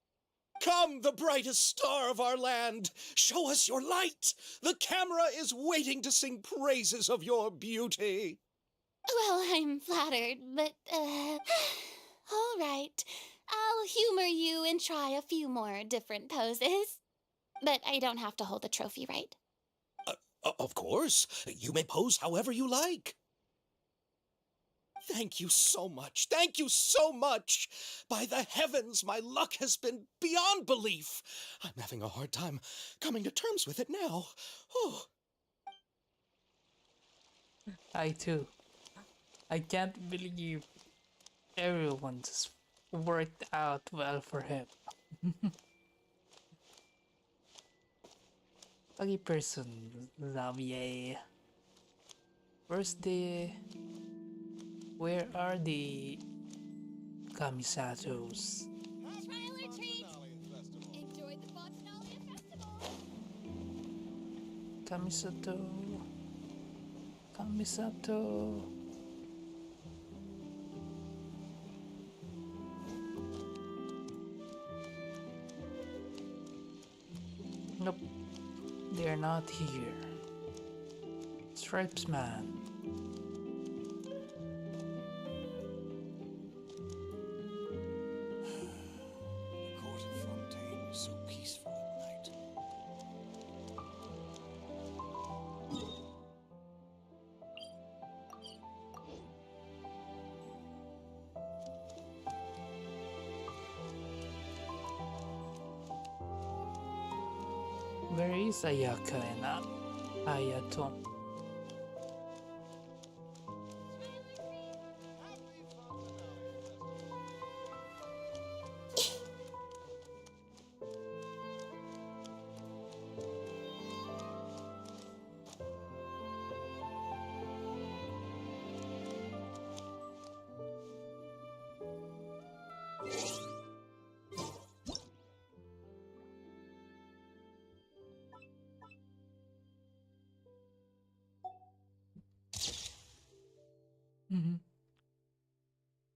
Come, the brightest star of our land! Show us your light! The camera is waiting to sing praises of your beauty! Well, I'm flattered, but, all right. I'll humor you and try a few more different poses. But I don't have to hold the trophy, right? Of course. You may pose however you like. Thank you so much. Thank you so much. By the heavens, my luck has been beyond belief. I'm having a hard time coming to terms with it now. Oh. I too. I can't believe everyone just worked out well for him. Lucky person, Xavier. Where are the Kamisatos? Trial or treat! Enjoyed the Fontinalia Festival! Kamisato. Kamisato. Nope, they're not here. Stripes man. The court of Fontaine is so peaceful at night. Where is Ayaka and Ayato?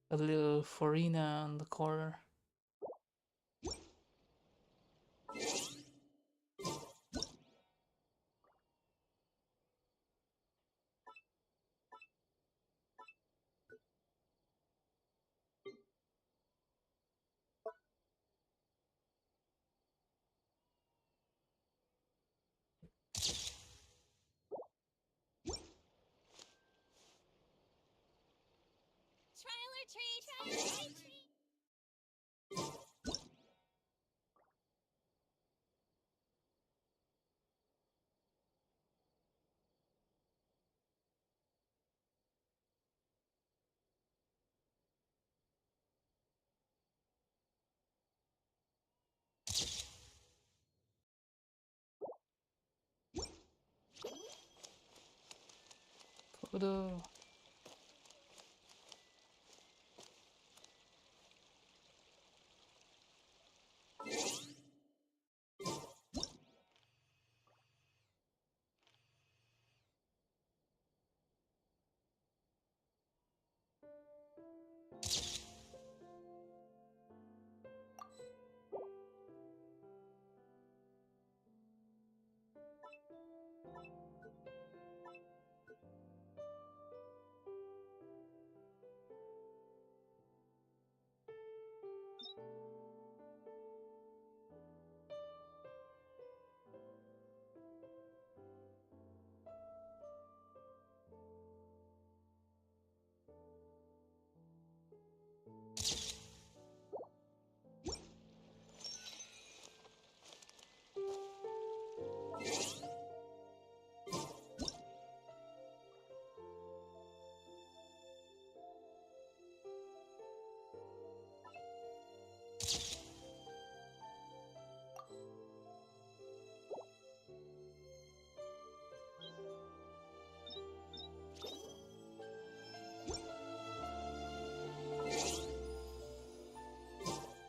A little Farina on the corner. Trial or treat! Trial or treat! Photo.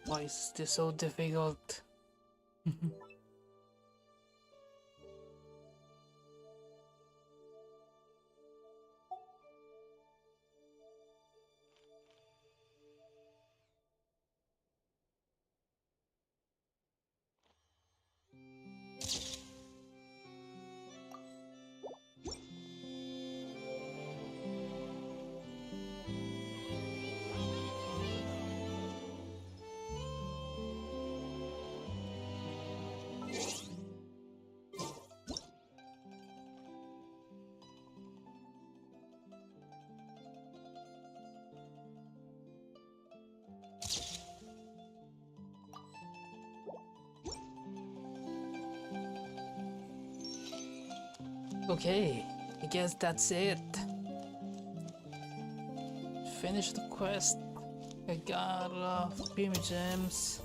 Why is this so difficult? Okay, I guess that's it. Finish the quest. I got Pima gems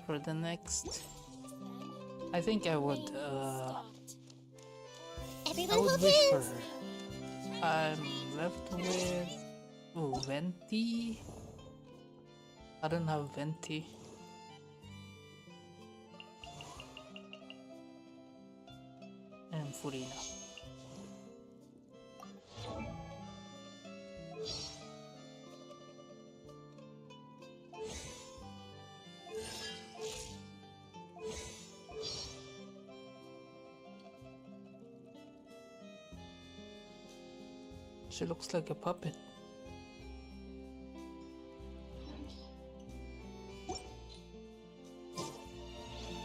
for the next. I think I would Everyone I would hold wish for hands. her. I'm left with Venti. I don't have Venti. And Furina. She looks like a puppet.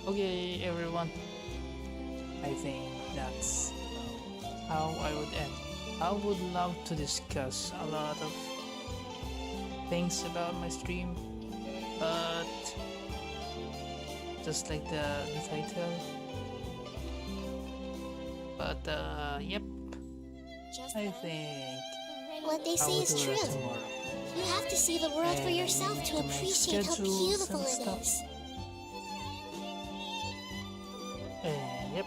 Okay, everyone. I think that's how I would end. I would love to discuss a lot of things about my stream, but just like the title. But yep, I think What they I say will is do true. that tomorrow. You have to see the world for And I yourself need to to make appreciate how schedules beautiful and it stuff. is. And yep,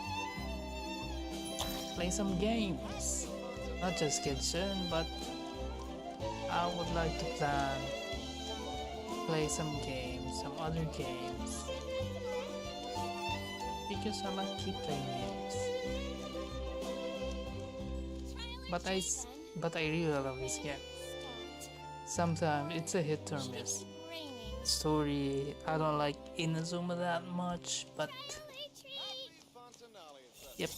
play some games. Not just Genshin, but I would like to play some games, some other games. Because I like keep playing games. But I really love this game. Sometimes it's a hit or miss. Story, I don't like Inazuma that much, but yep.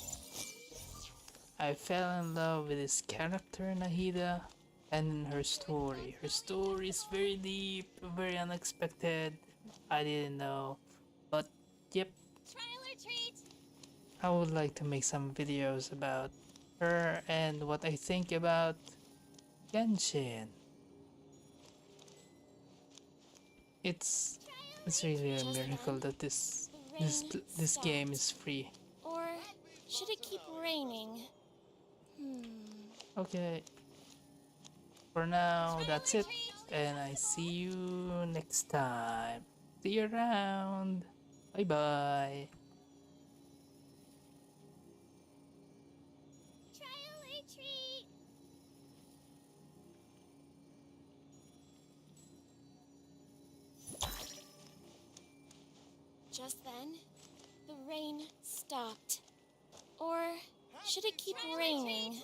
I fell in love with this character Nahida and her story. Her story is very deep, very unexpected. I didn't know, but yep. I would like to make some videos about her and what I think about Genshin. It's really a miracle that this game is free. Or should it keep raining? Okay. For now, that's it. And I see you next time. See you around. Bye bye. Just then, the rain stopped. Or should it keep raining?